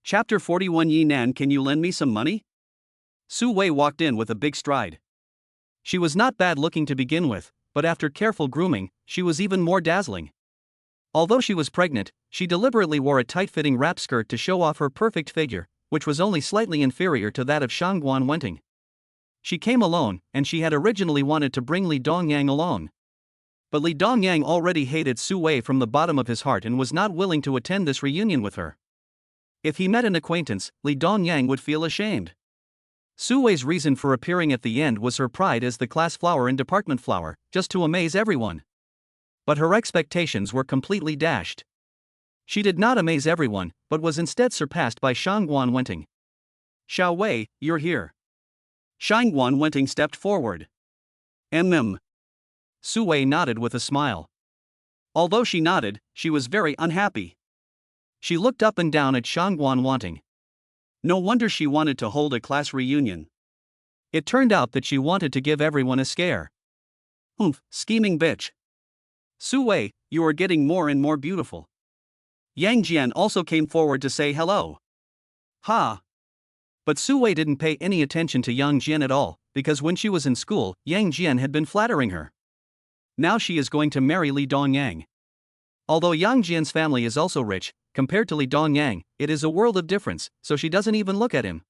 Chapter 41. Yi Nan, can you lend me some money? Su Wei walked in with a big stride. She was not bad looking to begin with, but after careful grooming, she was even more dazzling. Although she was pregnant, she deliberately wore a tight-fitting wrap skirt to show off her perfect figure, which was only slightly inferior to that of Shangguan Wenting. She came alone, and she had originally wanted to bring Li Dongyang along. But Li Dongyang already hated Su Wei from the bottom of his heart and was not willing to attend this reunion with her. If he met an acquaintance, Li Dongyang would feel ashamed. Su Wei's reason for appearing at the end was her pride as the class flower and department flower, just to amaze everyone. But her expectations were completely dashed. She did not amaze everyone, but was instead surpassed by Shangguan Wenting. Xiao Wei, you're here. Shangguan Wenting stepped forward. Su Wei nodded with a smile. Although she nodded, she was very unhappy. She looked up and down at Shangguan Wenting. No wonder she wanted to hold a class reunion. It turned out that she wanted to give everyone a scare. Scheming bitch. Su Wei, you are getting more and more beautiful. Yang Jian also came forward to say hello. Ha! But Su Wei didn't pay any attention to Yang Jian at all, because when she was in school, Yang Jian had been flattering her. Now she is going to marry Li Dongyang. Although Yang Jian's family is also rich, compared to Li Dongyang, it is a world of difference, so she doesn't even look at him.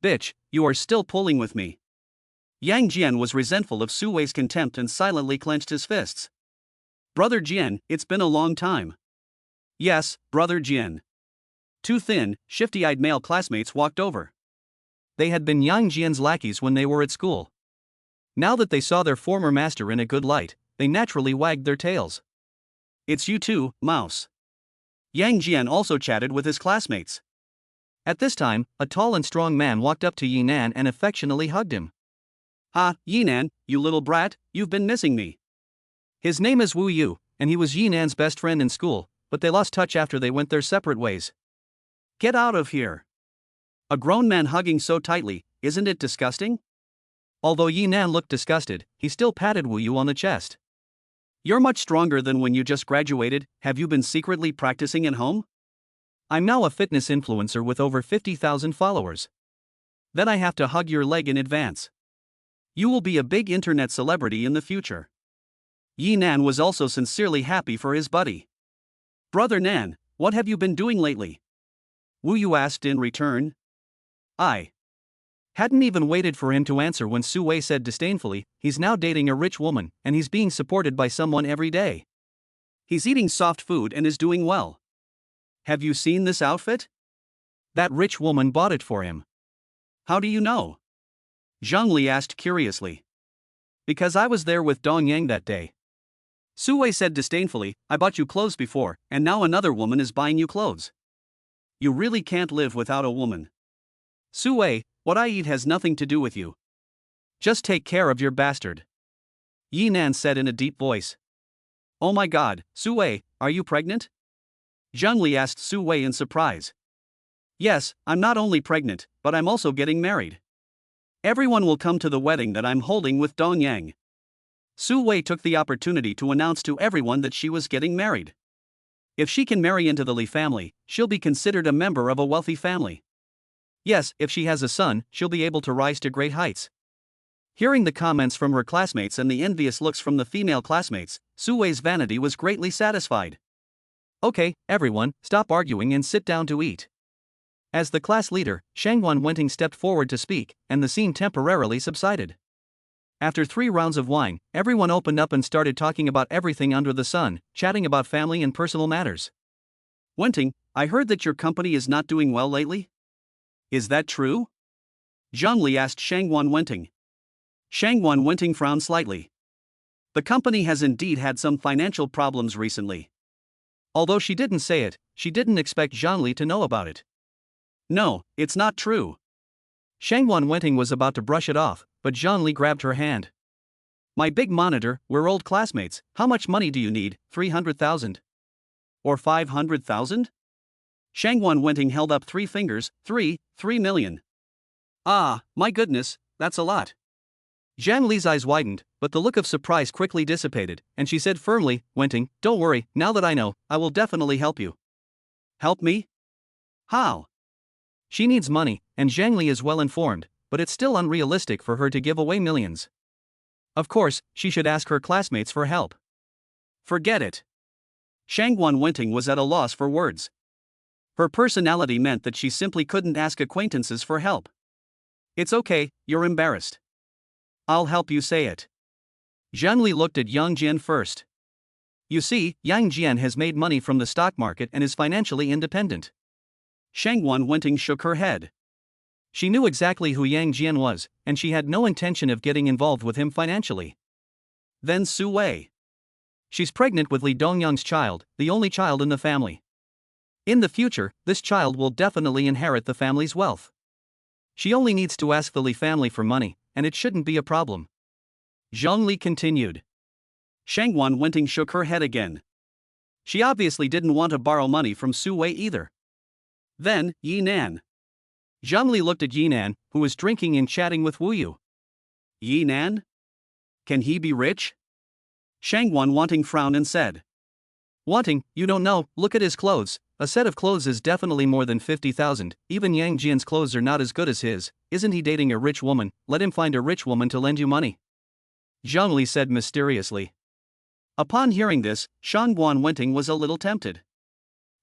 Bitch, you are still pulling with me. Yang Jian was resentful of Su Wei's contempt and silently clenched his fists. Brother Jian, it's been a long time. Yes, Brother Jian. Two thin, shifty-eyed male classmates walked over. They had been Yang Jian's lackeys when they were at school. Now that they saw their former master in a good light, they naturally wagged their tails. It's you too, Mouse. Yang Jian also chatted with his classmates. At this time, a tall and strong man walked up to Yi Nan and affectionately hugged him. Ah, Yi Nan, you little brat, you've been missing me. His name is Wu Yu, and he was Yi Nan's best friend in school, but they lost touch after they went their separate ways. Get out of here. A grown man hugging so tightly, isn't it disgusting? Although Yi Nan looked disgusted, he still patted Wu Yu on the chest. You're much stronger than when you just graduated. Have you been secretly practicing at home? I'm now a fitness influencer with over 50,000 followers. Then I have to hug your leg in advance. You will be a big internet celebrity in the future. Yi Nan was also sincerely happy for his buddy. Brother Nan, what have you been doing lately? Wu Yu asked in return. I hadn't even waited for him to answer when Su Wei said disdainfully, he's now dating a rich woman, and he's being supported by someone every day. He's eating soft food and is doing well. Have you seen this outfit? That rich woman bought it for him. How do you know? Zhang Li asked curiously. Because I was there with Dong Yang that day. Su Wei said disdainfully, I bought you clothes before, and now another woman is buying you clothes. You really can't live without a woman. Su Wei, what I eat has nothing to do with you. Just take care of your bastard. Yi Nan said in a deep voice. Oh my god, Su Wei, are you pregnant? Zhang Li asked Su Wei in surprise. Yes, I'm not only pregnant, but I'm also getting married. Everyone will come to the wedding that I'm holding with Dong Yang. Su Wei took the opportunity to announce to everyone that she was getting married. If she can marry into the Li family, she'll be considered a member of a wealthy family. Yes, if she has a son, she'll be able to rise to great heights. Hearing the comments from her classmates and the envious looks from the female classmates, Su Wei's vanity was greatly satisfied. Okay, everyone, stop arguing and sit down to eat. As the class leader, Shangguan Wenting stepped forward to speak, and the scene temporarily subsided. After 3 rounds of wine, everyone opened up and started talking about everything under the sun, chatting about family and personal matters. Wenting, I heard that your company is not doing well lately? Is that true? Zhang Li asked Shangguan Wenting. Shangguan Wenting frowned slightly. The company has indeed had some financial problems recently. Although she didn't say it, she didn't expect Zhang Li to know about it. No, it's not true. Shangguan Wenting was about to brush it off, but Zhang Li grabbed her hand. My big monitor, we're old classmates, how much money do you need, 300,000? Or 500,000? Shangguan Wenting held up 3 fingers, 3 million. Ah, my goodness, that's a lot. Zhang Li's eyes widened, but the look of surprise quickly dissipated, and she said firmly, Wenting, don't worry, now that I know, I will definitely help you. Help me? How? She needs money, and Zhang Li is well informed, but it's still unrealistic for her to give away millions. Of course, she should ask her classmates for help. Forget it. Shangguan Wenting was at a loss for words. Her personality meant that she simply couldn't ask acquaintances for help. It's okay, you're embarrassed. I'll help you say it. Zhang Li looked at Yang Jian first. You see, Yang Jian has made money from the stock market and is financially independent. Shangguan Wenting shook her head. She knew exactly who Yang Jian was, and she had no intention of getting involved with him financially. Then Su Wei. She's pregnant with Li Dongyang's child, the only child in the family. In the future, this child will definitely inherit the family's wealth. She only needs to ask the Li family for money, and it shouldn't be a problem. Zhang Li continued. Shangguan Wenting shook her head again. She obviously didn't want to borrow money from Su Wei either. Then, Yi Nan. Zhang Li looked at Yi Nan, who was drinking and chatting with Wu Yu. Yi Nan? Can he be rich? Shangguan Wanting frowned and said. Wanting, you don't know, look at his clothes. A set of clothes is definitely more than 50,000, even Yang Jian's clothes are not as good as his. Isn't he dating a rich woman? Let him find a rich woman to lend you money. Zhang Li said mysteriously. Upon hearing this, Shangguan Wenting was a little tempted.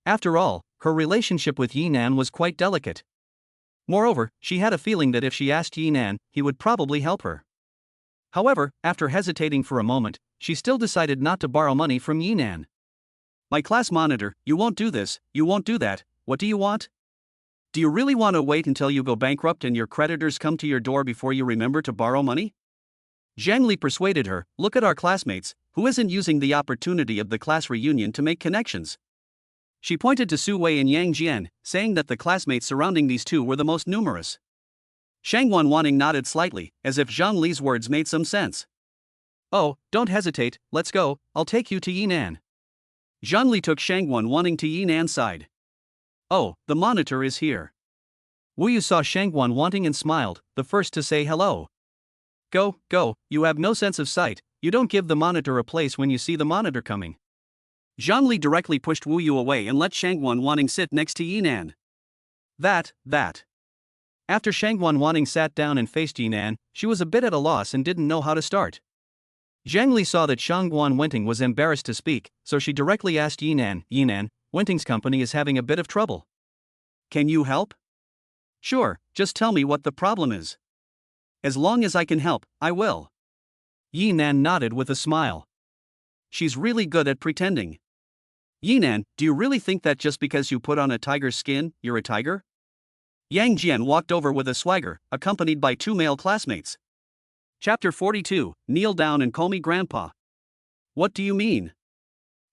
After all, her relationship with Yi Nan was quite delicate. Moreover, she had a feeling that if she asked Yi Nan, he would probably help her. However, after hesitating for a moment, she still decided not to borrow money from Yi Nan. My class monitor, you won't do this, you won't do that, what do you want? Do you really want to wait until you go bankrupt and your creditors come to your door before you remember to borrow money? Zhang Li persuaded her, look at our classmates, who isn't using the opportunity of the class reunion to make connections. She pointed to Su Wei and Yang Jian, saying that the classmates surrounding these two were the most numerous. Shangguan Wanting nodded slightly, as if Zhang Li's words made some sense. Oh, don't hesitate, let's go, I'll take you to Yi Nan. Zhang Li took Shangguan Wanting to Yi Nan's side. Oh, the monitor is here. Wu Yu saw Shangguan Wanting and smiled, the first to say hello. Go, go, you have no sense of sight, you don't give the monitor a place when you see the monitor coming. Zhang Li directly pushed Wu Yu away and let Shangguan Wanting sit next to Yi Nan. That. After Shangguan Wanting sat down and faced Yi Nan, she was a bit at a loss and didn't know how to start. Zhang Li saw that Shangguan Wenting was embarrassed to speak, so she directly asked Yi Nan, Wenting's company is having a bit of trouble. Can you help? Sure, just tell me what the problem is. As long as I can help, I will. Yi Nan nodded with a smile. She's really good at pretending. Yi Nan, do you really think that just because you put on a tiger's skin, you're a tiger? Yang Jian walked over with a swagger, accompanied by two male classmates. Chapter 42, Kneel down and call me Grandpa. What do you mean?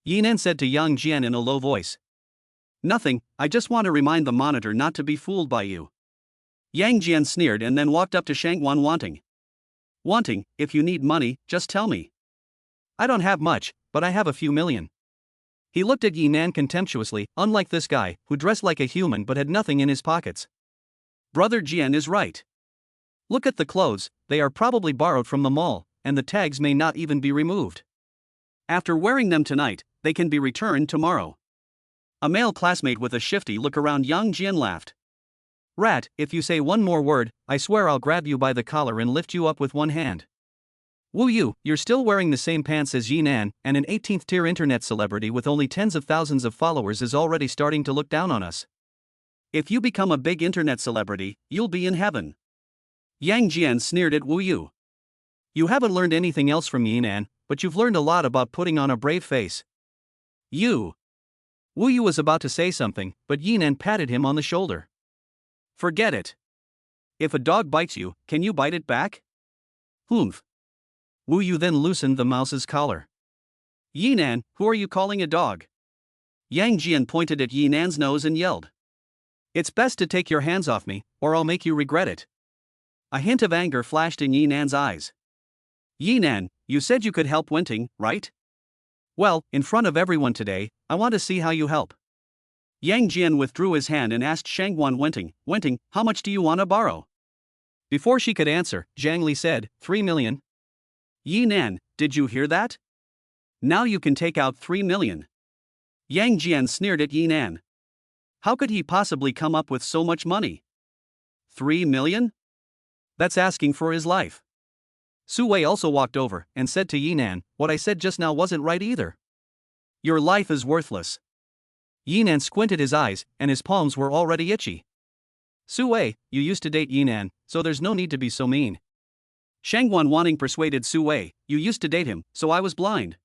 Yi Nan said to Yang Jian in a low voice. Nothing, I just want to remind the monitor not to be fooled by you. Yang Jian sneered and then walked up to Shangguan Wanting. Wanting, if you need money, just tell me. I don't have much, but I have a few million. He looked at Yi Nan contemptuously, unlike this guy, who dressed like a human but had nothing in his pockets. Brother Jian is right. Look at the clothes, they are probably borrowed from the mall, and the tags may not even be removed. After wearing them tonight, they can be returned tomorrow. A male classmate with a shifty look around Yang Jian laughed. Rat, if you say one more word, I swear I'll grab you by the collar and lift you up with one hand. Wu Yu, you're still wearing the same pants as Yi Nan, and an 18th tier internet celebrity with only tens of thousands of followers is already starting to look down on us. If you become a big internet celebrity, you'll be in heaven. Yang Jian sneered at Wu Yu. You haven't learned anything else from Yi Nan, but you've learned a lot about putting on a brave face. You. Wu Yu was about to say something, but Yi Nan patted him on the shoulder. Forget it. If a dog bites you, can you bite it back? Humph. Wu Yu then loosened the mouse's collar. Yi Nan, who are you calling a dog? Yang Jian pointed at Yi Nan's nose and yelled. It's best to take your hands off me, or I'll make you regret it. A hint of anger flashed in Yi Nan's eyes. Yi Nan, you said you could help Wenting, right? Well, in front of everyone today, I want to see how you help. Yang Jian withdrew his hand and asked Shangguan Wenting, how much do you want to borrow? Before she could answer, Zhang Li said, 3 million. Yi Nan, did you hear that? Now you can take out 3 million. Yang Jian sneered at Yi Nan. How could he possibly come up with so much money? 3 million? That's asking for his life. Su Wei also walked over and said to Yinan, what I said just now wasn't right either. Your life is worthless. Yinan squinted his eyes, and his palms were already itchy. Su Wei, you used to date Yinan, so there's no need to be so mean. Shangguan Wanting persuaded Su Wei, you used to date him, so I was blind.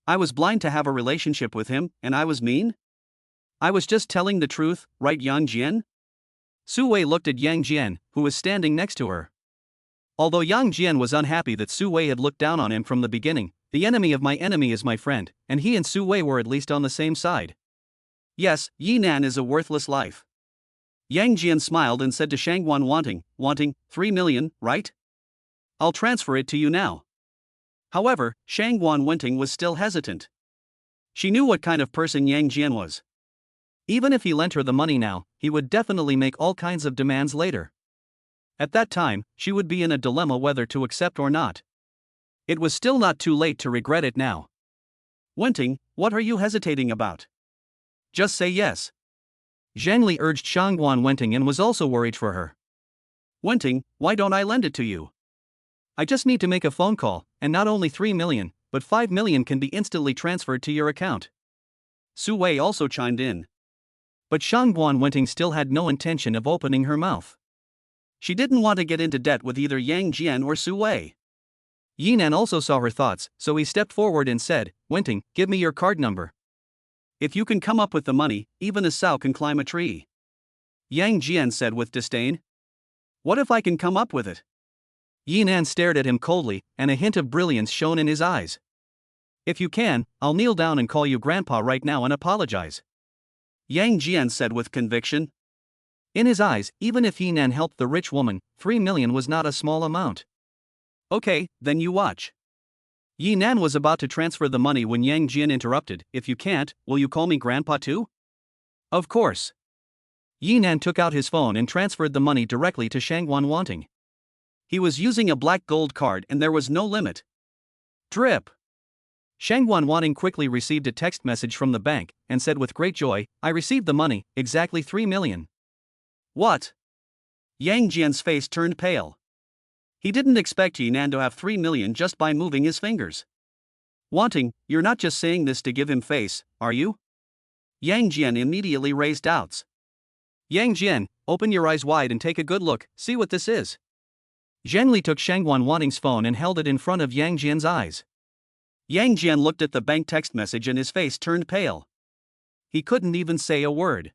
I was blind to have a relationship with him, and I was mean? I was just telling the truth, right Yang Jian? Su Wei looked at Yang Jian, who was standing next to her. Although Yang Jian was unhappy that Su Wei had looked down on him from the beginning, the enemy of my enemy is my friend, and he and Su Wei were at least on the same side. Yes, Yinan is a worthless life. Yang Jian smiled and said to Shangguan Wanting, 3 million, right? I'll transfer it to you now. However, Shangguan Wanting was still hesitant. She knew what kind of person Yang Jian was. Even if he lent her the money now, he would definitely make all kinds of demands later. At that time, she would be in a dilemma whether to accept or not. It was still not too late to regret it now. Wanting, what are you hesitating about? Just say yes. Zhang Li urged Shangguan Wanting and was also worried for her. Wanting, why don't I lend it to you? I just need to make a phone call, and not only 3 million, but 5 million can be instantly transferred to your account. Su Wei also chimed in. But Shangguan Wanting still had no intention of opening her mouth. She didn't want to get into debt with either Yang Jian or Su Wei. Yinan also saw her thoughts, so he stepped forward and said, Wanting, give me your card number. If you can come up with the money, even a sow can climb a tree. Yang Jian said with disdain. What if I can come up with it? Yinan stared at him coldly, and a hint of brilliance shone in his eyes. If you can, I'll kneel down and call you grandpa right now and apologize. Yang Jian said with conviction. In his eyes, even if Yinan helped the rich woman, 3 million was not a small amount. Okay, then you watch. Yinan was about to transfer the money when Yang Jian interrupted, if you can't, will you call me grandpa too? Of course. Yinan took out his phone and transferred the money directly to Shangguan Wanting. He was using a black gold card and there was no limit. Drip. Shangguan Wanting quickly received a text message from the bank and said with great joy, I received the money, exactly 3 million. What? Yang Jian's face turned pale. He didn't expect Yinan to have 3 million just by moving his fingers. Wanting, you're not just saying this to give him face, are you? Yang Jian immediately raised doubts. Yang Jian, open your eyes wide and take a good look, see what this is. Zhang Li took Shangguan Wanting's phone and held it in front of Yang Jian's eyes. Yang Jian looked at the bank text message and his face turned pale. He couldn't even say a word.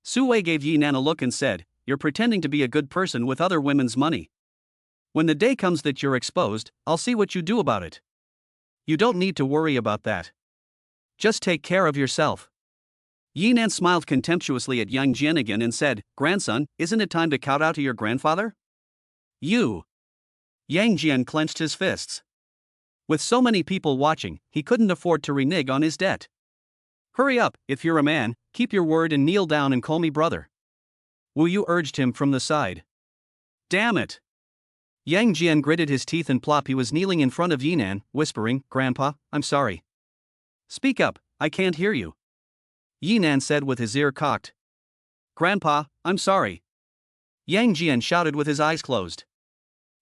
Su Wei gave Yinan a look and said, you're pretending to be a good person with other women's money. When the day comes that you're exposed, I'll see what you do about it. You don't need to worry about that. Just take care of yourself. Yinan smiled contemptuously at Yang Jian again and said, grandson, isn't it time to kowtow to your grandfather? You. Yang Jian clenched his fists. With so many people watching, he couldn't afford to renege on his debt. Hurry up, if you're a man, keep your word and kneel down and call me brother. Wu Yu urged him from the side. Damn it. Yang Jian gritted his teeth and plop. He was kneeling in front of Yinan, whispering, Grandpa, I'm sorry. Speak up, I can't hear you. Yinan said with his ear cocked. Grandpa, I'm sorry. Yang Jian shouted with his eyes closed.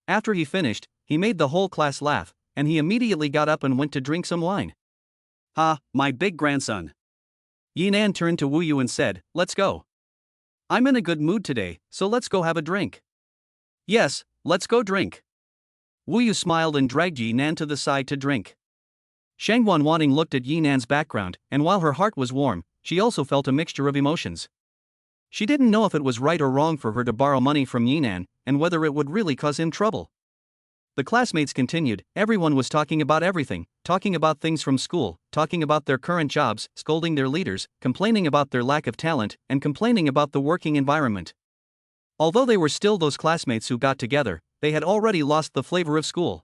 After he finished, he made the whole class laugh, and he immediately got up and went to drink some wine. Ha, my big grandson. Yinan turned to Wu Yu and said, let's go. I'm in a good mood today, so let's go have a drink. Yes, let's go drink. Wu Yu smiled and dragged Yinan to the side to drink. Shangguan Wanting looked at Yinan's background, and while her heart was warm, she also felt a mixture of emotions. She didn't know if it was right or wrong for her to borrow money from Yinan, and whether it would really cause him trouble. The classmates continued, everyone was talking about everything, talking about things from school, talking about their current jobs, scolding their leaders, complaining about their lack of talent, and complaining about the working environment. Although they were still those classmates who got together, they had already lost the flavor of school.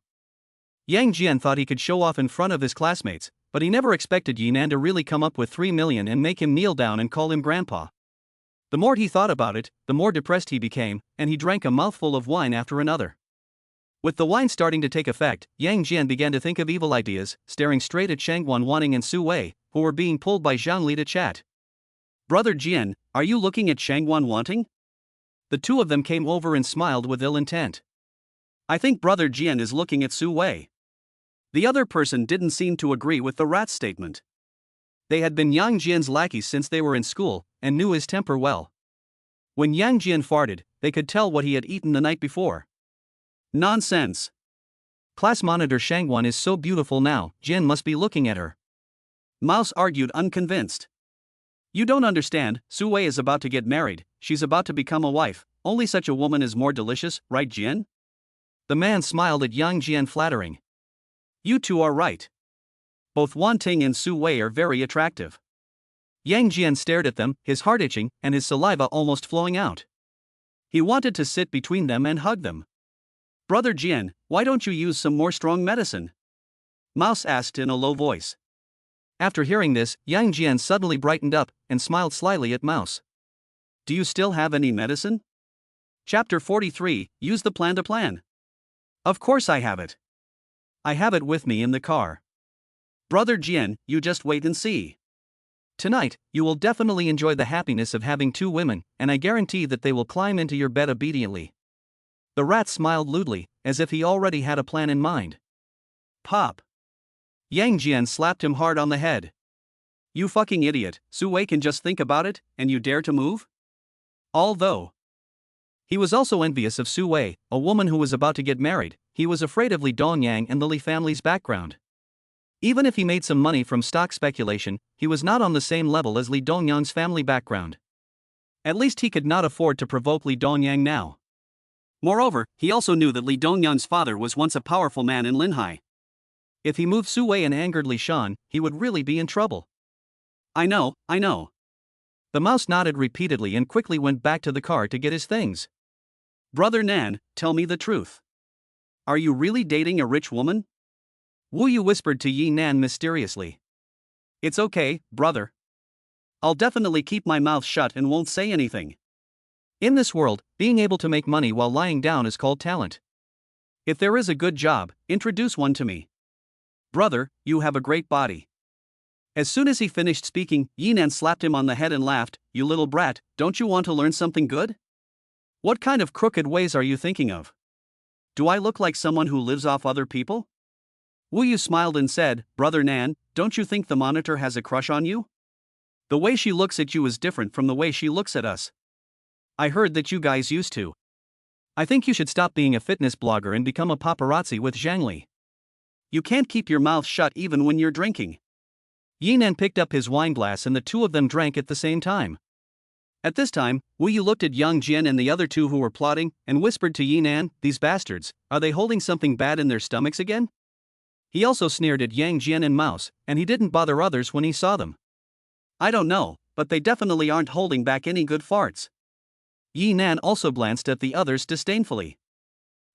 Yang Jian thought he could show off in front of his classmates, but he never expected Yinan to really come up with 3 million and make him kneel down and call him grandpa. The more he thought about it, the more depressed he became, and he drank a mouthful of wine after another. With the wine starting to take effect, Yang Jian began to think of evil ideas, staring straight at Shangguan Wanting and Su Wei, who were being pulled by Zhang Li to chat. Brother Jian, are you looking at Shangguan Wanting? The two of them came over and smiled with ill intent. I think Brother Jian is looking at Su Wei. The other person didn't seem to agree with the rat's statement. They had been Yang Jian's lackeys since they were in school, and knew his temper well. When Yang Jian farted, they could tell what he had eaten the night before. Nonsense. Class monitor Shangwan is so beautiful now, Jian must be looking at her. Mouse argued unconvinced. You don't understand, Su Wei is about to get married, she's about to become a wife, only such a woman is more delicious, right Jian? The man smiled at Yang Jian flattering. You two are right. Both Wan Ting and Su Wei are very attractive. Yang Jian stared at them, his heart itching and his saliva almost flowing out. He wanted to sit between them and hug them. Brother Jian, why don't you use some more strong medicine? Mouse asked in a low voice. After hearing this, Yang Jian suddenly brightened up and smiled slyly at Mouse. Do you still have any medicine? Chapter 43, Use the plan to plan. Of course I have it. I have it with me in the car. Brother Jian, you just wait and see. Tonight, you will definitely enjoy the happiness of having two women, and I guarantee that they will climb into your bed obediently. The rat smiled lewdly, as if he already had a plan in mind. Pop. Yang Jian slapped him hard on the head. You fucking idiot, Su Wei can just think about it, and you dare to move? Although he was also envious of Su Wei, a woman who was about to get married, he was afraid of Li Dongyang and the Li family's background. Even if he made some money from stock speculation, he was not on the same level as Li Dongyang's family background. At least he could not afford to provoke Li Dongyang now. Moreover, he also knew that Li Dongyang's father was once a powerful man in Linhai. If he moved Su Wei and angered Li Shan, he would really be in trouble. I know. The mouse nodded repeatedly and quickly went back to the car to get his things. Brother Nan, tell me the truth. Are you really dating a rich woman? Wu Yu whispered to Yi Nan mysteriously. It's okay, brother. I'll definitely keep my mouth shut and won't say anything. In this world, being able to make money while lying down is called talent. If there is a good job, introduce one to me. Brother, you have a great body. As soon as he finished speaking, Yi Nan slapped him on the head and laughed. You little brat, don't you want to learn something good? What kind of crooked ways are you thinking of? Do I look like someone who lives off other people? Wu Yu smiled and said, Brother Nan, don't you think the monitor has a crush on you? The way she looks at you is different from the way she looks at us. I heard that you guys used to. I think you should stop being a fitness blogger and become a paparazzi with Zhang Li. You can't keep your mouth shut even when you're drinking. Yi Nan picked up his wine glass and the two of them drank at the same time. At this time, Wu Yu looked at Yang Jian and the other two who were plotting, and whispered to Yi Nan, these bastards, are they holding something bad in their stomachs again? He also sneered at Yang Jian and Mouse, and he didn't bother others when he saw them. I don't know, but they definitely aren't holding back any good farts. Yi Nan also glanced at the others disdainfully.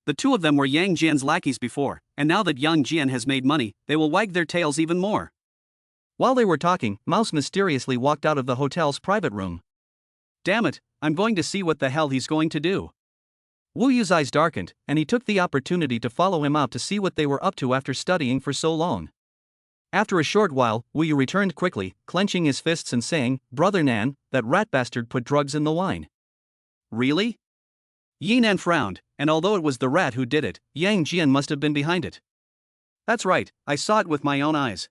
The two of them were Yang Jian's lackeys before, and now that Yang Jian has made money, they will wag their tails even more. While they were talking, Mouse mysteriously walked out of the hotel's private room. Damn it, I'm going to see what the hell he's going to do. Wu Yu's eyes darkened, and he took the opportunity to follow him out to see what they were up to after studying for so long. After a short while, Wu Yu returned quickly, clenching his fists and saying, Brother Nan, that rat bastard put drugs in the wine. Really? Yi Nan frowned, and although it was the rat who did it, Yang Jian must have been behind it. That's right, I saw it with my own eyes.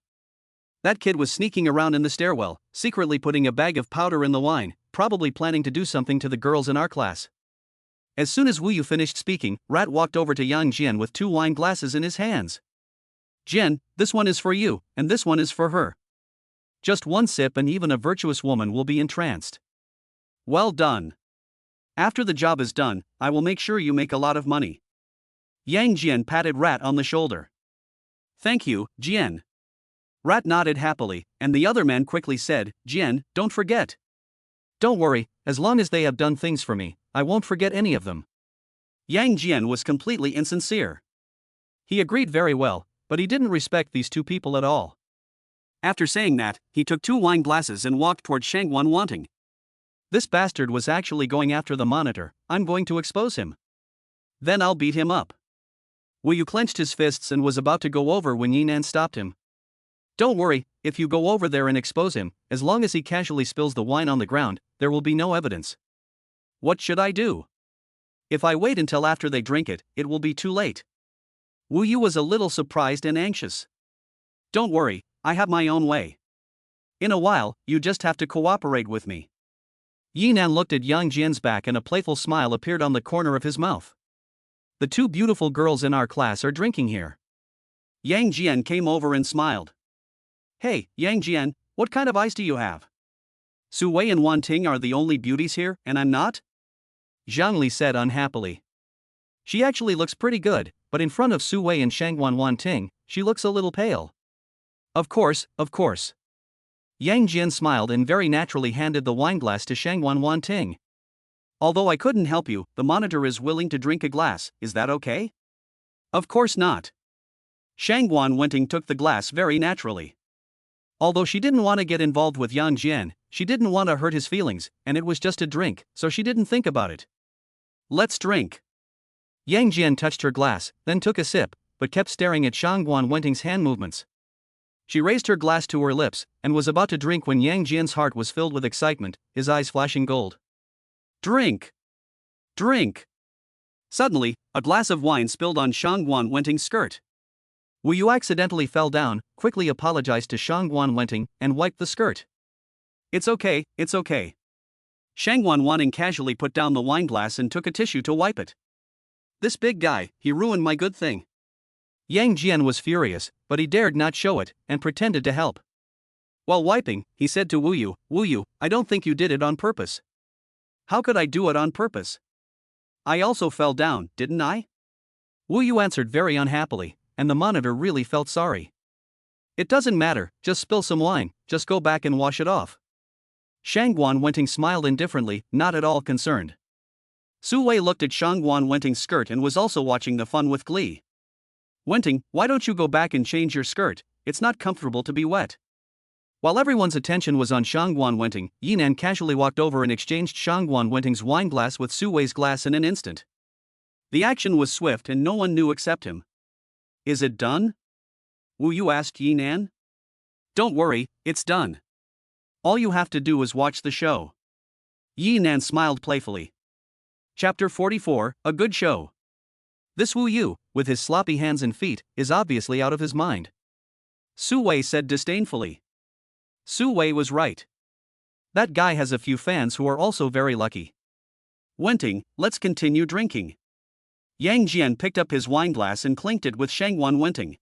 That kid was sneaking around in the stairwell, secretly putting a bag of powder in the wine, probably planning to do something to the girls in our class. As soon as Wu Yu finished speaking, Rat walked over to Yang Jian with two wine glasses in his hands. Jian, this one is for you, and this one is for her. Just one sip and even a virtuous woman will be entranced. Well done. After the job is done, I will make sure you make a lot of money. Yang Jian patted Rat on the shoulder. Thank you, Jian. Rat nodded happily, and the other man quickly said, Jian, don't forget. Don't worry, as long as they have done things for me, I won't forget any of them. Yang Jian was completely insincere. He agreed very well, but he didn't respect these two people at all. After saying that, he took two wine glasses and walked toward Shangwan Wanting. This bastard was actually going after the monitor, I'm going to expose him. Then I'll beat him up. Wu Yu clenched his fists and was about to go over when Yi Nan stopped him. Don't worry, if you go over there and expose him, as long as he casually spills the wine on the ground, there will be no evidence. What should I do? If I wait until after they drink it, it will be too late. Wu Yu was a little surprised and anxious. Don't worry, I have my own way. In a while, you just have to cooperate with me. Yinan looked at Yang Jian's back and a playful smile appeared on the corner of his mouth. The two beautiful girls in our class are drinking here. Yang Jian came over and smiled. Hey, Yang Jian, what kind of ice do you have? Su Wei and Wan Ting are the only beauties here, and I'm not? Zhang Li said unhappily. She actually looks pretty good, but in front of Su Wei and Shangwan Wan Ting, she looks a little pale. Of course, of course. Yang Jian smiled and very naturally handed the wineglass to Shangwan Wan Ting. Although I couldn't help you, the monitor is willing to drink a glass, is that okay? Of course not. Shangwan Wenting took the glass very naturally. Although she didn't want to get involved with Yang Jian, she didn't want to hurt his feelings, and it was just a drink, so she didn't think about it. Let's drink. Yang Jian touched her glass, then took a sip, but kept staring at Shangwan Wenting's hand movements. She raised her glass to her lips, and was about to drink when Yang Jian's heart was filled with excitement, his eyes flashing gold. Drink! Drink! Suddenly, a glass of wine spilled on Shangwan Wenting's skirt. Wu Yu accidentally fell down, quickly apologized to Shangwan Wenting, and wiped the skirt. It's okay, it's okay. Shangwan Wenting casually put down the wineglass and took a tissue to wipe it. This big guy, he ruined my good thing. Yang Jian was furious, but he dared not show it, and pretended to help. While wiping, he said to Wu Yu, I don't think you did it on purpose. How could I do it on purpose? I also fell down, didn't I? Wu Yu answered very unhappily, and the monitor really felt sorry. It doesn't matter, just spill some wine, just go back and wash it off. Shangwan Wenting smiled indifferently, not at all concerned. Su Wei looked at Shangwan Wenting's skirt and was also watching the fun with glee. Wenting, why don't you go back and change your skirt, it's not comfortable to be wet. While everyone's attention was on Shangwan Wenting, Yinan casually walked over and exchanged Shangwan Wenting's wineglass with Su Wei's glass in an instant. The action was swift and no one knew except him. Is it done? Wu Yu asked Yinan. Don't worry, it's done. All you have to do is watch the show. Yinan smiled playfully. Chapter 44, A Good Show. This Wu Yu, with his sloppy hands and feet, is obviously out of his mind. Su Wei said disdainfully. Su Wei was right. That guy has a few fans who are also very lucky. Wenting, let's continue drinking. Yang Jian picked up his wineglass and clinked it with Shangwan Wenting.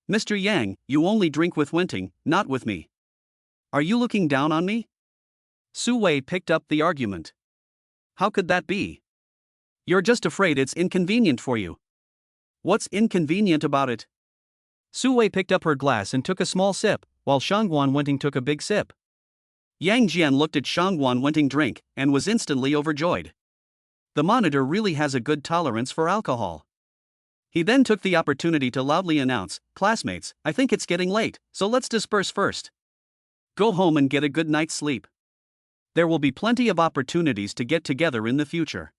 Mr. Yang, you only drink with Wenting, not with me. Are you looking down on me? Su Wei picked up the argument. How could that be? You're just afraid it's inconvenient for you. What's inconvenient about it? Su Wei picked up her glass and took a small sip, while Shangwan Wenting took a big sip. Yang Jian looked at Shangwan Wenting drink, and was instantly overjoyed. The monitor really has a good tolerance for alcohol. He then took the opportunity to loudly announce, classmates, I think it's getting late, so let's disperse first. Go home and get a good night's sleep. There will be plenty of opportunities to get together in the future.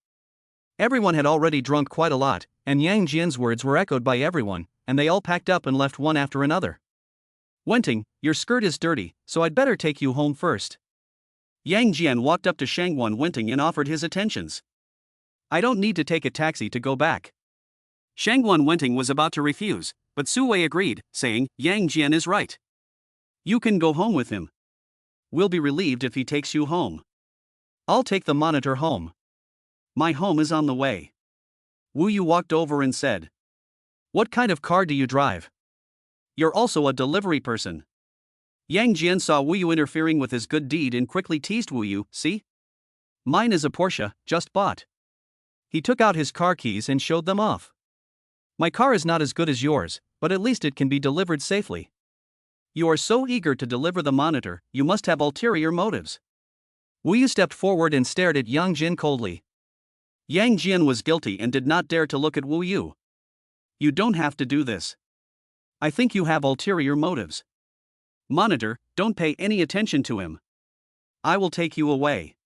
Everyone had already drunk quite a lot, and Yang Jian's words were echoed by everyone, and they all packed up and left one after another. Wenting, your skirt is dirty, so I'd better take you home first. Yang Jian walked up to Shangwan Wenting and offered his attentions. I don't need to take a taxi to go back. Shangwan Wenting was about to refuse, but Su Wei agreed, saying, Yang Jian is right. You can go home with him. We'll be relieved if he takes you home. I'll take the monitor home. My home is on the way. Wu Yu walked over and said. What kind of car do you drive? You're also a delivery person. Yang Jian saw Wu Yu interfering with his good deed and quickly teased Wu Yu, see? Mine is a Porsche, just bought. He took out his car keys and showed them off. My car is not as good as yours, but at least it can be delivered safely. You are so eager to deliver the monitor, you must have ulterior motives. Wu Yu stepped forward and stared at Yang Jian coldly. Yang Jian was guilty and did not dare to look at Wu Yu. You don't have to do this. I think you have ulterior motives. Monitor, don't pay any attention to him. I will take you away.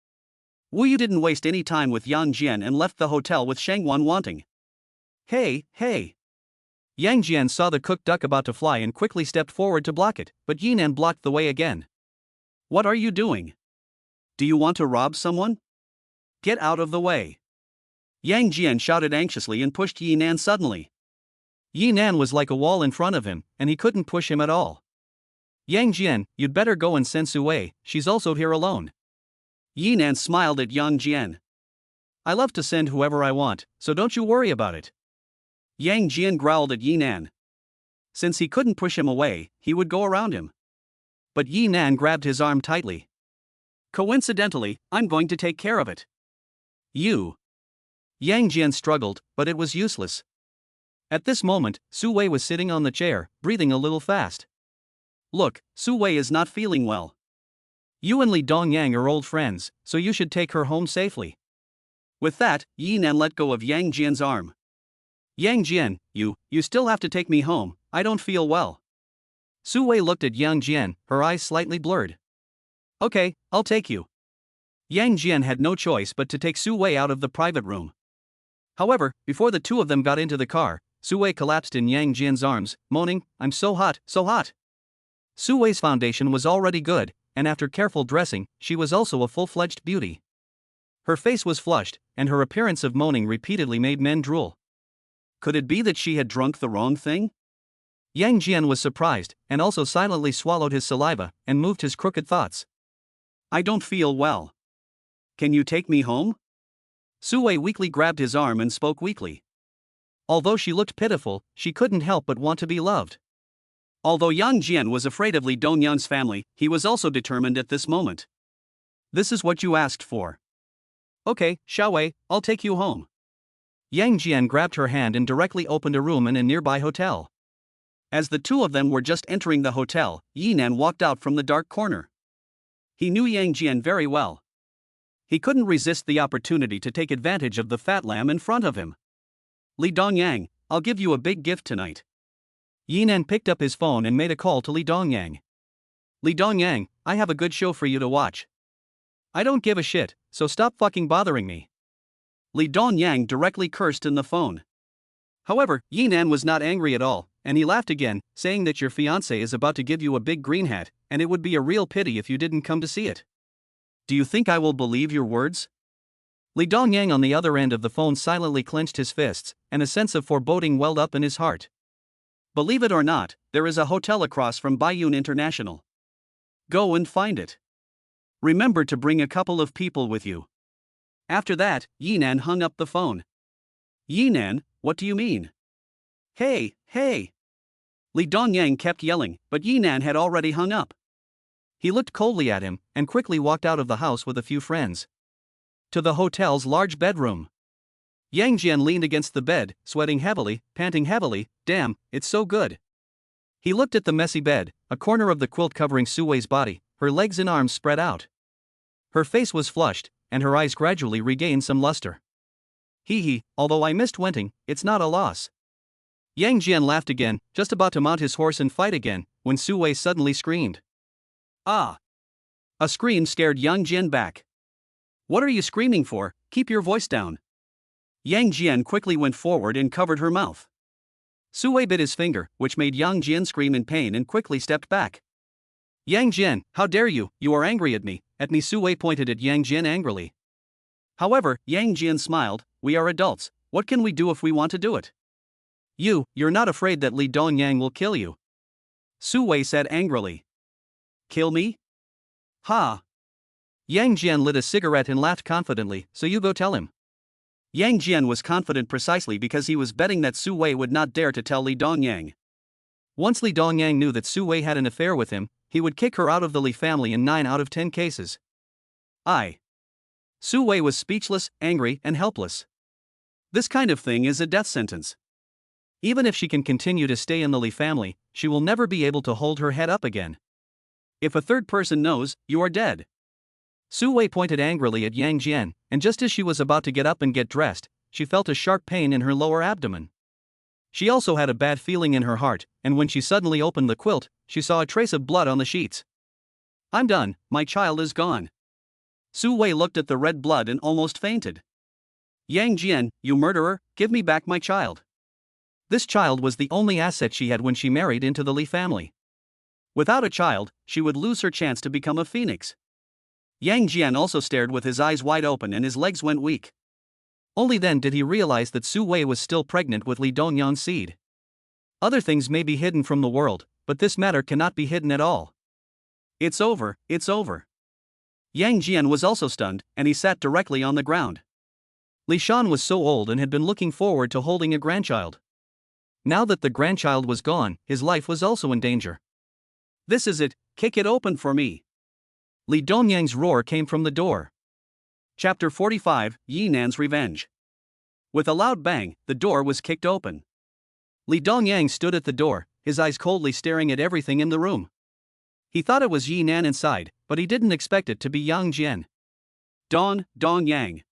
Wu Yu didn't waste any time with Yang Jian and left the hotel with Shangwan Wenting. Hey, hey. Yang Jian saw the cooked duck about to fly and quickly stepped forward to block it, but Yinan blocked the way again. What are you doing? Do you want to rob someone? Get out of the way. Yang Jian shouted anxiously and pushed Yi Nan suddenly. Yi Nan was like a wall in front of him, and he couldn't push him at all. Yang Jian, you'd better go and send Su Wei, she's also here alone. Yi Nan smiled at Yang Jian. I love to send whoever I want, so don't you worry about it. Yang Jian growled at Yi Nan. Since he couldn't push him away, he would go around him. But Yi Nan grabbed his arm tightly. Coincidentally, I'm going to take care of it. You. Yang Jian struggled, but it was useless. At this moment, Su Wei was sitting on the chair, breathing a little fast. Look, Su Wei is not feeling well. You and Li Dongyang are old friends, so you should take her home safely. With that, Yi Nan let go of Yang Jian's arm. Yang Jian, you still have to take me home, I don't feel well. Su Wei looked at Yang Jian, her eyes slightly blurred. Okay, I'll take you. Yang Jian had no choice but to take Su Wei out of the private room. However, before the two of them got into the car, Su Wei collapsed in Yang Jian's arms, moaning, I'm so hot, so hot. Su Wei's foundation was already good, and after careful dressing, she was also a full-fledged beauty. Her face was flushed, and her appearance of moaning repeatedly made men drool. Could it be that she had drunk the wrong thing? Yang Jian was surprised, and also silently swallowed his saliva, and moved his crooked thoughts. I don't feel well. Can you take me home? Su Wei weakly grabbed his arm and spoke weakly. Although she looked pitiful, she couldn't help but want to be loved. Although Yang Jian was afraid of Li Dongyang's family, he was also determined at this moment. This is what you asked for. Okay, Xiao Wei, I'll take you home. Yang Jian grabbed her hand and directly opened a room in a nearby hotel. As the two of them were just entering the hotel, Yi Nan walked out from the dark corner. He knew Yang Jian very well. He couldn't resist the opportunity to take advantage of the fat lamb in front of him. Li Dongyang, I'll give you a big gift tonight. Yi Nan picked up his phone and made a call to Li Dongyang. Li Dongyang, I have a good show for you to watch. I don't give a shit, so stop fucking bothering me. Li Dongyang directly cursed in the phone. However, Yi Nan was not angry at all, and he laughed again, saying that your fiancé is about to give you a big green hat, and it would be a real pity if you didn't come to see it. Do you think I will believe your words? Li Dongyang on the other end of the phone silently clenched his fists, and a sense of foreboding welled up in his heart. Believe it or not, there is a hotel across from Baiyun International. Go and find it. Remember to bring a couple of people with you. After that, Yi Nan hung up the phone. Yi Nan, what do you mean? Hey, hey! Li Dongyang kept yelling, but Yi Nan had already hung up. He looked coldly at him, and quickly walked out of the house with a few friends. To the hotel's large bedroom. Yang Jian leaned against the bed, sweating heavily, panting heavily, damn, it's so good. He looked at the messy bed, a corner of the quilt covering Su Wei's body, her legs and arms spread out. Her face was flushed, and her eyes gradually regained some luster. Hee, although I missed Wenting, it's not a loss. Yang Jian laughed again, just about to mount his horse and fight again, when Su Wei suddenly screamed. Ah! A scream scared Yang Jian back. What are you screaming for? Keep your voice down. Yang Jian quickly went forward and covered her mouth. Su Wei bit his finger, which made Yang Jian scream in pain and quickly stepped back. Yang Jian, how dare you are angry at me, Su Wei pointed at Yang Jian angrily. However, Yang Jian smiled, we are adults, what can we do if we want to do it? You're not afraid that Li Dongyang will kill you? Su Wei said angrily. Kill me? Ha! Yang Jian lit a cigarette and laughed confidently, so you go tell him. Yang Jian was confident precisely because he was betting that Su Wei would not dare to tell Li Dongyang. Once Li Dongyang knew that Su Wei had an affair with him, he would kick her out of the Li family in 9 out of 10 cases. Su Wei was speechless, angry, and helpless. This kind of thing is a death sentence. Even if she can continue to stay in the Li family, she will never be able to hold her head up again. If a third person knows, you are dead. Su Wei pointed angrily at Yang Jian, and just as she was about to get up and get dressed, she felt a sharp pain in her lower abdomen. She also had a bad feeling in her heart, and when she suddenly opened the quilt, she saw a trace of blood on the sheets. I'm done, my child is gone. Su Wei looked at the red blood and almost fainted. Yang Jian, you murderer, give me back my child. This child was the only asset she had when she married into the Li family. Without a child, she would lose her chance to become a phoenix. Yang Jian also stared with his eyes wide open and his legs went weak. Only then did he realize that Su Wei was still pregnant with Li Dongyang's seed. Other things may be hidden from the world, but this matter cannot be hidden at all. It's over, it's over. Yang Jian was also stunned, and he sat directly on the ground. Li Shan was so old and had been looking forward to holding a grandchild. Now that the grandchild was gone, his life was also in danger. This is it, kick it open for me. Li Dongyang's roar came from the door. Chapter 45, Yi Nan's Revenge. With a loud bang, the door was kicked open. Li Dongyang stood at the door, his eyes coldly staring at everything in the room. He thought it was Yi Nan inside, but he didn't expect it to be Yang Jian. Dongyang.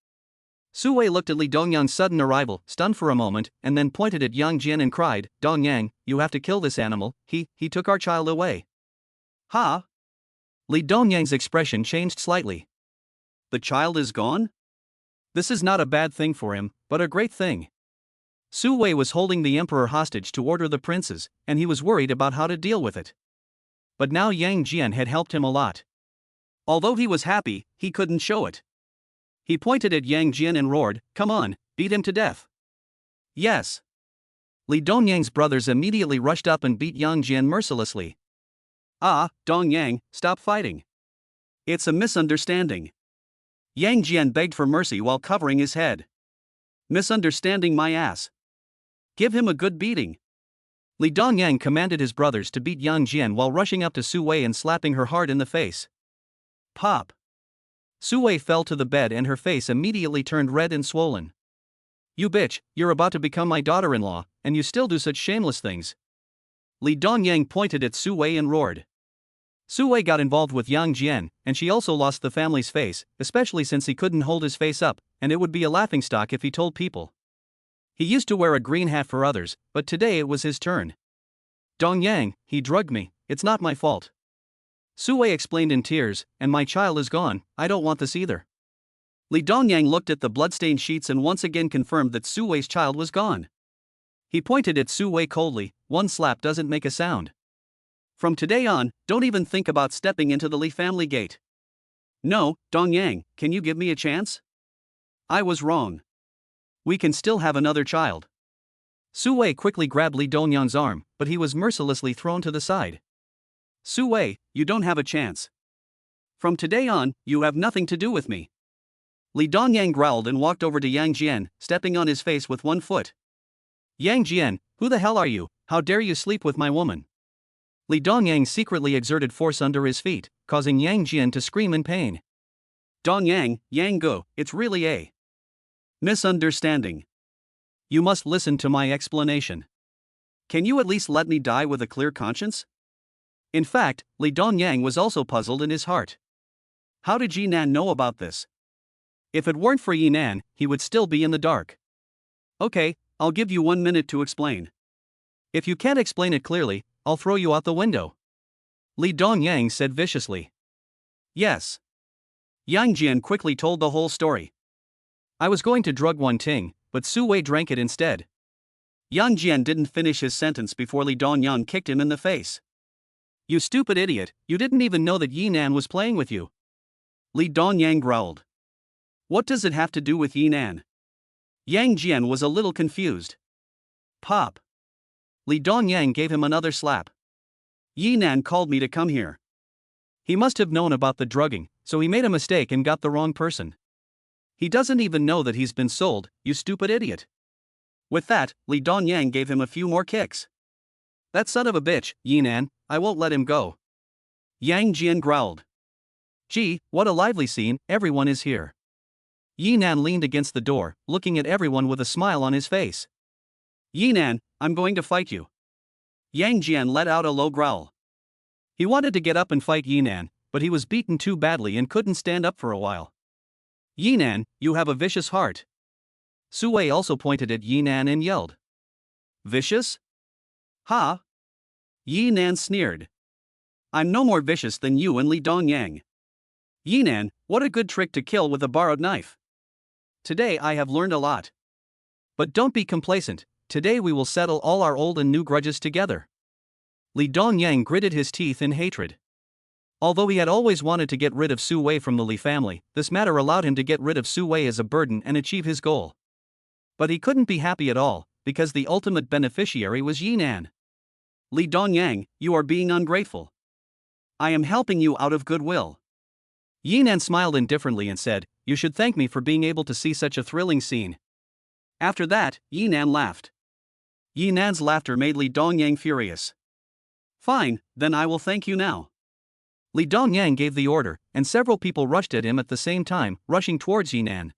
Su Wei looked at Li Dongyang's sudden arrival, stunned for a moment, and then pointed at Yang Jian and cried, Dongyang, you have to kill this animal, he took our child away. Ha! Li Dongyang's expression changed slightly. The child is gone? This is not a bad thing for him, but a great thing. Su Wei was holding the emperor hostage to order the princes, and he was worried about how to deal with it. But now Yang Jian had helped him a lot. Although he was happy, he couldn't show it. He pointed at Yang Jian and roared, come on, beat him to death. Yes. Li Dongyang's brothers immediately rushed up and beat Yang Jian mercilessly. Dongyang, stop fighting. It's a misunderstanding. Yang Jian begged for mercy while covering his head. Misunderstanding my ass. Give him a good beating. Li Dongyang commanded his brothers to beat Yang Jian while rushing up to Su Wei and slapping her hard in the face. Pop. Su Wei fell to the bed and her face immediately turned red and swollen. You bitch, you're about to become my daughter-in-law, and you still do such shameless things. Li Dongyang pointed at Su Wei and roared. Su Wei got involved with Yang Jian, and she also lost the family's face, especially since he couldn't hold his face up, and it would be a laughingstock if he told people. He used to wear a green hat for others, but today it was his turn. Dongyang, he drugged me, it's not my fault. Su Wei explained in tears, and my child is gone, I don't want this either. Li Dongyang looked at the bloodstained sheets and once again confirmed that Su Wei's child was gone. He pointed at Su Wei coldly, one slap doesn't make a sound. From today on, don't even think about stepping into the Li family gate. No, Dongyang, can you give me a chance? I was wrong. We can still have another child. Su Wei quickly grabbed Li Dongyang's arm, but he was mercilessly thrown to the side. Su Wei, you don't have a chance. From today on, you have nothing to do with me. Li Dongyang growled and walked over to Yang Jian, stepping on his face with one foot. Yang Jian, who the hell are you? How dare you sleep with my woman? Li Dongyang secretly exerted force under his feet, causing Yang Jian to scream in pain. Dongyang, Yang Go, it's really a misunderstanding. You must listen to my explanation. Can you at least let me die with a clear conscience? In fact, Li Dongyang was also puzzled in his heart. How did Yi Nan know about this? If it weren't for Yi Nan, he would still be in the dark. Okay, I'll give you 1 minute to explain. If you can't explain it clearly, I'll throw you out the window. Li Dongyang said viciously. Yes. Yang Jian quickly told the whole story. I was going to drug Wan Ting, but Su Wei drank it instead. Yang Jian didn't finish his sentence before Li Dongyang kicked him in the face. You stupid idiot, you didn't even know that Yi Nan was playing with you. Li Dongyang growled. What does it have to do with Yi Nan? Yang Jian was a little confused. Pop. Li Dongyang gave him another slap. Yi Nan called me to come here. He must have known about the drugging, so he made a mistake and got the wrong person. He doesn't even know that he's been sold, you stupid idiot. With that, Li Dongyang gave him a few more kicks. That son of a bitch, Yi Nan, I won't let him go. Yang Jian growled. Gee, what a lively scene, everyone is here. Yi Nan leaned against the door, looking at everyone with a smile on his face. Yi Nan, I'm going to fight you. Yang Jian let out a low growl. He wanted to get up and fight Yi Nan, but he was beaten too badly and couldn't stand up for a while. Yi Nan, you have a vicious heart. Su Wei also pointed at Yi Nan and yelled. Vicious? Ha! Yi Nan sneered. I'm no more vicious than you and Li Dongyang. Yi Nan, what a good trick to kill with a borrowed knife. Today I have learned a lot. But don't be complacent, today we will settle all our old and new grudges together. Li Dongyang gritted his teeth in hatred. Although he had always wanted to get rid of Su Wei from the Li family, this matter allowed him to get rid of Su Wei as a burden and achieve his goal. But he couldn't be happy at all, because the ultimate beneficiary was Yinan. Li Dongyang, you are being ungrateful. I am helping you out of goodwill. Yinan smiled indifferently and said, you should thank me for being able to see such a thrilling scene. After that, Yinan laughed. Yinan's laughter made Li Dongyang furious. Fine, then I will thank you now. Li Dongyang gave the order, and several people rushed at him at the same time, rushing towards Yinan.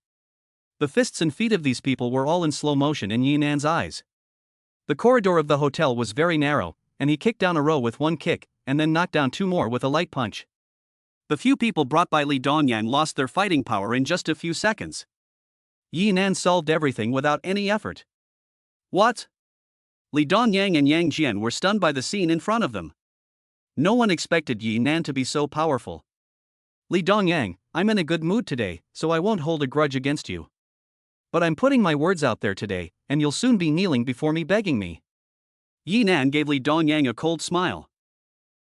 The fists and feet of these people were all in slow motion in Yinan's eyes. The corridor of the hotel was very narrow, and he kicked down a row with one kick, and then knocked down two more with a light punch. The few people brought by Li Dongyang lost their fighting power in just a few seconds. Yinan solved everything without any effort. What? Li Dongyang and Yang Jian were stunned by the scene in front of them. No one expected Yinan to be so powerful. Li Dongyang, I'm in a good mood today, so I won't hold a grudge against you. But I'm putting my words out there today, and you'll soon be kneeling before me begging me. Yinan gave Li Dongyang a cold smile.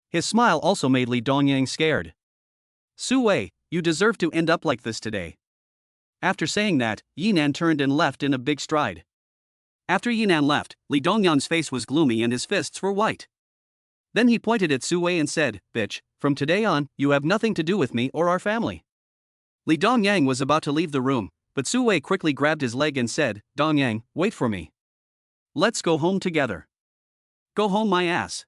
His smile also made Li Dongyang scared. Su Wei, you deserve to end up like this today. After saying that, Yinan turned and left in a big stride. After Yinan left, Li Dongyang's face was gloomy and his fists were white. Then he pointed at Su Wei and said, bitch, from today on, you have nothing to do with me or our family. Li Dongyang was about to leave the room, but Su Wei quickly grabbed his leg and said, Dongyang, wait for me. Let's go home together. Go home my ass.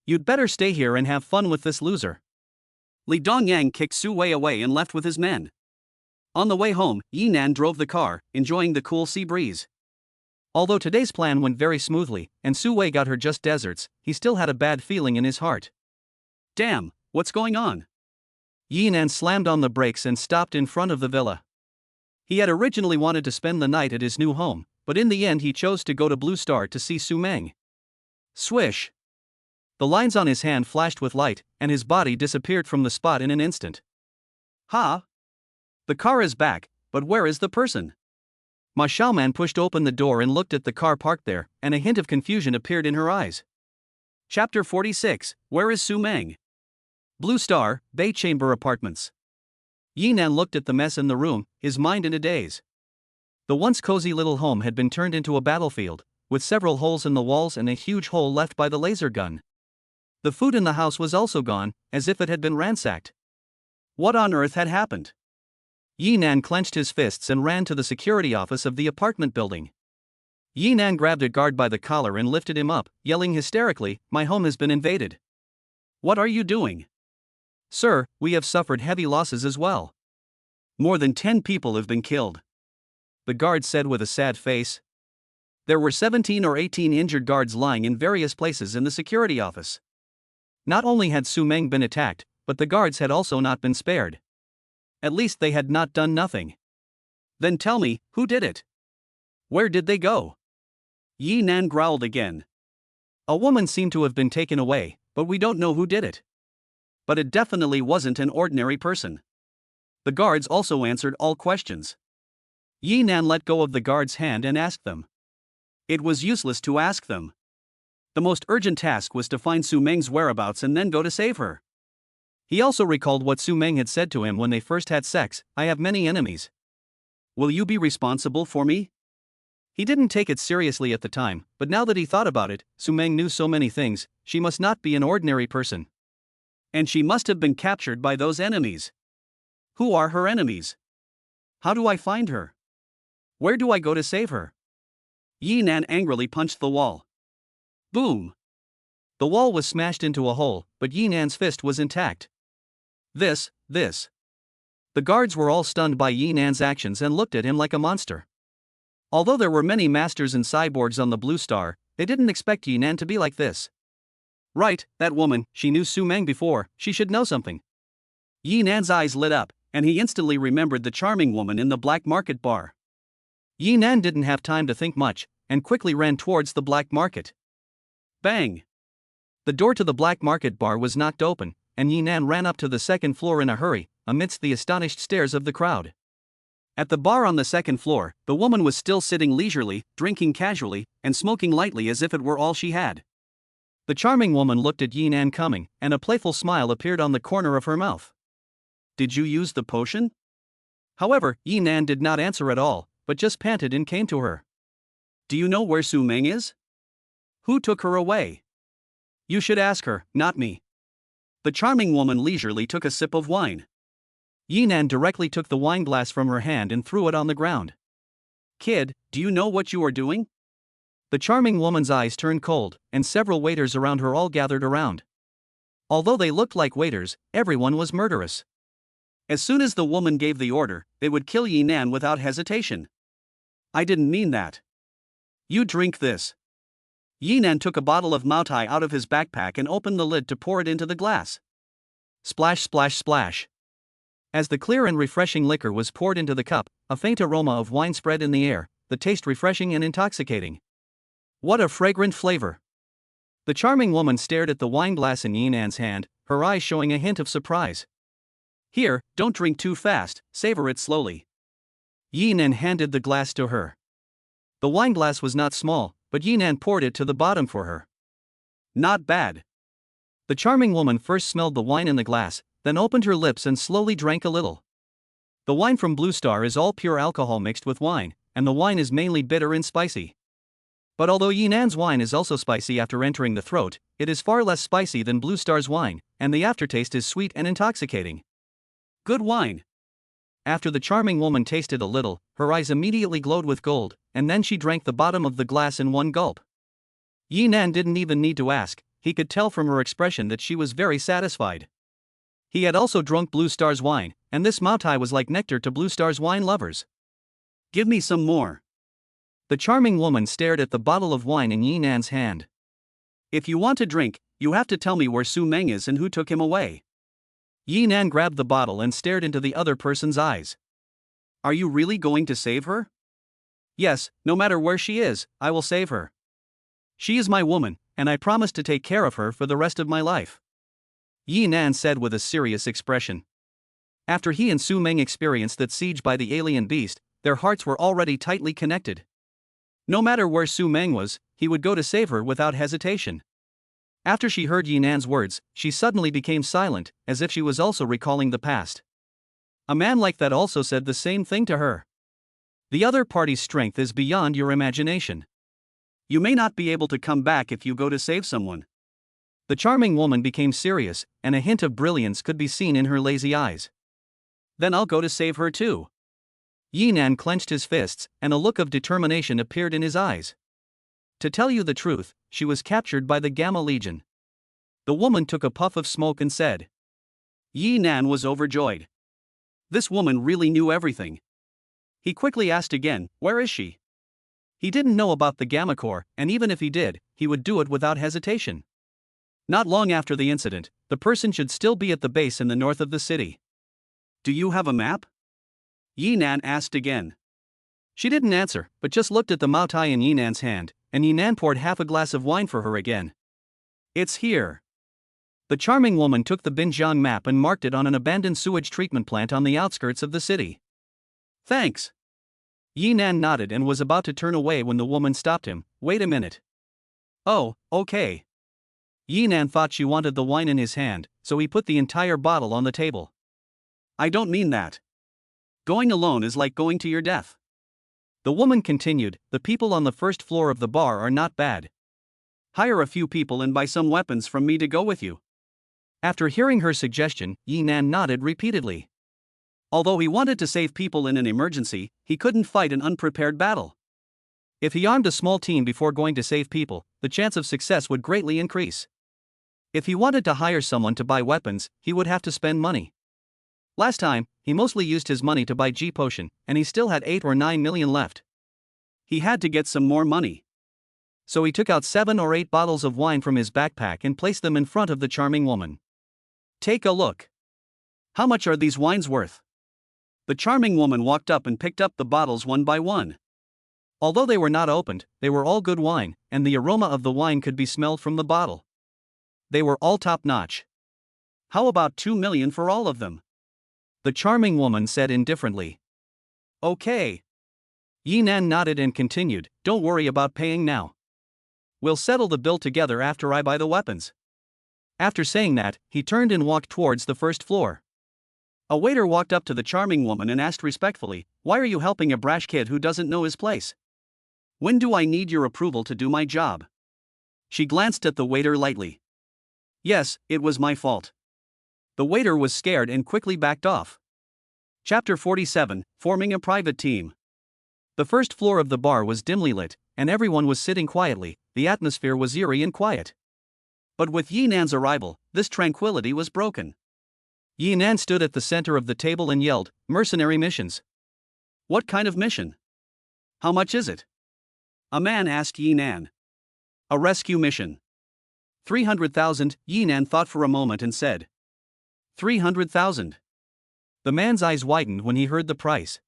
You'd better stay here and have fun with this loser. Li Dongyang kicked Su Wei away and left with his men. On the way home, Yinan drove the car, enjoying the cool sea breeze. Although today's plan went very smoothly, and Su Wei got her just desserts, he still had a bad feeling in his heart. Damn, what's going on? Yinan slammed on the brakes and stopped in front of the villa. He had originally wanted to spend the night at his new home, but in the end he chose to go to Blue Star to see Su Meng. Swish! The lines on his hand flashed with light, and his body disappeared from the spot in an instant. Ha! The car is back, but where is the person? Ma Xiaoman pushed open the door and looked at the car parked there, and a hint of confusion appeared in her eyes. Chapter 46, Where is Su Meng? Blue Star, Bay Chamber Apartments. Yinan looked at the mess in the room, his mind in a daze. The once cozy little home had been turned into a battlefield, with several holes in the walls and a huge hole left by the laser gun. The food in the house was also gone, as if it had been ransacked. What on earth had happened? Yinan clenched his fists and ran to the security office of the apartment building. Yinan grabbed a guard by the collar and lifted him up, yelling hysterically, "My home has been invaded." "What are you doing?" "Sir, we have suffered heavy losses as well. More than 10 people have been killed," the guard said with a sad face. There were 17 or 18 injured guards lying in various places in the security office. Not only had Su Meng been attacked, but the guards had also not been spared. At least they had not done nothing. Then tell me, who did it? Where did they go? Yinan growled again. A woman seemed to have been taken away, but we don't know who did it. But it definitely wasn't an ordinary person. The guards also answered all questions. Yinan let go of the guard's hand and asked them. It was useless to ask them. The most urgent task was to find Su Meng's whereabouts and then go to save her. He also recalled what Su Meng had said to him when they first had sex, "I have many enemies. Will you be responsible for me?" He didn't take it seriously at the time, but now that he thought about it, Su Meng knew so many things. She must not be an ordinary person. And she must have been captured by those enemies. Who are her enemies? How do I find her? Where do I go to save her? Yinan angrily punched the wall. Boom! The wall was smashed into a hole, but Yinan's fist was intact. This. The guards were all stunned by Yinan's actions and looked at him like a monster. Although there were many masters and cyborgs on the Blue Star, they didn't expect Yinan to be like this. Right, that woman, she knew Su Meng before, she should know something. Yinan's eyes lit up, and he instantly remembered the charming woman in the black market bar. Yinan didn't have time to think much, and quickly ran towards the black market. Bang! The door to the black market bar was knocked open, and Yinan ran up to the second floor in a hurry, amidst the astonished stares of the crowd. At the bar on the second floor, the woman was still sitting leisurely, drinking casually, and smoking lightly as if it were all she had. The charming woman looked at Yinan coming, and a playful smile appeared on the corner of her mouth. Did you use the potion? However, Yinan did not answer at all, but just panted and came to her. Do you know where Su Meng is? Who took her away? You should ask her, not me. The charming woman leisurely took a sip of wine. Yinan directly took the wine glass from her hand and threw it on the ground. Kid, do you know what you are doing? The charming woman's eyes turned cold, and several waiters around her all gathered around. Although they looked like waiters, everyone was murderous. As soon as the woman gave the order, they would kill Yinan without hesitation. I didn't mean that. You drink this. Yinan took a bottle of Maotai out of his backpack and opened the lid to pour it into the glass. Splash, splash, splash. As the clear and refreshing liquor was poured into the cup, a faint aroma of wine spread in the air, the taste refreshing and intoxicating. What a fragrant flavor! The charming woman stared at the wine glass in Yinan's hand, her eyes showing a hint of surprise. Here, don't drink too fast, savor it slowly. Yinan handed the glass to her. The wine glass was not small, but Yinan poured it to the bottom for her. Not bad. The charming woman first smelled the wine in the glass, then opened her lips and slowly drank a little. The wine from Blue Star is all pure alcohol mixed with wine, and the wine is mainly bitter and spicy. But although Yinan's wine is also spicy after entering the throat, it is far less spicy than Blue Star's wine, and the aftertaste is sweet and intoxicating. Good wine. After the charming woman tasted a little, her eyes immediately glowed with gold, and then she drank the bottom of the glass in one gulp. Yinan didn't even need to ask, he could tell from her expression that she was very satisfied. He had also drunk Blue Star's wine, and this Maotai was like nectar to Blue Star's wine lovers. Give me some more. The charming woman stared at the bottle of wine in Yinan's hand. If you want to drink, you have to tell me where Su Meng is and who took him away. Yinan grabbed the bottle and stared into the other person's eyes. Are you really going to save her? Yes, no matter where she is, I will save her. She is my woman, and I promise to take care of her for the rest of my life. Yinan said with a serious expression. After he and Su Meng experienced that siege by the alien beast, their hearts were already tightly connected. No matter where Su Meng was, he would go to save her without hesitation. After she heard Yinan's words, she suddenly became silent, as if she was also recalling the past. A man like that also said the same thing to her. The other party's strength is beyond your imagination. You may not be able to come back if you go to save someone. The charming woman became serious, and a hint of brilliance could be seen in her lazy eyes. Then I'll go to save her too. Yinan clenched his fists, and a look of determination appeared in his eyes. To tell you the truth, she was captured by the Gamma Legion. The woman took a puff of smoke and said. Yinan was overjoyed. This woman really knew everything. He quickly asked again, where is she? He didn't know about the Gamma Corps, and even if he did, he would do it without hesitation. Not long after the incident, the person should still be at the base in the north of the city. Do you have a map? Yinan asked again. She didn't answer, but just looked at the Maotai in Yinan's hand, and Yinan poured half a glass of wine for her again. It's here. The charming woman took the Binjiang map and marked it on an abandoned sewage treatment plant on the outskirts of the city. Thanks. Yinan nodded and was about to turn away when the woman stopped him. Wait a minute. Oh, okay. Yinan thought she wanted the wine in his hand, so he put the entire bottle on the table. I don't mean that. Going alone is like going to your death. The woman continued, the people on the first floor of the bar are not bad. Hire a few people and buy some weapons from me to go with you. After hearing her suggestion, Yinan nodded repeatedly. Although he wanted to save people in an emergency, he couldn't fight an unprepared battle. If he armed a small team before going to save people, the chance of success would greatly increase. If he wanted to hire someone to buy weapons, he would have to spend money. Last time, he mostly used his money to buy G potion, and he still had 8 or 9 million left. He had to get some more money. So he took out 7 or 8 bottles of wine from his backpack and placed them in front of the charming woman. Take a look. How much are these wines worth? The charming woman walked up and picked up the bottles one by one. Although they were not opened, they were all good wine, and the aroma of the wine could be smelled from the bottle. They were all top-notch. How about 2 million for all of them? The charming woman said indifferently. Okay. Yinan nodded and continued, don't worry about paying now. we'll settle the bill together after I buy the weapons. After saying that, he turned and walked towards the first floor. A waiter walked up to the charming woman and asked respectfully, "Why are you helping a brash kid who doesn't know his place? When do I need your approval to do my job?" She glanced at the waiter lightly. "Yes, it was my fault." The waiter was scared and quickly backed off. Chapter 47, Forming a Private Team. The first floor of the bar was dimly lit, and everyone was sitting quietly. The atmosphere was eerie and quiet. But with Yi Nan's arrival, this tranquility was broken. Yi Nan stood at the center of the table and yelled, "Mercenary missions." "What kind of mission? How much is it?" a man asked Yi Nan. "A rescue mission. 300,000, Yi Nan thought for a moment and said. 300,000. The man's eyes widened when he heard the price.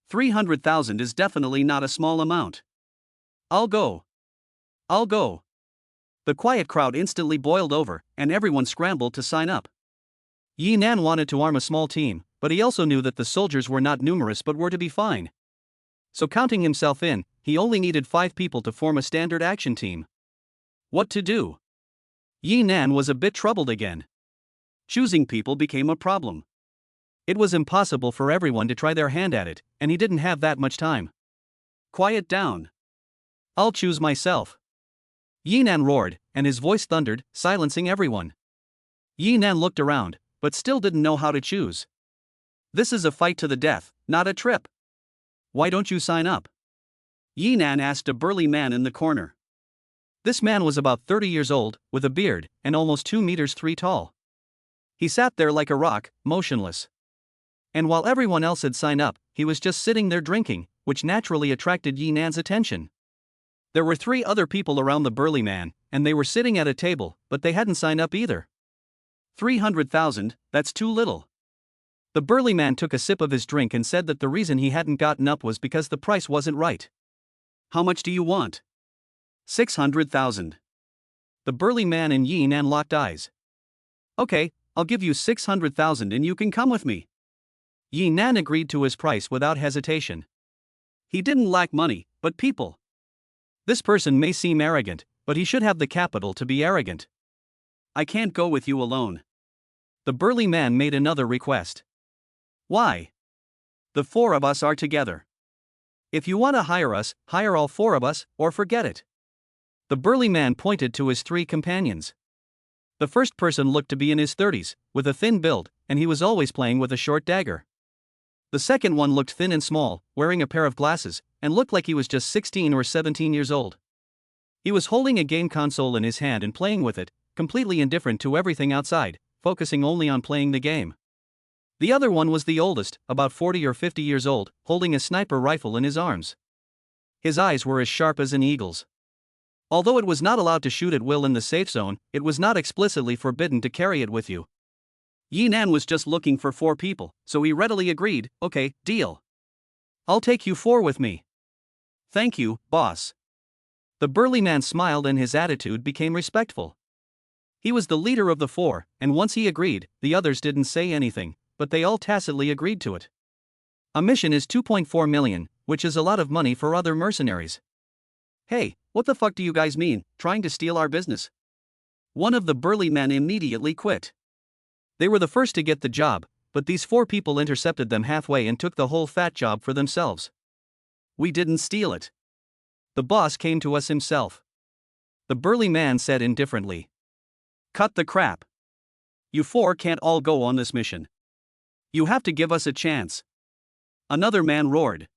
300,000 is definitely not a small amount. I'll go. I'll go. The quiet crowd instantly boiled over, and everyone scrambled to sign up. Yi Nan wanted to arm a small team, but he also knew that the soldiers were not numerous but were to be fine. So counting himself in, he only needed 5 people to form a standard action team. What to do? Yi Nan was a bit troubled again. Choosing people became a problem. It was impossible for everyone to try their hand at it, and he didn't have that much time. "Quiet down. I'll choose myself." Yi Nan roared, and his voice thundered, silencing everyone. Yi Nan looked around, but still didn't know how to choose. "This is a fight to the death, not a trip. Why don't you sign up?" Yi Nan asked a burly man in the corner. This man was about 30 years old, with a beard, and almost 2 meters 3 tall. He sat there like a rock, motionless. And while everyone else had signed up, he was just sitting there drinking, which naturally attracted Yi Nan's attention. There were 3 other people around the burly man, and they were sitting at a table, but they hadn't signed up either. 300,000, that's too little. The burly man took a sip of his drink and said that the reason he hadn't gotten up was because the price wasn't right. "How much do you want?" 600,000. The burly man and Yi Nan locked eyes. "Okay, I'll give you 600,000 and you can come with me." Yi Nan agreed to his price without hesitation. He didn't lack money, but people. This person may seem arrogant, but he should have the capital to be arrogant. "I can't go with you alone." The burly man made another request. "Why? The 4 of us are together. If you want to hire us, hire all 4 of us, or forget it." The burly man pointed to his 3 companions. The first person looked to be in his 30s, with a thin build, and he was always playing with a short dagger. The second one looked thin and small, wearing a pair of glasses, and looked like he was just 16 or 17 years old. He was holding a game console in his hand and playing with it, completely indifferent to everything outside, focusing only on playing the game. The other one was the oldest, about 40 or 50 years old, holding a sniper rifle in his arms. His eyes were as sharp as an eagle's. Although it was not allowed to shoot at will in the safe zone, it was not explicitly forbidden to carry it with you. Yi Nan was just looking for 4 people, so he readily agreed, "Okay, deal. I'll take you 4 with me." "Thank you, boss." The burly man smiled and his attitude became respectful. He was the leader of the 4, and once he agreed, the others didn't say anything, but they all tacitly agreed to it. A mission is 2.4 million, which is a lot of money for other mercenaries. "Hey, what the fuck do you guys mean, trying to steal our business?" One of the burly men immediately quit. They were the first to get the job, but these 4 people intercepted them halfway and took the whole fat job for themselves. "We didn't steal it. The boss came to us himself," the burly man said indifferently. "Cut the crap. You 4 can't all go on this mission. You have to give us a chance." Another man roared.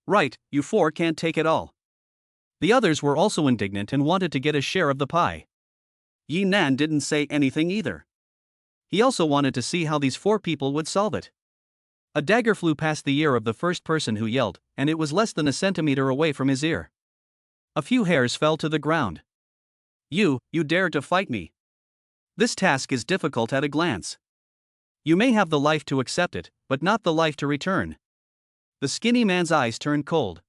"Right, you 4 can't take it all." The others were also indignant and wanted to get a share of the pie. Yi Nan didn't say anything either. He also wanted to see how these 4 people would solve it. A dagger flew past the ear of the first person who yelled, and it was less than a centimeter away from his ear. A few hairs fell to the ground. You dare to fight me? This task is difficult at a glance. You may have the life to accept it, but not the life to return." The skinny man's eyes turned cold.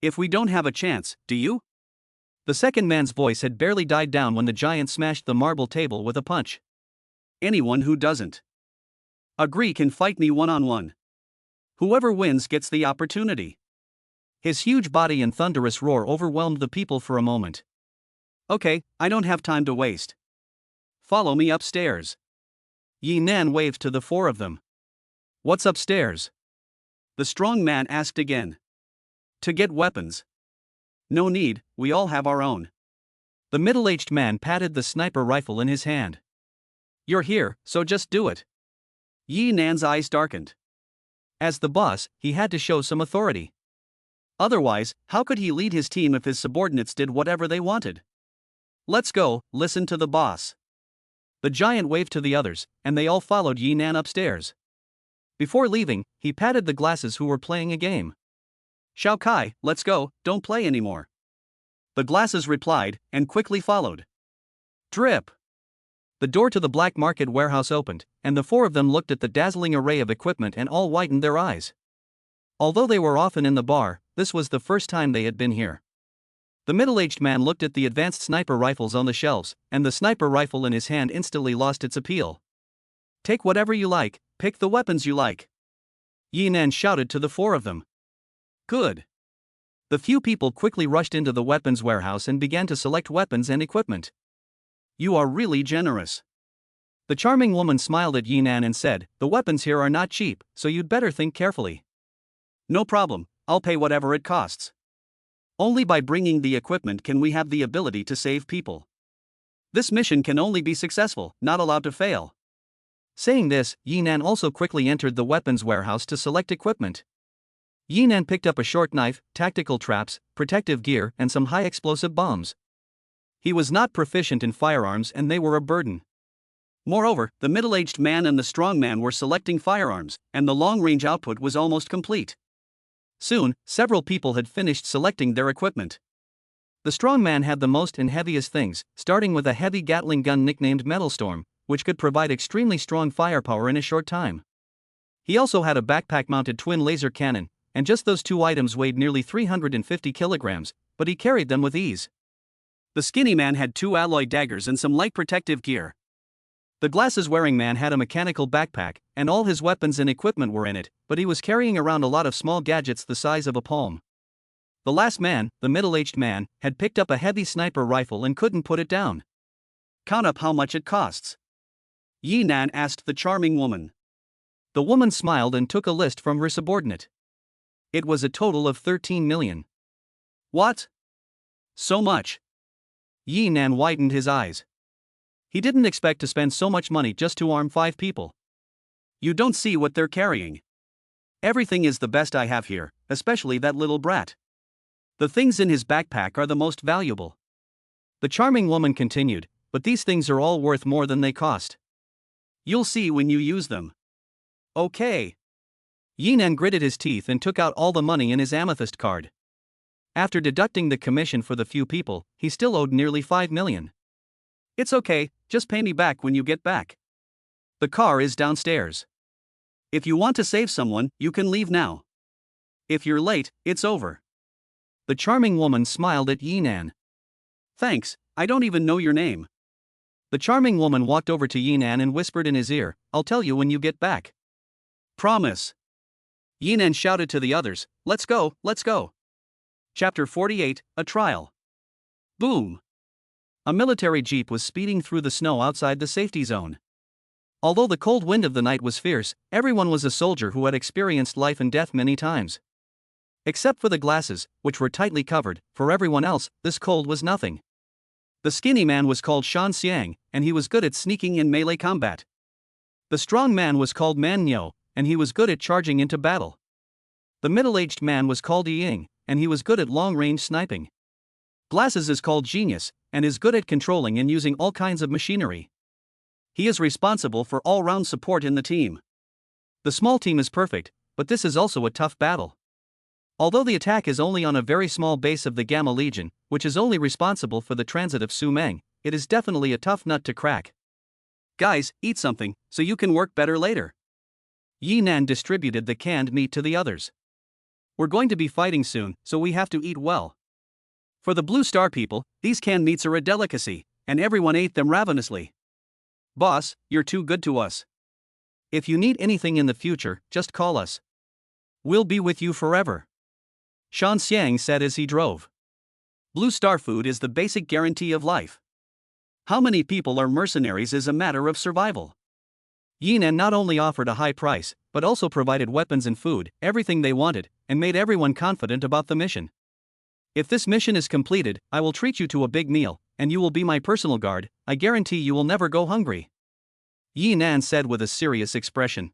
"If we don't have a chance, do you?" The second man's voice had barely died down when the giant smashed the marble table with a punch. "Anyone who doesn't agree can fight me one-on-one. Whoever wins gets the opportunity." His huge body and thunderous roar overwhelmed the people for a moment. Okay, I don't have time to waste. Follow me upstairs. Yi Nan waved to the four of them. What's upstairs? The strong man asked again. To get weapons. No need, we all have our own. The middle-aged man patted the sniper rifle in his hand. You're here, so just do it. Yi Nan's eyes darkened. As the boss, he had to show some authority. Otherwise, how could he lead his team if his subordinates did whatever they wanted? Let's go, listen to the boss. The giant waved to the others, and they all followed Yi Nan upstairs. Before leaving, he patted the glasses who were playing a game. Shao Kai, let's go, don't play anymore. The glasses replied, and quickly followed. Drip. The door to the black market warehouse opened, and the four of them looked at the dazzling array of equipment and all widened their eyes. Although they were often in the bar, this was the first time they had been here. The middle-aged man looked at the advanced sniper rifles on the shelves, and the sniper rifle in his hand instantly lost its appeal. Take whatever you like, pick the weapons you like. Yi Nan shouted to the four of them. Good. The few people quickly rushed into the weapons warehouse and began to select weapons and equipment. You are really generous. The charming woman smiled at Yi Nan and said, the weapons here are not cheap, so you'd better think carefully. No problem, I'll pay whatever it costs. Only by bringing the equipment can we have the ability to save people. This mission can only be successful, not allowed to fail. Saying this, Yi Nan also quickly entered the weapons warehouse to select equipment. Yi Nan picked up a short knife, tactical traps, protective gear, and some high-explosive bombs. He was not proficient in firearms and they were a burden. Moreover, the middle-aged man and the strong man were selecting firearms, and the long-range output was almost complete. Soon, several people had finished selecting their equipment. The strong man had the most and heaviest things, starting with a heavy Gatling gun nicknamed Metal Storm, which could provide extremely strong firepower in a short time. He also had a backpack-mounted twin laser cannon, and just those two items weighed nearly 350 kilograms, but he carried them with ease. The skinny man had two alloy daggers and some light protective gear. The glasses-wearing man had a mechanical backpack, and all his weapons and equipment were in it, but he was carrying around a lot of small gadgets the size of a palm. The last man, the middle-aged man, had picked up a heavy sniper rifle and couldn't put it down. Count up how much it costs. Yi Nan asked the charming woman. The woman smiled and took a list from her subordinate. It was a total of 13 million. What? So much? Yi Nan widened his eyes. He didn't expect to spend so much money just to arm 5 people. You don't see what they're carrying. Everything is the best I have here, especially that little brat. The things in his backpack are the most valuable. The charming woman continued, but these things are all worth more than they cost. You'll see when you use them. Okay. Yi Nan gritted his teeth and took out all the money in his amethyst card. After deducting the commission for the few people, he still owed nearly 5 million. It's okay, just pay me back when you get back. The car is downstairs. If you want to save someone, you can leave now. If you're late, it's over. The charming woman smiled at Yi Nan. Thanks, I don't even know your name. The charming woman walked over to Yi Nan and whispered in his ear, I'll tell you when you get back. Promise. Yi Nan shouted to the others, let's go, let's go. Chapter 48, A Trial. Boom. A military jeep was speeding through the snow outside the safety zone. Although the cold wind of the night was fierce, everyone was a soldier who had experienced life and death many times. Except for the glasses, which were tightly covered, for everyone else, this cold was nothing. The skinny man was called Shan Xiang, and he was good at sneaking in melee combat. The strong man was called Man Nyo, and he was good at charging into battle. The middle-aged man was called Ying, and he was good at long-range sniping. Glasses is called Genius, and is good at controlling and using all kinds of machinery. He is responsible for all-round support in the team. The small team is perfect, but this is also a tough battle. Although the attack is only on a very small base of the Gamma Legion, which is only responsible for the transit of Su Meng, it is definitely a tough nut to crack. Guys, eat something, so you can work better later. Yi Nan distributed the canned meat to the others. We're going to be fighting soon, so we have to eat well. For the Blue Star people, these canned meats are a delicacy, and everyone ate them ravenously. Boss, you're too good to us. If you need anything in the future, just call us. We'll be with you forever. Shan Xiang said as he drove. Blue Star food is the basic guarantee of life. How many people are mercenaries is a matter of survival. Yinan not only offered a high price, but also provided weapons and food, everything they wanted, and made everyone confident about the mission. If this mission is completed, I will treat you to a big meal, and you will be my personal guard. I guarantee you will never go hungry. Yinan said with a serious expression.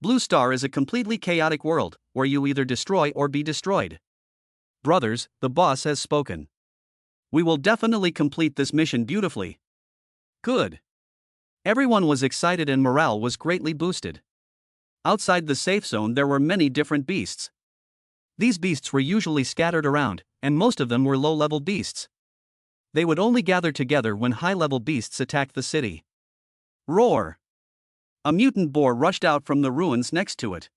Blue Star is a completely chaotic world, where you either destroy or be destroyed. Brothers, the boss has spoken. We will definitely complete this mission beautifully. Good. Everyone was excited and morale was greatly boosted. Outside the safe zone there were many different beasts. These beasts were usually scattered around, and most of them were low-level beasts. They would only gather together when high-level beasts attacked the city. Roar! A mutant boar rushed out from the ruins next to it.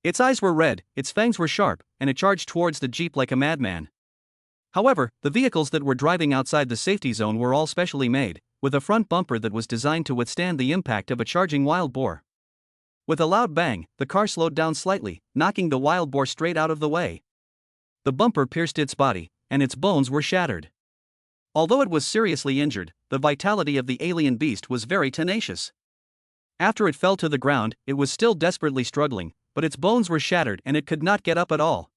Its eyes were red, its fangs were sharp, and it charged towards the jeep like a madman. However, the vehicles that were driving outside the safety zone were all specially made, with a front bumper that was designed to withstand the impact of a charging wild boar. With a loud bang, the car slowed down slightly, knocking the wild boar straight out of the way. The bumper pierced its body, and its bones were shattered. Although it was seriously injured, the vitality of the alien beast was very tenacious. After it fell to the ground, it was still desperately struggling, but its bones were shattered and it could not get up at all.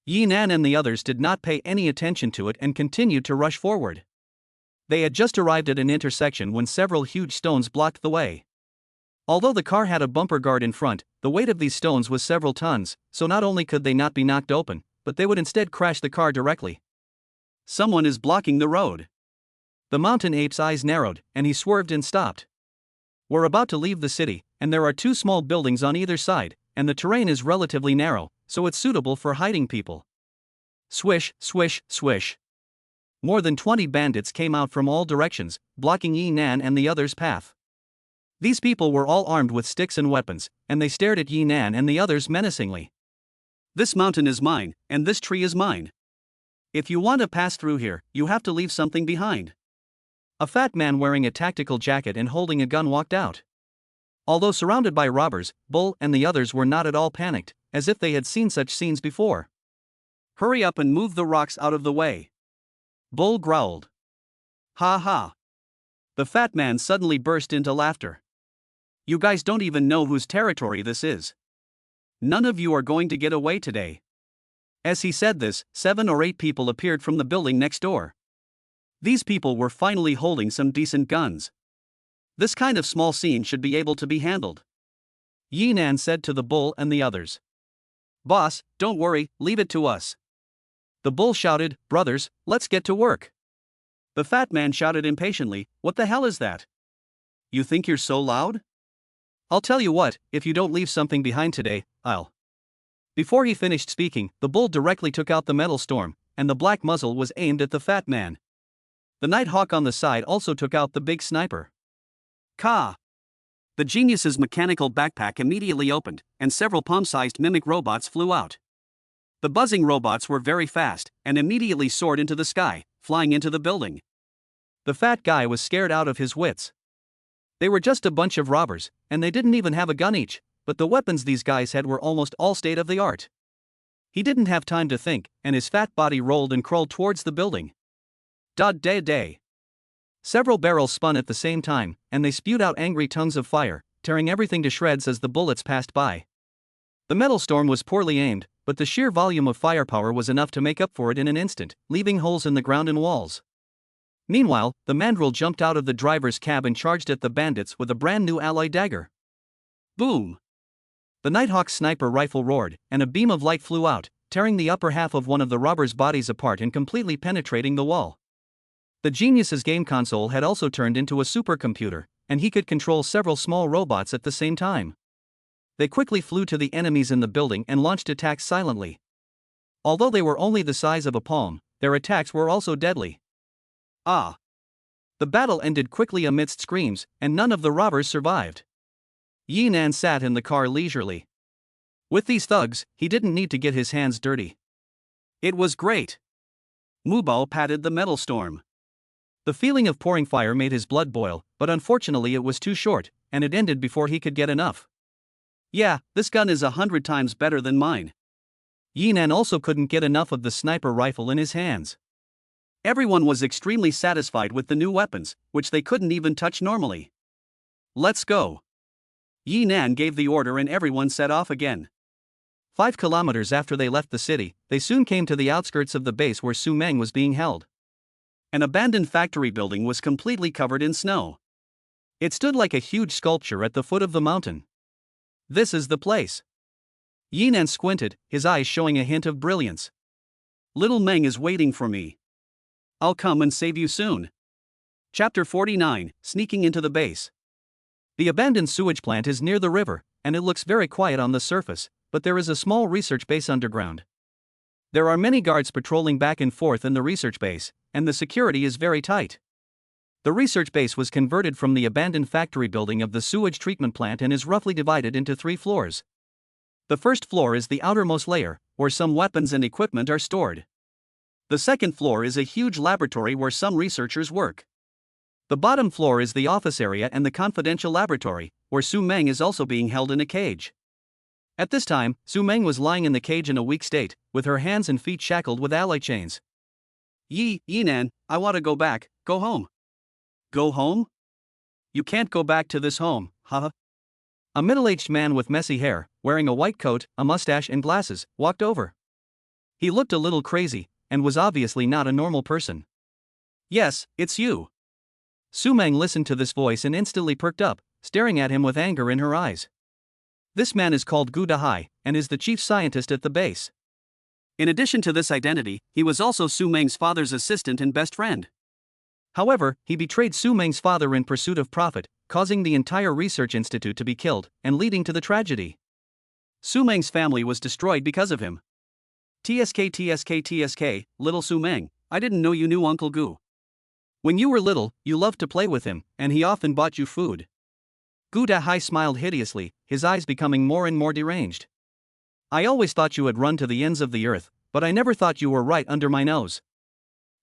Yinan and the others did not pay any attention to it and continued to rush forward. They had just arrived at an intersection when several huge stones blocked the way. Although the car had a bumper guard in front, the weight of these stones was several tons, so not only could they not be knocked open, but they would instead crash the car directly. Someone is blocking the road. The mountain ape's eyes narrowed, and he swerved and stopped. We're about to leave the city, and there are two small buildings on either side, and the terrain is relatively narrow, so it's suitable for hiding people. Swish, swish, swish. More than 20 bandits came out from all directions, blocking Yinan and the others' path. These people were all armed with sticks and weapons, and they stared at Yinan and the others menacingly. This mountain is mine, and this tree is mine. If you want to pass through here, you have to leave something behind. A fat man wearing a tactical jacket and holding a gun walked out. Although surrounded by robbers, Bull and the others were not at all panicked, as if they had seen such scenes before. Hurry up and move the rocks out of the way. Bull growled. Ha ha. The fat man suddenly burst into laughter. You guys don't even know whose territory this is. None of you are going to get away today. As he said this, 7 or 8 people appeared from the building next door. These people were finally holding some decent guns. This kind of small scene should be able to be handled. Yinan said to the bull and the others. Boss, don't worry, leave it to us. The bull shouted, brothers, let's get to work. The fat man shouted impatiently, what the hell is that? You think you're so loud? I'll tell you what, if you don't leave something behind today, I'll. Before he finished speaking, the bull directly took out the metal storm, and the black muzzle was aimed at the fat man. The Nighthawk on the side also took out the big sniper. Ka! The genius's mechanical backpack immediately opened, and several palm-sized mimic robots flew out. The buzzing robots were very fast, and immediately soared into the sky, flying into the building. The fat guy was scared out of his wits. They were just a bunch of robbers, and they didn't even have a gun each, but the weapons these guys had were almost all state-of-the-art. He didn't have time to think, and his fat body rolled and crawled towards the building. Day. Several barrels spun at the same time, and they spewed out angry tongues of fire, tearing everything to shreds as the bullets passed by. The metal storm was poorly aimed, but the sheer volume of firepower was enough to make up for it in an instant, leaving holes in the ground and walls. Meanwhile, the mandrill jumped out of the driver's cab and charged at the bandits with a brand new alloy dagger. Boom! The Nighthawk's sniper rifle roared, and a beam of light flew out, tearing the upper half of one of the robbers' bodies apart and completely penetrating the wall. The genius's game console had also turned into a supercomputer, and he could control several small robots at the same time. They quickly flew to the enemies in the building and launched attacks silently. Although they were only the size of a palm, their attacks were also deadly. Ah! The battle ended quickly amidst screams, and none of the robbers survived. Yinan sat in the car leisurely. With these thugs, he didn't need to get his hands dirty. It was great. Mubao patted the metal storm. The feeling of pouring fire made his blood boil, but unfortunately it was too short, and it ended before he could get enough. Yeah, this gun is 100 times better than mine. Yinan also couldn't get enough of the sniper rifle in his hands. Everyone was extremely satisfied with the new weapons, which they couldn't even touch normally. Let's go. Yi Nan gave the order and everyone set off again. 5 kilometers after they left the city, they soon came to the outskirts of the base where Su Meng was being held. An abandoned factory building was completely covered in snow. It stood like a huge sculpture at the foot of the mountain. This is the place. Yi Nan squinted, his eyes showing a hint of brilliance. Little Meng is waiting for me. I'll come and save you soon. Chapter 49, Sneaking into the Base. The abandoned sewage plant is near the river, and it looks very quiet on the surface, but there is a small research base underground. There are many guards patrolling back and forth in the research base, and the security is very tight. The research base was converted from the abandoned factory building of the sewage treatment plant and is roughly divided into 3 floors. The first floor is the outermost layer, where some weapons and equipment are stored. The second floor is a huge laboratory where some researchers work. The bottom floor is the office area and the confidential laboratory, where Su Meng is also being held in a cage. At this time, Su Meng was lying in the cage in a weak state, with her hands and feet shackled with alloy chains. Yi Nan, I want to go back, go home. Go home? You can't go back to this home, haha. A middle-aged man with messy hair, wearing a white coat, a mustache and glasses, walked over. He looked a little crazy, and was obviously not a normal person. Yes, it's you. Su Meng listened to this voice and instantly perked up, staring at him with anger in her eyes. This man is called Gu Dahai, and is the chief scientist at the base. In addition to this identity, he was also Su Meng's father's assistant and best friend. However, he betrayed Su Meng's father in pursuit of profit, causing the entire research institute to be killed, and leading to the tragedy. Su Meng's family was destroyed because of him. TSK, little Su Meng, I didn't know you knew Uncle Gu. When you were little, you loved to play with him, and he often bought you food. Gu Dahai smiled hideously, his eyes becoming more and more deranged. I always thought you had run to the ends of the earth, but I never thought you were right under my nose.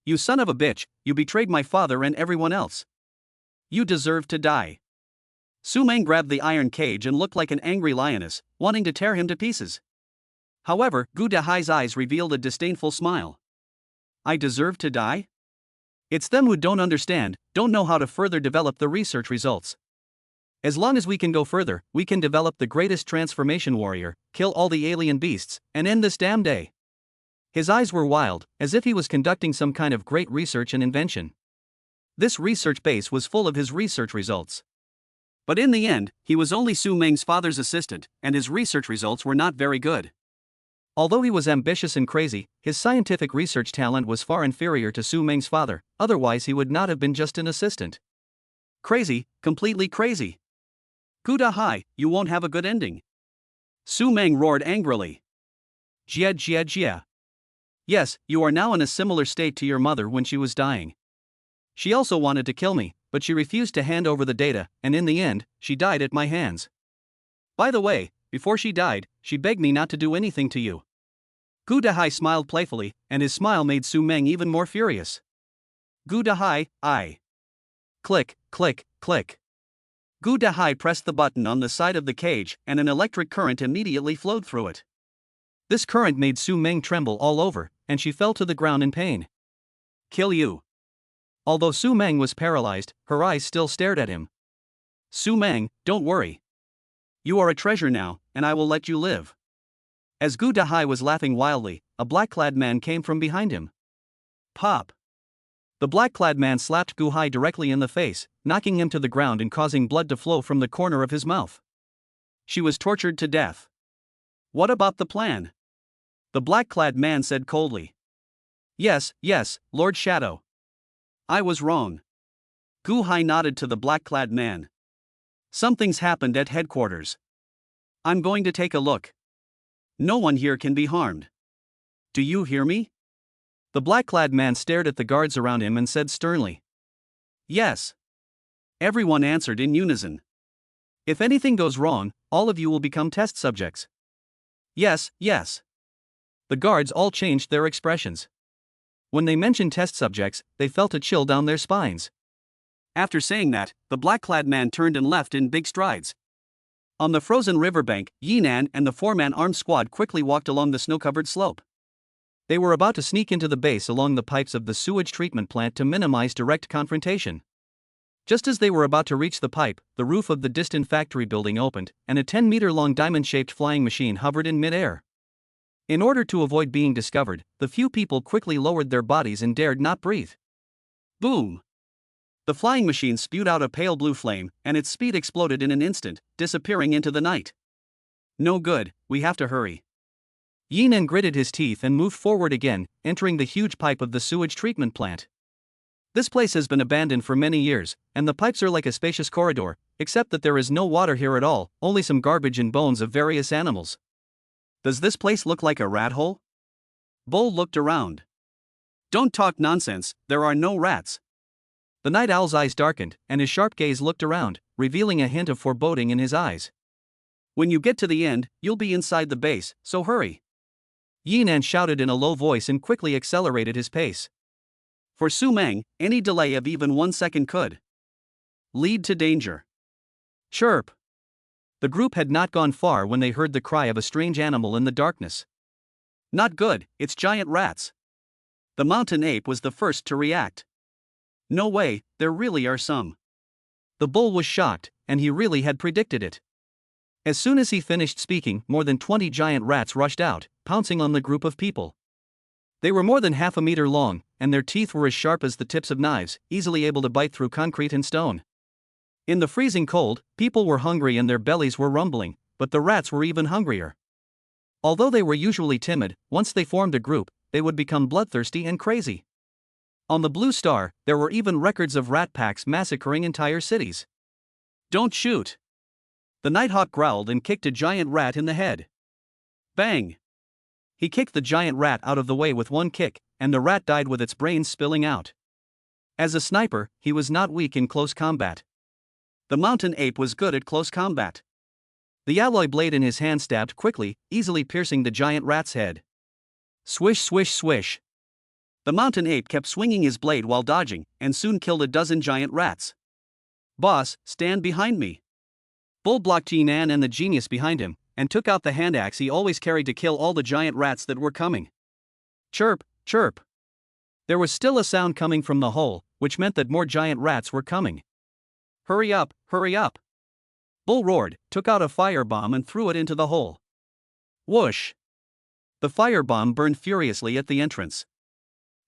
You son of a bitch, you betrayed my father and everyone else. You deserve to die. Su Meng grabbed the iron cage and looked like an angry lioness, wanting to tear him to pieces. However, Gu Dahai's eyes revealed a disdainful smile. I deserve to die? It's them who don't understand, don't know how to further develop the research results. As long as we can go further, we can develop the greatest transformation warrior, kill all the alien beasts, and end this damn day. His eyes were wild, as if he was conducting some kind of great research and invention. This research base was full of his research results. But in the end, he was only Su Meng's father's assistant, and his research results were not very good. Although he was ambitious and crazy, his scientific research talent was far inferior to Su Meng's father, otherwise he would not have been just an assistant. Crazy, completely crazy. Gu Dahai, you won't have a good ending. Su Meng roared angrily. Jia. Yes, you are now in a similar state to your mother when she was dying. She also wanted to kill me, but she refused to hand over the data, and in the end, she died at my hands. By the way, before she died, she begged me not to do anything to you. Gu Dahai smiled playfully, and his smile made Su Meng even more furious. Gu Dahai, I. Click, click, click. Gu Dahai pressed the button on the side of the cage, and an electric current immediately flowed through it. This current made Su Meng tremble all over, and she fell to the ground in pain. Kill you. Although Su Meng was paralyzed, her eyes still stared at him. Su Meng, don't worry. You are a treasure now, and I will let you live. As Gu Dahai was laughing wildly, a black-clad man came from behind him. Pop! The black-clad man slapped Gu Dahai directly in the face, knocking him to the ground and causing blood to flow from the corner of his mouth. She was tortured to death. What about the plan? The black-clad man said coldly. Yes, Lord Shadow. I was wrong. Gu Dahai nodded to the black-clad man. Something's happened at headquarters. I'm going to take a look. No one here can be harmed. Do you hear me? The black-clad man stared at the guards around him and said sternly. Yes. Everyone answered in unison. If anything goes wrong, all of you will become test subjects. Yes. The guards all changed their expressions. When they mentioned test subjects, they felt a chill down their spines. After saying that, the black-clad man turned and left in big strides. On the frozen riverbank, Yi Nan and the 4-man armed squad quickly walked along the snow-covered slope. They were about to sneak into the base along the pipes of the sewage treatment plant to minimize direct confrontation. Just as they were about to reach the pipe, the roof of the distant factory building opened, and a 10-meter-long diamond-shaped flying machine hovered in mid-air. In order to avoid being discovered, the few people quickly lowered their bodies and dared not breathe. Boom! The flying machine spewed out a pale blue flame, and its speed exploded in an instant, disappearing into the night. No good, we have to hurry. Yinan gritted his teeth and moved forward again, entering the huge pipe of the sewage treatment plant. This place has been abandoned for many years, and the pipes are like a spacious corridor, except that there is no water here at all, only some garbage and bones of various animals. Does this place look like a rat hole? Bull looked around. Don't talk nonsense, there are no rats. The night owl's eyes darkened, and his sharp gaze looked around, revealing a hint of foreboding in his eyes. When you get to the end, you'll be inside the base, so hurry. Yinan shouted in a low voice and quickly accelerated his pace. For Su Meng, any delay of even 1 second could lead to danger. Chirp! The group had not gone far when they heard the cry of a strange animal in the darkness. Not good, it's giant rats. The mountain ape was the first to react. No way, there really are some. The bull was shocked, and he really had predicted it. As soon as he finished speaking, more than 20 giant rats rushed out, pouncing on the group of people. They were more than half a meter long, and their teeth were as sharp as the tips of knives, easily able to bite through concrete and stone. In the freezing cold, people were hungry and their bellies were rumbling, but the rats were even hungrier. Although they were usually timid, once they formed a group, they would become bloodthirsty and crazy. On the Blue Star, there were even records of rat packs massacring entire cities. Don't shoot! The Nighthawk growled and kicked a giant rat in the head. Bang! He kicked the giant rat out of the way with one kick, and the rat died with its brains spilling out. As a sniper, he was not weak in close combat. The mountain ape was good at close combat. The alloy blade in his hand stabbed quickly, easily piercing the giant rat's head. Swish, swish, swish. The mountain ape kept swinging his blade while dodging, and soon killed a dozen giant rats. Boss, stand behind me. Bull blocked Yinan and the genius behind him, and took out the hand axe he always carried to kill all the giant rats that were coming. Chirp, chirp. There was still a sound coming from the hole, which meant that more giant rats were coming. Hurry up, hurry up. Bull roared, took out a firebomb and threw it into the hole. Whoosh! The firebomb burned furiously at the entrance.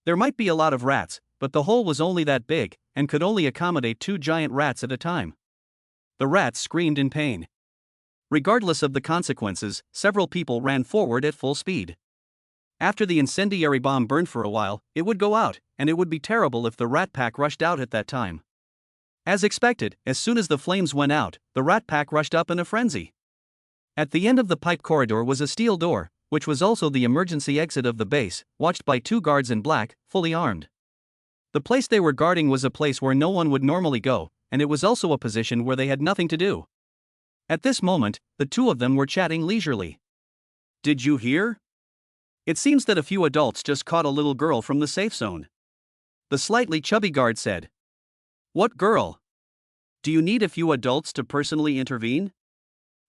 There might be a lot of rats, but the hole was only that big, and could only accommodate 2 giant rats at a time. The rats screamed in pain. Regardless of the consequences, several people ran forward at full speed. After the incendiary bomb burned for a while, it would go out, and it would be terrible if the rat pack rushed out at that time. As expected, as soon as the flames went out, the rat pack rushed up in a frenzy. At the end of the pipe corridor was a steel door, which was also the emergency exit of the base, watched by 2 guards in black, fully armed. The place they were guarding was a place where no one would normally go, and it was also a position where they had nothing to do. At this moment, the 2 of them were chatting leisurely. Did you hear? It seems that a few adults just caught a little girl from the safe zone. The slightly chubby guard said. What girl? Do you need a few adults to personally intervene?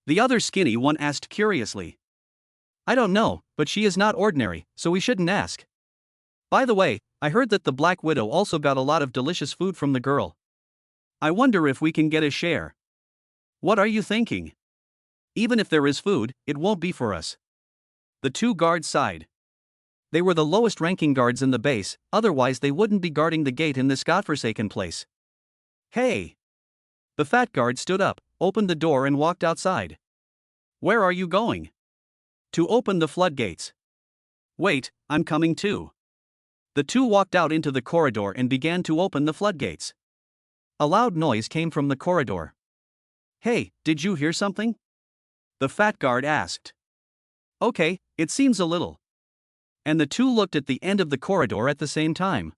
The other skinny one asked curiously. I don't know, but she is not ordinary, so we shouldn't ask. By the way, I heard that the Black Widow also got a lot of delicious food from the girl. I wonder if we can get a share. What are you thinking? Even if there is food, it won't be for us. The 2 guards sighed. They were the lowest ranking guards in the base, otherwise they wouldn't be guarding the gate in this godforsaken place. Hey! The fat guard stood up, opened the door and walked outside. Where are you going? To open the floodgates. Wait, I'm coming too. The 2 walked out into the corridor and began to open the floodgates. A loud noise came from the corridor. Hey, did you hear something? The fat guard asked. Okay, it seems a little. And the 2 looked at the end of the corridor at the same time.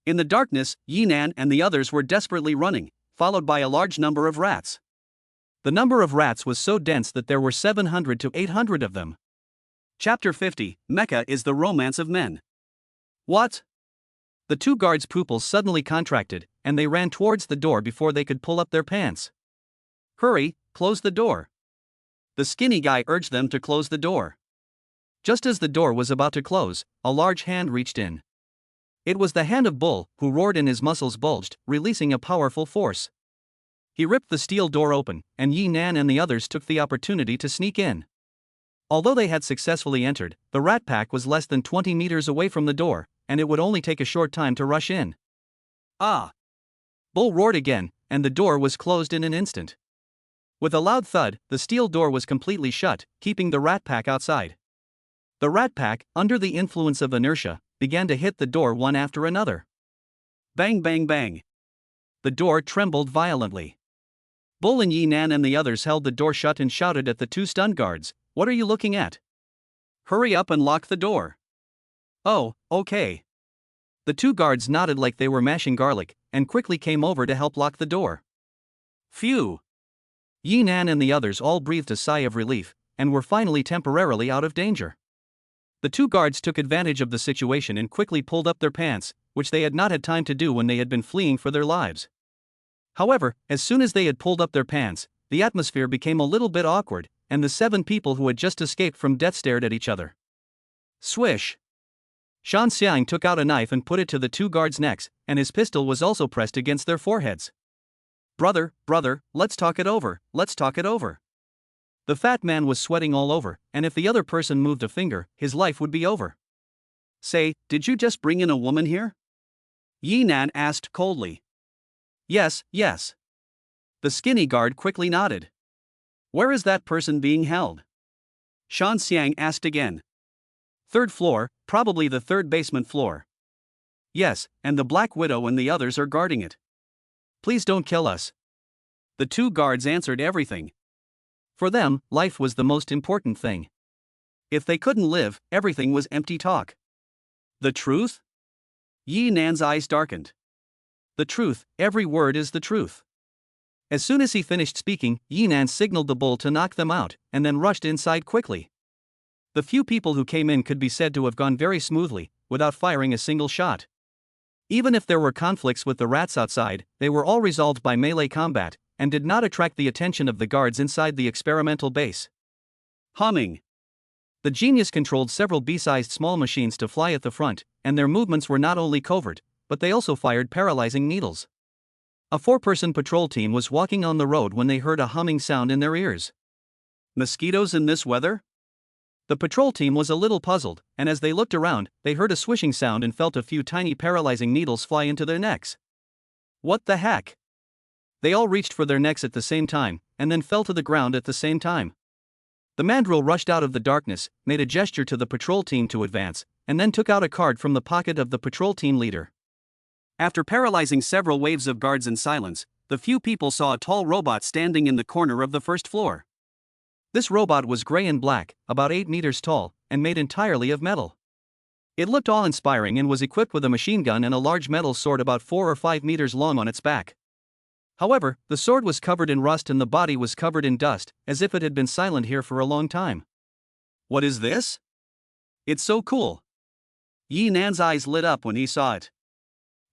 In the darkness, Yinan and the others were desperately running, followed by a large number of rats. The number of rats was so dense that there were 700 to 800 of them. Chapter 50, Mecha is the Romance of Men. What? The 2 guards' pupils suddenly contracted, and they ran towards the door before they could pull up their pants. Hurry, close the door. The skinny guy urged them to close the door. Just as the door was about to close, a large hand reached in. It was the hand of Bull, who roared and his muscles bulged, releasing a powerful force. He ripped the steel door open, and Yi Nan and the others took the opportunity to sneak in. Although they had successfully entered, the rat pack was less than 20 meters away from the door, and it would only take a short time to rush in. Ah! Bull roared again, and the door was closed in an instant. With a loud thud, the steel door was completely shut, keeping the rat pack outside. The rat pack, under the influence of inertia, began to hit the door one after another. Bang bang bang. The door trembled violently. Bull and Yi Nan and the others held the door shut and shouted at the two stunned guards, "What are you looking at? Hurry up and lock the door." "Oh, okay." The two guards nodded like they were mashing garlic, and quickly came over to help lock the door. Phew! Yi Nan and the others all breathed a sigh of relief, and were finally temporarily out of danger. The two guards took advantage of the situation and quickly pulled up their pants, which they had not had time to do when they had been fleeing for their lives. However, as soon as they had pulled up their pants, the atmosphere became a little bit awkward, and the 7 people who had just escaped from death stared at each other. Swish! Shan Xiang took out a knife and put it to the two guards' necks, and his pistol was also pressed against their foreheads. Brother, let's talk it over, let's talk it over." The fat man was sweating all over, and if the other person moved a finger, his life would be over. "Say, did you just bring in a woman here?" Yi Nan asked coldly. Yes. The skinny guard quickly nodded. "Where is that person being held?" Shan Xiang asked again. "Third floor, probably the third basement floor." "Yes, and the Black Widow and the others are guarding it." "Please don't kill us." The two guards answered everything. For them, life was the most important thing. If they couldn't live, everything was empty talk. The truth? Yi Nan's eyes darkened. The truth, every word is the truth. As soon as he finished speaking, Yi Nan signaled the bull to knock them out, and then rushed inside quickly. The few people who came in could be said to have gone very smoothly, without firing a single shot. Even if there were conflicts with the rats outside, they were all resolved by melee combat, and did not attract the attention of the guards inside the experimental base. Humming. The genius controlled several B-sized small machines to fly at the front, and their movements were not only covert, but they also fired paralyzing needles. A 4-person patrol team was walking on the road when they heard a humming sound in their ears. Mosquitoes in this weather? The patrol team was a little puzzled, and as they looked around, they heard a swishing sound and felt a few tiny paralyzing needles fly into their necks. What the heck? They all reached for their necks at the same time, and then fell to the ground at the same time. The mandrill rushed out of the darkness, made a gesture to the patrol team to advance, and then took out a card from the pocket of the patrol team leader. After paralyzing several waves of guards in silence, the few people saw a tall robot standing in the corner of the first floor. This robot was gray and black, about 8 meters tall, and made entirely of metal. It looked awe-inspiring and was equipped with a machine gun and a large metal sword about 4 or 5 meters long on its back. However, the sword was covered in rust and the body was covered in dust, as if it had been silent here for a long time. What is this? It's so cool. Yi Nan's eyes lit up when he saw it.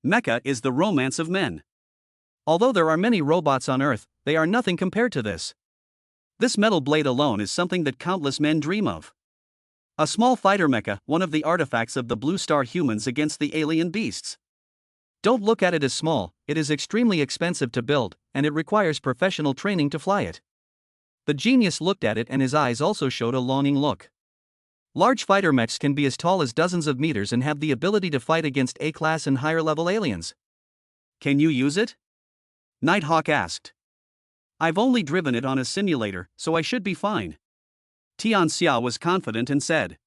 Mecha is the romance of men. Although there are many robots on Earth, they are nothing compared to this. This metal blade alone is something that countless men dream of. A small fighter mecha, one of the artifacts of the Blue Star humans against the alien beasts. Don't look at it as small, it is extremely expensive to build, and it requires professional training to fly it. The genius looked at it and his eyes also showed a longing look. Large fighter mechs can be as tall as dozens of meters and have the ability to fight against A-class and higher-level aliens. Can you use it? Nighthawk asked. I've only driven it on a simulator, so I should be fine. Tian Xia was confident and said.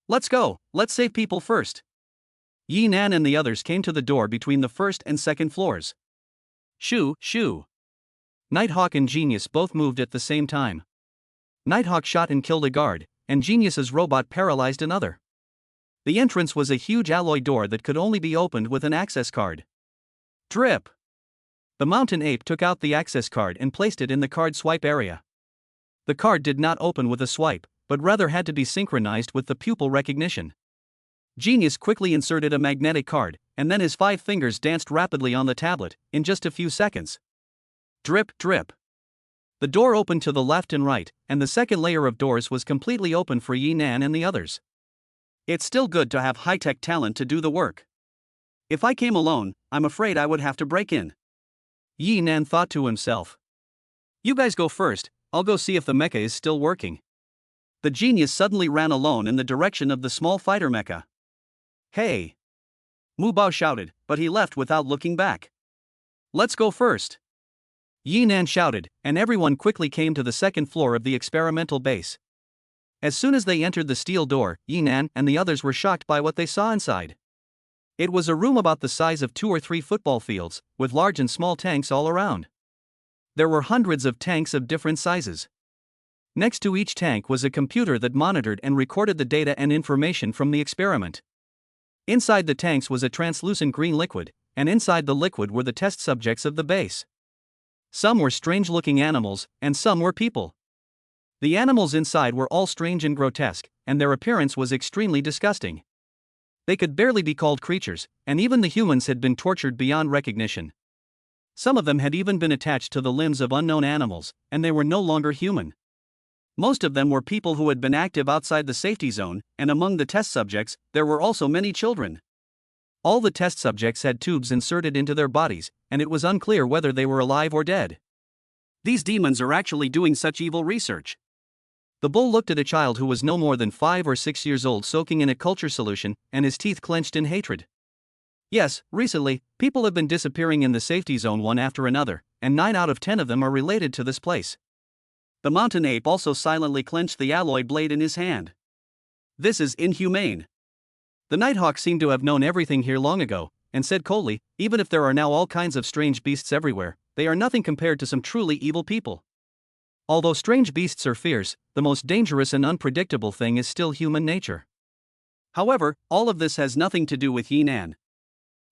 Let's go, let's save people first. Yi Nan and the others came to the door between the first and second floors. Shoo. Nighthawk and Genius both moved at the same time. Nighthawk shot and killed a guard, and Genius's robot paralyzed another. The entrance was a huge alloy door that could only be opened with an access card. Drip. The mountain ape took out the access card and placed it in the card swipe area. The card did not open with a swipe, but rather had to be synchronized with the pupil recognition. Genius quickly inserted a magnetic card, and then his 5 fingers danced rapidly on the tablet, in just a few seconds. Drip. The door opened to the left and right, and the second layer of doors was completely open for Yi Nan and the others. It's still good to have high-tech talent to do the work. If I came alone, I'm afraid I would have to break in. Yi Nan thought to himself. You guys go first, I'll go see if the mecha is still working. The genius suddenly ran alone in the direction of the small fighter mecha. Hey! Mu Bao shouted, but he left without looking back. Let's go first. Yi Nan shouted, and everyone quickly came to the second floor of the experimental base. As soon as they entered the steel door, Yi Nan and the others were shocked by what they saw inside. It was a room about the size of 2 or 3 football fields, with large and small tanks all around. There were hundreds of tanks of different sizes. Next to each tank was a computer that monitored and recorded the data and information from the experiment. Inside the tanks was a translucent green liquid, and inside the liquid were the test subjects of the base. Some were strange-looking animals, and some were people. The animals inside were all strange and grotesque, and their appearance was extremely disgusting. They could barely be called creatures, and even the humans had been tortured beyond recognition. Some of them had even been attached to the limbs of unknown animals, and they were no longer human. Most of them were people who had been active outside the safety zone, and among the test subjects, there were also many children. All the test subjects had tubes inserted into their bodies, and it was unclear whether they were alive or dead. These demons are actually doing such evil research. The bull looked at a child who was no more than 5 or 6 years old soaking in a culture solution, and his teeth clenched in hatred. Yes, recently, people have been disappearing in the safety zone one after another, and 9 out of 10 of them are related to this place. The mountain ape also silently clenched the alloy blade in his hand. This is inhumane. The nighthawk seemed to have known everything here long ago, and said coldly, even if there are now all kinds of strange beasts everywhere, they are nothing compared to some truly evil people. Although strange beasts are fierce, the most dangerous and unpredictable thing is still human nature. However, all of this has nothing to do with Yi Nan.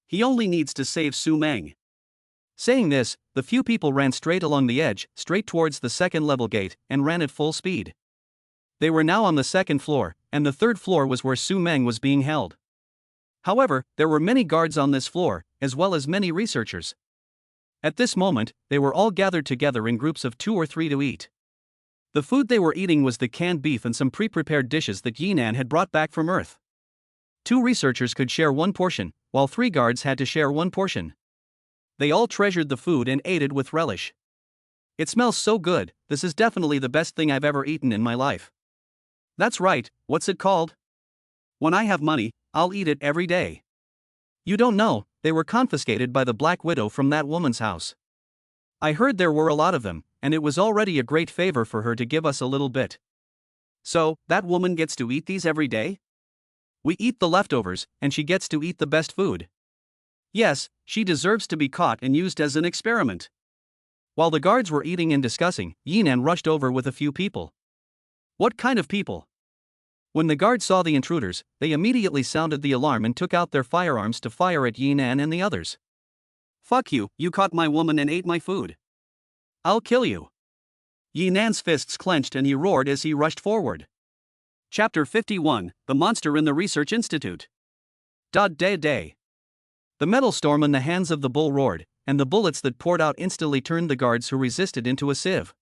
He only needs to save Su Meng. Saying this, the few people ran straight along the edge, straight towards the second level gate, and ran at full speed. They were now on the second floor, and the third floor was where Su Meng was being held. However, there were many guards on this floor, as well as many researchers. At this moment, they were all gathered together in groups of 2 or 3 to eat. The food they were eating was the canned beef and some pre-prepared dishes that Yi Nan had brought back from Earth. 2 researchers could share 1 portion, while 3 guards had to share 1 portion. They all treasured the food and ate it with relish. It smells so good, this is definitely the best thing I've ever eaten in my life. That's right, what's it called? When I have money, I'll eat it every day. You don't know, they were confiscated by the Black Widow from that woman's house. I heard there were a lot of them, and it was already a great favor for her to give us a little bit. So, that woman gets to eat these every day? We eat the leftovers, and she gets to eat the best food. Yes, she deserves to be caught and used as an experiment. While the guards were eating and discussing, Yi Nan rushed over with a few people. What kind of people? When the guards saw the intruders, they immediately sounded the alarm and took out their firearms to fire at Yi Nan and the others. Fuck you, you caught my woman and ate my food. I'll kill you. Yi Nan's fists clenched and he roared as he rushed forward. Chapter 51, The Monster in the Research Institute. Day. The metal storm in the hands of the bull roared, and the bullets that poured out instantly turned the guards who resisted into a sieve.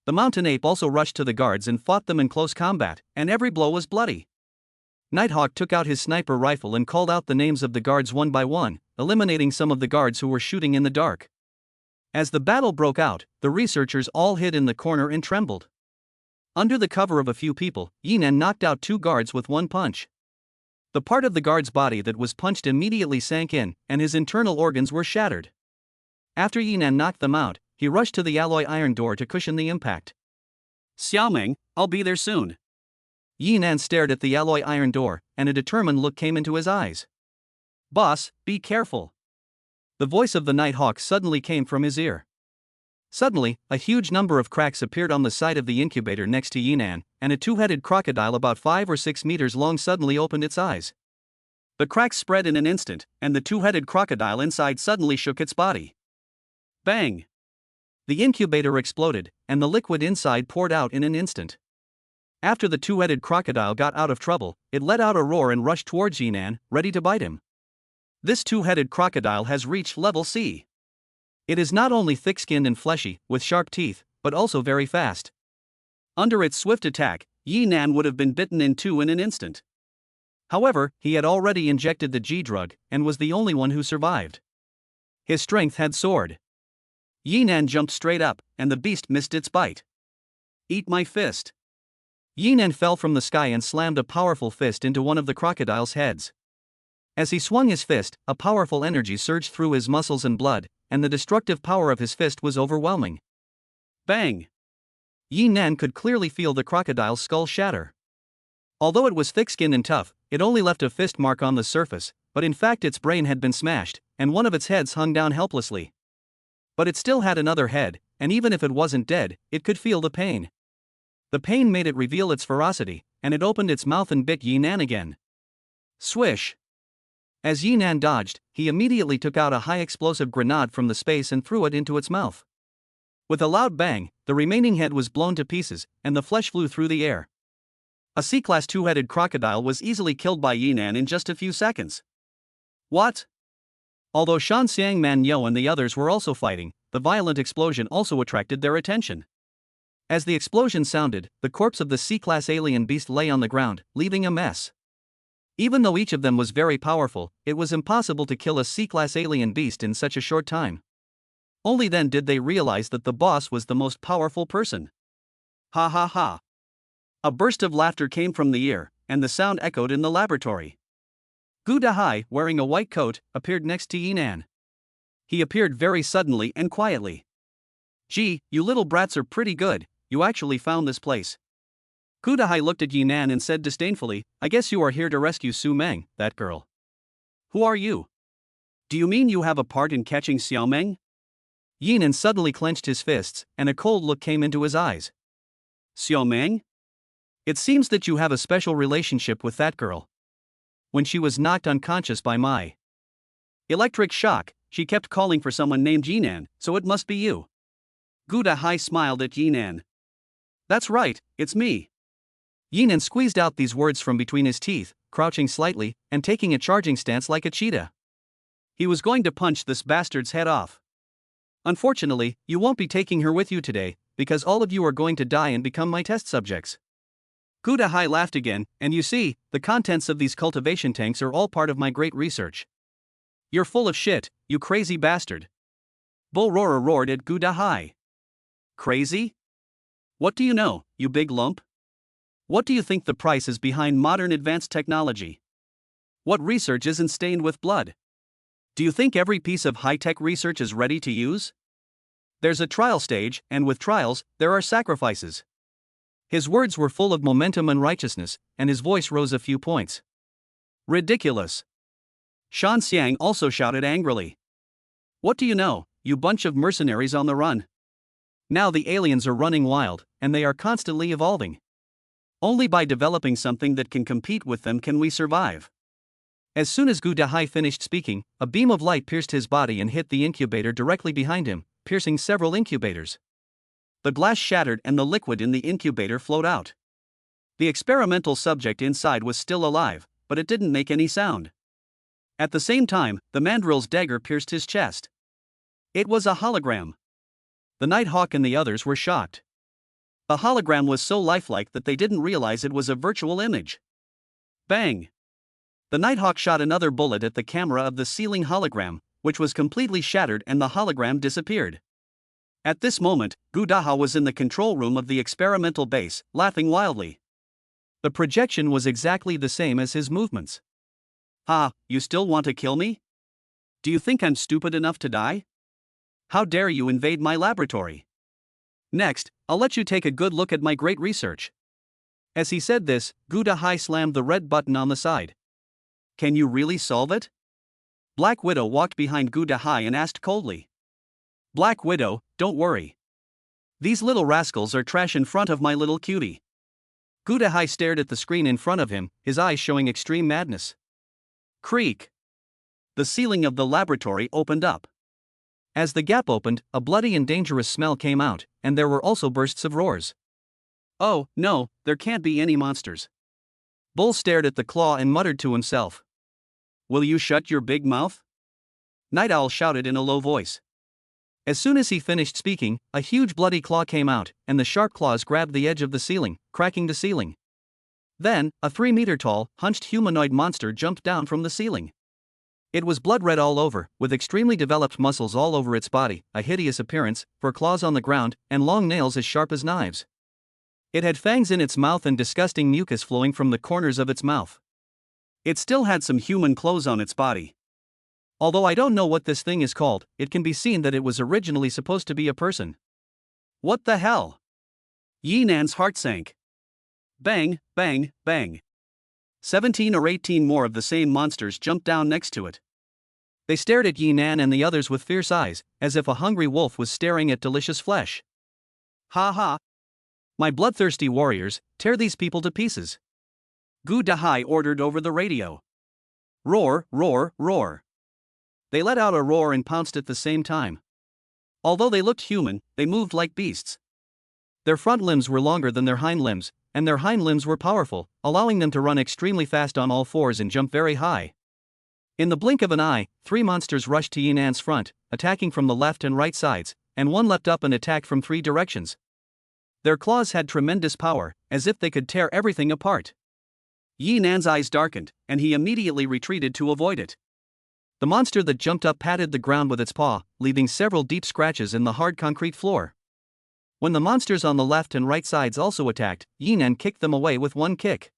The mountain ape also rushed to the guards and fought them in close combat, and every blow was bloody. Nighthawk took out his sniper rifle and called out the names of the guards one by one, eliminating some of the guards who were shooting in the dark. As the battle broke out, the researchers all hid in the corner and trembled. Under the cover of a few people, Yi Nan knocked out 2 guards with 1 punch. The part of the guard's body that was punched immediately sank in, and his internal organs were shattered. After Yi Nan knocked them out, he rushed to the alloy iron door to cushion the impact. Xiaoming, I'll be there soon. Yi Nan stared at the alloy iron door, and a determined look came into his eyes. Boss, be careful. The voice of the Nighthawk suddenly came from his ear. Suddenly, a huge number of cracks appeared on the side of the incubator next to Yi Nan, and a 2-headed crocodile about 5 or 6 meters long suddenly opened its eyes. The cracks spread in an instant, and the 2-headed crocodile inside suddenly shook its body. Bang! The incubator exploded, and the liquid inside poured out in an instant. After the 2-headed crocodile got out of trouble, it let out a roar and rushed towards Yi Nan, ready to bite him. This 2-headed crocodile has reached level C. It is not only thick-skinned and fleshy, with sharp teeth, but also very fast. Under its swift attack, Yi Nan would have been bitten in two in an instant. However, he had already injected the G drug and was the only one who survived. His strength had soared. Yi Nan jumped straight up, and the beast missed its bite. Eat my fist. Yi Nan fell from the sky and slammed a powerful fist into one of the crocodile's heads. As he swung his fist, a powerful energy surged through his muscles and blood, and the destructive power of his fist was overwhelming. Bang! Yi Nan could clearly feel the crocodile's skull shatter. Although it was thick-skinned and tough, it only left a fist mark on the surface, but in fact its brain had been smashed, and one of its heads hung down helplessly. But it still had another head, and even if it wasn't dead, it could feel the pain. The pain made it reveal its ferocity, and it opened its mouth and bit Yi Nan again. Swish! As Yi Nan dodged, he immediately took out a high-explosive grenade from the space and threw it into its mouth. With a loud bang, the remaining head was blown to pieces, and the flesh flew through the air. A C-class two-headed crocodile was easily killed by Yi Nan in just a few seconds. What? Although Shan Xiang Man Yo and the others were also fighting, the violent explosion also attracted their attention. As the explosion sounded, the corpse of the C-class alien beast lay on the ground, leaving a mess. Even though each of them was very powerful, it was impossible to kill a C-class alien beast in such a short time. Only then did they realize that the boss was the most powerful person. Ha ha ha. A burst of laughter came from the ear, and the sound echoed in the laboratory. Gu Dahai, wearing a white coat, appeared next to Yi Nan. He appeared very suddenly and quietly. Gee, you little brats are pretty good, you actually found this place. Gu Dahai looked at Yi Nan and said disdainfully, I guess you are here to rescue Su Meng, that girl. Who are you? Do you mean you have a part in catching Xiao Meng? Yi Nan suddenly clenched his fists, and a cold look came into his eyes. Xiao Meng? It seems that you have a special relationship with that girl. When she was knocked unconscious by my electric shock, she kept calling for someone named Yi Nan, so it must be you. Gu Dahai smiled at Yi Nan. That's right, it's me. Yi Nan squeezed out these words from between his teeth, crouching slightly, and taking a charging stance like a cheetah. He was going to punch this bastard's head off. Unfortunately, you won't be taking her with you today, because all of you are going to die and become my test subjects. Gu Dahai laughed again, and you see, the contents of these cultivation tanks are all part of my great research. You're full of shit, you crazy bastard. Bull Roarer roared at Gu Dahai. Crazy? What do you know, you big lump? What do you think the price is behind modern advanced technology? What research isn't stained with blood? Do you think every piece of high-tech research is ready to use? There's a trial stage, and with trials, there are sacrifices. His words were full of momentum and righteousness, and his voice rose a few points. Ridiculous. Shan Xiang also shouted angrily. What do you know, you bunch of mercenaries on the run? Now the aliens are running wild, and they are constantly evolving. Only by developing something that can compete with them can we survive. As soon as Gu Dahai finished speaking, a beam of light pierced his body and hit the incubator directly behind him, piercing several incubators. The glass shattered and the liquid in the incubator flowed out. The experimental subject inside was still alive, but it didn't make any sound. At the same time, the mandrill's dagger pierced his chest. It was a hologram. The Nighthawk and the others were shocked. The hologram was so lifelike that they didn't realize it was a virtual image. Bang! The Nighthawk shot another bullet at the camera of the ceiling hologram, which was completely shattered and the hologram disappeared. At this moment, Gu Dahai was in the control room of the experimental base, laughing wildly. The projection was exactly the same as his movements. Ha, you still want to kill me? Do you think I'm stupid enough to die? How dare you invade my laboratory? Next, I'll let you take a good look at my great research. As he said this, Gu Dahai slammed the red button on the side. Can you really solve it? Black Widow walked behind Gu Dahai and asked coldly. Black Widow, don't worry. These little rascals are trash in front of my little cutie. Gu Dahai stared at the screen in front of him, his eyes showing extreme madness. Creak. The ceiling of the laboratory opened up. As the gap opened, a bloody and dangerous smell came out, and there were also bursts of roars. Oh, no, there can't be any monsters. Bull stared at the claw and muttered to himself. Will you shut your big mouth? Night Owl shouted in a low voice. As soon as he finished speaking, a huge bloody claw came out, and the sharp claws grabbed the edge of the ceiling, cracking the ceiling. Then, a 3-meter-tall, hunched humanoid monster jumped down from the ceiling. It was blood red all over, with extremely developed muscles all over its body, a hideous appearance, fur claws on the ground, and long nails as sharp as knives. It had fangs in its mouth and disgusting mucus flowing from the corners of its mouth. It still had some human clothes on its body. Although I don't know what this thing is called, it can be seen that it was originally supposed to be a person. What the hell? Yi Nan's heart sank. Bang, bang, bang. 17 or 18 more of the same monsters jumped down next to it. They stared at Yi Nan and the others with fierce eyes, as if a hungry wolf was staring at delicious flesh. Ha ha! My bloodthirsty warriors, tear these people to pieces. Gu Dahai ordered over the radio. Roar, roar, roar. They let out a roar and pounced at the same time. Although they looked human, they moved like beasts. Their front limbs were longer than their hind limbs, and their hind limbs were powerful, allowing them to run extremely fast on all fours and jump very high. In the blink of an eye, 3 monsters rushed to Yi Nan's front, attacking from the left and right sides, and one leapt up and attacked from 3 directions. Their claws had tremendous power, as if they could tear everything apart. Yi Nan's eyes darkened, and he immediately retreated to avoid it. The monster that jumped up patted the ground with its paw, leaving several deep scratches in the hard concrete floor. When the monsters on the left and right sides also attacked, Yi Nan kicked them away with one kick.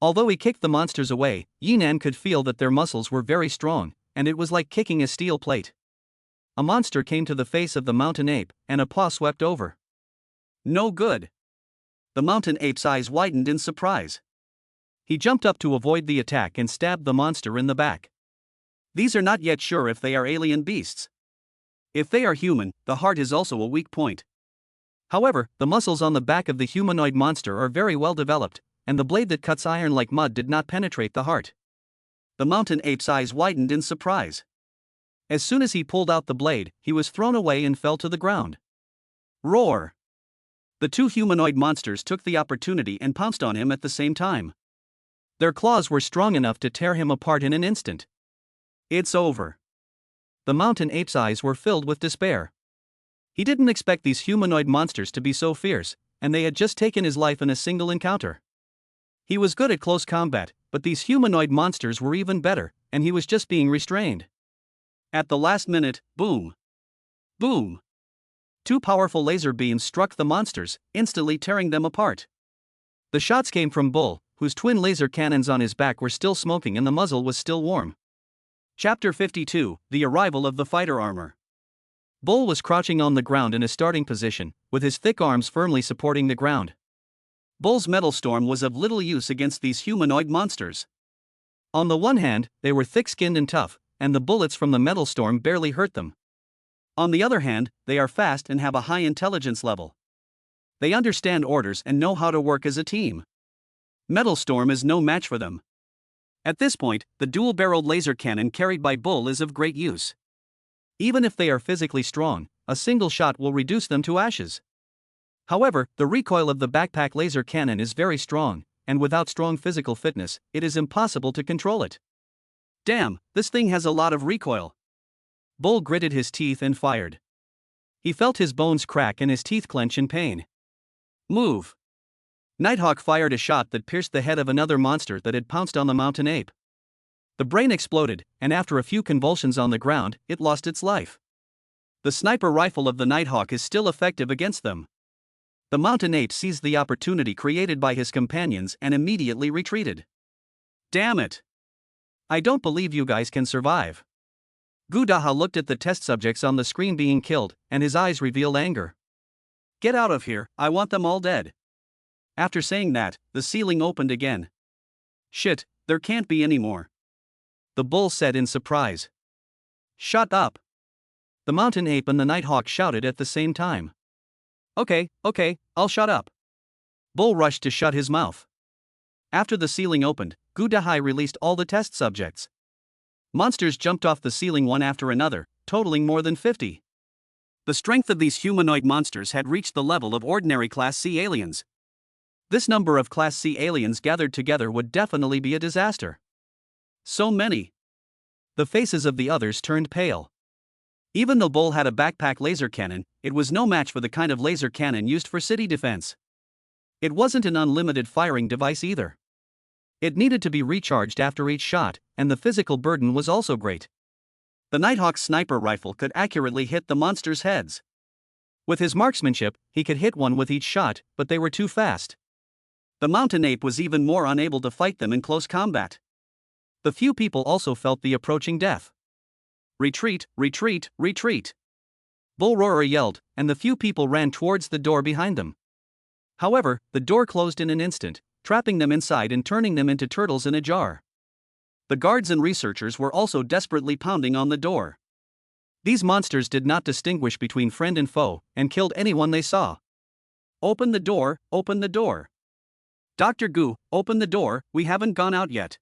Although he kicked the monsters away, Yi Nan could feel that their muscles were very strong, and it was like kicking a steel plate. A monster came to the face of the mountain ape, and a paw swept over. No good. The mountain ape's eyes widened in surprise. He jumped up to avoid the attack and stabbed the monster in the back. These are not yet sure if they are alien beasts. If they are human, the heart is also a weak point. However, the muscles on the back of the humanoid monster are very well developed, and the blade that cuts iron like mud did not penetrate the heart. The mountain ape's eyes widened in surprise. As soon as he pulled out the blade, he was thrown away and fell to the ground. Roar! The 2 humanoid monsters took the opportunity and pounced on him at the same time. Their claws were strong enough to tear him apart in an instant. It's over. The mountain ape's eyes were filled with despair. He didn't expect these humanoid monsters to be so fierce, and they had just taken his life in a single encounter. He was good at close combat, but these humanoid monsters were even better, and he was just being restrained. At the last minute, boom! Boom! 2 powerful laser beams struck the monsters, instantly tearing them apart. The shots came from Bull, whose twin laser cannons on his back were still smoking and the muzzle was still warm. Chapter 52, The Arrival of the Fighter Armor. Bull was crouching on the ground in a starting position, with his thick arms firmly supporting the ground. Bull's metal storm was of little use against these humanoid monsters. On the one hand, they were thick-skinned and tough, and the bullets from the metal storm barely hurt them. On the other hand, they are fast and have a high intelligence level. They understand orders and know how to work as a team. Metal storm is no match for them. At this point, the dual-barreled laser cannon carried by Bull is of great use. Even if they are physically strong, a single shot will reduce them to ashes. However, the recoil of the backpack laser cannon is very strong, and without strong physical fitness, it is impossible to control it. Damn, this thing has a lot of recoil. Bull gritted his teeth and fired. He felt his bones crack and his teeth clench in pain. Move! Nighthawk fired a shot that pierced the head of another monster that had pounced on the mountain ape. The brain exploded, and after a few convulsions on the ground, it lost its life. The sniper rifle of the Nighthawk is still effective against them. The mountain ape seized the opportunity created by his companions and immediately retreated. Damn it! I don't believe you guys can survive. Gudaha looked at the test subjects on the screen being killed, and his eyes revealed anger. Get out of here, I want them all dead. After saying that, the ceiling opened again. Shit, there can't be any more. The bull said in surprise. Shut up! The mountain ape and the Nighthawk shouted at the same time. Okay, I'll shut up. Bull rushed to shut his mouth. After the ceiling opened, Gudahai released all the test subjects. Monsters jumped off the ceiling one after another, totaling more than 50. The strength of these humanoid monsters had reached the level of ordinary Class C aliens. This number of Class C aliens gathered together would definitely be a disaster. So many. The faces of the others turned pale. Even though Bull had a backpack laser cannon, it was no match for the kind of laser cannon used for city defense. It wasn't an unlimited firing device either. It needed to be recharged after each shot, and the physical burden was also great. The Nighthawk's sniper rifle could accurately hit the monsters' heads. With his marksmanship, he could hit one with each shot, but they were too fast. The mountain ape was even more unable to fight them in close combat. The few people also felt the approaching death. Retreat, retreat, retreat! Bull Roarer yelled, and the few people ran towards the door behind them. However, the door closed in an instant, trapping them inside and turning them into turtles in a jar. The guards and researchers were also desperately pounding on the door. These monsters did not distinguish between friend and foe, and killed anyone they saw. Open the door, open the door. Dr. Goo, open the door, we haven't gone out yet.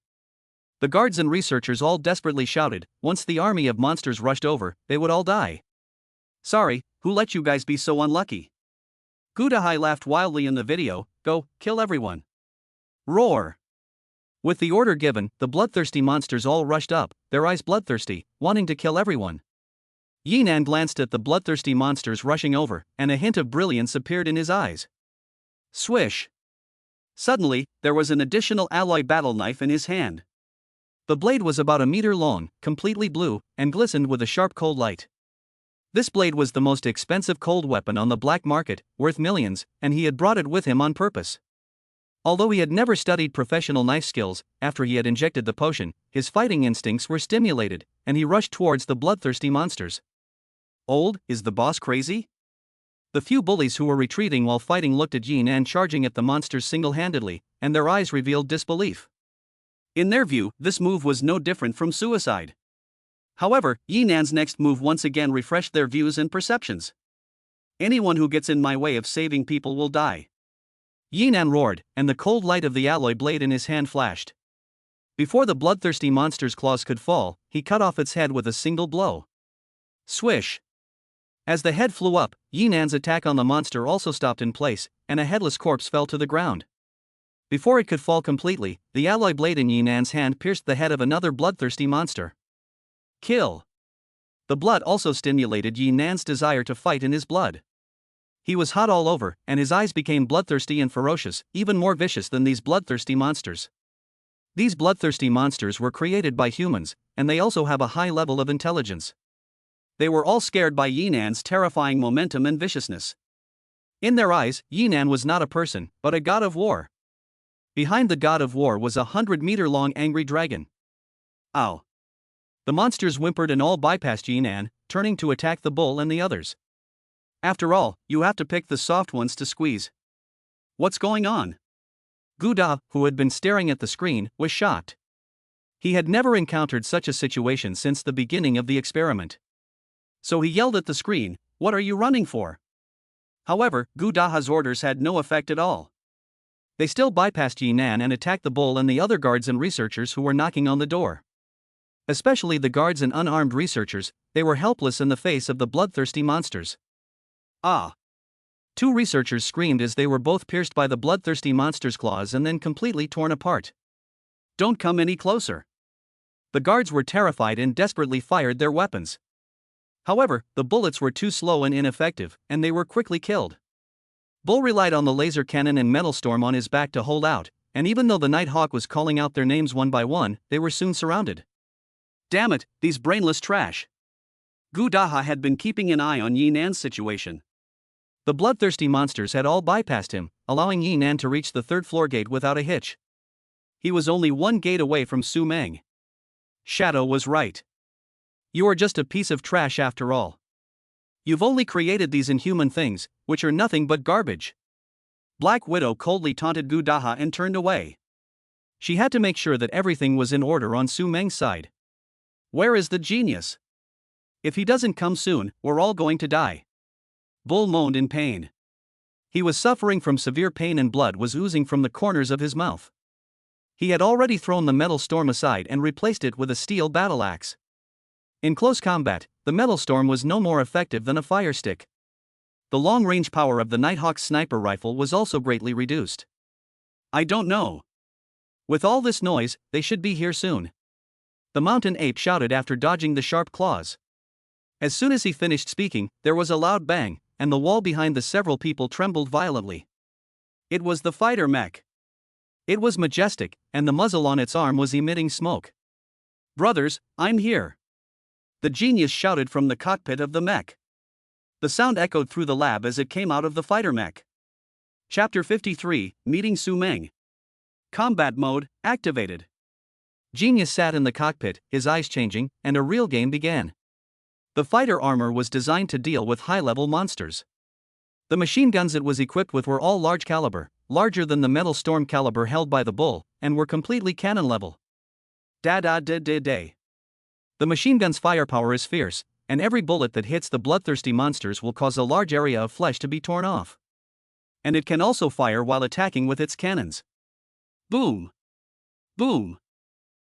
The guards and researchers all desperately shouted. Once the army of monsters rushed over, they would all die. Sorry, who let you guys be so unlucky? Gudahai laughed wildly in the video. Go, kill everyone. Roar! With the order given, the bloodthirsty monsters all rushed up, their eyes bloodthirsty, wanting to kill everyone. Yinan glanced at the bloodthirsty monsters rushing over, and a hint of brilliance appeared in his eyes. Swish! Suddenly, there was an additional alloy battle knife in his hand. The blade was about a meter long, completely blue, and glistened with a sharp cold light. This blade was the most expensive cold weapon on the black market, worth millions, and he had brought it with him on purpose. Although he had never studied professional knife skills, after he had injected the potion, his fighting instincts were stimulated, and he rushed towards the bloodthirsty monsters. Old, is the boss crazy? The few bullies who were retreating while fighting looked at Yinan charging at the monsters single-handedly, and their eyes revealed disbelief. In their view, this move was no different from suicide. However, Yinan's next move once again refreshed their views and perceptions. Anyone who gets in my way of saving people will die. Yinan roared, and the cold light of the alloy blade in his hand flashed. Before the bloodthirsty monster's claws could fall, he cut off its head with a single blow. Swish! As the head flew up, Yinan's attack on the monster also stopped in place, and a headless corpse fell to the ground. Before it could fall completely, the alloy blade in Yinan's hand pierced the head of another bloodthirsty monster. Kill! The blood also stimulated Yinan's desire to fight in his blood. He was hot all over, and his eyes became bloodthirsty and ferocious, even more vicious than these bloodthirsty monsters. These bloodthirsty monsters were created by humans, and they also have a high level of intelligence. They were all scared by Yinan's terrifying momentum and viciousness. In their eyes, Yinan was not a person, but a god of war. Behind the god of war was a 100-meter-long angry dragon. Ow! The monsters whimpered and all bypassed Yinan, turning to attack the bull and the others. After all, you have to pick the soft ones to squeeze. What's going on? Guda, who had been staring at the screen, was shocked. He had never encountered such a situation since the beginning of the experiment. So he yelled at the screen, "What are you running for?" However, Gudaha's orders had no effect at all. They still bypassed Yinan and attacked the bull and the other guards and researchers who were knocking on the door. Especially the guards and unarmed researchers, they were helpless in the face of the bloodthirsty monsters. Ah! Two researchers screamed as they were both pierced by the bloodthirsty monster's claws and then completely torn apart. Don't come any closer. The guards were terrified and desperately fired their weapons. However, the bullets were too slow and ineffective, and they were quickly killed. Bull relied on the laser cannon and metal storm on his back to hold out, and even though the Nighthawk was calling out their names one by one, they were soon surrounded. Damn it, these brainless trash! Gudaha had been keeping an eye on Yinan's situation. The bloodthirsty monsters had all bypassed him, allowing Yinan to reach the third-floor gate without a hitch. He was only one gate away from Su Meng. Shadow was right. You are just a piece of trash after all. You've only created these inhuman things, which are nothing but garbage. Black Widow coldly taunted Gudaha and turned away. She had to make sure that everything was in order on Su Meng's side. Where is the genius? If he doesn't come soon, we're all going to die. Bull moaned in pain. He was suffering from severe pain and blood was oozing from the corners of his mouth. He had already thrown the metal storm aside and replaced it with a steel battle axe. In close combat, the metal storm was no more effective than a fire stick. The long-range power of the Nighthawk's sniper rifle was also greatly reduced. I don't know. With all this noise, they should be here soon. The mountain ape shouted after dodging the sharp claws. As soon as he finished speaking, there was a loud bang, and the wall behind the several people trembled violently. It was the fighter mech. It was majestic, and the muzzle on its arm was emitting smoke. "Brothers, I'm here!" the genius shouted from the cockpit of the mech. The sound echoed through the lab as it came out of the fighter mech. Chapter 53, Meeting Su Meng. Combat mode activated. Genius sat in the cockpit, his eyes changing, and a real game began. The fighter armor was designed to deal with high-level monsters. The machine guns it was equipped with were all large caliber, larger than the metal storm caliber held by the Bull, and were completely cannon level. Da-da-da-da-da. The machine gun's firepower is fierce, and every bullet that hits the bloodthirsty monsters will cause a large area of flesh to be torn off. And it can also fire while attacking with its cannons. Boom! Boom!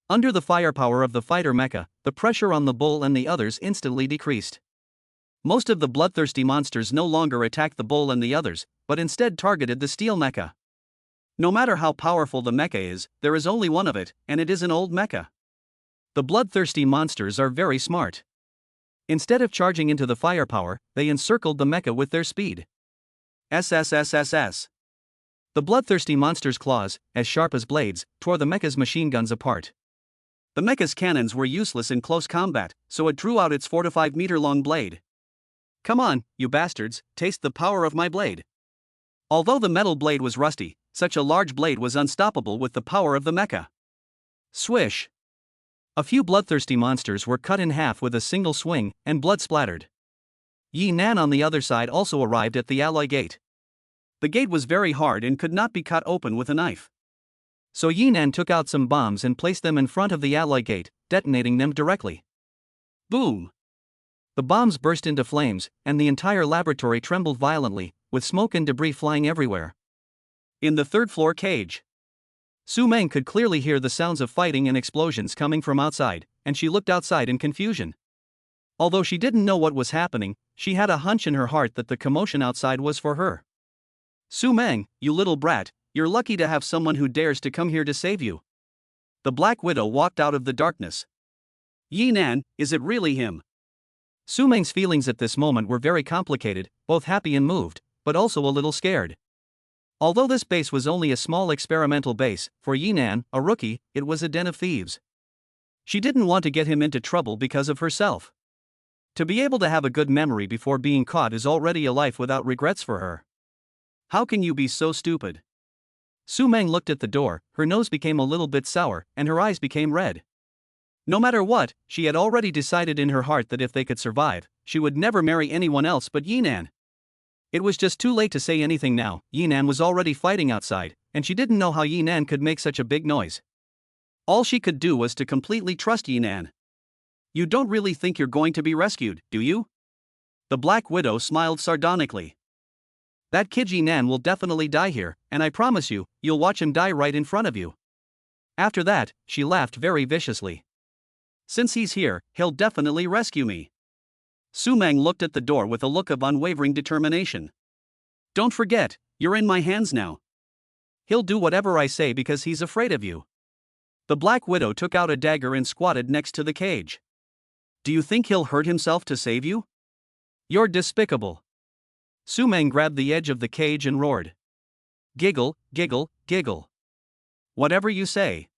Under the firepower of the fighter mecha, the pressure on the Bull and the others instantly decreased. Most of the bloodthirsty monsters no longer attacked the Bull and the others, but instead targeted the steel mecha. No matter how powerful the mecha is, there is only one of it, and it is an old mecha. The bloodthirsty monsters are very smart. Instead of charging into the firepower, they encircled the mecha with their speed. SSSSS. The bloodthirsty monster's claws, as sharp as blades, tore the mecha's machine guns apart. The mecha's cannons were useless in close combat, so it drew out its 4 to 5 meter long blade. "Come on, you bastards, taste the power of my blade." Although the metal blade was rusty, such a large blade was unstoppable with the power of the mecha. Swish! A few bloodthirsty monsters were cut in half with a single swing, and blood splattered. Yi Nan on the other side also arrived at the alloy gate. The gate was very hard and could not be cut open with a knife. So Yi Nan took out some bombs and placed them in front of the alloy gate, detonating them directly. Boom! The bombs burst into flames, and the entire laboratory trembled violently, with smoke and debris flying everywhere. In the third-floor cage, Su Meng could clearly hear the sounds of fighting and explosions coming from outside, and she looked outside in confusion. Although she didn't know what was happening, she had a hunch in her heart that the commotion outside was for her. "Su Meng, you little brat, you're lucky to have someone who dares to come here to save you." The Black Widow walked out of the darkness. "Yi Nan, is it really him?" Su Meng's feelings at this moment were very complicated, both happy and moved, but also a little scared. Although this base was only a small experimental base, for Yi Nan, a rookie, it was a den of thieves. She didn't want to get him into trouble because of herself. To be able to have a good memory before being caught is already a life without regrets for her. How can you be so stupid? Su Meng looked at the door, her nose became a little bit sour, and her eyes became red. No matter what, she had already decided in her heart that if they could survive, she would never marry anyone else but Yi Nan. It was just too late to say anything now. Yi Nan was already fighting outside, and she didn't know how Yi Nan could make such a big noise. All she could do was to completely trust Yi Nan. "You don't really think you're going to be rescued, do you?" The Black Widow smiled sardonically. "That kid Yi Nan will definitely die here, and I promise you, you'll watch him die right in front of you." After that, she laughed very viciously. "Since he's here, he'll definitely rescue me." Su Meng looked at the door with a look of unwavering determination. "Don't forget, you're in my hands now. He'll do whatever I say because he's afraid of you." The Black Widow took out a dagger and squatted next to the cage. "Do you think he'll hurt himself to save you? You're despicable." Su Meng grabbed the edge of the cage and roared. "Giggle, giggle, giggle. Whatever you say.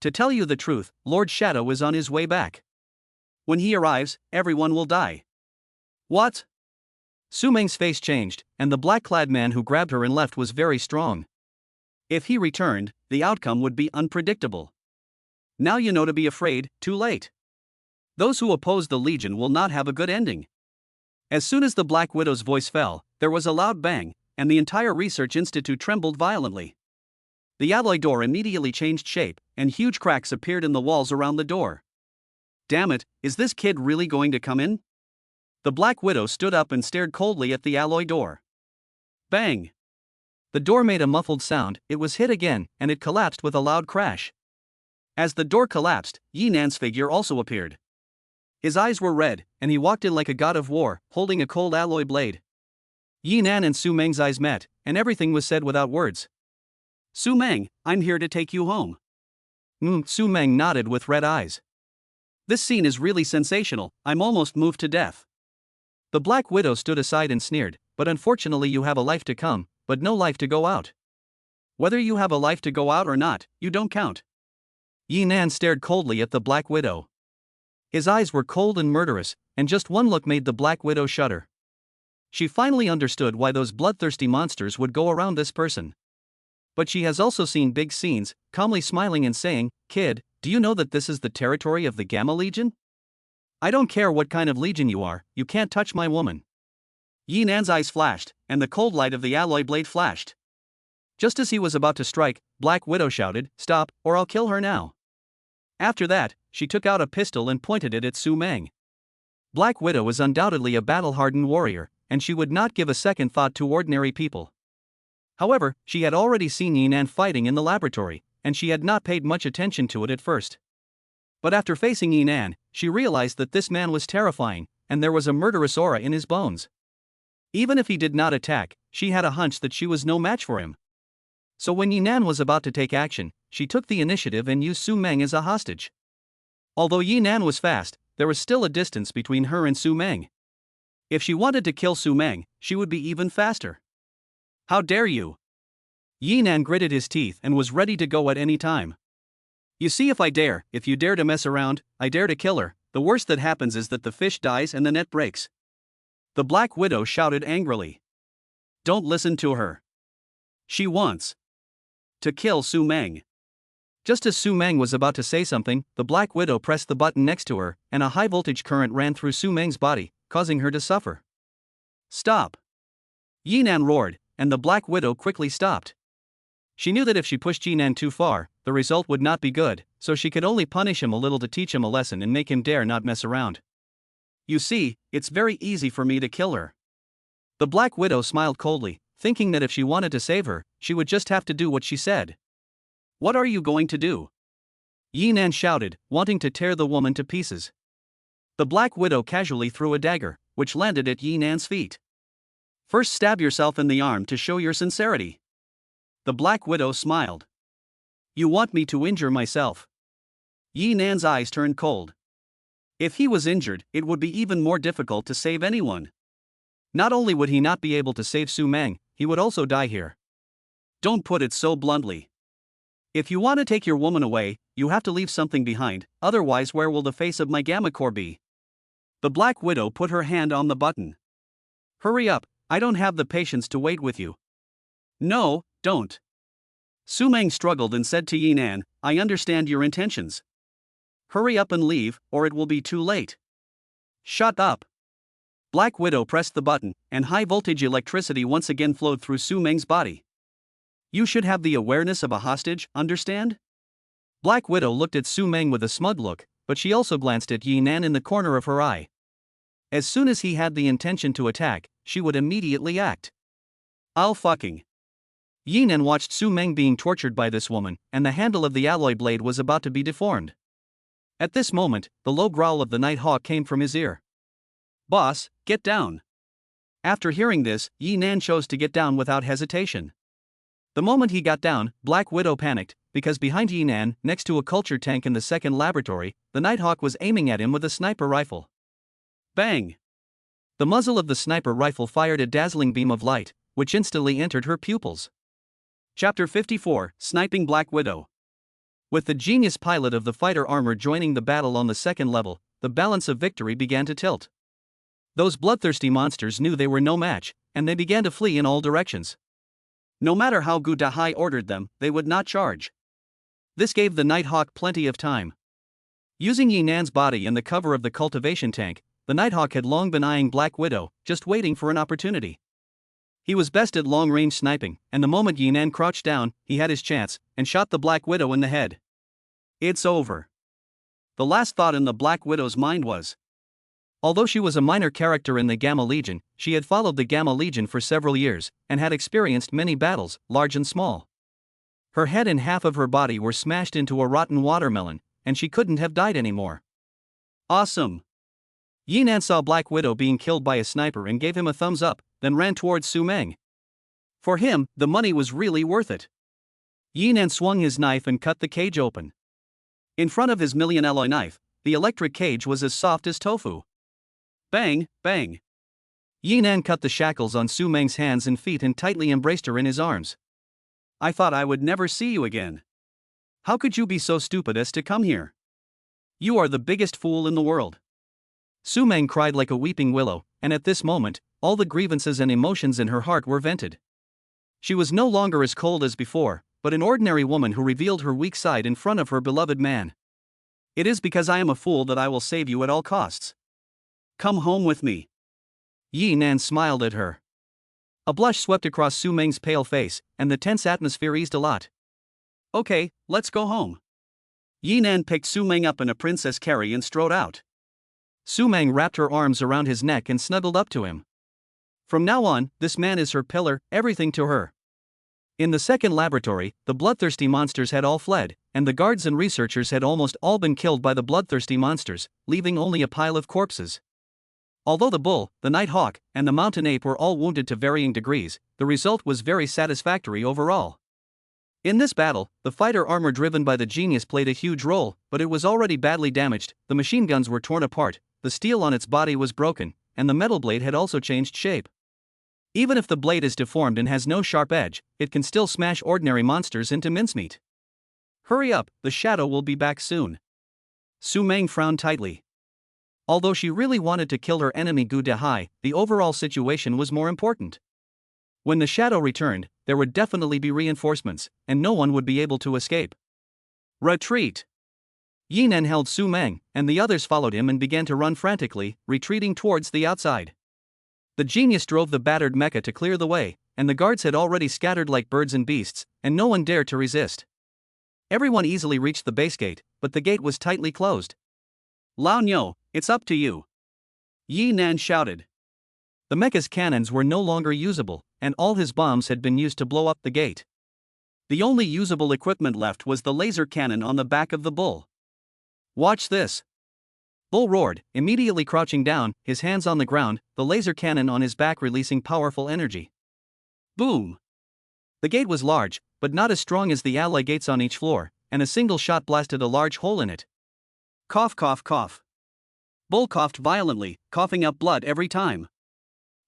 To tell you the truth, Lord Shadow is on his way back. When he arrives, everyone will die." "What?" Su Meng's face changed, and the black-clad man who grabbed her and left was very strong. If he returned, the outcome would be unpredictable. Now you know to be afraid, too late. Those who oppose the Legion will not have a good ending. As soon as the Black Widow's voice fell, there was a loud bang, and the entire research institute trembled violently. The alloy door immediately changed shape, and huge cracks appeared in the walls around the door. "Damn it, is this kid really going to come in?" The Black Widow stood up and stared coldly at the alloy door. Bang! The door made a muffled sound, it was hit again, and it collapsed with a loud crash. As the door collapsed, Yi Nan's figure also appeared. His eyes were red, and he walked in like a god of war, holding a cold alloy blade. Yi Nan and Su Meng's eyes met, and everything was said without words. "Su Meng, I'm here to take you home." Su Meng nodded with red eyes. This scene is really sensational, I'm almost moved to death. The Black Widow stood aside and sneered, but unfortunately you have a life to come, but no life to go out. Whether you have a life to go out or not, you don't count. Yi Nan stared coldly at the Black Widow. His eyes were cold and murderous, and just one look made the Black Widow shudder. She finally understood why those bloodthirsty monsters would go around this person. But she has also seen big scenes, calmly smiling and saying, "Kid, do you know that this is the territory of the Gamma Legion? I don't care what kind of legion you are, you can't touch my woman." Yi Nan's eyes flashed, and the cold light of the alloy blade flashed. Just as he was about to strike, Black Widow shouted, "Stop, or I'll kill her now." After that, she took out a pistol and pointed it at Su Meng. Black Widow is undoubtedly a battle-hardened warrior, and she would not give a second thought to ordinary people. However, she had already seen Yi Nan fighting in the laboratory, and she had not paid much attention to it at first. But after facing Yi Nan, she realized that this man was terrifying, and there was a murderous aura in his bones. Even if he did not attack, she had a hunch that she was no match for him. So when Yi Nan was about to take action, she took the initiative and used Su Meng as a hostage. Although Yi Nan was fast, there was still a distance between her and Su Meng. If she wanted to kill Su Meng, she would be even faster. "How dare you?" Yi Nan gritted his teeth and was ready to go at any time. "You see, if you dare to mess around, I dare to kill her. The worst that happens is that the fish dies and the net breaks." The Black Widow shouted angrily. "Don't listen to her. She wants to kill Su Meng." Just as Su Meng was about to say something, the Black Widow pressed the button next to her, and a high-voltage current ran through Su Meng's body, causing her to suffer. "Stop!" Yi Nan roared, and the Black Widow quickly stopped. She knew that if she pushed Yi Nan too far, the result would not be good, so she could only punish him a little to teach him a lesson and make him dare not mess around. "You see, it's very easy for me to kill her." The Black Widow smiled coldly, thinking that if she wanted to save her, she would just have to do what she said. "What are you going to do?" Yi Nan shouted, wanting to tear the woman to pieces. The Black Widow casually threw a dagger, which landed at Yi Nan's feet. "First stab yourself in the arm to show your sincerity." The Black Widow smiled. "You want me to injure myself?" Yi Nan's eyes turned cold. If he was injured, it would be even more difficult to save anyone. Not only would he not be able to save Su Meng, he would also die here. "Don't put it so bluntly. If you want to take your woman away, you have to leave something behind, otherwise where will the face of my Gamma Core be?" The Black Widow put her hand on the button. "Hurry up, I don't have the patience to wait with you." "No, don't." Su Meng struggled and said to Yi Nan, "I understand your intentions. Hurry up and leave, or it will be too late." "Shut up." Black Widow pressed the button, and high-voltage electricity once again flowed through Su Meng's body. "You should have the awareness of a hostage, understand?" Black Widow looked at Su Meng with a smug look, but she also glanced at Yi Nan in the corner of her eye. As soon as he had the intention to attack, she would immediately act. "I'll fucking." Yi Nan watched Su Meng being tortured by this woman, and the handle of the alloy blade was about to be deformed. At this moment, the low growl of the Night Hawk came from his ear. "Boss, get down." After hearing this, Yi Nan chose to get down without hesitation. The moment he got down, Black Widow panicked, because behind Yi Nan, next to a culture tank in the second laboratory, the Night Hawk was aiming at him with a sniper rifle. Bang! The muzzle of the sniper rifle fired a dazzling beam of light, which instantly entered her pupils. Chapter 54, Sniping Black Widow. With the genius pilot of the fighter armor joining the battle on the second level, the balance of victory began to tilt. Those bloodthirsty monsters knew they were no match, and they began to flee in all directions. No matter how Gu Dahai ordered them, they would not charge. This gave the Night Hawk plenty of time. Using Yi Nan's body and the cover of the cultivation tank, the Night Hawk had long been eyeing Black Widow, just waiting for an opportunity. He was best at long-range sniping, and the moment Yi Nan crouched down, he had his chance, and shot the Black Widow in the head. It's over. The last thought in the Black Widow's mind was. Although she was a minor character in the Gamma Legion, she had followed the Gamma Legion for several years, and had experienced many battles, large and small. Her head and half of her body were smashed into a rotten watermelon, and she couldn't have died anymore. Awesome! Yi Nan saw Black Widow being killed by a sniper and gave him a thumbs up, then ran towards Su Meng. For him, the money was really worth it. Yi Nan swung his knife and cut the cage open. In front of his million alloy knife, the electric cage was as soft as tofu. Bang, bang. Yi Nan cut the shackles on Su Meng's hands and feet and tightly embraced her in his arms. I thought I would never see you again. How could you be so stupid as to come here? You are the biggest fool in the world. Su Meng cried like a weeping willow, and at this moment, all the grievances and emotions in her heart were vented. She was no longer as cold as before, but an ordinary woman who revealed her weak side in front of her beloved man. It is because I am a fool that I will save you at all costs. Come home with me. Yi Nan smiled at her. A blush swept across Su Meng's pale face, and the tense atmosphere eased a lot. Okay, let's go home. Yi Nan picked Su Meng up in a princess carry and strode out. Su Meng wrapped her arms around his neck and snuggled up to him. From now on, this man is her pillar, everything to her. In the second laboratory, the bloodthirsty monsters had all fled, and the guards and researchers had almost all been killed by the bloodthirsty monsters, leaving only a pile of corpses. Although the bull, the night hawk, and the mountain ape were all wounded to varying degrees, the result was very satisfactory overall. In this battle, the fighter armor driven by the genius played a huge role, but it was already badly damaged, the machine guns were torn apart, the steel on its body was broken, and the metal blade had also changed shape. Even if the blade is deformed and has no sharp edge, it can still smash ordinary monsters into mincemeat. Hurry up, the shadow will be back soon. Su Meng frowned tightly. Although she really wanted to kill her enemy Gu Dehai, the overall situation was more important. When the shadow returned, there would definitely be reinforcements, and no one would be able to escape. Retreat! Yi Nan held Su Meng, and the others followed him and began to run frantically, retreating towards the outside. The genius drove the battered mecha to clear the way, and the guards had already scattered like birds and beasts, and no one dared to resist. Everyone easily reached the base gate, but the gate was tightly closed. Lao Nyo, it's up to you. Yi Nan shouted. The mecha's cannons were no longer usable, and all his bombs had been used to blow up the gate. The only usable equipment left was the laser cannon on the back of the bull. Watch this. Bull roared, immediately crouching down, his hands on the ground, the laser cannon on his back releasing powerful energy. Boom! The gate was large, but not as strong as the ally gates on each floor, and a single shot blasted a large hole in it. Cough, cough, cough. Bull coughed violently, coughing up blood every time.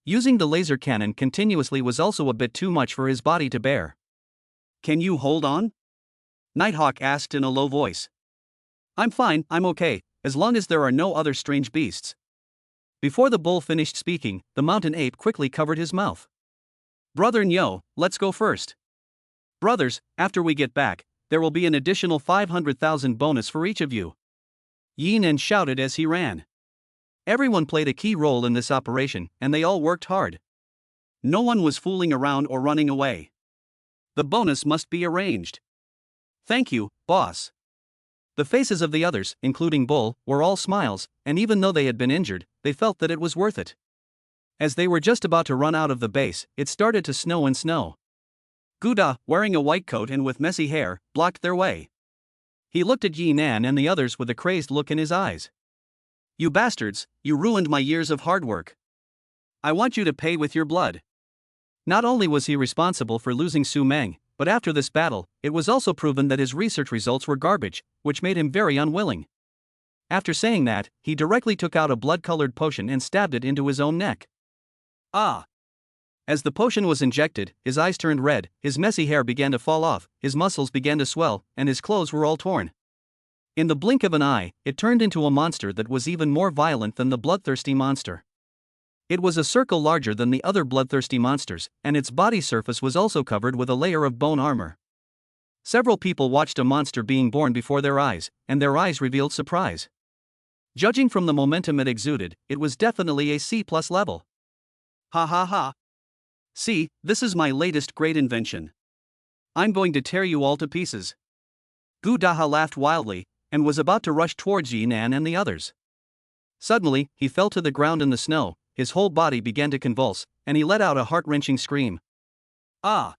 Using the laser cannon continuously was also a bit too much for his body to bear. Can you hold on? Nighthawk asked in a low voice. I'm fine, I'm okay, as long as there are no other strange beasts. Before the bull finished speaking, the mountain ape quickly covered his mouth. Brother Nyo, let's go first. Brothers, after we get back, there will be an additional 500,000 bonus for each of you. Yi Nan shouted as he ran. Everyone played a key role in this operation, and they all worked hard. No one was fooling around or running away. The bonus must be arranged. Thank you, boss. The faces of the others, including Bull, were all smiles, and even though they had been injured, they felt that it was worth it. As they were just about to run out of the base, it started to snow and snow. Guda, wearing a white coat and with messy hair, blocked their way. He looked at Yi Nan and the others with a crazed look in his eyes. You bastards, you ruined my years of hard work. I want you to pay with your blood. Not only was he responsible for losing Su Meng, but after this battle, it was also proven that his research results were garbage, which made him very unwilling. After saying that, he directly took out a blood-colored potion and stabbed it into his own neck. Ah! As the potion was injected, his eyes turned red, his messy hair began to fall off, his muscles began to swell, and his clothes were all torn. In the blink of an eye, it turned into a monster that was even more violent than the bloodthirsty monster. It was a circle larger than the other bloodthirsty monsters, and its body surface was also covered with a layer of bone armor. Several people watched a monster being born before their eyes, and their eyes revealed surprise. Judging from the momentum it exuded, it was definitely a C+ level. Ha ha ha. See, this is my latest great invention. I'm going to tear you all to pieces. Gu Daha laughed wildly, and was about to rush towards Yi Nan and the others. Suddenly, he fell to the ground in the snow, his whole body began to convulse, and he let out a heart-wrenching scream. Ah!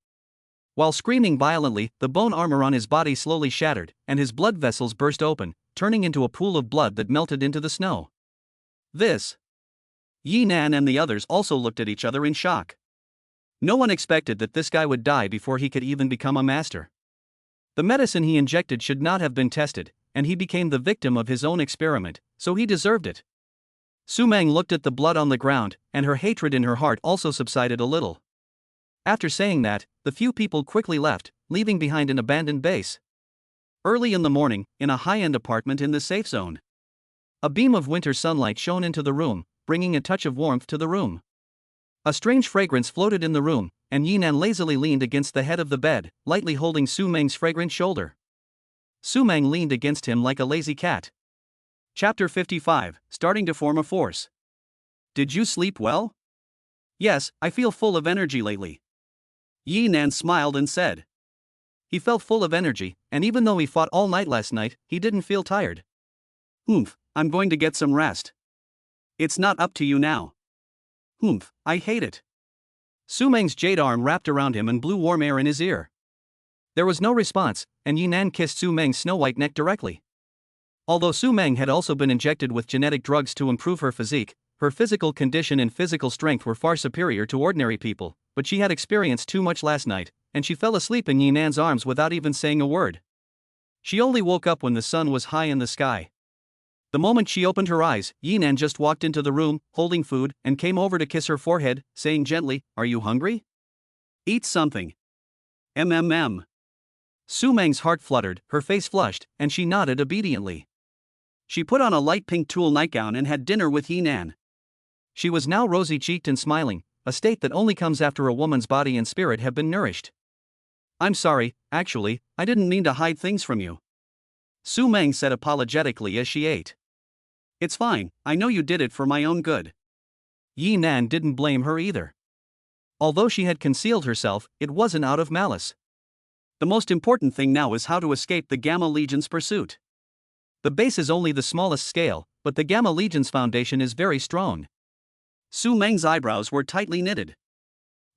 While screaming violently, the bone armor on his body slowly shattered, and his blood vessels burst open, turning into a pool of blood that melted into the snow. This! Yi Nan and the others also looked at each other in shock. No one expected that this guy would die before he could even become a master. The medicine he injected should not have been tested, and he became the victim of his own experiment, so he deserved it. Su Meng looked at the blood on the ground, and her hatred in her heart also subsided a little. After saying that, the few people quickly left, leaving behind an abandoned base. Early in the morning, in a high-end apartment in the safe zone, a beam of winter sunlight shone into the room, bringing a touch of warmth to the room. A strange fragrance floated in the room, and Yinan lazily leaned against the head of the bed, lightly holding Su Meng's fragrant shoulder. Su Meng leaned against him like a lazy cat. Chapter 55, Starting to Form a Force. Did you sleep well? Yes, I feel full of energy lately. Yinan smiled and said. He felt full of energy, and even though he fought all night last night, he didn't feel tired. I'm going to get some rest. It's not up to you now. I hate it. Su Meng's jade arm wrapped around him and blew warm air in his ear. There was no response, and Yinan kissed Su Meng's snow-white neck directly. Although Su Meng had also been injected with genetic drugs to improve her physique, her physical condition and physical strength were far superior to ordinary people, but she had experienced too much last night, and she fell asleep in Yinan's arms without even saying a word. She only woke up when the sun was high in the sky. The moment she opened her eyes, Yinan just walked into the room, holding food, and came over to kiss her forehead, saying gently, "Are you hungry? Eat something." Su Meng's heart fluttered, her face flushed, and she nodded obediently. She put on a light pink tulle nightgown and had dinner with Yinan. She was now rosy-cheeked and smiling, a state that only comes after a woman's body and spirit have been nourished. "I'm sorry, actually, I didn't mean to hide things from you," Su Meng said apologetically as she ate. "It's fine, I know you did it for my own good." Yinan didn't blame her either. Although she had concealed herself, it wasn't out of malice. The most important thing now is how to escape the Gamma Legion's pursuit. The base is only the smallest scale, but the Gamma Legion's foundation is very strong. Su Meng's eyebrows were tightly knitted.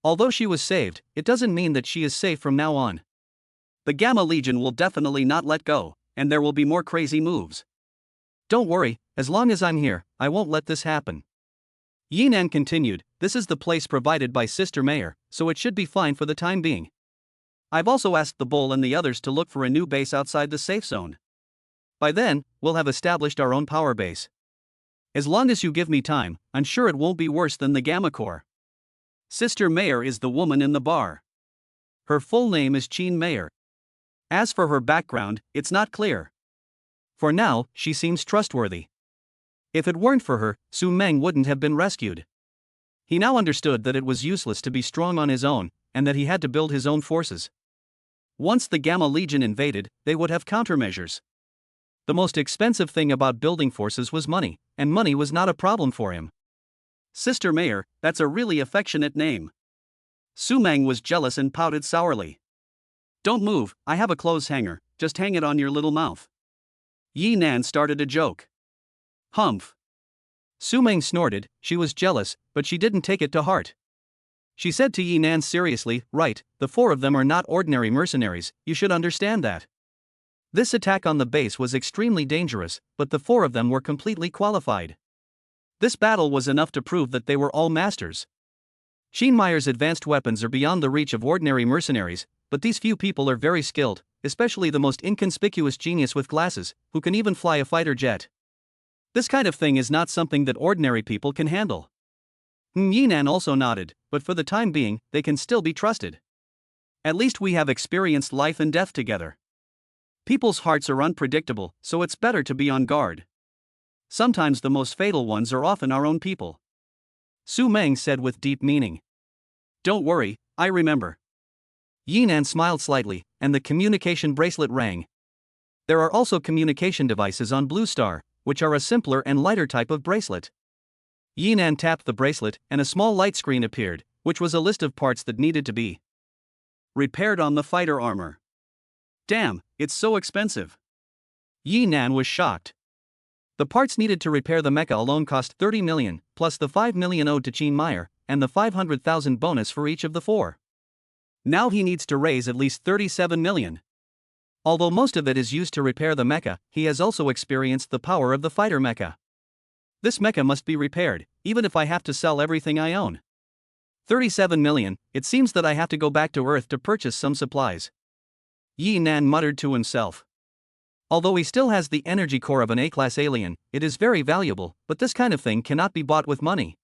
Although she was saved, it doesn't mean that she is safe from now on. The Gamma Legion will definitely not let go, and there will be more crazy moves. Don't worry, as long as I'm here, I won't let this happen. Yinan continued, "This is the place provided by Sister Mayor, so it should be fine for the time being. I've also asked the Bull and the others to look for a new base outside the safe zone. By then, we'll have established our own power base. As long as you give me time, I'm sure it won't be worse than the Gamma Corps." Sister Mayor is the woman in the bar. Her full name is Qin Mayor. As for her background, it's not clear. For now, she seems trustworthy. If it weren't for her, Su Meng wouldn't have been rescued. He now understood that it was useless to be strong on his own, and that he had to build his own forces. Once the Gamma Legion invaded, they would have countermeasures. The most expensive thing about building forces was money, and money was not a problem for him. Sister Mayor, that's a really affectionate name. Su Meng was jealous and pouted sourly. Don't move, I have a clothes hanger, just hang it on your little mouth. Yinan started a joke. Humph. Su Meng snorted, she was jealous, but she didn't take it to heart. She said to Yinan seriously, right, the four of them are not ordinary mercenaries, you should understand that. This attack on the base was extremely dangerous, but the four of them were completely qualified. This battle was enough to prove that they were all masters. Schienmeyer's advanced weapons are beyond the reach of ordinary mercenaries, but these few people are very skilled, especially the most inconspicuous genius with glasses, who can even fly a fighter jet. This kind of thing is not something that ordinary people can handle. Yinan also nodded, but for the time being, they can still be trusted. At least we have experienced life and death together. People's hearts are unpredictable, so it's better to be on guard. Sometimes the most fatal ones are often our own people. Su Meng said with deep meaning. Don't worry, I remember. Yinan smiled slightly, and the communication bracelet rang. There are also communication devices on Blue Star, which are a simpler and lighter type of bracelet. Yinan tapped the bracelet, and a small light screen appeared, which was a list of parts that needed to be repaired on the fighter armor. Damn, it's so expensive. Yinan was shocked. The parts needed to repair the mecha alone cost 30 million, plus the 5 million owed to Qin Meyer, and the 500,000 bonus for each of the four. Now he needs to raise at least 37 million. Although most of it is used to repair the mecha, he has also experienced the power of the fighter mecha. This mecha must be repaired, even if I have to sell everything I own. 37 million, it seems that I have to go back to Earth to purchase some supplies. Yinan muttered to himself. Although he still has the energy core of an A-class alien, it is very valuable, but this kind of thing cannot be bought with money.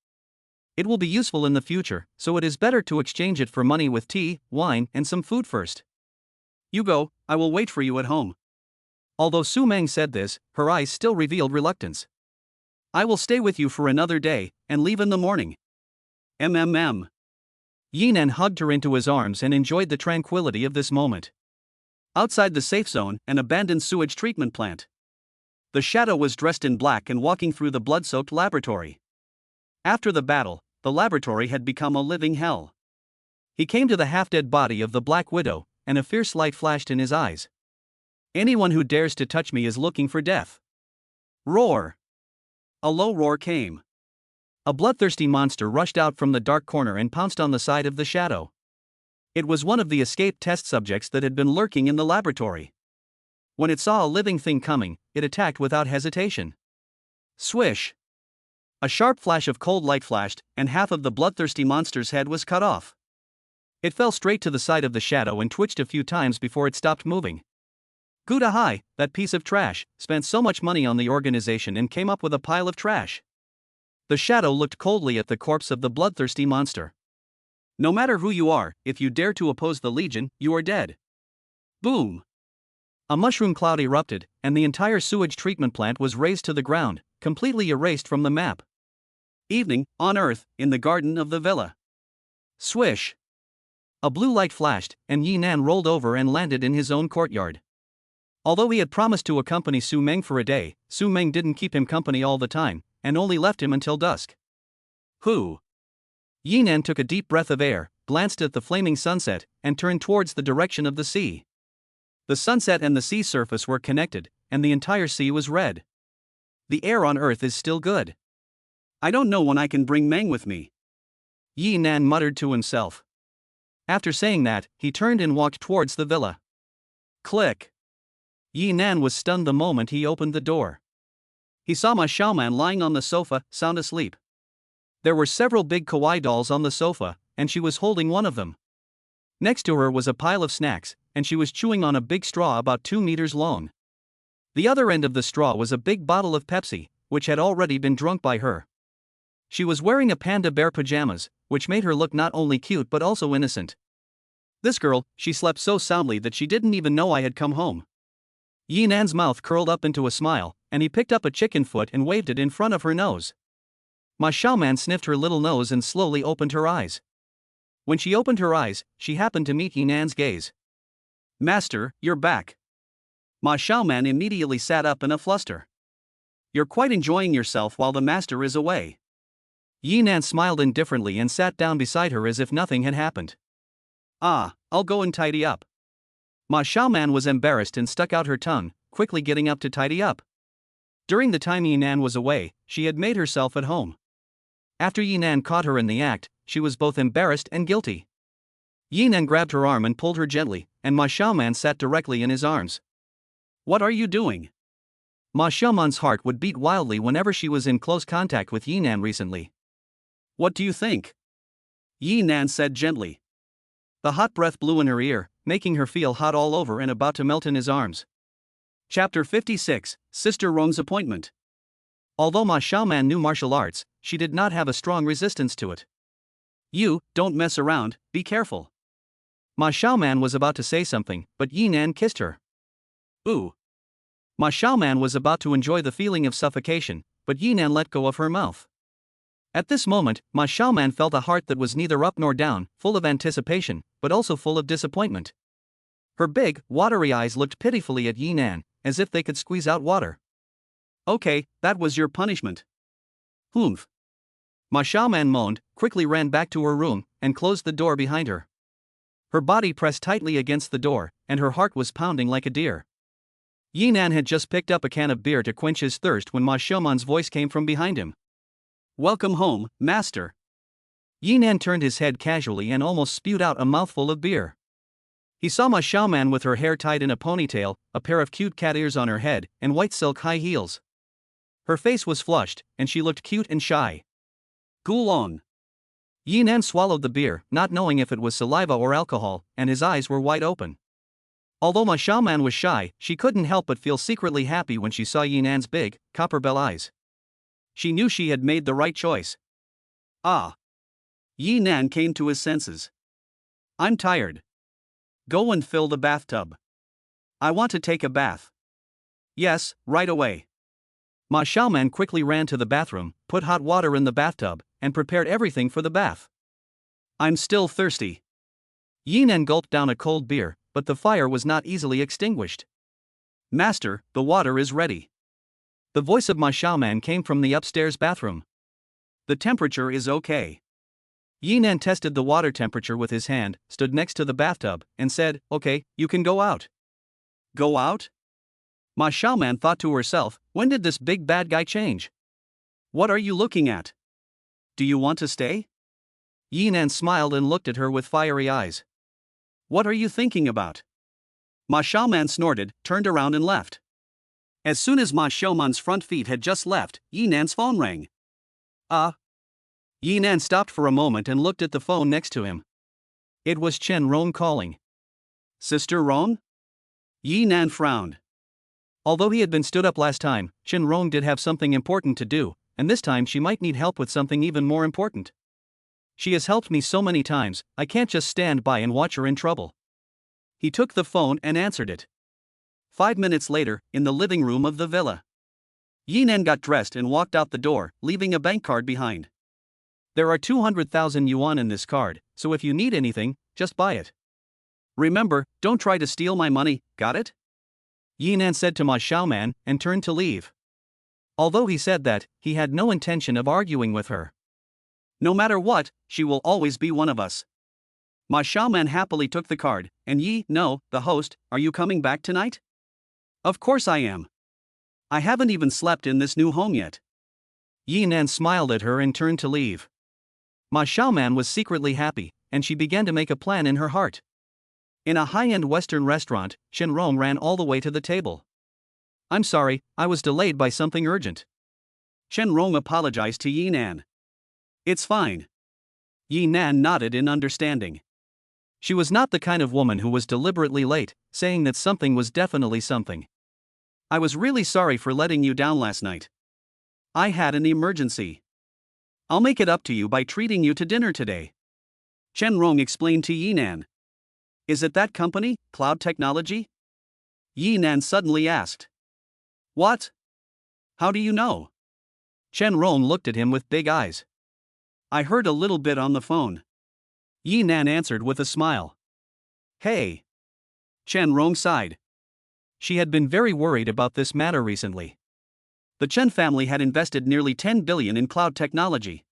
It will be useful in the future, so it is better to exchange it for money with tea, wine, and some food first. You go, I will wait for you at home. Although Su Meng said this, her eyes still revealed reluctance. I will stay with you for another day, and leave in the morning. MMM. Yinan hugged her into his arms and enjoyed the tranquility of this moment. Outside the safe zone, an abandoned sewage treatment plant. The Shadow was dressed in black and walking through the blood-soaked laboratory. After the battle, the laboratory had become a living hell. He came to the half-dead body of the Black Widow, and a fierce light flashed in his eyes. Anyone who dares to touch me is looking for death. Roar! A low roar came. A bloodthirsty monster rushed out from the dark corner and pounced on the side of the Shadow. It was one of the escaped test subjects that had been lurking in the laboratory. When it saw a living thing coming, it attacked without hesitation. Swish! A sharp flash of cold light flashed, and half of the bloodthirsty monster's head was cut off. It fell straight to the side of the Shadow and twitched a few times before it stopped moving. Gouda Hai, that piece of trash, spent so much money on the organization and came up with a pile of trash. The Shadow looked coldly at the corpse of the bloodthirsty monster. No matter who you are, if you dare to oppose the Legion, you are dead. Boom! A mushroom cloud erupted, and the entire sewage treatment plant was razed to the ground, completely erased from the map. Evening, on Earth, in the garden of the villa. Swish! A blue light flashed, and Yinan rolled over and landed in his own courtyard. Although he had promised to accompany Su Meng for a day, Su Meng didn't keep him company all the time, and only left him until dusk. Who? Yinan took a deep breath of air, glanced at the flaming sunset, and turned towards the direction of the sea. The sunset and the sea surface were connected, and the entire sea was red. The air on Earth is still good. I don't know when I can bring Meng with me. Yinan muttered to himself. After saying that, he turned and walked towards the villa. Click! Yinan was stunned the moment he opened the door. He saw Ma Xiaoman lying on the sofa, sound asleep. There were several big kawaii dolls on the sofa, and she was holding one of them. Next to her was a pile of snacks, and she was chewing on a big straw about 2 meters long. The other end of the straw was a big bottle of Pepsi, which had already been drunk by her. She was wearing a panda bear pajamas, which made her look not only cute but also innocent. This girl, she slept so soundly that she didn't even know I had come home. Yinan's mouth curled up into a smile, and he picked up a chicken foot and waved it in front of her nose. Ma Xiaoman sniffed her little nose and slowly opened her eyes. When she opened her eyes, she happened to meet Yinan's gaze. Master, you're back. Ma Xiaoman immediately sat up in a fluster. You're quite enjoying yourself while the master is away. Yinan smiled indifferently and sat down beside her as if nothing had happened. Ah, I'll go and tidy up. Ma Xiaoman was embarrassed and stuck out her tongue, quickly getting up to tidy up. During the time Yinan was away, she had made herself at home. After Yinan caught her in the act, she was both embarrassed and guilty. Yinan grabbed her arm and pulled her gently, and Ma Xiaoman sat directly in his arms. What are you doing? Ma Xiaoman's heart would beat wildly whenever she was in close contact with Yinan recently. What do you think? Yinan said gently. The hot breath blew in her ear, making her feel hot all over and about to melt in his arms. Chapter 56, Sister Rong's Appointment. Although Ma Xiaoman knew martial arts, she did not have a strong resistance to it. You, don't mess around, be careful. Ma Xiaoman was about to say something, but Yinan kissed her. Ooh. Ma Xiaoman was about to enjoy the feeling of suffocation, but Yinan let go of her mouth. At this moment, Ma Xiaoman felt a heart that was neither up nor down, full of anticipation, but also full of disappointment. Her big, watery eyes looked pitifully at Yinan, as if they could squeeze out water. Okay, that was your punishment. Humph. Ma Xiaoman moaned, quickly ran back to her room, and closed the door behind her. Her body pressed tightly against the door, and her heart was pounding like a deer. Yinan had just picked up a can of beer to quench his thirst when Ma Xiaoman's voice came from behind him. Welcome home, master. Yinan turned his head casually and almost spewed out a mouthful of beer. He saw Ma Xiaoman with her hair tied in a ponytail, a pair of cute cat ears on her head, and white silk high heels. Her face was flushed, and she looked cute and shy. Gulong. Yinan swallowed the beer, not knowing if it was saliva or alcohol, and his eyes were wide open. Although Ma Xiaoman was shy, she couldn't help but feel secretly happy when she saw Yinan's big, copper bell eyes. She knew she had made the right choice. Ah! Yinan came to his senses. I'm tired. Go and fill the bathtub. I want to take a bath. Yes, right away. Ma Xiaoman quickly ran to the bathroom, put hot water in the bathtub, and prepared everything for the bath. I'm still thirsty. Yinan gulped down a cold beer, but the fire was not easily extinguished. Master, the water is ready. The voice of Ma Xiaoman came from the upstairs bathroom. The temperature is okay. Yinan tested the water temperature with his hand, stood next to the bathtub, and said, Okay, you can go out. Go out? Ma Xiaoman thought to herself, when did this big bad guy change? What are you looking at? Do you want to stay? Yinan smiled and looked at her with fiery eyes. What are you thinking about? Ma Xiaoman snorted, turned around and left. As soon as Ma Xiaoman's front feet had just left, Yinan's phone rang. Yinan stopped for a moment and looked at the phone next to him. It was Chen Rong calling. Sister Rong? Yinan frowned. Although he had been stood up last time, Chen Rong did have something important to do, and this time she might need help with something even more important. She has helped me so many times, I can't just stand by and watch her in trouble. He took the phone and answered it. 5 minutes later, in the living room of the villa. Yinan got dressed and walked out the door, leaving a bank card behind. There are 200,000 yuan in this card, so if you need anything, just buy it. Remember, don't try to steal my money, got it? Yinan said to Ma Xiaoman, and turned to leave. Although he said that, he had no intention of arguing with her. No matter what, she will always be one of us. Ma Xiaoman happily took the card, and the host, are you coming back tonight? Of course I am. I haven't even slept in this new home yet. Yinan smiled at her and turned to leave. Ma Xiaoman was secretly happy, and she began to make a plan in her heart. In a high-end Western restaurant, Chen Rong ran all the way to the table. I'm sorry, I was delayed by something urgent. Chen Rong apologized to Yinan. It's fine. Yinan nodded in understanding. She was not the kind of woman who was deliberately late, saying that something was definitely something. I was really sorry for letting you down last night. I had an emergency. I'll make it up to you by treating you to dinner today. Chen Rong explained to Yinan. Is it that company, Cloud Technology? Yinan suddenly asked. What? How do you know? Chen Rong looked at him with big eyes. I heard a little bit on the phone. Yinan answered with a smile. Hey. Chen Rong sighed. She had been very worried about this matter recently. The Chen family had invested nearly 10 billion in cloud technology.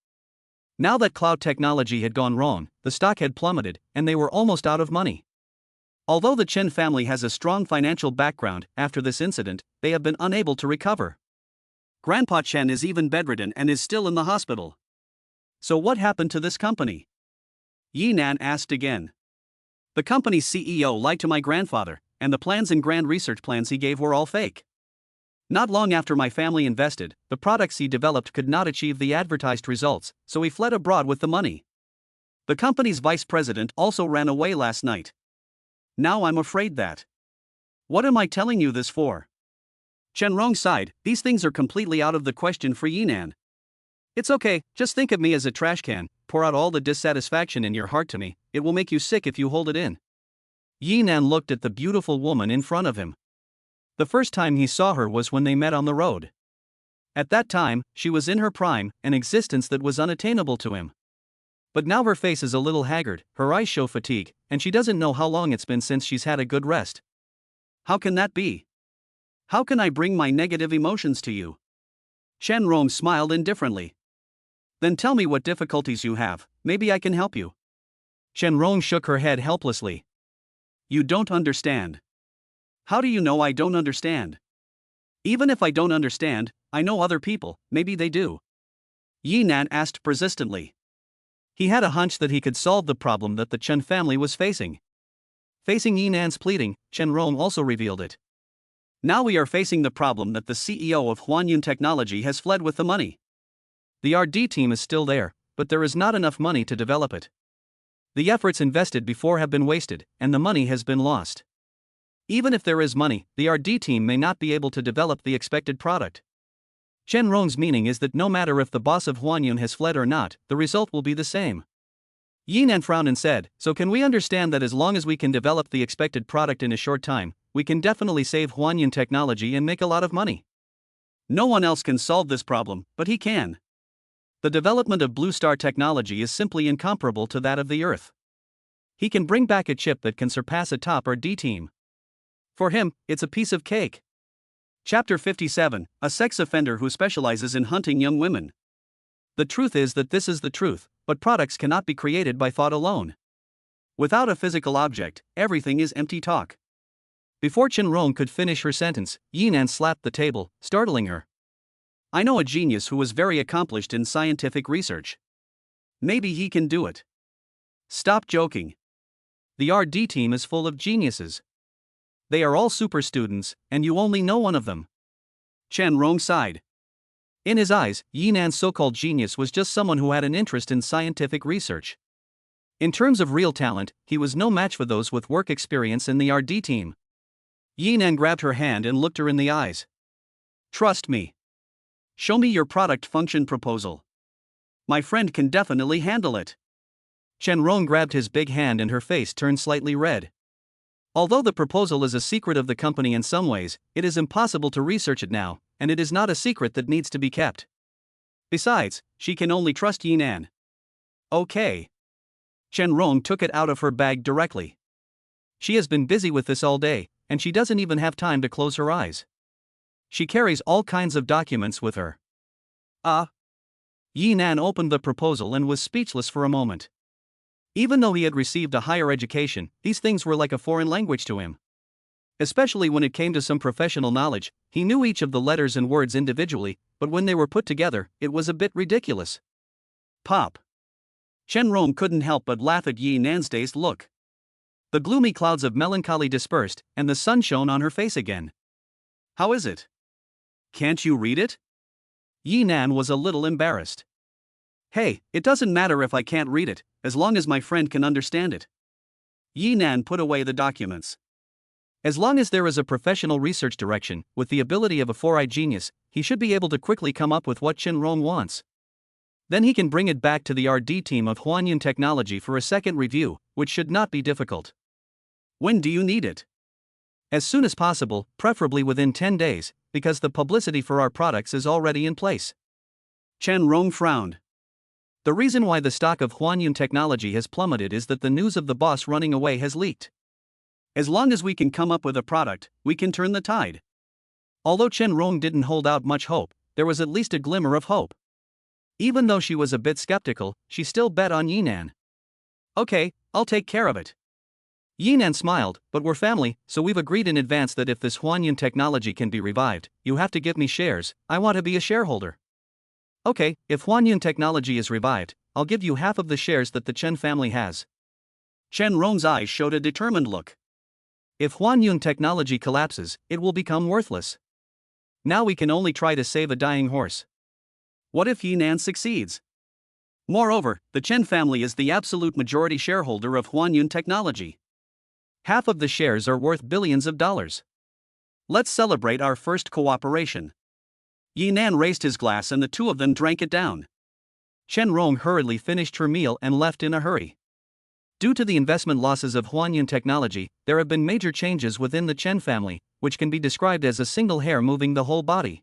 Now that cloud technology had gone wrong, the stock had plummeted, and they were almost out of money. Although the Chen family has a strong financial background, after this incident, they have been unable to recover. Grandpa Chen is even bedridden and is still in the hospital. So what happened to this company? Yinan asked again. The company's CEO lied to my grandfather, and the plans and grand research plans he gave were all fake. Not long after my family invested, the products he developed could not achieve the advertised results, so he fled abroad with the money. The company's vice president also ran away last night. Now I'm afraid that. What am I telling you this for? Chen Rong sighed, these things are completely out of the question for Yinan. It's okay, just think of me as a trash can, pour out all the dissatisfaction in your heart to me, it will make you sick if you hold it in. Yinan looked at the beautiful woman in front of him. The first time he saw her was when they met on the road. At that time, she was in her prime, an existence that was unattainable to him. But now her face is a little haggard, her eyes show fatigue, and she doesn't know how long it's been since she's had a good rest. How can that be? How can I bring my negative emotions to you? Chen Rong smiled indifferently. Then tell me what difficulties you have, maybe I can help you. Chen Rong shook her head helplessly. You don't understand. How do you know I don't understand? Even if I don't understand, I know other people, maybe they do. Yinan asked persistently. He had a hunch that he could solve the problem that the Chen family was facing. Facing Yinan's pleading, Chen Rong also revealed it. Now we are facing the problem that the CEO of Huanyun Technology has fled with the money. The R&D team is still there, but there is not enough money to develop it. The efforts invested before have been wasted, and the money has been lost. Even if there is money, the R&D team may not be able to develop the expected product. Chen Rong's meaning is that no matter if the boss of Huanyun has fled or not, the result will be the same. Yinan frowned and said, so can we understand that as long as we can develop the expected product in a short time, we can definitely save Huanyun technology and make a lot of money? No one else can solve this problem, but he can. The development of Blue Star technology is simply incomparable to that of the Earth. He can bring back a chip that can surpass a top R&D team. For him, it's a piece of cake. Chapter 57, a sex offender who specializes in hunting young women. The truth is that this is the truth, but products cannot be created by thought alone. Without a physical object, everything is empty talk. Before Chen Rong could finish her sentence, Yinan slapped the table, startling her. I know a genius who was very accomplished in scientific research. Maybe he can do it. Stop joking. The R&D team is full of geniuses. They are all super students, and you only know one of them. Chen Rong sighed. In his eyes, Yinan's so-called genius was just someone who had an interest in scientific research. In terms of real talent, he was no match for those with work experience in the R&D team. Yinan grabbed her hand and looked her in the eyes. Trust me. Show me your product function proposal. My friend can definitely handle it. Chen Rong grabbed his big hand and her face turned slightly red. Although the proposal is a secret of the company in some ways, it is impossible to research it now, and it is not a secret that needs to be kept. Besides, she can only trust Yinan. Okay. Chen Rong took it out of her bag directly. She has been busy with this all day, and she doesn't even have time to close her eyes. She carries all kinds of documents with her. Yinan opened the proposal and was speechless for a moment. Even though he had received a higher education, these things were like a foreign language to him. Especially when it came to some professional knowledge, he knew each of the letters and words individually, but when they were put together, it was a bit ridiculous. Pop. Chen Rong couldn't help but laugh at Yinan's dazed look. The gloomy clouds of melancholy dispersed, and the sun shone on her face again. How is it? Can't you read it? Yinan was a little embarrassed. Hey, it doesn't matter if I can't read it, as long as my friend can understand it. Yinan put away the documents. As long as there is a professional research direction, with the ability of a four-eyed genius, he should be able to quickly come up with what Chen Rong wants. Then he can bring it back to the R&D team of Huanyun Technology for a second review, which should not be difficult. When do you need it? As soon as possible, preferably within 10 days, because the publicity for our products is already in place. Chen Rong frowned. The reason why the stock of Huanyun Technology has plummeted is that the news of the boss running away has leaked. As long as we can come up with a product, we can turn the tide. Although Chen Rong didn't hold out much hope, there was at least a glimmer of hope. Even though she was a bit skeptical, she still bet on Yinan. Okay, I'll take care of it. Yinan smiled, but we're family, so we've agreed in advance that if this Huanyun Technology can be revived, you have to give me shares. I want to be a shareholder. Okay, if Huanyun Technology is revived, I'll give you half of the shares that the Chen family has. Chen Rong's eyes showed a determined look. If Huanyun Technology collapses, it will become worthless. Now we can only try to save a dying horse. What if Yinan succeeds? Moreover, the Chen family is the absolute majority shareholder of Huanyun Technology. Half of the shares are worth billions of dollars. Let's celebrate our first cooperation. Yinan raised his glass and the two of them drank it down. Chen Rong hurriedly finished her meal and left in a hurry. Due to the investment losses of Huanyun Technology, there have been major changes within the Chen family, which can be described as a single hair moving the whole body.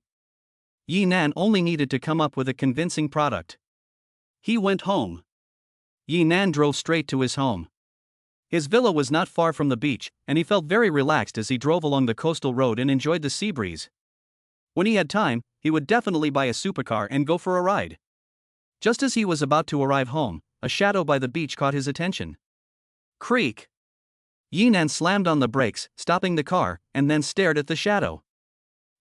Yinan only needed to come up with a convincing product. He went home. Yinan drove straight to his home. His villa was not far from the beach, and he felt very relaxed as he drove along the coastal road and enjoyed the sea breeze. When he had time, he would definitely buy a supercar and go for a ride. Just as he was about to arrive home, a shadow by the beach caught his attention. Creak! Yinan slammed on the brakes, stopping the car, and then stared at the shadow.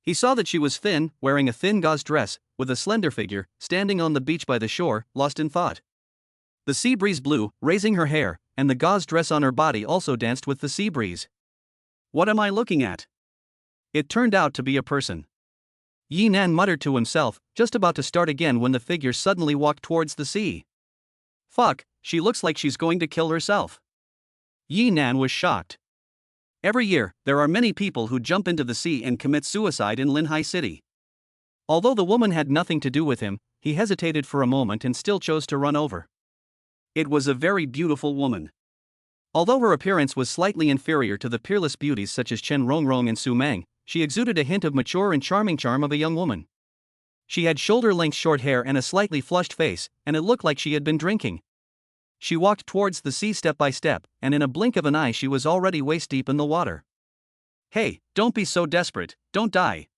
He saw that she was thin, wearing a thin gauze dress, with a slender figure, standing on the beach by the shore, lost in thought. The sea breeze blew, raising her hair, and the gauze dress on her body also danced with the sea breeze. What am I looking at? It turned out to be a person. Yinan muttered to himself, just about to start again when the figure suddenly walked towards the sea. Fuck, she looks like she's going to kill herself. Yinan was shocked. Every year, there are many people who jump into the sea and commit suicide in Linhai City. Although the woman had nothing to do with him, he hesitated for a moment and still chose to run over. It was a very beautiful woman. Although her appearance was slightly inferior to the peerless beauties such as Chen Rongrong and Su Mang, she exuded a hint of mature and charming charm of a young woman. She had shoulder-length short hair and a slightly flushed face, and it looked like she had been drinking. She walked towards the sea step by step, and in a blink of an eye she was already waist-deep in the water. "Hey, don't be so desperate, don't die."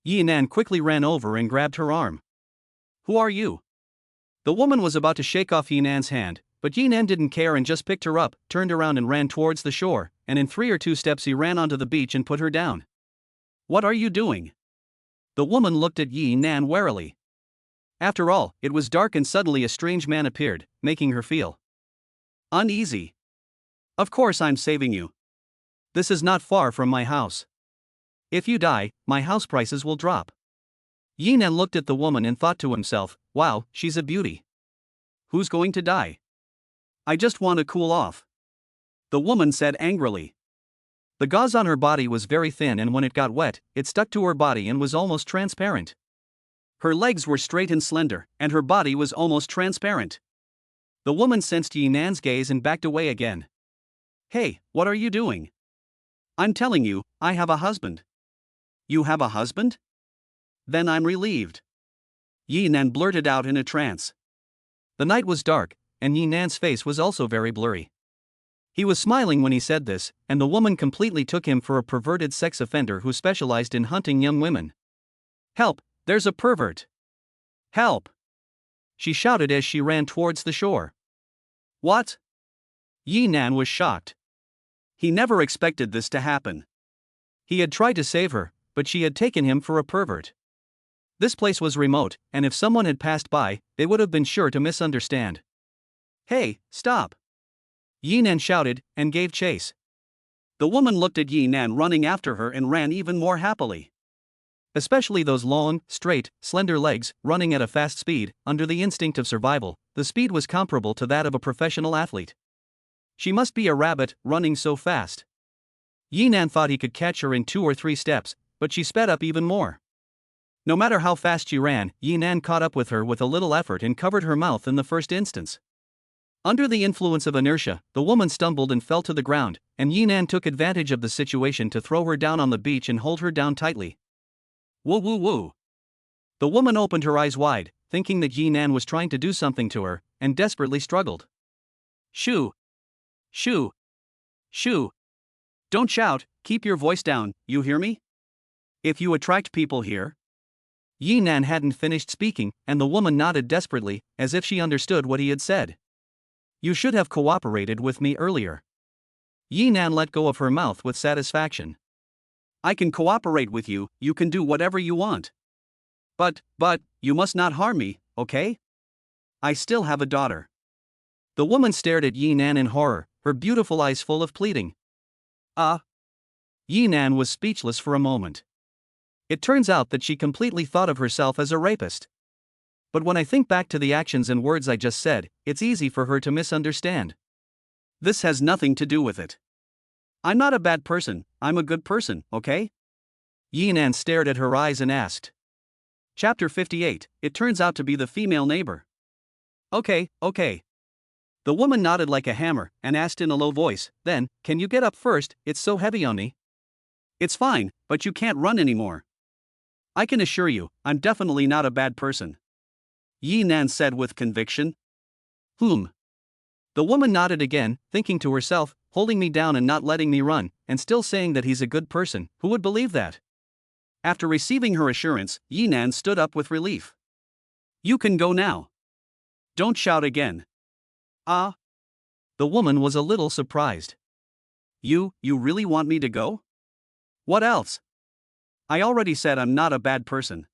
Yi Nan quickly ran over and grabbed her arm. "Who are you?" The woman was about to shake off Yi Nan's hand, but Yi Nan didn't care and just picked her up, turned around and ran towards the shore, and in 3 or 2 steps he ran onto the beach and put her down. "What are you doing?" The woman looked at Yi Nan warily. After all, it was dark and suddenly a strange man appeared, making her feel uneasy. "Of course I'm saving you. This is not far from my house. If you die, my house prices will drop." Yi Nan looked at the woman and thought to himself, "Wow, she's a beauty. Who's going to die? I just want to cool off," the woman said angrily. The gauze on her body was very thin, and when it got wet, it stuck to her body and was almost transparent. Her legs were straight and slender, and her body was almost transparent. The woman sensed Yi Nan's gaze and backed away again. "Hey, what are you doing? I'm telling you, I have a husband." "You have a husband? Then I'm relieved," Yi Nan blurted out in a trance. The night was dark, and Yi Nan's face was also very blurry. He was smiling when he said this, and the woman completely took him for a perverted sex offender who specialized in hunting young women. "Help, there's a pervert! Help!" she shouted as she ran towards the shore. "What?" Yi Nan was shocked. He never expected this to happen. He had tried to save her, but she had taken him for a pervert. This place was remote, and if someone had passed by, they would have been sure to misunderstand. "Hey, stop!" Yi Nan shouted, and gave chase. The woman looked at Yi Nan running after her and ran even more happily. Especially those long, straight, slender legs, running at a fast speed, under the instinct of survival, the speed was comparable to that of a professional athlete. She must be a rabbit, running so fast. Yi Nan thought he could catch her in 2 or 3 steps, but she sped up even more. No matter how fast she ran, Yi Nan caught up with her with a little effort and covered her mouth in the first instance. Under the influence of inertia, the woman stumbled and fell to the ground, and Yi Nan took advantage of the situation to throw her down on the beach and hold her down tightly. "Woo woo woo." The woman opened her eyes wide, thinking that Yi Nan was trying to do something to her, and desperately struggled. "Shoo! Shoo! Shoo! Don't shout, keep your voice down, you hear me? If you attract people here." Yi Nan hadn't finished speaking, and the woman nodded desperately, as if she understood what he had said. "You should have cooperated with me earlier." Yi Nan let go of her mouth with satisfaction. "I can cooperate with you, you can do whatever you want. But, you must not harm me, okay? I still have a daughter." The woman stared at Yi Nan in horror, her beautiful eyes full of pleading. Yi Nan was speechless for a moment. It turns out that she completely thought of herself as a rapist. But when I think back to the actions and words I just said, it's easy for her to misunderstand. This has nothing to do with it. I'm not a bad person, I'm a good person, okay? Yi Nan stared at her eyes and asked. Chapter 58, it turns out to be the female neighbor. Okay. The woman nodded like a hammer and asked in a low voice, "Then, can you get up first, it's so heavy on me." "It's fine, but you can't run anymore. I can assure you, I'm definitely not a bad person," Yi Nan said with conviction. The woman nodded again, thinking to herself, holding me down and not letting me run, and still saying that he's a good person, who would believe that? After receiving her assurance, Yi Nan stood up with relief. "You can go now. Don't shout again." The woman was a little surprised. You really want me to go? What else? I already said I'm not a bad person.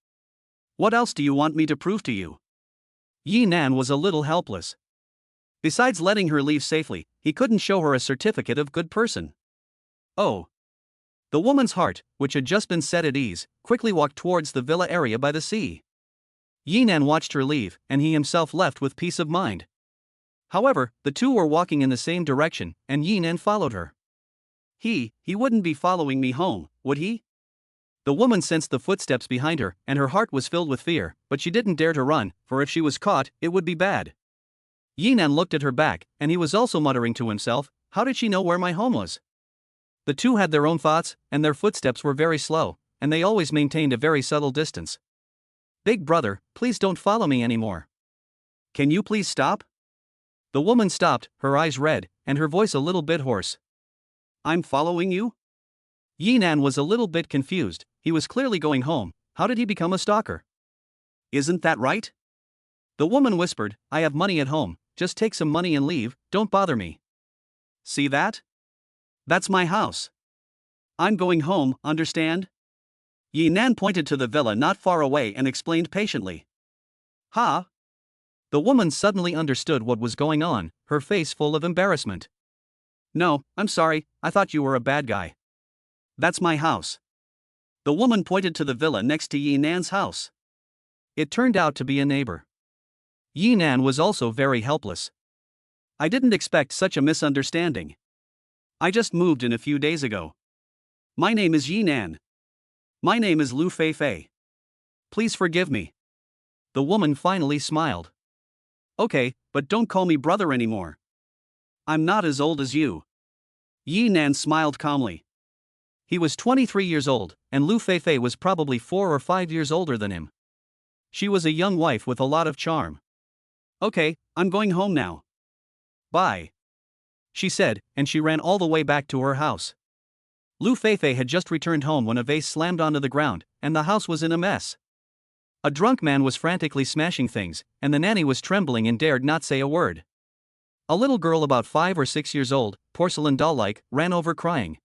What else do you want me to prove to you? Yi Nan was a little helpless. Besides letting her leave safely, he couldn't show her a certificate of good person. Oh. The woman's heart, which had just been set at ease, quickly walked towards the villa area by the sea. Yi Nan watched her leave, and he himself left with peace of mind. However, the two were walking in the same direction, and Yi Nan followed her. He wouldn't be following me home, would he? The woman sensed the footsteps behind her, and her heart was filled with fear, but she didn't dare to run, for if she was caught, it would be bad. Yinan looked at her back, and he was also muttering to himself, how did she know where my home was? The two had their own thoughts, and their footsteps were very slow, and they always maintained a very subtle distance. Big brother, please don't follow me anymore. Can you please stop? The woman stopped, her eyes red, and her voice a little bit hoarse. I'm following you? Yinan was a little bit confused. He was clearly going home. How did he become a stalker? Isn't that right? The woman whispered, I have money at home, just take some money and leave, don't bother me. See that? That's my house. I'm going home, understand? Yinan pointed to the villa not far away and explained patiently. Huh? The woman suddenly understood what was going on, her face full of embarrassment. No, I'm sorry, I thought you were a bad guy. That's my house. The woman pointed to the villa next to Yinan's house. It turned out to be a neighbor. Yinan was also very helpless. I didn't expect such a misunderstanding. I just moved in a few days ago. My name is Yinan. My name is Lu Feifei. Please forgive me. The woman finally smiled. Okay, but don't call me brother anymore. I'm not as old as you. Yinan smiled calmly. He was 23 years old, and Lu Feifei was probably 4 or 5 years older than him. She was a young wife with a lot of charm. Okay, I'm going home now. Bye. She said, and she ran all the way back to her house. Lu Feifei had just returned home when a vase slammed onto the ground, and the house was in a mess. A drunk man was frantically smashing things, and the nanny was trembling and dared not say a word. A little girl about 5 or 6 years old, porcelain doll-like, ran over crying.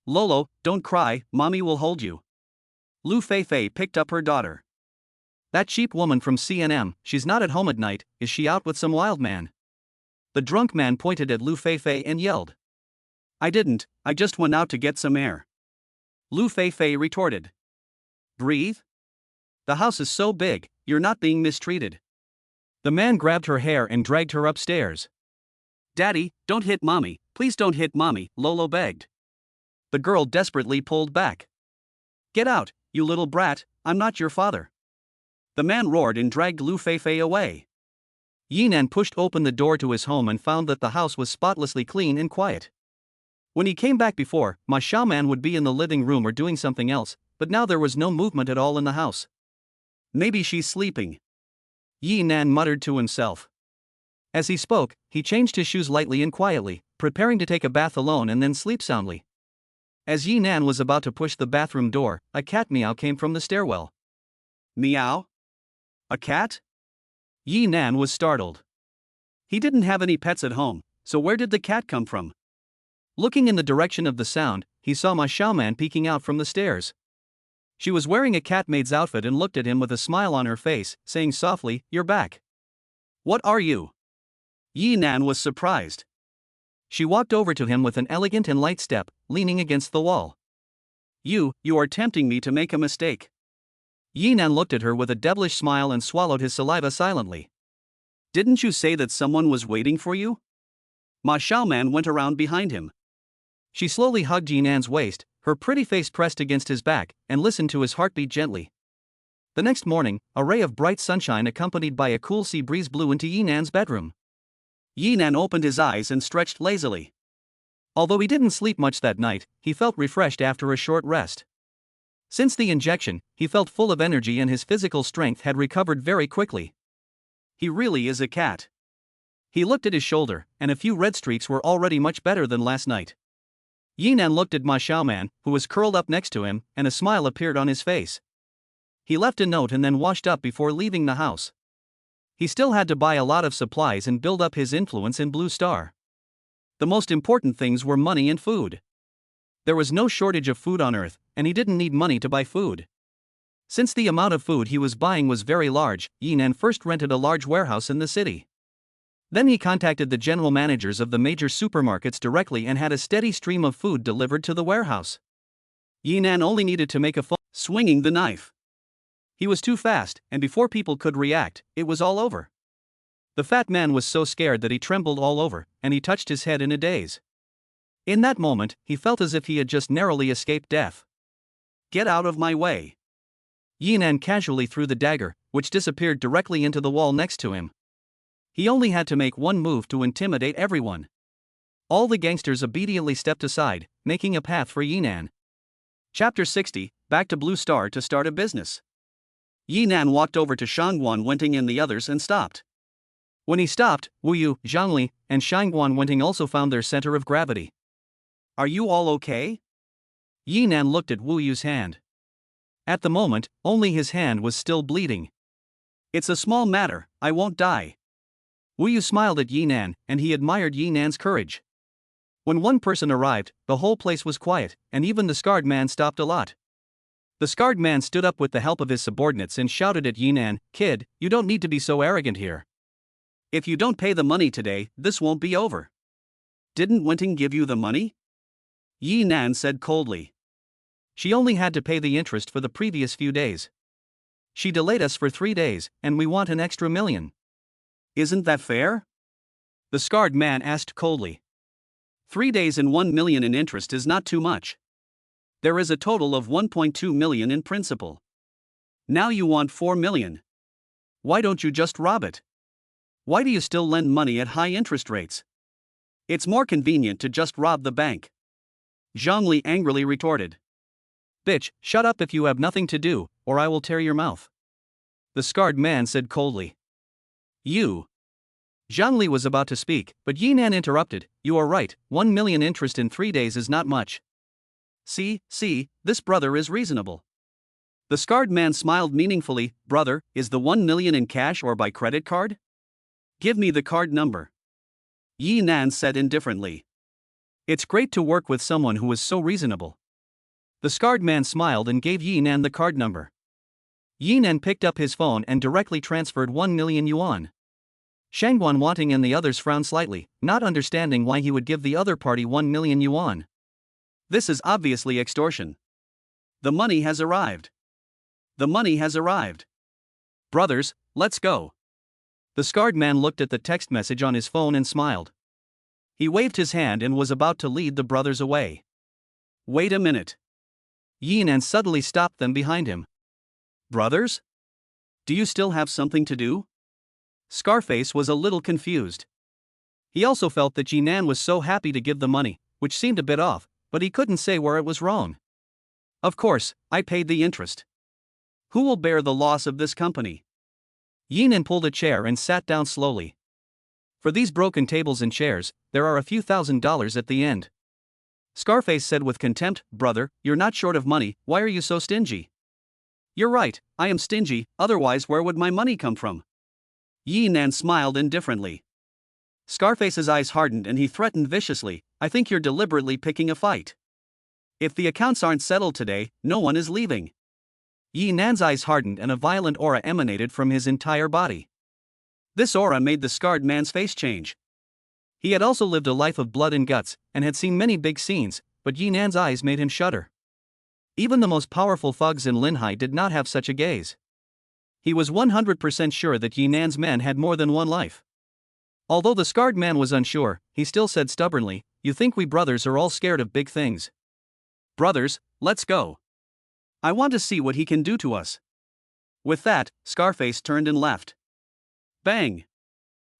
Lolo, don't cry, mommy will hold you. Lu Feifei picked up her daughter. That cheap woman from CNM, she's not at home at night, is she out with some wild man? The drunk man pointed at Lu Feifei and yelled. I didn't, I just went out to get some air. Lu Feifei retorted. Breathe? The house is so big, you're not being mistreated. The man grabbed her hair and dragged her upstairs. Daddy, don't hit mommy, please don't hit mommy, Lolo begged. The girl desperately pulled back. Get out, you little brat, I'm not your father. The man roared and dragged Lu Feifei away. Yinan pushed open the door to his home and found that the house was spotlessly clean and quiet. When he came back before, Ma Xiaoman would be in the living room or doing something else, but now there was no movement at all in the house. Maybe she's sleeping. Yinan muttered to himself. As he spoke, he changed his shoes lightly and quietly, preparing to take a bath alone and then sleep soundly. As Yinan was about to push the bathroom door, a cat meow came from the stairwell. Meow? A cat? Yinan was startled. He didn't have any pets at home, so where did the cat come from? Looking in the direction of the sound, he saw Ma Xiaoman peeking out from the stairs. She was wearing a cat maid's outfit and looked at him with a smile on her face, saying softly, You're back. What are you? Yinan was surprised. She walked over to him with an elegant and light step, leaning against the wall. You are tempting me to make a mistake. Yinan looked at her with a devilish smile and swallowed his saliva silently. Didn't you say that someone was waiting for you? Ma Xiaoman went around behind him. She slowly hugged Yinan's waist, her pretty face pressed against his back, and listened to his heartbeat gently. The next morning, a ray of bright sunshine accompanied by a cool sea breeze blew into Yinan's bedroom. Yinan opened his eyes and stretched lazily. Although he didn't sleep much that night, he felt refreshed after a short rest. Since the injection, he felt full of energy and his physical strength had recovered very quickly. He really is a cat. He looked at his shoulder, and a few red streaks were already much better than last night. Yinan looked at Ma Xiaoman, who was curled up next to him, and a smile appeared on his face. He left a note and then washed up before leaving the house. He still had to buy a lot of supplies and build up his influence in Blue Star. The most important things were money and food. There was no shortage of food on Earth, and he didn't need money to buy food. Since the amount of food he was buying was very large, Yinan first rented a large warehouse in the city. Then he contacted the general managers of the major supermarkets directly and had a steady stream of food delivered to the warehouse. Yinan only needed to make a phone, swinging the knife. He was too fast, and before people could react, it was all over. The fat man was so scared that he trembled all over, and he touched his head in a daze. In that moment, he felt as if he had just narrowly escaped death. Get out of my way. Yinan casually threw the dagger, which disappeared directly into the wall next to him. He only had to make one move to intimidate everyone. All the gangsters obediently stepped aside, making a path for Yinan. Chapter 60, Back to Blue Star to start a business. Yinan walked over to Shangguan Wenting and the others and stopped. When he stopped, Wu Yu, Zhangli, and Shangguan Wenting also found their center of gravity. Are you all okay? Yinan looked at Wu Yu's hand. At the moment, only his hand was still bleeding. It's a small matter, I won't die. Wu Yu smiled at Yinan, and he admired Yinan's courage. When one person arrived, the whole place was quiet, and even the scarred man stopped a lot. The scarred man stood up with the help of his subordinates and shouted at Yinan, "Kid, you don't need to be so arrogant here. If you don't pay the money today, this won't be over." Didn't Wenting give you the money? Yinan said coldly. She only had to pay the interest for the previous few days. She delayed us for 3 days, and we want an extra million. Isn't that fair? The scarred man asked coldly. 3 days and 1 million in interest is not too much. There is a total of 1.2 million in principal. Now you want 4 million. Why don't you just rob it? Why do you still lend money at high interest rates? It's more convenient to just rob the bank. Zhangli angrily retorted. Bitch, shut up if you have nothing to do, or I will tear your mouth. The scarred man said coldly. You. Zhangli was about to speak, but Yinan interrupted. You are right, 1 million interest in 3 days is not much. See, this brother is reasonable. The scarred man smiled meaningfully. Brother, is the 1 million in cash or by credit card? Give me the card number. Yinan said indifferently. It's great to work with someone who is so reasonable. The scarred man smiled and gave Yinan the card number. Yinan picked up his phone and directly transferred 1 million yuan. Shangguan Wanting and the others frowned slightly, not understanding why he would give the other party 1 million yuan. This is obviously extortion. The money has arrived. The money has arrived. Brothers, let's go. The scarred man looked at the text message on his phone and smiled. He waved his hand and was about to lead the brothers away. Wait a minute. Yinan suddenly stopped them behind him. Brothers? Do you still have something to do? Scarface was a little confused. He also felt that Yinan was so happy to give the money, which seemed a bit off, but he couldn't say where it was wrong. Of course, I paid the interest. Who will bear the loss of this company? Yinan pulled a chair and sat down slowly. For these broken tables and chairs, there are a few $1,000s at the end. Scarface said with contempt, Brother, you're not short of money, why are you so stingy? You're right, I am stingy, otherwise where would my money come from? Yinan smiled indifferently. Scarface's eyes hardened and he threatened viciously, I think you're deliberately picking a fight. If the accounts aren't settled today, no one is leaving. Yinan's eyes hardened and a violent aura emanated from his entire body. This aura made the scarred man's face change. He had also lived a life of blood and guts, and had seen many big scenes, but Yinan's eyes made him shudder. Even the most powerful thugs in Linhai did not have such a gaze. He was 100% sure that Yinan's men had more than one life. Although the scarred man was unsure, he still said stubbornly, You think we brothers are all scared of big things? Brothers, let's go. I want to see what he can do to us. With that, Scarface turned and left. Bang!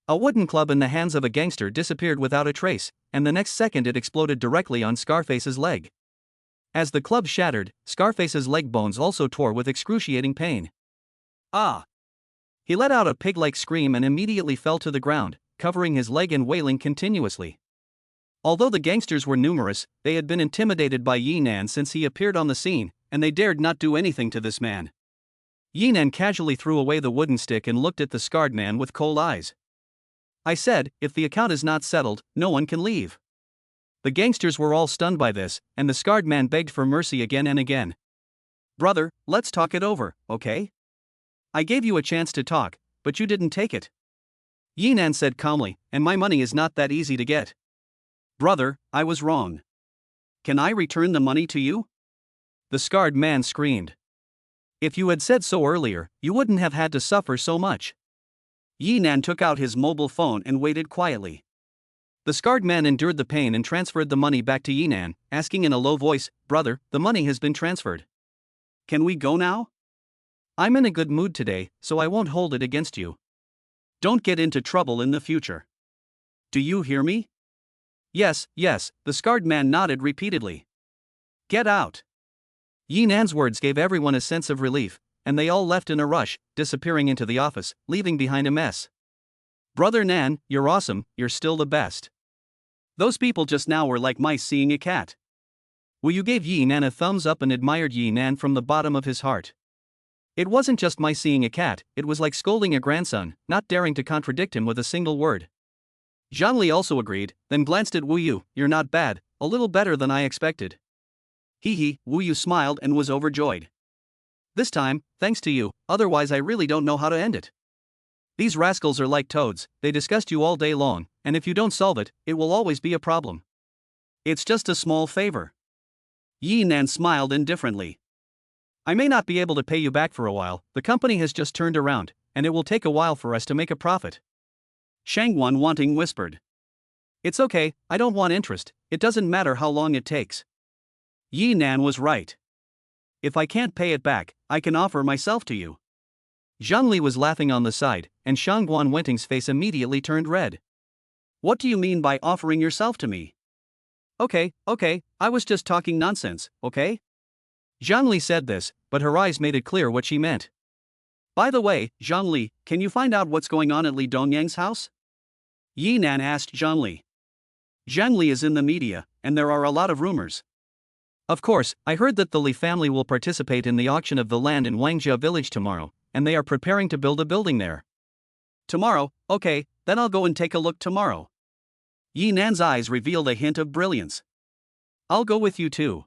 A wooden club in the hands of a gangster disappeared without a trace, and the next second it exploded directly on Scarface's leg. As the club shattered, Scarface's leg bones also tore with excruciating pain. Ah! He let out a pig-like scream and immediately fell to the ground, covering his leg and wailing continuously. Although the gangsters were numerous, they had been intimidated by Yinan since he appeared on the scene, and they dared not do anything to this man. Yinan casually threw away the wooden stick and looked at the scarred man with cold eyes. I said, if the account is not settled, no one can leave. The gangsters were all stunned by this, and the scarred man begged for mercy again and again. Brother, let's talk it over, okay? I gave you a chance to talk, but you didn't take it. Yinan said calmly, and my money is not that easy to get. Brother, I was wrong. Can I return the money to you? The scarred man screamed. If you had said so earlier, you wouldn't have had to suffer so much. Yinan took out his mobile phone and waited quietly. The scarred man endured the pain and transferred the money back to Yinan, asking in a low voice, "Brother, the money has been transferred. Can we go now? I'm in a good mood today, so I won't hold it against you. Don't get into trouble in the future. Do you hear me?" "Yes, yes," the scarred man nodded repeatedly. "Get out." Yinan's words gave everyone a sense of relief, and they all left in a rush, disappearing into the office, leaving behind a mess. "Brother Nan, you're awesome, you're still the best. Those people just now were like mice seeing a cat." Wu Yu gave Yinan a thumbs up and admired Yinan from the bottom of his heart. It wasn't just mice seeing a cat, it was like scolding a grandson, not daring to contradict him with a single word. Zhangli also agreed, then glanced at Wu Yu. "You're not bad, a little better than I expected." Hee hee, Wu Yu smiled and was overjoyed. "This time, thanks to you, otherwise I really don't know how to end it. These rascals are like toads, they disgust you all day long, and if you don't solve it, it will always be a problem. It's just a small favor." Yinan smiled indifferently. "I may not be able to pay you back for a while, the company has just turned around, and it will take a while for us to make a profit." Shangguan Wanting whispered. "It's okay, I don't want interest, it doesn't matter how long it takes." Yinan was right. "If I can't pay it back, I can offer myself to you." Zhangli was laughing on the side, and Shangguan Wenting's face immediately turned red. "What do you mean by offering yourself to me?" Okay, I was just talking nonsense, okay?" Zhangli said this, but her eyes made it clear what she meant. "By the way, Zhangli, can you find out what's going on at Li Dongyang's house?" Yinan asked Zhangli. "Zhangli is in the media, and there are a lot of rumors." "Of course, I heard that the Li family will participate in the auction of the land in Wangjia village tomorrow, and they are preparing to build a building there." "Tomorrow, okay, then I'll go and take a look tomorrow." Yinan's eyes revealed a hint of brilliance. "I'll go with you too.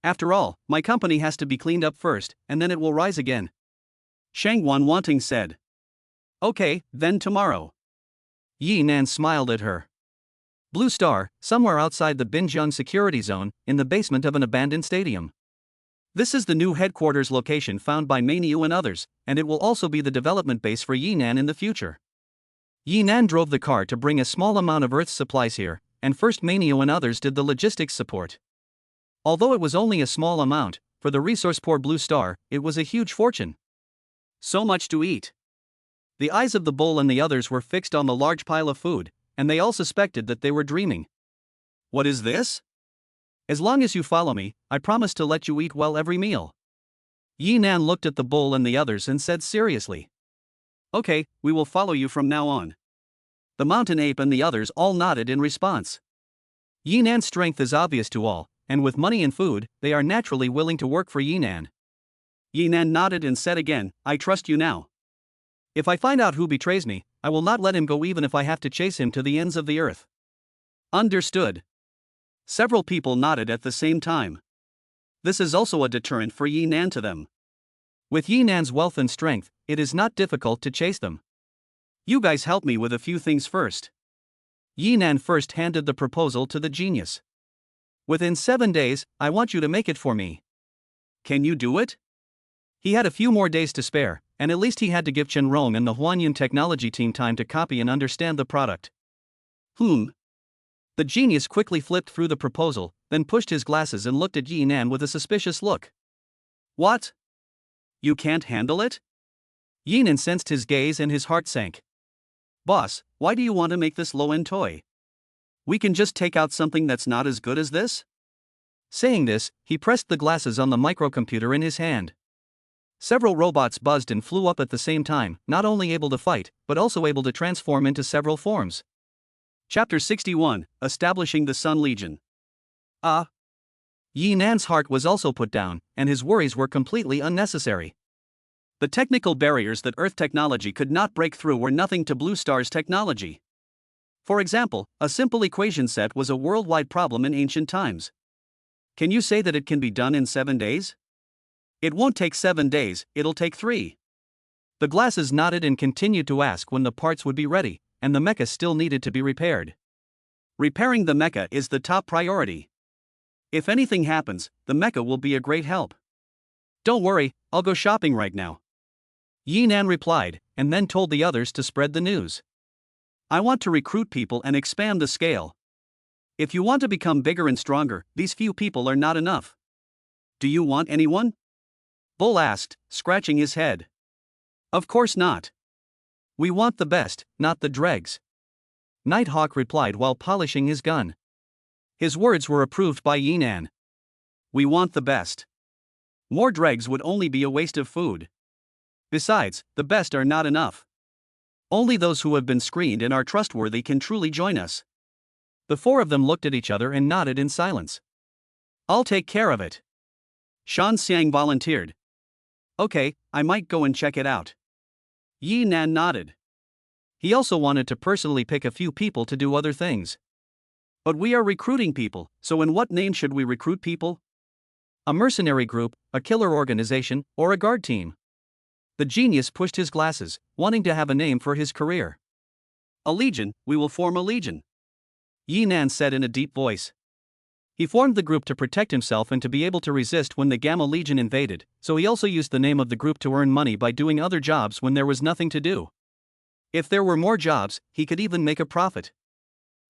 After all, my company has to be cleaned up first, and then it will rise again." Shangguan Wanting said. "Okay, then tomorrow." Yinan smiled at her. Blue Star, somewhere outside the Binjiang security zone, in the basement of an abandoned stadium. This is the new headquarters location found by Mainiu and others, and it will also be the development base for Yinan in the future. Yinan drove the car to bring a small amount of Earth supplies here, and first Mainiu and others did the logistics support. Although it was only a small amount, for the resource-poor Blue Star, it was a huge fortune. So much to eat. The eyes of the bull and the others were fixed on the large pile of food, and they all suspected that they were dreaming. "What is this?" "As long as you follow me, I promise to let you eat well every meal." Yinan looked at the bull and the others and said seriously. "Okay, we will follow you from now on." The mountain ape and the others all nodded in response. Yinan's strength is obvious to all, and with money and food, they are naturally willing to work for Yinan. Yinan nodded and said again, "I trust you now. If I find out who betrays me, I will not let him go even if I have to chase him to the ends of the earth." Understood. Several people nodded at the same time. This is also a deterrent for Yinan to them. With Yinan's wealth and strength, it is not difficult to chase them. "You guys help me with a few things first." Yinan first handed the proposal to the genius. "Within 7 days, I want you to make it for me." "Can you do it?" He had a few more days to spare, and at least he had to give Chen Rong and the Huanyun technology team time to copy and understand the product. The genius quickly flipped through the proposal, then pushed his glasses and looked at Yinan with a suspicious look. "What? You can't handle it?" Yinan sensed his gaze and his heart sank. "Boss, why do you want to make this low-end toy? We can just take out something that's not as good as this?" Saying this, he pressed the glasses on the microcomputer in his hand. Several robots buzzed and flew up at the same time, not only able to fight, but also able to transform into several forms. Chapter 61, Establishing the Sun Legion. Yinan's heart was also put down, and his worries were completely unnecessary. The technical barriers that Earth technology could not break through were nothing to Blue Star's technology. For example, a simple equation set was a worldwide problem in ancient times. Can you say that it can be done in 7 days? It won't take 7 days, it'll take 3. The glasses nodded and continued to ask when the parts would be ready, and the mecha still needed to be repaired. Repairing the mecha is the top priority. If anything happens, the mecha will be a great help. "Don't worry, I'll go shopping right now," Yinan replied, and then told the others to spread the news. I want to recruit people and expand the scale. If you want to become bigger and stronger, these few people are not enough. Do you want anyone? Bull asked, scratching his head. Of course not. We want the best, not the dregs. Nighthawk replied while polishing his gun. His words were approved by Yinan. We want the best. More dregs would only be a waste of food. Besides, the best are not enough. Only those who have been screened and are trustworthy can truly join us. The four of them looked at each other and nodded in silence. I'll take care of it. Shan Xiang volunteered. Okay, I might go and check it out. Yi Nan nodded. He also wanted to personally pick a few people to do other things. But we are recruiting people, so in what name should we recruit people? A mercenary group, a killer organization, or a guard team? The genius pushed his glasses, wanting to have a name for his career. A legion, we will form a legion. Yi Nan said in a deep voice. He formed the group to protect himself and to be able to resist when the Gamma Legion invaded, so he also used the name of the group to earn money by doing other jobs when there was nothing to do. If there were more jobs, he could even make a profit.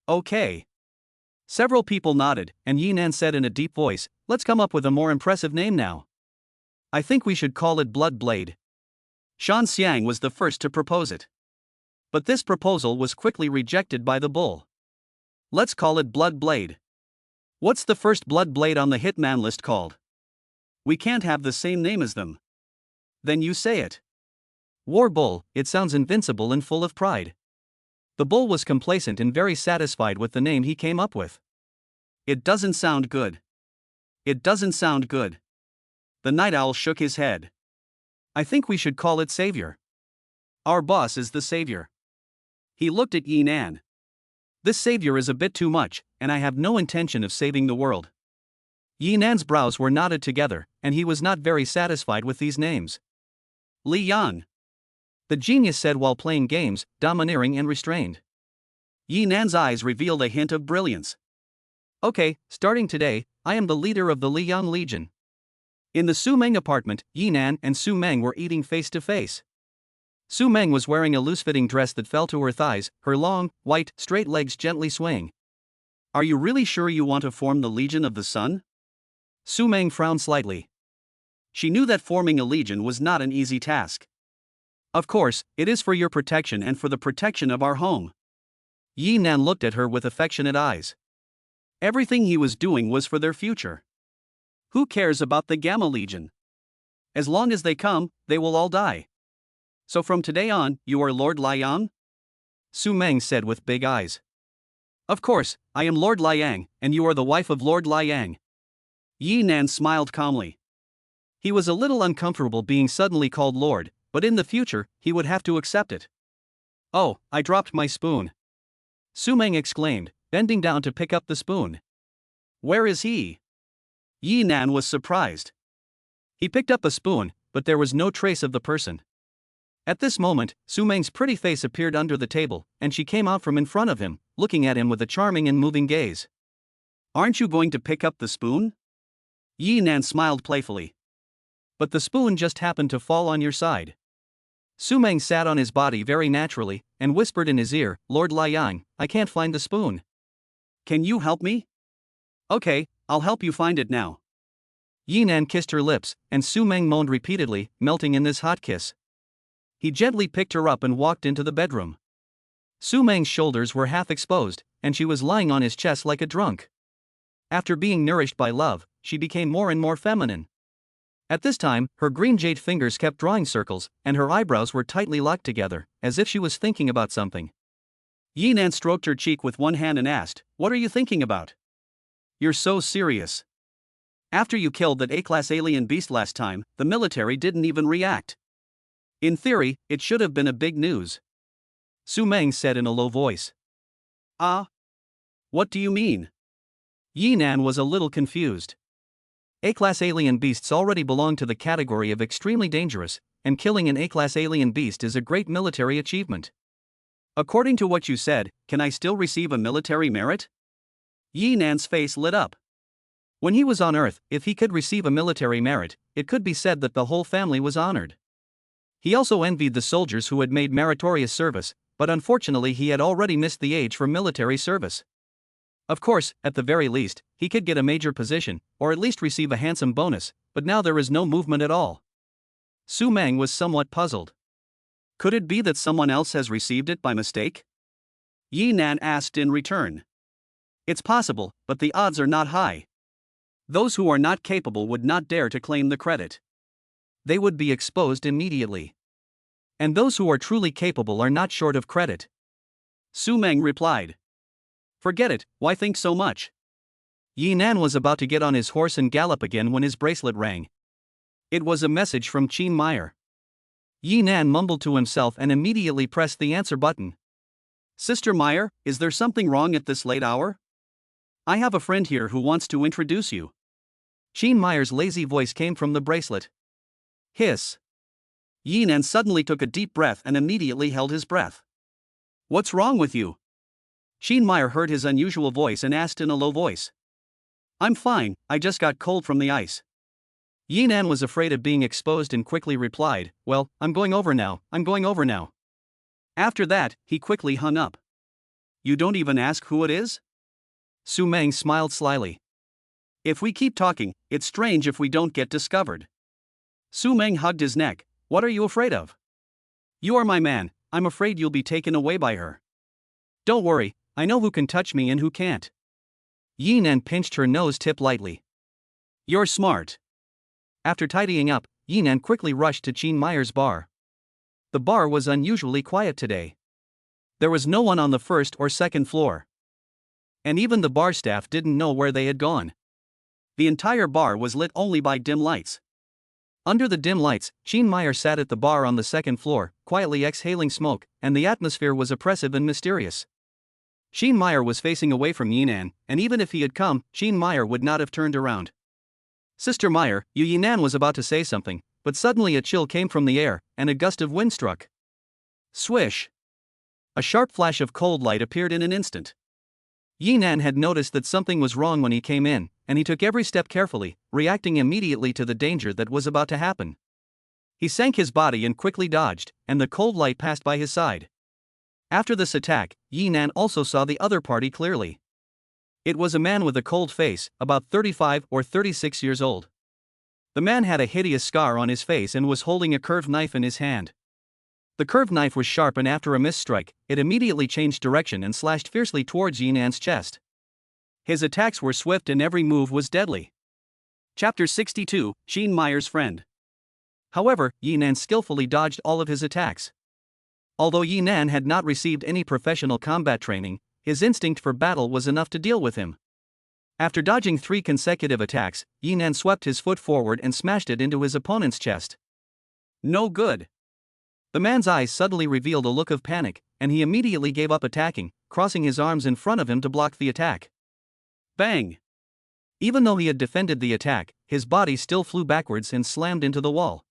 Okay. Several people nodded, and Yi Nan said in a deep voice, let's come up with a more impressive name now. I think we should call it Blood Blade. Shan Xiang was the first to propose it. But this proposal was quickly rejected by the bull. Let's call it Blood Blade. What's the first Blood Blade on the Hitman list called? We can't have the same name as them. Then you say it. War Bull, it sounds invincible and full of pride. The bull was complacent and very satisfied with the name he came up with. It doesn't sound good. It doesn't sound good. The night owl shook his head. I think we should call it Savior. Our boss is the Savior. He looked at Yi Nan. This savior is a bit too much, and I have no intention of saving the world. Yi Nan's brows were knotted together, and he was not very satisfied with these names. Li Yang. The genius said while playing games, domineering and restrained. Yi Nan's eyes revealed a hint of brilliance. Okay, starting today, I am the leader of the Liyang Legion. In the Su Meng apartment, Yi Nan and Su Meng were eating face to face. Su Meng was wearing a loose-fitting dress that fell to her thighs, her long, white, straight legs gently swaying. Are you really sure you want to form the Legion of the Sun? Su Meng frowned slightly. She knew that forming a legion was not an easy task. Of course, it is for your protection and for the protection of our home. Yi Nan looked at her with affectionate eyes. Everything he was doing was for their future. Who cares about the Gamma Legion? As long as they come, they will all die. So from today on, you are Lord Liang? Su Meng said with big eyes. Of course, I am Lord Liang, and you are the wife of Lord Liang. Yi Nan smiled calmly. He was a little uncomfortable being suddenly called Lord, but in the future, he would have to accept it. Oh, I dropped my spoon. Su Meng exclaimed, bending down to pick up the spoon. Where is he? Yi Nan was surprised. He picked up a spoon, but there was no trace of the person. At this moment, Su Meng's pretty face appeared under the table, and she came out from in front of him, looking at him with a charming and moving gaze. Aren't you going to pick up the spoon? Yi Nan smiled playfully. But the spoon just happened to fall on your side. Su Meng sat on his body very naturally, and whispered in his ear, Lord Liang, I can't find the spoon. Can you help me? Okay, I'll help you find it now. Yi Nan kissed her lips, and Su Meng moaned repeatedly, melting in this hot kiss. He gently picked her up and walked into the bedroom. Su Meng's shoulders were half exposed, and she was lying on his chest like a drunk. After being nourished by love, she became more and more feminine. At this time, her green jade fingers kept drawing circles, and her eyebrows were tightly locked together, as if she was thinking about something. Yi Nan stroked her cheek with one hand and asked, What are you thinking about? You're so serious. After you killed that A-class alien beast last time, the military didn't even react. In theory, it should have been a big news. Su Meng said in a low voice. What do you mean? Yi Nan was a little confused. A-class alien beasts already belong to the category of extremely dangerous, and killing an A-class alien beast is a great military achievement. According to what you said, can I still receive a military merit? Yi Nan's face lit up. When he was on Earth, if he could receive a military merit, it could be said that the whole family was honored. He also envied the soldiers who had made meritorious service, but unfortunately he had already missed the age for military service. Of course, at the very least, he could get a major position, or at least receive a handsome bonus, but now there is no movement at all. Su Meng was somewhat puzzled. Could it be that someone else has received it by mistake? Yi Nan asked in return. It's possible, but the odds are not high. Those who are not capable would not dare to claim the credit. They would be exposed immediately. And those who are truly capable are not short of credit. Su Meng replied. Forget it, why think so much? Yi Nan was about to get on his horse and gallop again when his bracelet rang. It was a message from Qin Meyer. Yi Nan mumbled to himself and immediately pressed the answer button. Sister Meyer, is there something wrong at this late hour? I have a friend here who wants to introduce you. Qin Meyer's lazy voice came from the bracelet. Hiss. Yi Nan suddenly took a deep breath and immediately held his breath. What's wrong with you? Qin Meyer heard his unusual voice and asked in a low voice. I'm fine, I just got cold from the ice. Yi Nan was afraid of being exposed and quickly replied, Well, I'm going over now. After that, he quickly hung up. You don't even ask who it is? Su Meng smiled slyly. If we keep talking, it's strange if we don't get discovered. Su Meng hugged his neck. What are you afraid of? You are my man, I'm afraid you'll be taken away by her. Don't worry, I know who can touch me and who can't. Yi Nan pinched her nose tip lightly. You're smart. After tidying up, Yi Nan quickly rushed to Qin Meyer's bar. The bar was unusually quiet today. There was no one on the first or second floor. And even the bar staff didn't know where they had gone. The entire bar was lit only by dim lights. Under the dim lights, Qin Meyer sat at the bar on the second floor, quietly exhaling smoke, and the atmosphere was oppressive and mysterious. Qin Meyer was facing away from Yi Nan, and even if he had come, Qin Meyer would not have turned around. Sister Meyer, Yi Nan was about to say something, but suddenly a chill came from the air, and a gust of wind struck. Swish! A sharp flash of cold light appeared in an instant. Yi Nan had noticed that something was wrong when he came in, and he took every step carefully, reacting immediately to the danger that was about to happen. He sank his body and quickly dodged, and the cold light passed by his side. After this attack, Yi Nan also saw the other party clearly. It was a man with a cold face, about 35 or 36 years old. The man had a hideous scar on his face and was holding a curved knife in his hand. The curved knife was sharp, and after a missed strike, it immediately changed direction and slashed fiercely towards Yi Nan's chest. His attacks were swift and every move was deadly. Chapter 62, Qin Meyer's Friend. However, Yi Nan skillfully dodged all of his attacks. Although Yi Nan had not received any professional combat training, his instinct for battle was enough to deal with him. After dodging 3 consecutive attacks, Yi Nan swept his foot forward and smashed it into his opponent's chest. No good. The man's eyes suddenly revealed a look of panic, and he immediately gave up attacking, crossing his arms in front of him to block the attack. Bang! Even though he had defended the attack, his body still flew backwards and slammed into the wall.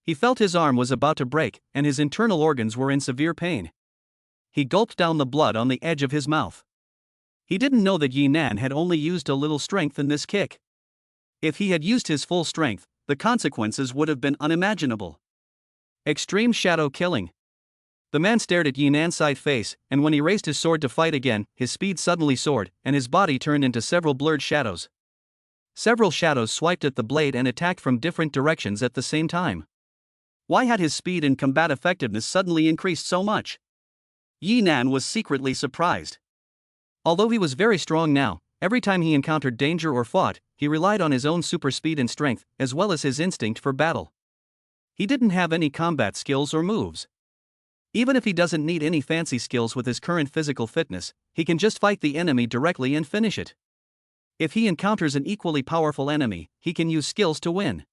He felt his arm was about to break, and his internal organs were in severe pain. He gulped down the blood on the edge of his mouth. He didn't know that Yi Nan had only used a little strength in this kick. If he had used his full strength, the consequences would have been unimaginable. Extreme shadow killing. The man stared at Yi Nan's side face, and when he raised his sword to fight again, his speed suddenly soared, and his body turned into several blurred shadows. Several shadows swiped at the blade and attacked from different directions at the same time. Why had his speed and combat effectiveness suddenly increased so much? Yi Nan was secretly surprised. Although he was very strong now, every time he encountered danger or fought, he relied on his own super speed and strength, as well as his instinct for battle. He didn't have any combat skills or moves. Even if he doesn't need any fancy skills with his current physical fitness, he can just fight the enemy directly and finish it. If he encounters an equally powerful enemy, he can use skills to win.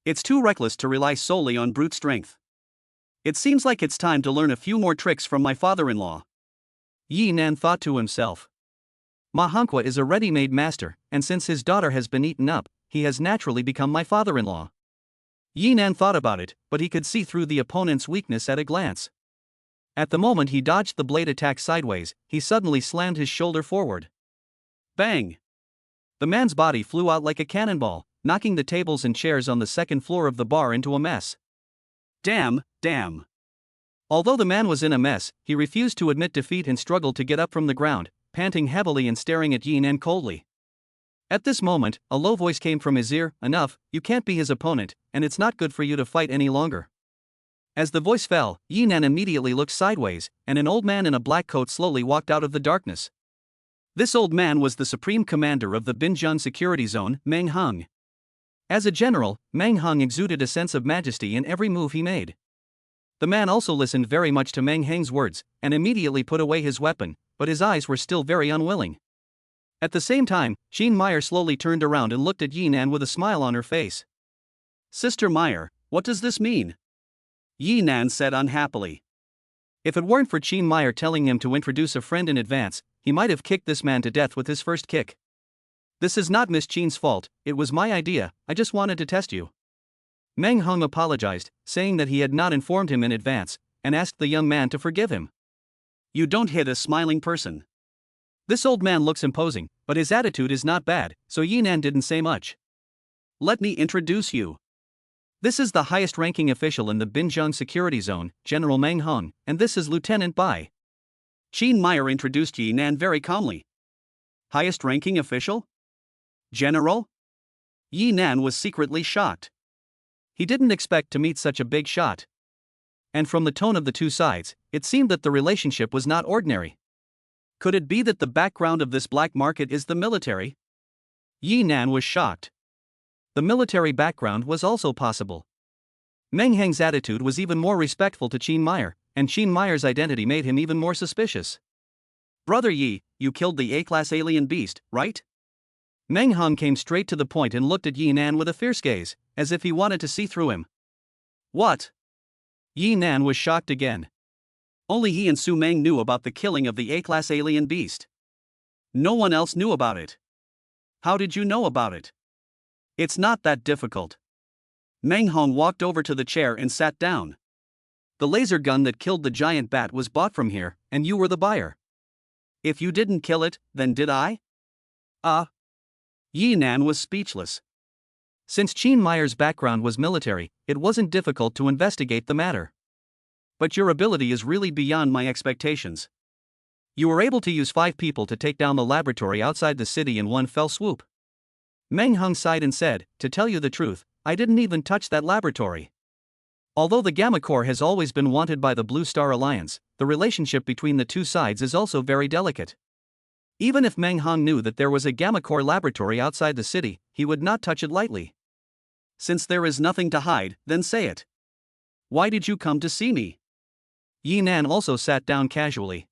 It's too reckless to rely solely on brute strength. It seems like it's time to learn a few more tricks from my father-in-law. Yi Nan thought to himself. Ma Hongqua is a ready-made master, and since his daughter has been eaten up, he has naturally become my father-in-law. Yi Nan thought about it, but he could see through the opponent's weakness at a glance. At the moment he dodged the blade attack sideways, he suddenly slammed his shoulder forward. Bang! The man's body flew out like a cannonball, knocking the tables and chairs on the second floor of the bar into a mess. Damn! Although the man was in a mess, he refused to admit defeat and struggled to get up from the ground, panting heavily and staring at Yi Nan coldly. At this moment, a low voice came from his ear. Enough, you can't be his opponent, and it's not good for you to fight any longer. As the voice fell, Yi Nan immediately looked sideways, and an old man in a black coat slowly walked out of the darkness. This old man was the supreme commander of the Binjiang security zone, Meng Hung. As a general, Meng Hung exuded a sense of majesty in every move he made. The man also listened very much to Meng Hung's words, and immediately put away his weapon, but his eyes were still very unwilling. At the same time, Jean Meyer slowly turned around and looked at Yi Nan with a smile on her face. Sister Meyer, what does this mean? Yi Nan said unhappily. If it weren't for Jean Meyer telling him to introduce a friend in advance, he might have kicked this man to death with his first kick. This is not Miss Jean's fault, it was my idea, I just wanted to test you. Meng Hung apologized, saying that he had not informed him in advance, and asked the young man to forgive him. You don't hit a smiling person. This old man looks imposing, but his attitude is not bad, so Yi Nan didn't say much. Let me introduce you. This is the highest ranking official in the Binjiang security zone, General Meng Hung, and this is Lieutenant Bai. Jean Meyer introduced Yi Nan very calmly. Highest ranking official? General? Yi Nan was secretly shocked. He didn't expect to meet such a big shot. And from the tone of the two sides, it seemed that the relationship was not ordinary. Could it be that the background of this black market is the military? Yi Nan was shocked. The military background was also possible. Meng Heng's attitude was even more respectful to Jean Meyer, and Jean Meyer's identity made him even more suspicious. Brother Yi, you killed the A-class alien beast, right? Meng Hung came straight to the point and looked at Yi Nan with a fierce gaze, as if he wanted to see through him. What? Yi Nan was shocked again. Only he and Su Meng knew about the killing of the A-class alien beast. No one else knew about it. How did you know about it? It's not that difficult. Meng Hong walked over to the chair and sat down. The laser gun that killed the giant bat was bought from here, and you were the buyer. If you didn't kill it, then did I? Yi Nan was speechless. Since Jean Meyer's background was military, it wasn't difficult to investigate the matter. But your ability is really beyond my expectations. You were able to use 5 people to take down the laboratory outside the city in one fell swoop. Meng Hung sighed and said, to tell you the truth, I didn't even touch that laboratory. Although the Gamma Corps has always been wanted by the Blue Star Alliance, the relationship between the two sides is also very delicate. Even if Meng Hung knew that there was a Gamma Corps laboratory outside the city, he would not touch it lightly. Since there is nothing to hide, then say it. Why did you come to see me? Yi Nan also sat down casually.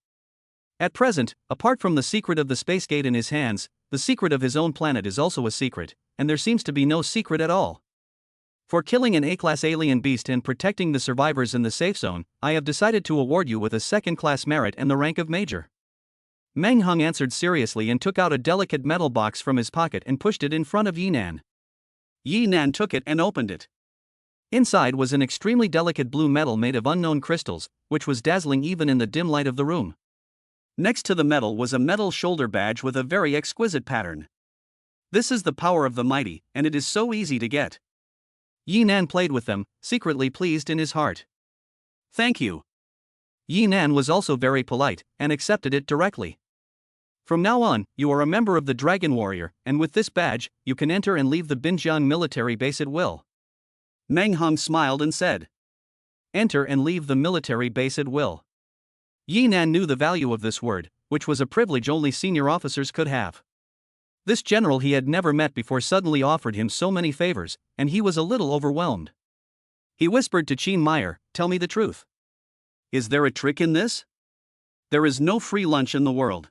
At present, apart from the secret of the space gate in his hands, the secret of his own planet is also a secret, and there seems to be no secret at all. For killing an A-class alien beast and protecting the survivors in the safe zone, I have decided to award you with a second-class merit and the rank of Major. Meng Hung answered seriously and took out a delicate metal box from his pocket and pushed it in front of Yi Nan. Yi Nan took it and opened it. Inside was an extremely delicate blue metal made of unknown crystals, which was dazzling even in the dim light of the room. Next to the metal was a metal shoulder badge with a very exquisite pattern. This is the power of the mighty, and it is so easy to get. Yi Nan played with them, secretly pleased in his heart. Thank you. Yi Nan was also very polite, and accepted it directly. From now on, you are a member of the Dragon Warrior, and with this badge, you can enter and leave the Binjiang military base at will. Meng Hung smiled and said, enter and leave the military base at will. Yi Nan knew the value of this word, which was a privilege only senior officers could have. This general he had never met before suddenly offered him so many favors, and he was a little overwhelmed. He whispered to Jean Meyer, tell me the truth. Is there a trick in this? There is no free lunch in the world.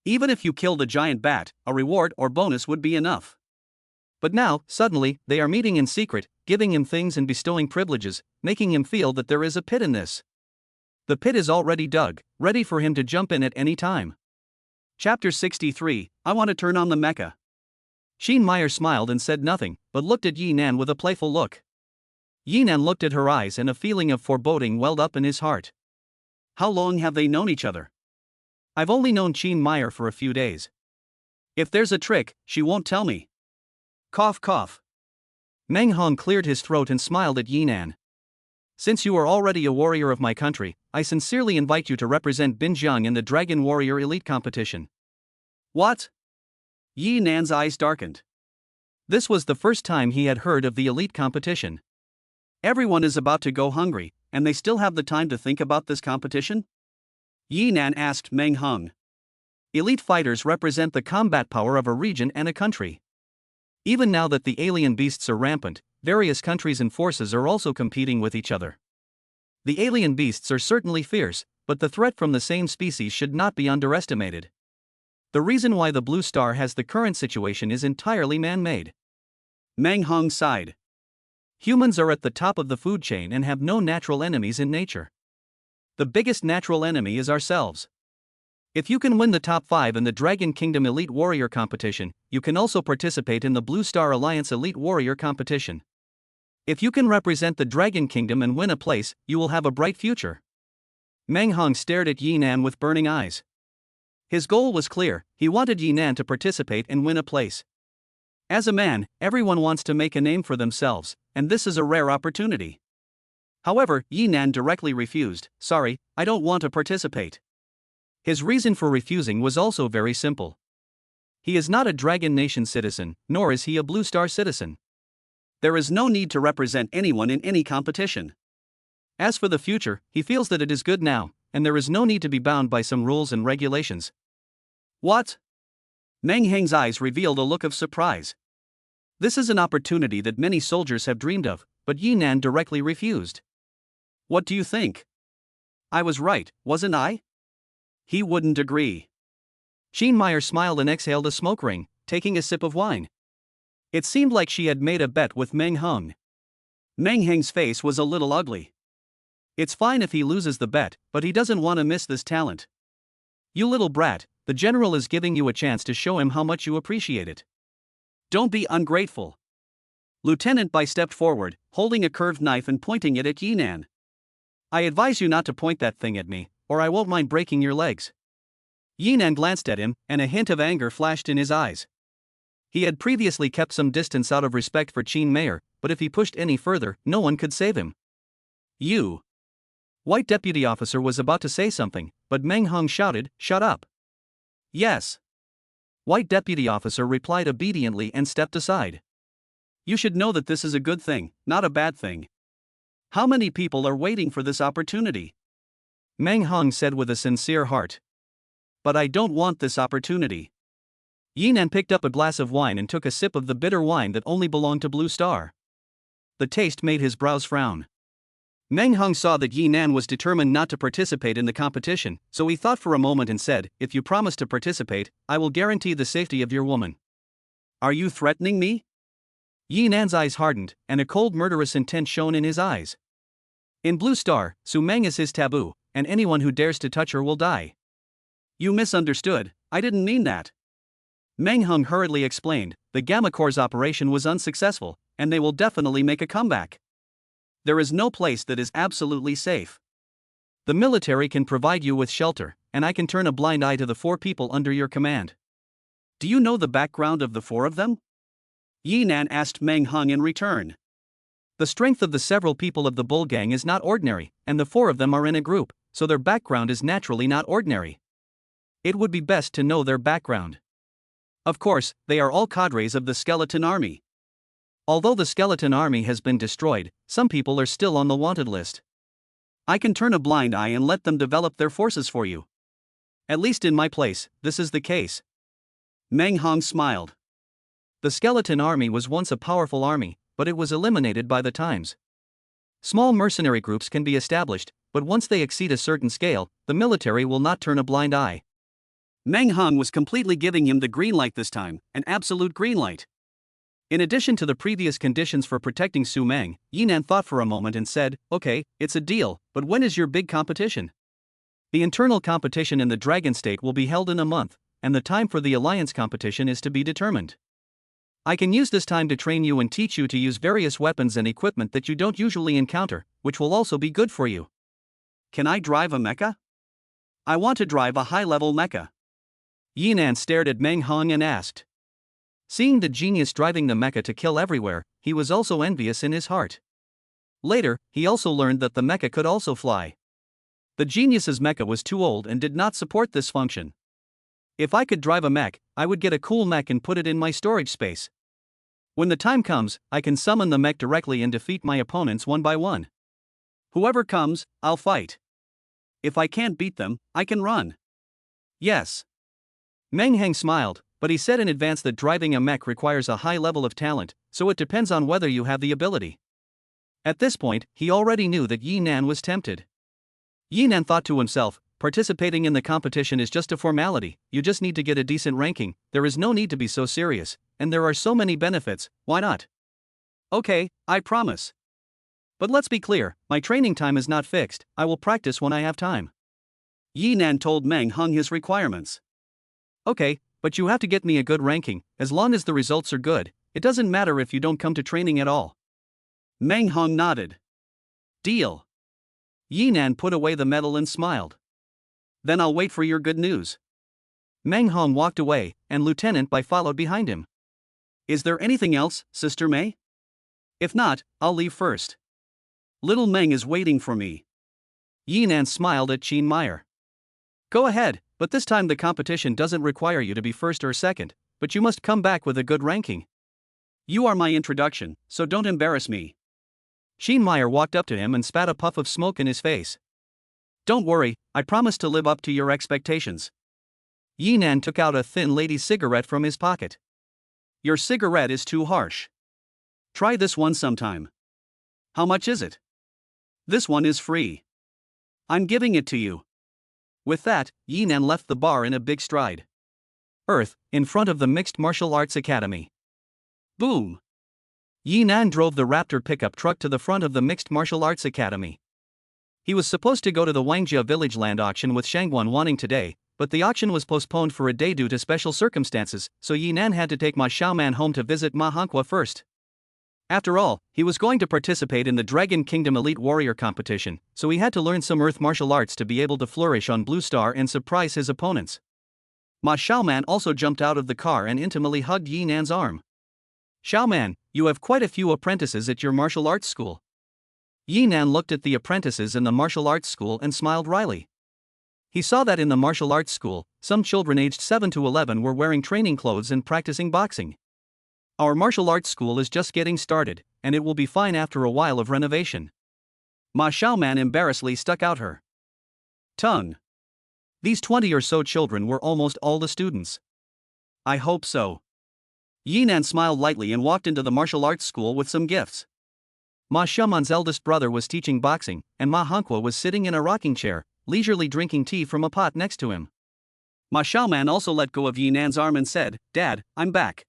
Even if you killed a giant bat, a reward or bonus would be enough. But now, suddenly, they are meeting in secret, giving him things and bestowing privileges, making him feel that there is a pit in this. The pit is already dug, ready for him to jump in at any time. Chapter 63, I want to turn on the mecha. Jean Meyer smiled and said nothing, but looked at Yi Nan with a playful look. Yi Nan looked at her eyes and a feeling of foreboding welled up in his heart. How long have they known each other? I've only known Jean Meyer for a few days. If there's a trick, she won't tell me. Cough cough. Meng Hong cleared his throat and smiled at Yi Nan. Since you are already a warrior of my country, I sincerely invite you to represent Binjiang in the Dragon Warrior Elite competition. What? Yi Nan's eyes darkened. This was the first time he had heard of the elite competition. Everyone is about to go hungry, and they still have the time to think about this competition? Yi Nan asked Meng Hung. Elite fighters represent the combat power of a region and a country. Even now that the alien beasts are rampant, various countries and forces are also competing with each other. The alien beasts are certainly fierce, but the threat from the same species should not be underestimated. The reason why the Blue Star has the current situation is entirely man-made. Meng Hung sighed. Humans are at the top of the food chain and have no natural enemies in nature. The biggest natural enemy is ourselves. If you can win the top 5 in the Dragon Kingdom Elite Warrior competition, you can also participate in the Blue Star Alliance Elite Warrior competition. If you can represent the Dragon Kingdom and win a place, you will have a bright future. Meng Hung stared at Yi Nan with burning eyes. His goal was clear, he wanted Yi Nan to participate and win a place. As a man, everyone wants to make a name for themselves, and this is a rare opportunity. However, Yi Nan directly refused. Sorry, I don't want to participate. His reason for refusing was also very simple. He is not a Dragon Nation citizen, nor is he a Blue Star citizen. There is no need to represent anyone in any competition. As for the future, he feels that it is good now, and there is no need to be bound by some rules and regulations. What? Meng Heng's eyes revealed a look of surprise. This is an opportunity that many soldiers have dreamed of, but Yi Nan directly refused. What do you think? I was right, wasn't I? He wouldn't agree. Meyer smiled and exhaled a smoke ring, taking a sip of wine. It seemed like she had made a bet with Meng Hung. Meng Heng's face was a little ugly. It's fine if he loses the bet, but he doesn't want to miss this talent. You little brat, the general is giving you a chance to show him how much you appreciate it. Don't be ungrateful. Lieutenant Bai stepped forward, holding a curved knife and pointing it at Yi Nan. I advise you not to point that thing at me, or I won't mind breaking your legs. Yi Nan glanced at him, and a hint of anger flashed in his eyes. He had previously kept some distance out of respect for Meyer, but if he pushed any further, no one could save him. You. White deputy officer was about to say something, but Meng Hung shouted, "Shut up." Yes. White deputy officer replied obediently and stepped aside. You should know that this is a good thing, not a bad thing. How many people are waiting for this opportunity? Meng Hung said with a sincere heart. But I don't want this opportunity. Yi Nan picked up a glass of wine and took a sip of the bitter wine that only belonged to Blue Star. The taste made his brows frown. Meng Hung saw that Yi Nan was determined not to participate in the competition, so he thought for a moment and said, "If you promise to participate, I will guarantee the safety of your woman." Are you threatening me? Yi Nan's eyes hardened, and a cold murderous intent shone in his eyes. In Blue Star, Su Meng is his taboo, and anyone who dares to touch her will die. You misunderstood, I didn't mean that. Meng Hung hurriedly explained, the Gamma Corps' operation was unsuccessful, and they will definitely make a comeback. There is no place that is absolutely safe. The military can provide you with shelter, and I can turn a blind eye to the 4 people under your command. Do you know the background of the 4 of them? Yi Nan asked Meng Hung in return. The strength of the several people of the Bull Gang is not ordinary, and the 4 of them are in a group, so their background is naturally not ordinary. It would be best to know their background. Of course, they are all cadres of the Skeleton Army. Although the Skeleton Army has been destroyed, some people are still on the wanted list. I can turn a blind eye and let them develop their forces for you. At least in my place, this is the case. Meng Hung smiled. The Skeleton Army was once a powerful army, but it was eliminated by the times. Small mercenary groups can be established, but once they exceed a certain scale, the military will not turn a blind eye. Meng Hung was completely giving him the green light this time, an absolute green light. In addition to the previous conditions for protecting Su Meng, Yi Nan thought for a moment and said, "Okay, it's a deal, but when is your big competition?" The internal competition in the Dragon State will be held in a month, and the time for the alliance competition is to be determined. I can use this time to train you and teach you to use various weapons and equipment that you don't usually encounter, which will also be good for you. Can I drive a mecha? I want to drive a high-level mecha. Yi Nan stared at Meng Hung and asked. Seeing the genius driving the mecha to kill everywhere, he was also envious in his heart. Later, he also learned that the mecha could also fly. The genius's mecha was too old and did not support this function. If I could drive a mech, I would get a cool mech and put it in my storage space. When the time comes, I can summon the mech directly and defeat my opponents one by one. Whoever comes, I'll fight. If I can't beat them, I can run. Yes. Meng Heng smiled, but he said in advance that driving a mech requires a high level of talent, so it depends on whether you have the ability. At this point, he already knew that Yi Nan was tempted. Yi Nan thought to himself, participating in the competition is just a formality, you just need to get a decent ranking, there is no need to be so serious, and there are so many benefits, why not? Okay, I promise. But let's be clear, my training time is not fixed, I will practice when I have time. Yi Nan told Meng Heng his requirements. Okay, but you have to get me a good ranking, as long as the results are good, it doesn't matter if you don't come to training at all. Meng Heng nodded. Deal. Yi Nan put away the medal and smiled. Then I'll wait for your good news. Meng Heng walked away, and Lieutenant Bai followed behind him. Is there anything else, Sister Mei? If not, I'll leave first. Little Meng is waiting for me. Yi Nan smiled at Qin Meyer. Go ahead, but this time the competition doesn't require you to be first or second, but you must come back with a good ranking. You are my introduction, so don't embarrass me. Qin Meyer walked up to him and spat a puff of smoke in his face. Don't worry, I promise to live up to your expectations. Yi Nan took out a thin lady's cigarette from his pocket. Your cigarette is too harsh. Try this one sometime. How much is it? This one is free. I'm giving it to you. With that, Yi Nan left the bar in a big stride. Earth, in front of the Mixed Martial Arts Academy. Boom! Yi Nan drove the Raptor pickup truck to the front of the Mixed Martial Arts Academy. He was supposed to go to the Wangjia Village Land auction with Shangguan wanting today, but the auction was postponed for a day due to special circumstances, so Yi Nan had to take Ma Xiaoman home to visit Ma Hongqua first. After all, he was going to participate in the Dragon Kingdom Elite Warrior competition, so he had to learn some earth martial arts to be able to flourish on Blue Star and surprise his opponents. Ma Xiaoman also jumped out of the car and intimately hugged Yi Nan's arm. Xiaoman, you have quite a few apprentices at your martial arts school. Yi Nan looked at the apprentices in the martial arts school and smiled wryly. He saw that in the martial arts school, some children aged 7 to 11 were wearing training clothes and practicing boxing. Our martial arts school is just getting started, and it will be fine after a while of renovation. Ma Xiaoman embarrassedly stuck out her tongue. These 20 or so children were almost all the students. I hope so. Yi Nan smiled lightly and walked into the martial arts school with some gifts. Ma Xiaoman's eldest brother was teaching boxing, and Ma Hongqua was sitting in a rocking chair, leisurely drinking tea from a pot next to him. Ma Xiaoman also let go of Yi Nan's arm and said, Dad, I'm back.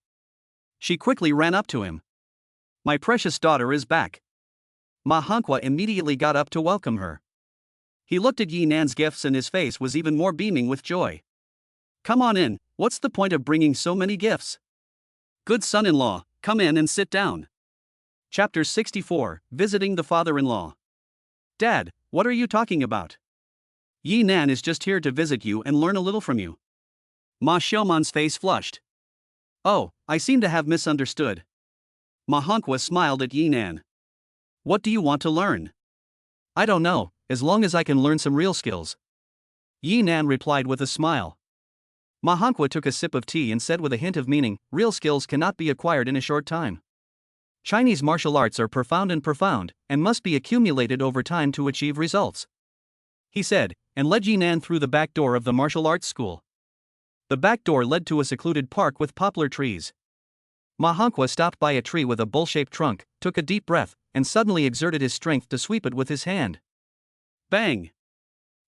She quickly ran up to him. My precious daughter is back. Ma Hongqua immediately got up to welcome her. He looked at Yi Nan's gifts and his face was even more beaming with joy. Come on in, what's the point of bringing so many gifts? Good son-in-law, come in and sit down. Chapter 64, Visiting the Father-in-Law. Dad, what are you talking about? Yi Nan is just here to visit you and learn a little from you. Ma Xiaoman's face flushed. Oh, I seem to have misunderstood. Ma Hongqua smiled at Yi Nan. What do you want to learn? I don't know, as long as I can learn some real skills. Yi Nan replied with a smile. Ma Hongqua took a sip of tea and said with a hint of meaning, real skills cannot be acquired in a short time. Chinese martial arts are profound and must be accumulated over time to achieve results. He said, and led Yi Nan through the back door of the martial arts school. The back door led to a secluded park with poplar trees. Ma Hongqua stopped by a tree with a bowl-shaped trunk, took a deep breath, and suddenly exerted his strength to sweep it with his hand. Bang!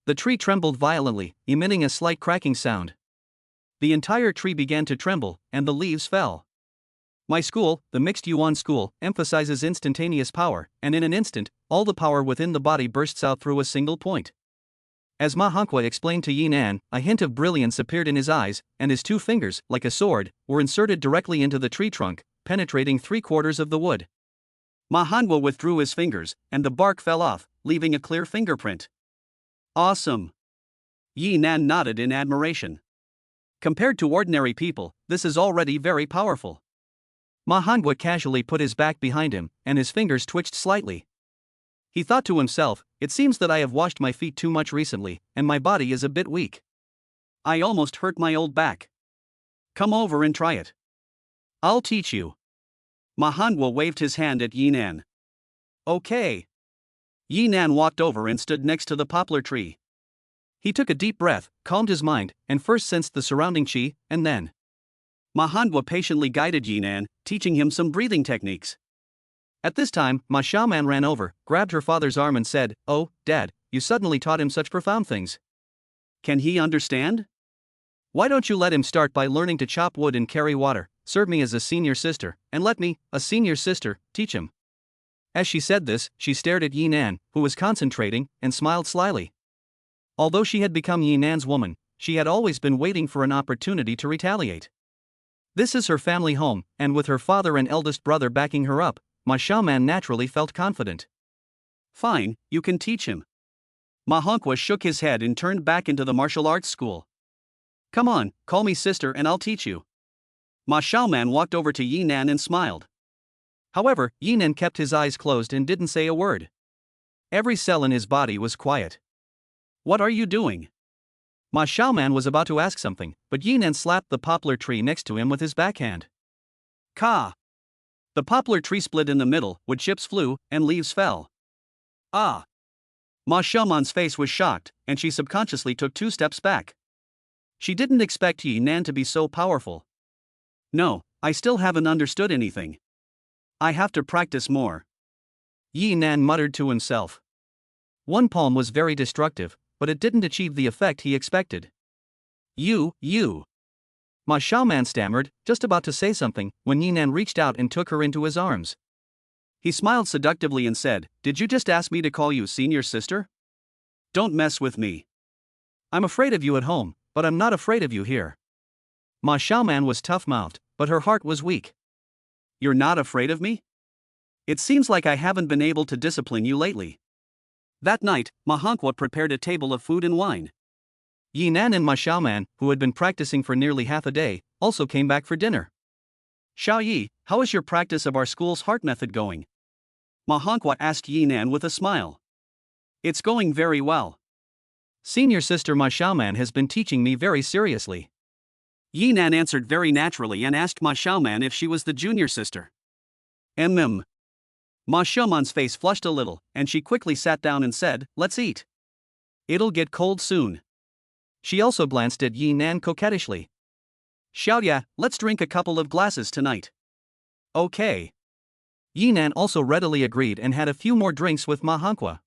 The tree trembled violently, emitting a slight cracking sound. The entire tree began to tremble, and the leaves fell. My school, the Mixed Yuan School, emphasizes instantaneous power, and in an instant, all the power within the body bursts out through a single point. As Ma Hongqua explained to Yi Nan, a hint of brilliance appeared in his eyes, and his two fingers, like a sword, were inserted directly into the tree trunk, penetrating 3/4 of the wood. Ma Hongqua withdrew his fingers, and the bark fell off, leaving a clear fingerprint. Awesome! Yi Nan nodded in admiration. Compared to ordinary people, this is already very powerful. Ma Hongqua casually put his back behind him, and his fingers twitched slightly. He thought to himself, it seems that I have washed my feet too much recently, and my body is a bit weak. I almost hurt my old back. Come over and try it. I'll teach you. Ma Hongwa waved his hand at Yinan. Okay. Yinan walked over and stood next to the poplar tree. He took a deep breath, calmed his mind, and first sensed the surrounding qi, and then Ma Hongwa patiently guided Yinan, teaching him some breathing techniques. At this time, Ma Xiaoman ran over, grabbed her father's arm and said, "Oh, Dad, you suddenly taught him such profound things. Can he understand? Why don't you let him start by learning to chop wood and carry water, serve me as a senior sister, and let me, a senior sister, teach him?" As she said this, she stared at Yinan, who was concentrating, and smiled slyly. Although she had become Yinan's woman, she had always been waiting for an opportunity to retaliate. This is her family home, and with her father and eldest brother backing her up, Ma Xiaoman naturally felt confident. Fine, you can teach him. Ma Hongwa shook his head and turned back into the martial arts school. Come on, call me sister and I'll teach you. Ma Xiaoman walked over to Yinan and smiled. However, Yinan kept his eyes closed and didn't say a word. Every cell in his body was quiet. What are you doing? Ma Xiaoman was about to ask something, but Yinan slapped the poplar tree next to him with his backhand. Ka! The poplar tree split in the middle, wood chips flew, and leaves fell. Ah! Ma Xiaoman's face was shocked, and she subconsciously took 2 steps back. She didn't expect Yinan to be so powerful. No, I still haven't understood anything. I have to practice more. Yinan muttered to himself. One palm was very destructive, but it didn't achieve the effect he expected. You. Ma Xiaoman stammered, just about to say something, when Yinan reached out and took her into his arms. He smiled seductively and said, "Did you just ask me to call you senior sister? Don't mess with me. I'm afraid of you at home, but I'm not afraid of you here." Ma Xiaoman was tough-mouthed, but her heart was weak. You're not afraid of me? It seems like I haven't been able to discipline you lately. That night, Ma Hongwa prepared a table of food and wine. Yinan and Ma Xiaoman, who had been practicing for nearly half a day, also came back for dinner. Xiaoyi, how is your practice of our school's heart method going? Ma Hongwa asked Yinan with a smile. It's going very well. Senior sister Ma Xiaoman has been teaching me very seriously. Yinan answered very naturally and asked Ma Xiaoman if she was the junior sister. Ma Xiaoman's face flushed a little, and she quickly sat down and said, "Let's eat. It'll get cold soon." She also glanced at Yinan coquettishly. "Xiaoya, let's drink a couple of glasses tonight." Okay. Yinan also readily agreed and had a few more drinks with Ma Hongwa.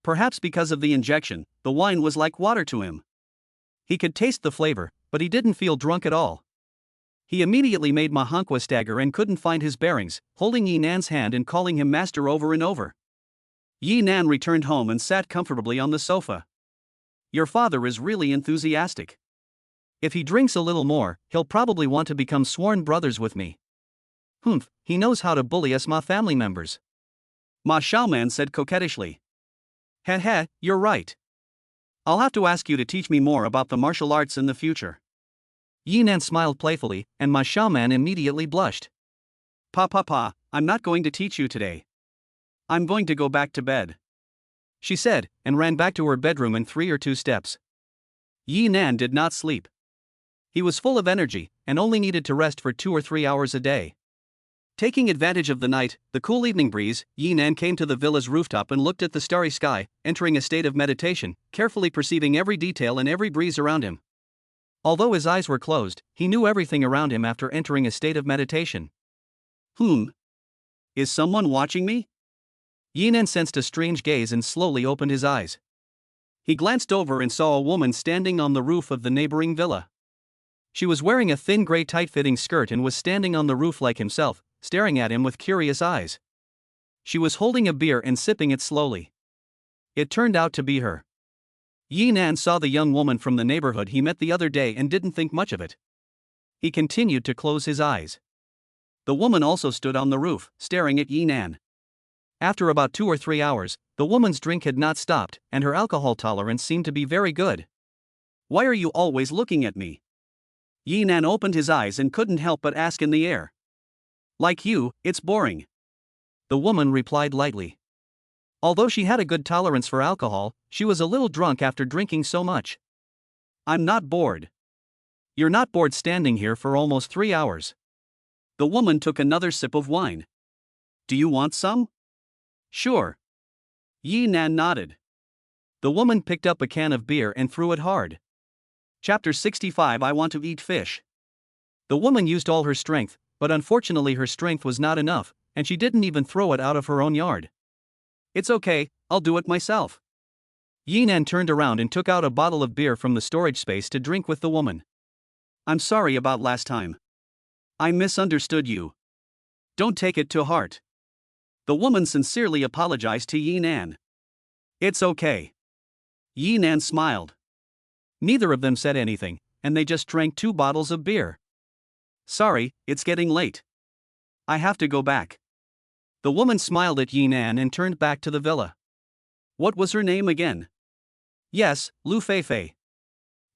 Perhaps because of the injection, the wine was like water to him. He could taste the flavor, but he didn't feel drunk at all. He immediately made Ma Hongwa stagger and couldn't find his bearings, holding Yinan's hand and calling him master over and over. Yinan returned home and sat comfortably on the sofa. Your father is really enthusiastic. If he drinks a little more, he'll probably want to become sworn brothers with me. Humph, he knows how to bully us Ma family members. Ma Xiaoman said coquettishly. Heh, you're right. I'll have to ask you to teach me more about the martial arts in the future. Yinan smiled playfully, and Ma Xiaoman immediately blushed. Pa, I'm not going to teach you today. I'm going to go back to bed, she said, and ran back to her bedroom in 3 or 2 steps. Yinan did not sleep. He was full of energy, and only needed to rest for 2 or 3 hours a day. Taking advantage of the night, the cool evening breeze, Yinan came to the villa's rooftop and looked at the starry sky, entering a state of meditation, carefully perceiving every detail and every breeze around him. Although his eyes were closed, he knew everything around him after entering a state of meditation. Is someone watching me? Yinan sensed a strange gaze and slowly opened his eyes. He glanced over and saw a woman standing on the roof of the neighboring villa. She was wearing a thin gray tight-fitting skirt and was standing on the roof like himself, staring at him with curious eyes. She was holding a beer and sipping it slowly. It turned out to be her. Yinan saw the young woman from the neighborhood he met the other day and didn't think much of it. He continued to close his eyes. The woman also stood on the roof, staring at Yinan. After about 2 or 3 hours, the woman's drink had not stopped, and her alcohol tolerance seemed to be very good. Why are you always looking at me? Yinan opened his eyes and couldn't help but ask in the air. Like you, it's boring. The woman replied lightly. Although she had a good tolerance for alcohol, she was a little drunk after drinking so much. I'm not bored. You're not bored standing here for almost 3 hours. The woman took another sip of wine. Do you want some? Sure. Yi Nan nodded. The woman picked up a can of beer and threw it hard. Chapter 65. I want to eat fish. The woman used all her strength, but unfortunately her strength was not enough, and she didn't even throw it out of her own yard. It's okay, I'll do it myself. Yi Nan turned around and took out a bottle of beer from the storage space to drink with the woman. I'm sorry about last time. I misunderstood you. Don't take it to heart. The woman sincerely apologized to Yi Nan. It's okay. Yi Nan smiled. Neither of them said anything, and they just drank 2 bottles of beer. Sorry, it's getting late. I have to go back. The woman smiled at Yi Nan and turned back to the villa. What was her name again? Yes, Lu Feifei.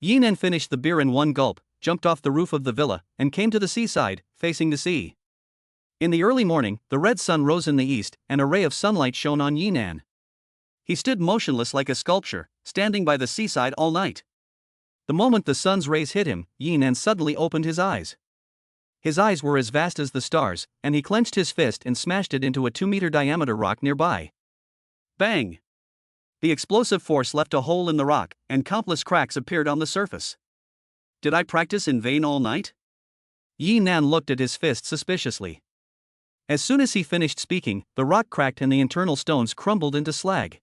Yi Nan finished the beer in one gulp, jumped off the roof of the villa, and came to the seaside, facing the sea. In the early morning, the red sun rose in the east, and a ray of sunlight shone on Yi Nan. He stood motionless like a sculpture, standing by the seaside all night. The moment the sun's rays hit him, Yi Nan suddenly opened his eyes. His eyes were as vast as the stars, and he clenched his fist and smashed it into a 2-meter diameter rock nearby. Bang! The explosive force left a hole in the rock, and countless cracks appeared on the surface. Did I practice in vain all night? Yi Nan looked at his fist suspiciously. As soon as he finished speaking, the rock cracked and the internal stones crumbled into slag.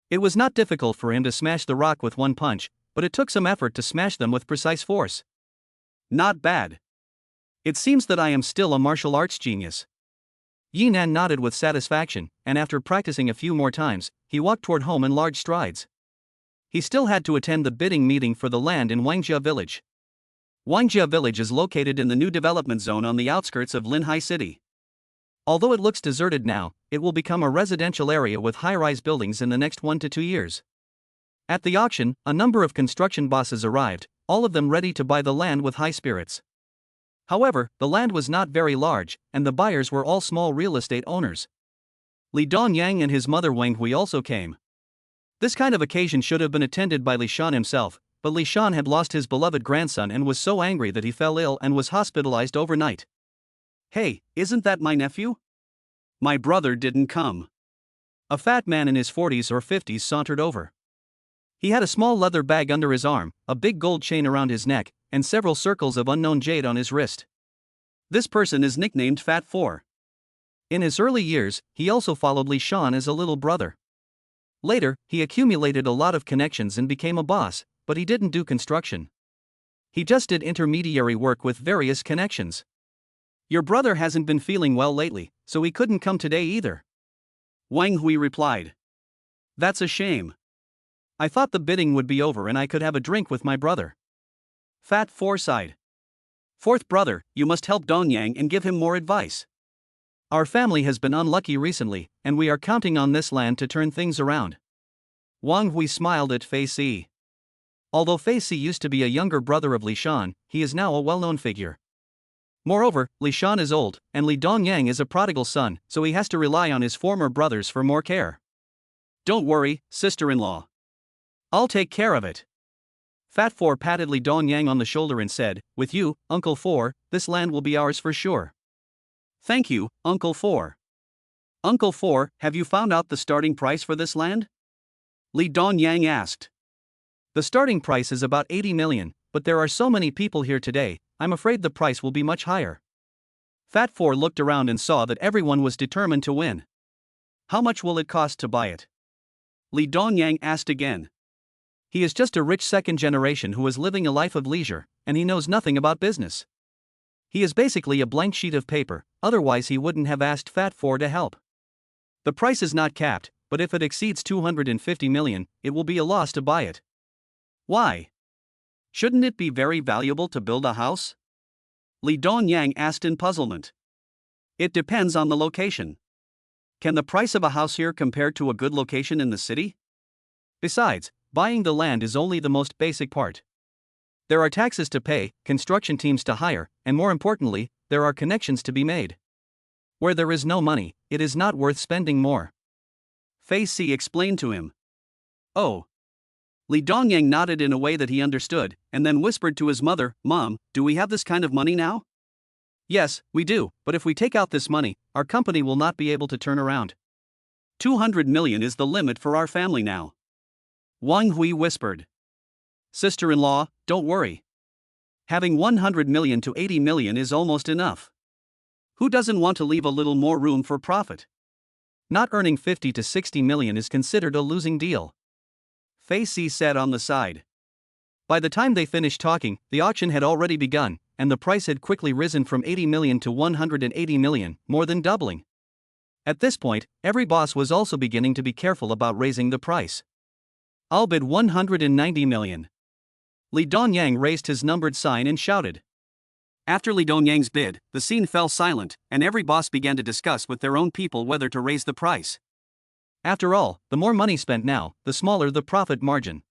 It was not difficult for him to smash the rock with one punch, but it took some effort to smash them with precise force. Not bad. It seems that I am still a martial arts genius. Yi Nan nodded with satisfaction, and after practicing a few more times, he walked toward home in large strides. He still had to attend the bidding meeting for the land in Wangjia Village. Wangjia Village is located in the new development zone on the outskirts of Linhai City. Although it looks deserted now, it will become a residential area with high-rise buildings in the next 1 to 2 years. At the auction, a number of construction bosses arrived, all of them ready to buy the land with high spirits. However, the land was not very large, and the buyers were all small real estate owners. Li Donyang and his mother Wang Hui also came. This kind of occasion should have been attended by Li Shan himself, but Li Shan had lost his beloved grandson and was so angry that he fell ill and was hospitalized overnight. Hey, isn't that my nephew? My brother didn't come. A fat man in his 40s or 50s sauntered over. He had a small leather bag under his arm, a big gold chain around his neck, and several circles of unknown jade on his wrist. This person is nicknamed Fat Four. In his early years, he also followed Li Shan as a little brother. Later, he accumulated a lot of connections and became a boss, but he didn't do construction. He just did intermediary work with various connections. Your brother hasn't been feeling well lately, so he couldn't come today either. Wang Hui replied. That's a shame. I thought the bidding would be over and I could have a drink with my brother. Fat Four sighed. Fourth brother, you must help Donyang and give him more advice. Our family has been unlucky recently, and we are counting on this land to turn things around. Wang Hui smiled at Fei Si. Although Fei Si used to be a younger brother of Li Shan, he is now a well-known figure. Moreover, Li Shan is old, and Li Donyang is a prodigal son, so he has to rely on his former brothers for more care. Don't worry, sister-in-law. I'll take care of it. Fat Four patted Li Donyang on the shoulder and said, with you, Uncle Four, this land will be ours for sure. Thank you, Uncle Four. Uncle Four, have you found out the starting price for this land? Li Donyang asked. The starting price is about 80 million, but there are so many people here today, I'm afraid the price will be much higher. Fat Four looked around and saw that everyone was determined to win. How much will it cost to buy it? Li Donyang asked again. He is just a rich second generation who is living a life of leisure, and he knows nothing about business. He is basically a blank sheet of paper, otherwise he wouldn't have asked Fat Four to help. The price is not capped, but if it exceeds 250 million, it will be a loss to buy it. Why? Shouldn't it be very valuable to build a house? Li Donyang asked in puzzlement. It depends on the location. Can the price of a house here compare to a good location in the city? Besides, buying the land is only the most basic part. There are taxes to pay, construction teams to hire, and more importantly, there are connections to be made. Where there is no money, it is not worth spending more. Fei Si explained to him. Oh. Li Dongyang nodded in a way that he understood, and then whispered to his mother, Mom, do we have this kind of money now? Yes, we do, but if we take out this money, our company will not be able to turn around. 200 million is the limit for our family now. Wang Hui whispered. Sister-in-law, don't worry. Having 100 million to 80 million is almost enough. Who doesn't want to leave a little more room for profit? Not earning 50 to 60 million is considered a losing deal. Fei Si said on the side. By the time they finished talking, the auction had already begun, and the price had quickly risen from 80 million to 180 million, more than doubling. At this point, every boss was also beginning to be careful about raising the price. I'll bid 190 million. Li Dongyang raised his numbered sign and shouted. After Li Dongyang's bid, the scene fell silent, and every boss began to discuss with their own people whether to raise the price. After all, the more money spent now, the smaller the profit margin.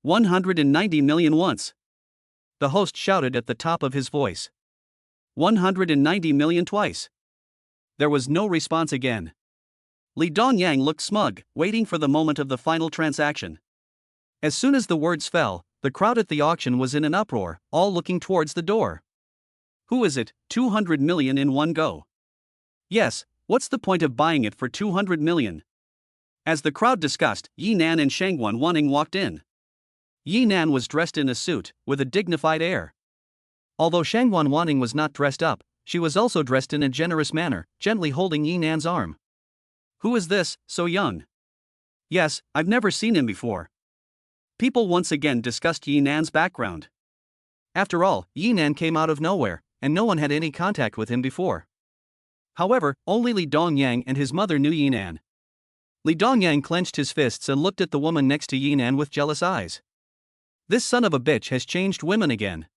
190 million once. The host shouted at the top of his voice. 190 million twice. There was no response again. Li Dongyang looked smug, waiting for the moment of the final transaction. As soon as the words fell, the crowd at the auction was in an uproar, all looking towards the door. Who is it, 200 million in one go? Yes, what's the point of buying it for 200 million? As the crowd discussed, Yi Nan and Shangguan Wanning walked in. Yi Nan was dressed in a suit, with a dignified air. Although Shangguan Wanning was not dressed up, she was also dressed in a generous manner, gently holding Yi Nan's arm. Who is this, so young? Yes, I've never seen him before. People once again discussed Yi Nan's background. After all, Yi Nan came out of nowhere, and no one had any contact with him before. However, only Li Dongyang and his mother knew Yi Nan. Li Dongyang clenched his fists and looked at the woman next to Yi Nan with jealous eyes. This son of a bitch has changed women again.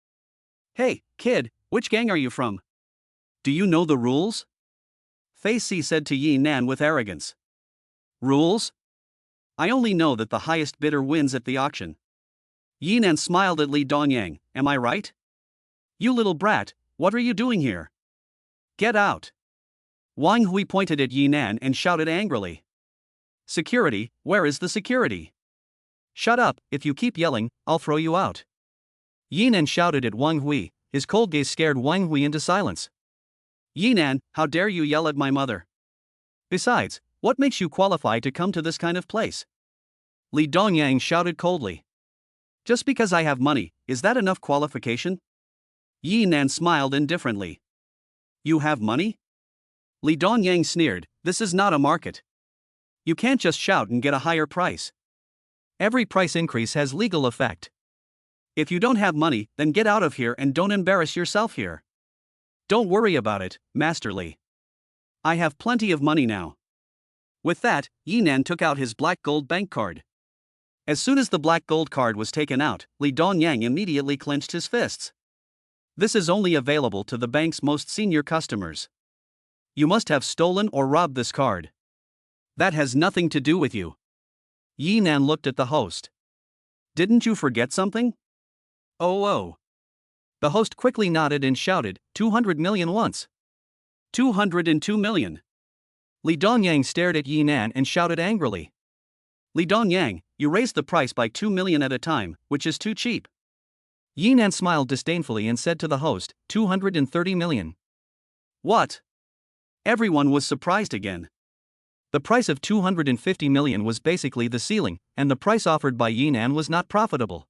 Hey, kid, which gang are you from? Do you know the rules? Fei Si said to Yi Nan with arrogance. Rules? I only know that the highest bidder wins at the auction. Yi Nan smiled at Li Dongyang, am I right? You little brat, what are you doing here? Get out. Wang Hui pointed at Yi Nan and shouted angrily. Security, where is the security? Shut up, if you keep yelling, I'll throw you out. Yi Nan shouted at Wang Hui, his cold gaze scared Wang Hui into silence. Yi Nan, how dare you yell at my mother? Besides, what makes you qualify to come to this kind of place? Li Dongyang shouted coldly. Just because I have money, is that enough qualification? Yi Nan smiled indifferently. You have money? Li Dongyang sneered, this is not a market. You can't just shout and get a higher price. Every price increase has legal effect. If you don't have money, then get out of here and don't embarrass yourself here. Don't worry about it, Master Li. I have plenty of money now. With that, Yi Nan took out his black gold bank card. As soon as the black gold card was taken out, Li Dongyang immediately clenched his fists. This is only available to the bank's most senior customers. You must have stolen or robbed this card. That has nothing to do with you. Yi Nan looked at the host. Didn't you forget something? Oh. The host quickly nodded and shouted, 200 million once. 202 million. Li Dongyang stared at Yi Nan and shouted angrily. Li Dongyang, you raised the price by 2 million at a time, which is too cheap. Yi Nan smiled disdainfully and said to the host, 230 million. What? Everyone was surprised again. The price of 250 million was basically the ceiling, and the price offered by Yi Nan was not profitable.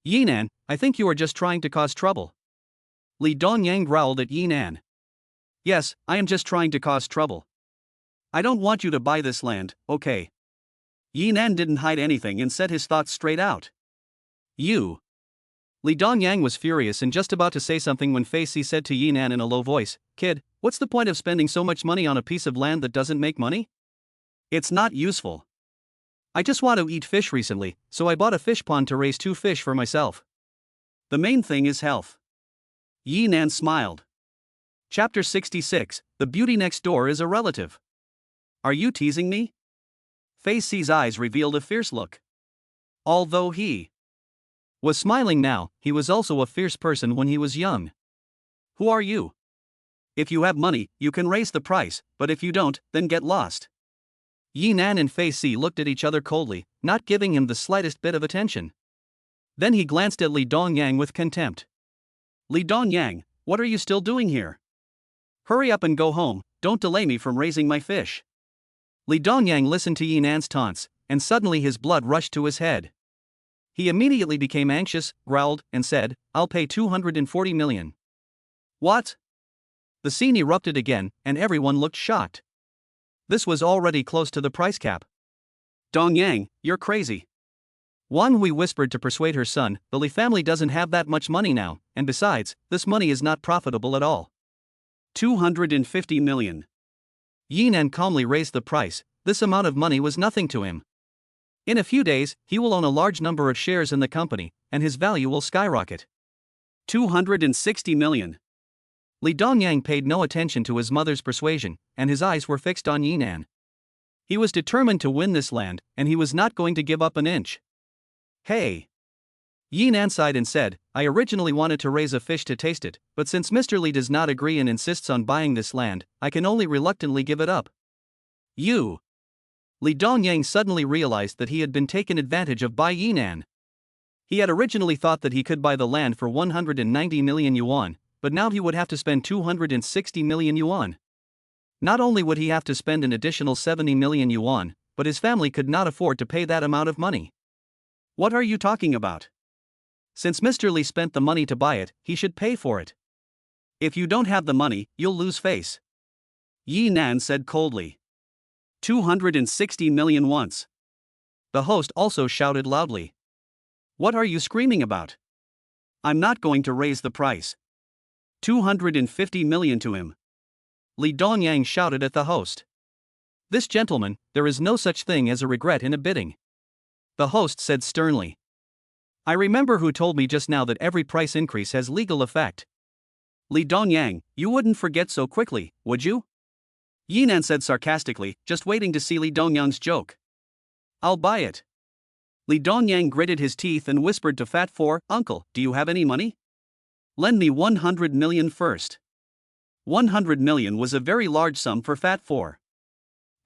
Yi Nan, I think you are just trying to cause trouble. Li Dongyang growled at Yi Nan. Yes, I am just trying to cause trouble. I don't want you to buy this land, okay? Yi Nan didn't hide anything and said his thoughts straight out. You. Li Dongyang was furious and just about to say something when Fei Si said to Yi Nan in a low voice, Kid, what's the point of spending so much money on a piece of land that doesn't make money? It's not useful. I just want to eat fish recently, so I bought a fish pond to raise 2 fish for myself. The main thing is health. Yi Nan smiled. Chapter 66, The Beauty Next Door is a Relative. Are you teasing me? Fei Si's eyes revealed a fierce look. Although he was smiling now, he was also a fierce person when he was young. Who are you? If you have money, you can raise the price, but if you don't, then get lost. Yi Nan and Fei Si looked at each other coldly, not giving him the slightest bit of attention. Then he glanced at Li Dongyang with contempt. Li Dongyang, what are you still doing here? Hurry up and go home, don't delay me from raising my fish. Li Dongyang listened to Yi Nan's taunts, and suddenly his blood rushed to his head. He immediately became anxious, growled, and said, I'll pay 240 million. What? The scene erupted again, and everyone looked shocked. This was already close to the price cap. Dongyang, you're crazy. Wang Hui whispered to persuade her son, the Li family doesn't have that much money now, and besides, this money is not profitable at all. 250 million. Yi Nan calmly raised the price. This amount of money was nothing to him. In a few days, he will own a large number of shares in the company, and his value will skyrocket. 260 million. Li Dongyang paid no attention to his mother's persuasion, and his eyes were fixed on Yi Nan. He was determined to win this land, and he was not going to give up an inch. Hey! Yi Nan sighed and said, I originally wanted to raise a fish to taste it, but since Mr. Li does not agree and insists on buying this land, I can only reluctantly give it up. You! Li Dongyang suddenly realized that he had been taken advantage of by Yi Nan. He had originally thought that he could buy the land for 190 million yuan, but now he would have to spend 260 million yuan. Not only would he have to spend an additional 70 million yuan, but his family could not afford to pay that amount of money. What are you talking about? Since Mr. Li spent the money to buy it, he should pay for it. If you don't have the money, you'll lose face. Yi Nan said coldly. 260 million once. The host also shouted loudly. What are you screaming about? I'm not going to raise the price. 250 million to him. Li Dongyang shouted at the host. This gentleman, there is no such thing as a regret in a bidding. The host said sternly. I remember who told me just now that every price increase has legal effect. Li Dongyang, you wouldn't forget so quickly, would you? Yi Nan said sarcastically, just waiting to see Li Dongyang's joke. I'll buy it. Li Dongyang gritted his teeth and whispered to Fat Four, Uncle, do you have any money? Lend me 100 million first. 100 million was a very large sum for Fat Four.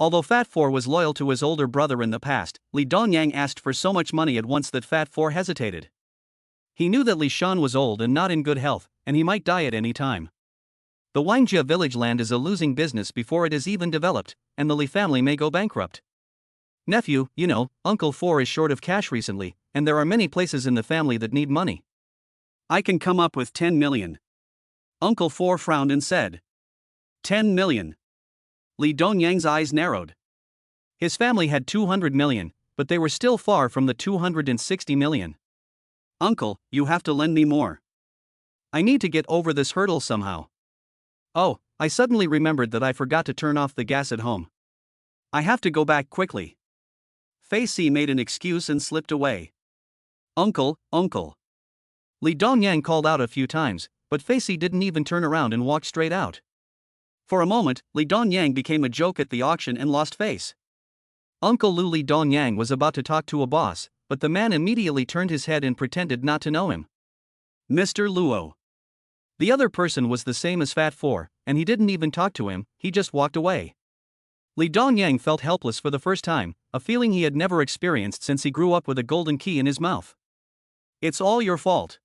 Although Fat Four was loyal to his older brother in the past, Li Dongyang asked for so much money at once that Fat Four hesitated. He knew that Li Shan was old and not in good health, and he might die at any time. The Wangjia village land is a losing business before it is even developed, and the Li family may go bankrupt. Nephew, you know, Uncle Four is short of cash recently, and there are many places in the family that need money. I can come up with 10 million. Uncle Four frowned and said. 10 million. Li Dongyang's eyes narrowed. His family had 200 million, but they were still far from the 260 million. Uncle, you have to lend me more. I need to get over this hurdle somehow. Oh, I suddenly remembered that I forgot to turn off the gas at home. I have to go back quickly. Fei Si made an excuse and slipped away. Uncle, uncle. Li Dongyang called out a few times, but Fei Si didn't even turn around and walked straight out. For a moment, Li Dongyang became a joke at the auction and lost face. Uncle Li Dongyang was about to talk to a boss, but the man immediately turned his head and pretended not to know him. Mr. Luo. The other person was the same as Fat Four, and he didn't even talk to him, he just walked away. Li Dongyang felt helpless for the first time, a feeling he had never experienced since he grew up with a golden key in his mouth. It's all your fault.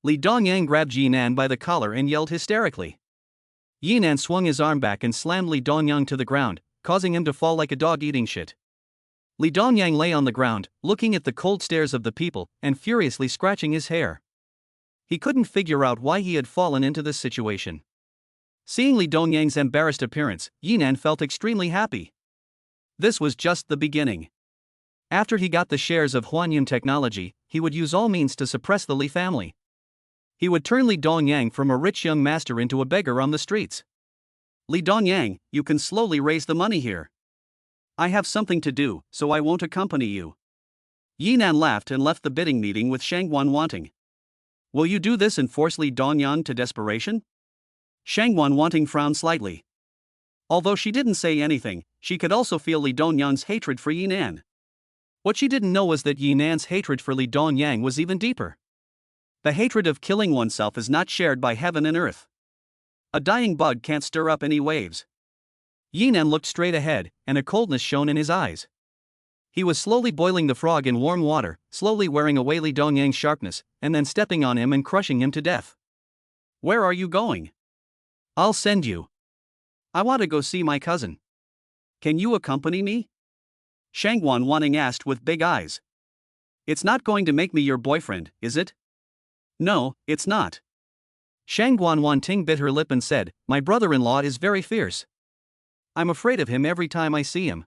Li Dongyang grabbed Yi Nan by the collar and yelled hysterically. Yi Nan swung his arm back and slammed Li Dongyang to the ground, causing him to fall like a dog eating shit. Li Dongyang lay on the ground, looking at the cold stares of the people, and furiously scratching his hair. He couldn't figure out why he had fallen into this situation. Seeing Li Dongyang's embarrassed appearance, Yi Nan felt extremely happy. This was just the beginning. After he got the shares of Huanyun Technology, he would use all means to suppress the Li family. He would turn Li Dongyang from a rich young master into a beggar on the streets. Li Dongyang, you can slowly raise the money here. I have something to do, so I won't accompany you. Yi Nan laughed and left the bidding meeting with Shangguan wanting. Will you do this and force Li Dongyang to desperation? Shangguan wanting frowned slightly. Although she didn't say anything, she could also feel Li Dongyang's hatred for Yi Nan. What she didn't know was that Yi Nan's hatred for Li Dongyang was even deeper. The hatred of killing oneself is not shared by heaven and earth. A dying bug can't stir up any waves. Yinan looked straight ahead, and a coldness shone in his eyes. He was slowly boiling the frog in warm water, slowly wearing away Li Dongyang's sharpness, and then stepping on him and crushing him to death. Where are you going? I'll send you. I want to go see my cousin. Can you accompany me? Shangguan Wanting asked with big eyes. It's not going to make me your boyfriend, is it? No, it's not. Shangguan Wanting bit her lip and said, my brother-in-law is very fierce. I'm afraid of him every time I see him.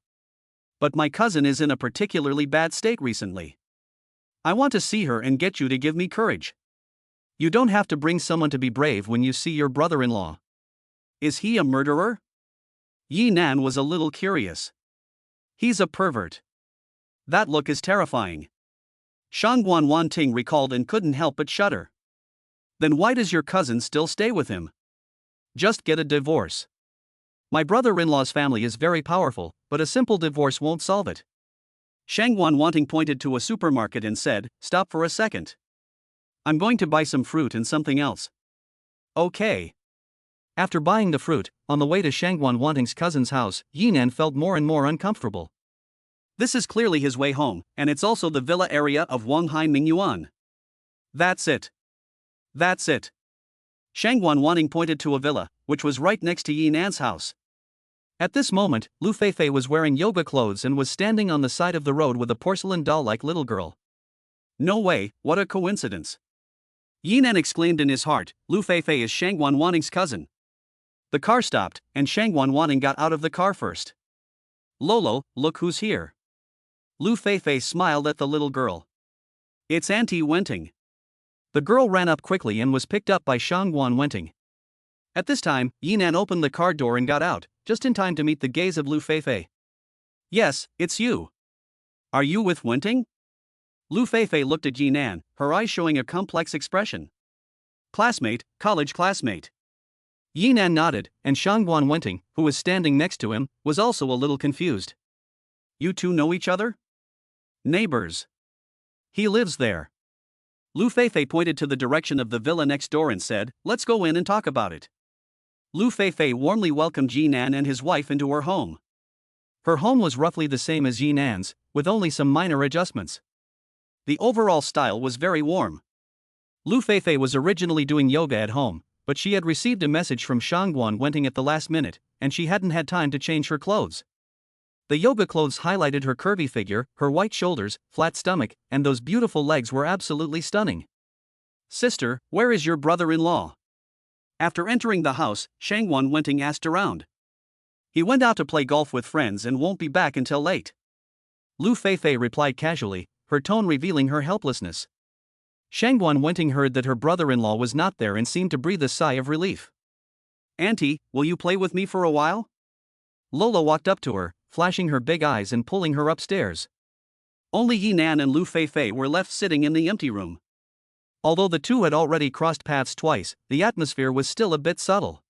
But my cousin is in a particularly bad state recently. I want to see her and get you to give me courage. You don't have to bring someone to be brave when you see your brother-in-law. Is he a murderer? Yinan was a little curious. He's a pervert. That look is terrifying. Shangguan Wanting recalled and couldn't help but shudder. Then why does your cousin still stay with him? Just get a divorce. My brother-in-law's family is very powerful, but a simple divorce won't solve it. Shangguan Wanting pointed to a supermarket and said, stop for a second. I'm going to buy some fruit and something else. Okay. After buying the fruit, on the way to Shangguan Wanting's cousin's house, Yinan felt more and more uncomfortable. This is clearly his way home, and it's also the villa area of Wanghai Mingyuan. That's it. That's it. Shangguan Wanting pointed to a villa, which was right next to Yinan's house. At this moment, Lu Feifei was wearing yoga clothes and was standing on the side of the road with a porcelain doll-like little girl. No way, what a coincidence. Yinan exclaimed in his heart, Lu Feifei is Shangguan Wanting's cousin. The car stopped, and Shangguan Wanting got out of the car first. Lolo, look who's here. Lu Feifei smiled at the little girl. It's Auntie Wenting. The girl ran up quickly and was picked up by Shangguan Wenting. At this time, Yinan opened the car door and got out, just in time to meet the gaze of Lu Feifei. Yes, it's you. Are you with Wenting? Lu Feifei looked at Yinan, her eyes showing a complex expression. Classmate, college classmate. Yinan nodded, and Shangguan Wenting, who was standing next to him, was also a little confused. You two know each other? Neighbors. He lives there. Lu Feifei pointed to the direction of the villa next door and said, let's go in and talk about it. Lu Feifei warmly welcomed Yinan and his wife into her home. Her home was roughly the same as Yinan's, with only some minor adjustments. The overall style was very warm. Lu Feifei was originally doing yoga at home, but she had received a message from Shangguan Wenting at the last minute, and she hadn't had time to change her clothes. The yoga clothes highlighted her curvy figure, her white shoulders, flat stomach, and those beautiful legs were absolutely stunning. Sister, where is your brother-in-law? After entering the house, Shangguan Wenting asked around. He went out to play golf with friends and won't be back until late. Lu Feifei replied casually, her tone revealing her helplessness. Shangguan Wenting heard that her brother-in-law was not there and seemed to breathe a sigh of relief. Auntie, will you play with me for a while? Lola walked up to her, flashing her big eyes and pulling her upstairs. Only Yinan and Lu Feifei were left sitting in the empty room. Although the two had already crossed paths twice, the atmosphere was still a bit subtle.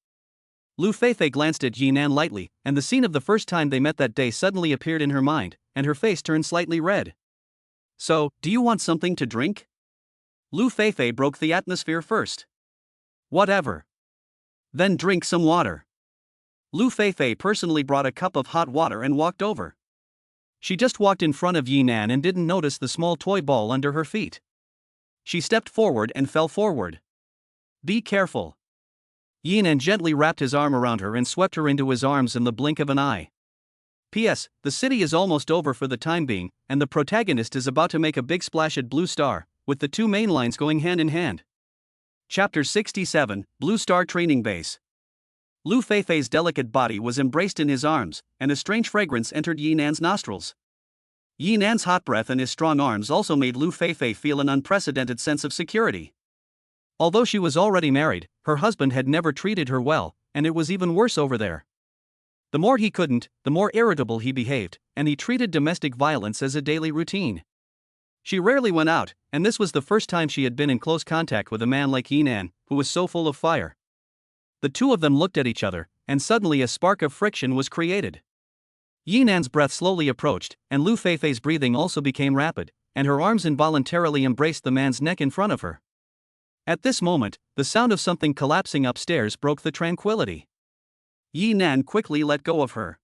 Lu Feifei glanced at Yinan lightly, and the scene of the first time they met that day suddenly appeared in her mind, and her face turned slightly red. So, do you want something to drink? Lu Feifei broke the atmosphere first. Whatever. Then drink some water. Lu Feifei personally brought a cup of hot water and walked over. She just walked in front of Yinan and didn't notice the small toy ball under her feet. She stepped forward and fell forward. Be careful. Yinan gently wrapped his arm around her and swept her into his arms in the blink of an eye. P.S. The city is almost over for the time being, and the protagonist is about to make a big splash at Blue Star, with the two main lines going hand in hand. Chapter 67, Blue Star Training Base. Lu Feifei's delicate body was embraced in his arms, and a strange fragrance entered Yinan's nostrils. Yinan's hot breath and his strong arms also made Lu Feifei feel an unprecedented sense of security. Although she was already married, her husband had never treated her well, and it was even worse over there. The more he couldn't, the more irritable he behaved, and he treated domestic violence as a daily routine. She rarely went out, and this was the first time she had been in close contact with a man like Yinan, who was so full of fire. The two of them looked at each other, and suddenly a spark of friction was created. Yinan's breath slowly approached, and Lu Feifei's breathing also became rapid, and her arms involuntarily embraced the man's neck in front of her. At this moment, the sound of something collapsing upstairs broke the tranquility. Yi Nan quickly let go of her.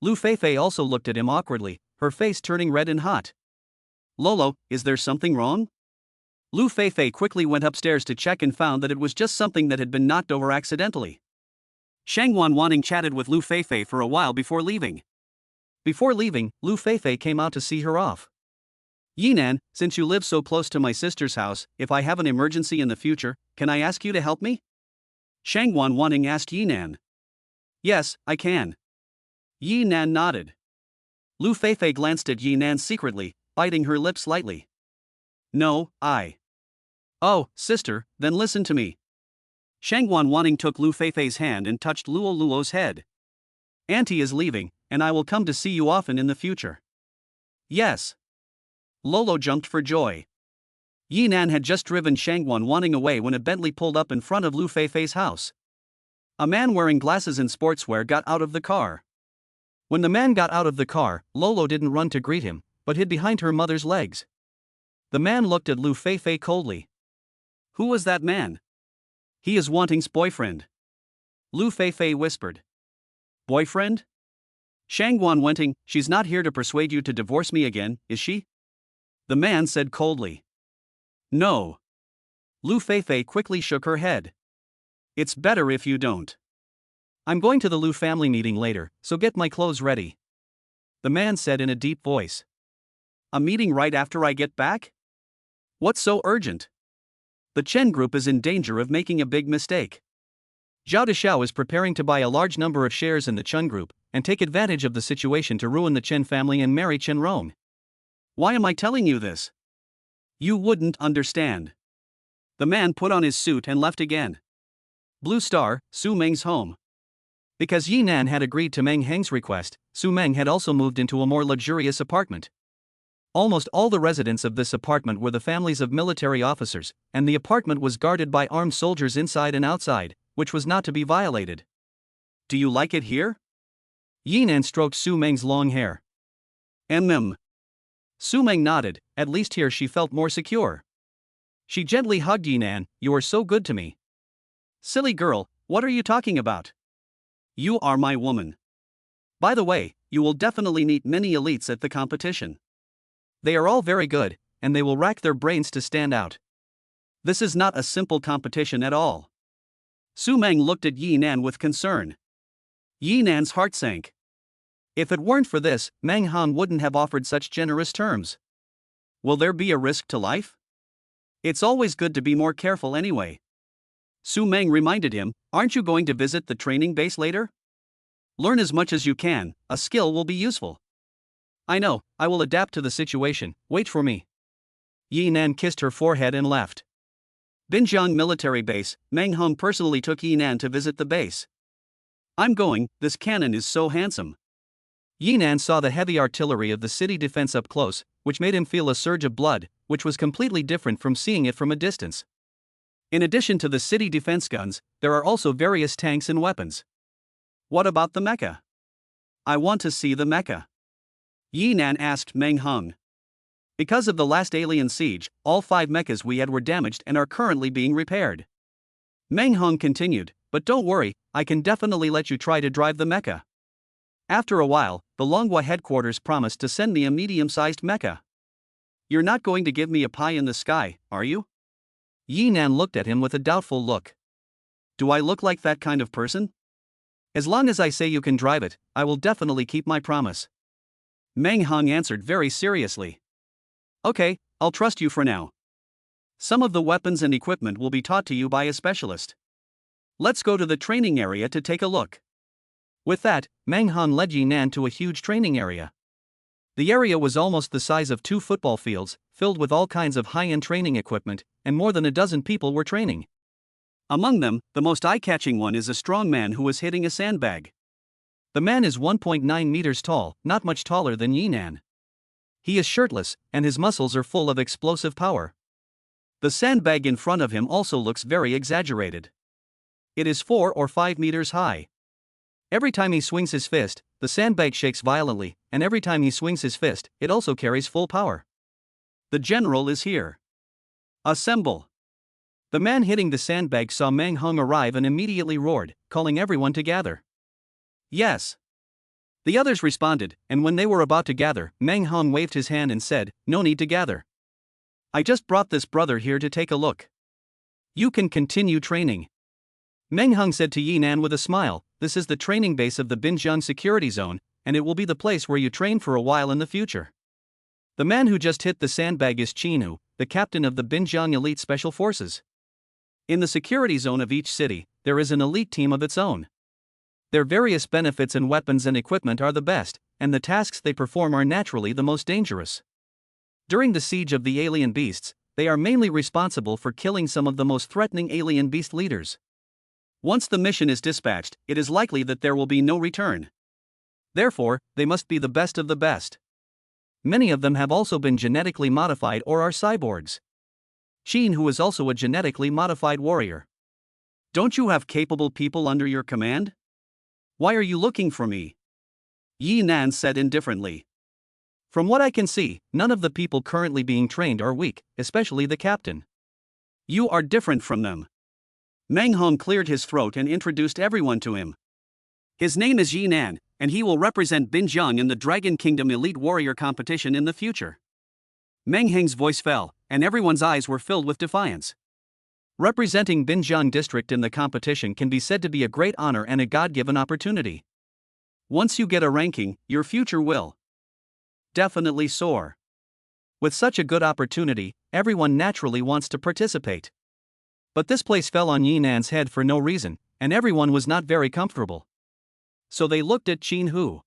Lu Feifei also looked at him awkwardly, her face turning red and hot. Lolo, is there something wrong? Lu Feifei quickly went upstairs to check and found that it was just something that had been knocked over accidentally. Shang Wanting chatted with Lu Feifei for a while before leaving. Before leaving, Lu Feifei came out to see her off. Yinan, since you live so close to my sister's house, if I have an emergency in the future, can I ask you to help me? Shang Wanting asked Yinan. Yes, I can. Yinan nodded. Lu Feifei glanced at Yinan secretly, biting her lips slightly. No, I. Oh, sister, then listen to me. Shang Wanting took Lu Feifei's hand and touched Luo's head. Auntie is leaving, and I will come to see you often in the future. Yes. Lolo jumped for joy. Yinan had just driven Shang Wanting away when a Bentley pulled up in front of Lu Feifei's house. A man wearing glasses and sportswear got out of the car. When the man got out of the car, Lolo didn't run to greet him, but hid behind her mother's legs. The man looked at Lu Feifei coldly. Who was that man? He is Wanting's boyfriend. Lu Feifei whispered. Boyfriend? Shang Wanting, she's not here to persuade you to divorce me again, is she? The man said coldly. No. Lu Feifei quickly shook her head. It's better if you don't. I'm going to the Lu family meeting later, so get my clothes ready. The man said in a deep voice. A meeting right after I get back? What's so urgent? The Chen group is in danger of making a big mistake. Zhao Dexiao is preparing to buy a large number of shares in the Chen group and take advantage of the situation to ruin the Chen family and marry Chen Rong. Why am I telling you this? You wouldn't understand. The man put on his suit and left again. Blue Star, Su Meng's home. Because Yinan had agreed to Meng Heng's request, Su Meng had also moved into a more luxurious apartment. Almost all the residents of this apartment were the families of military officers, and the apartment was guarded by armed soldiers inside and outside, which was not to be violated. Do you like it here? Yinan stroked Su Meng's long hair. Su Meng nodded, at least here she felt more secure. She gently hugged Yinan, you are so good to me. Silly girl, what are you talking about? You are my woman. By the way, you will definitely meet many elites at the competition. They are all very good, and they will rack their brains to stand out. This is not a simple competition at all. Su Meng looked at Yinan with concern. Yinan's heart sank. If it weren't for this, Meng Han wouldn't have offered such generous terms. Will there be a risk to life? It's always good to be more careful anyway. Su Meng reminded him, aren't you going to visit the training base later? Learn as much as you can, a skill will be useful. I know, I will adapt to the situation, wait for me. Yinan kissed her forehead and left. Binjiang military base, Meng Han personally took Yinan to visit the base. I'm going, this cannon is so handsome. Yinan saw the heavy artillery of the city defense up close, which made him feel a surge of blood, which was completely different from seeing it from a distance. In addition to the city defense guns, there are also various tanks and weapons. What about the mecha? I want to see the mecha. Yinan asked Meng Hung. Because of the last alien siege, all 5 mechas we had were damaged and are currently being repaired. Meng Hung continued, but don't worry, I can definitely let you try to drive the mecha. After a while, the Longhua headquarters promised to send me a medium-sized mecha. You're not going to give me a pie in the sky, are you? Yinan looked at him with a doubtful look. Do I look like that kind of person? As long as I say you can drive it, I will definitely keep my promise. Meng Hung answered very seriously. Okay, I'll trust you for now. Some of the weapons and equipment will be taught to you by a specialist. Let's go to the training area to take a look. With that, Meng Han led Yinan to a huge training area. The area was almost the size of 2 football fields, filled with all kinds of high-end training equipment, and more than a dozen people were training. Among them, the most eye-catching one is a strong man who was hitting a sandbag. The man is 1.9 meters tall, not much taller than Yinan. He is shirtless, and his muscles are full of explosive power. The sandbag in front of him also looks very exaggerated. It is 4 or 5 meters high. Every time he swings his fist, the sandbag shakes violently, and every time he swings his fist, it also carries full power. The general is here. Assemble. The man hitting the sandbag saw Meng Hung arrive and immediately roared, calling everyone to gather. Yes. The others responded, and when they were about to gather, Meng Hong waved his hand and said, "No need to gather. I just brought this brother here to take a look. You can continue training." Meng Hong said to Yinan with a smile, "This is the training base of the Binjiang Security Zone, and it will be the place where you train for a while in the future. The man who just hit the sandbag is Qinhu, the captain of the Binjiang Elite Special Forces. In the security zone of each city, there is an elite team of its own. Their various benefits and weapons and equipment are the best, and the tasks they perform are naturally the most dangerous. During the siege of the alien beasts, they are mainly responsible for killing some of the most threatening alien beast leaders. Once the mission is dispatched, it is likely that there will be no return. Therefore, they must be the best of the best. Many of them have also been genetically modified or are cyborgs. Qin, who is also a genetically modified warrior. Don't you have capable people under your command? Why are you looking for me? Yi Nan said indifferently. From what I can see, none of the people currently being trained are weak, especially the captain. You are different from them. Meng Hong cleared his throat and introduced everyone to him. His name is Yi Nan, and he will represent Binjiang in the Dragon Kingdom Elite Warrior competition in the future. Meng Heng's voice fell, and everyone's eyes were filled with defiance. Representing Binjiang District in the competition can be said to be a great honor and a God-given opportunity. Once you get a ranking, your future will definitely soar. With such a good opportunity, everyone naturally wants to participate. But this place fell on Yinan's head for no reason, and everyone was not very comfortable. So they looked at Qin Hu.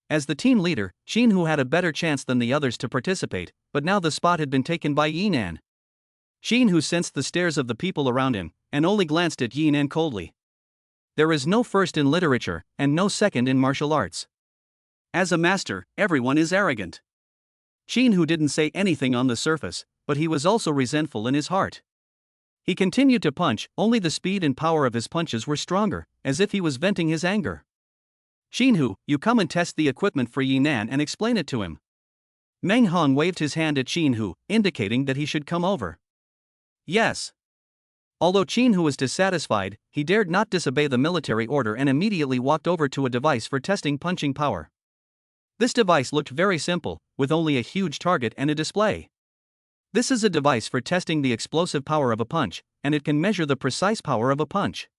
As the team leader, Qin Hu had a better chance than the others to participate, but now the spot had been taken by Yinan. Qin Hu sensed the stares of the people around him, and only glanced at Yinan coldly. There is no first in literature, and no second in martial arts. As a master, everyone is arrogant. Qin Hu didn't say anything on the surface, but he was also resentful in his heart. He continued to punch, only the speed and power of his punches were stronger, as if he was venting his anger. Qin Hu, you come and test the equipment for Yinan and explain it to him. Meng Hong waved his hand at Qin Hu, indicating that he should come over. Yes. Although Qin Hu was dissatisfied, he dared not disobey the military order and immediately walked over to a device for testing punching power. This device looked very simple, with only a huge target and a display. This is a device for testing the explosive power of a punch, and it can measure the precise power of a punch.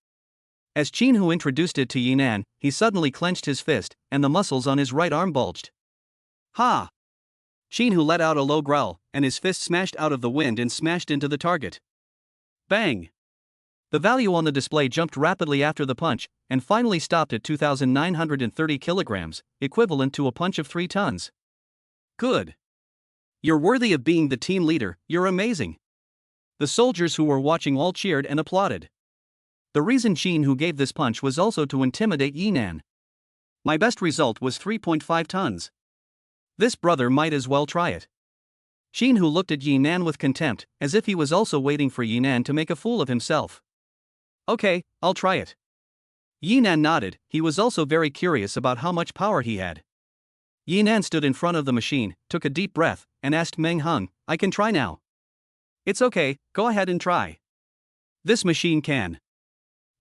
As Qin Hu introduced it to Yinan, he suddenly clenched his fist, and the muscles on his right arm bulged. Ha! Qin Hu let out a low growl, and his fist smashed out of the wind and smashed into the target. Bang! The value on the display jumped rapidly after the punch, and finally stopped at 2,930 kilograms, equivalent to a punch of 3 tons. Good. You're worthy of being the team leader, you're amazing. The soldiers who were watching all cheered and applauded. The reason Qin Hu gave this punch was also to intimidate Yinan. My best result was 3.5 tons. This brother might as well try it. Qin Hu looked at Yinan with contempt, as if he was also waiting for Yinan to make a fool of himself. Okay, I'll try it. Yinan nodded. He was also very curious about how much power he had. Yinan stood in front of the machine, took a deep breath, and asked Meng Hong, I can try now. It's okay, go ahead and try. This machine can.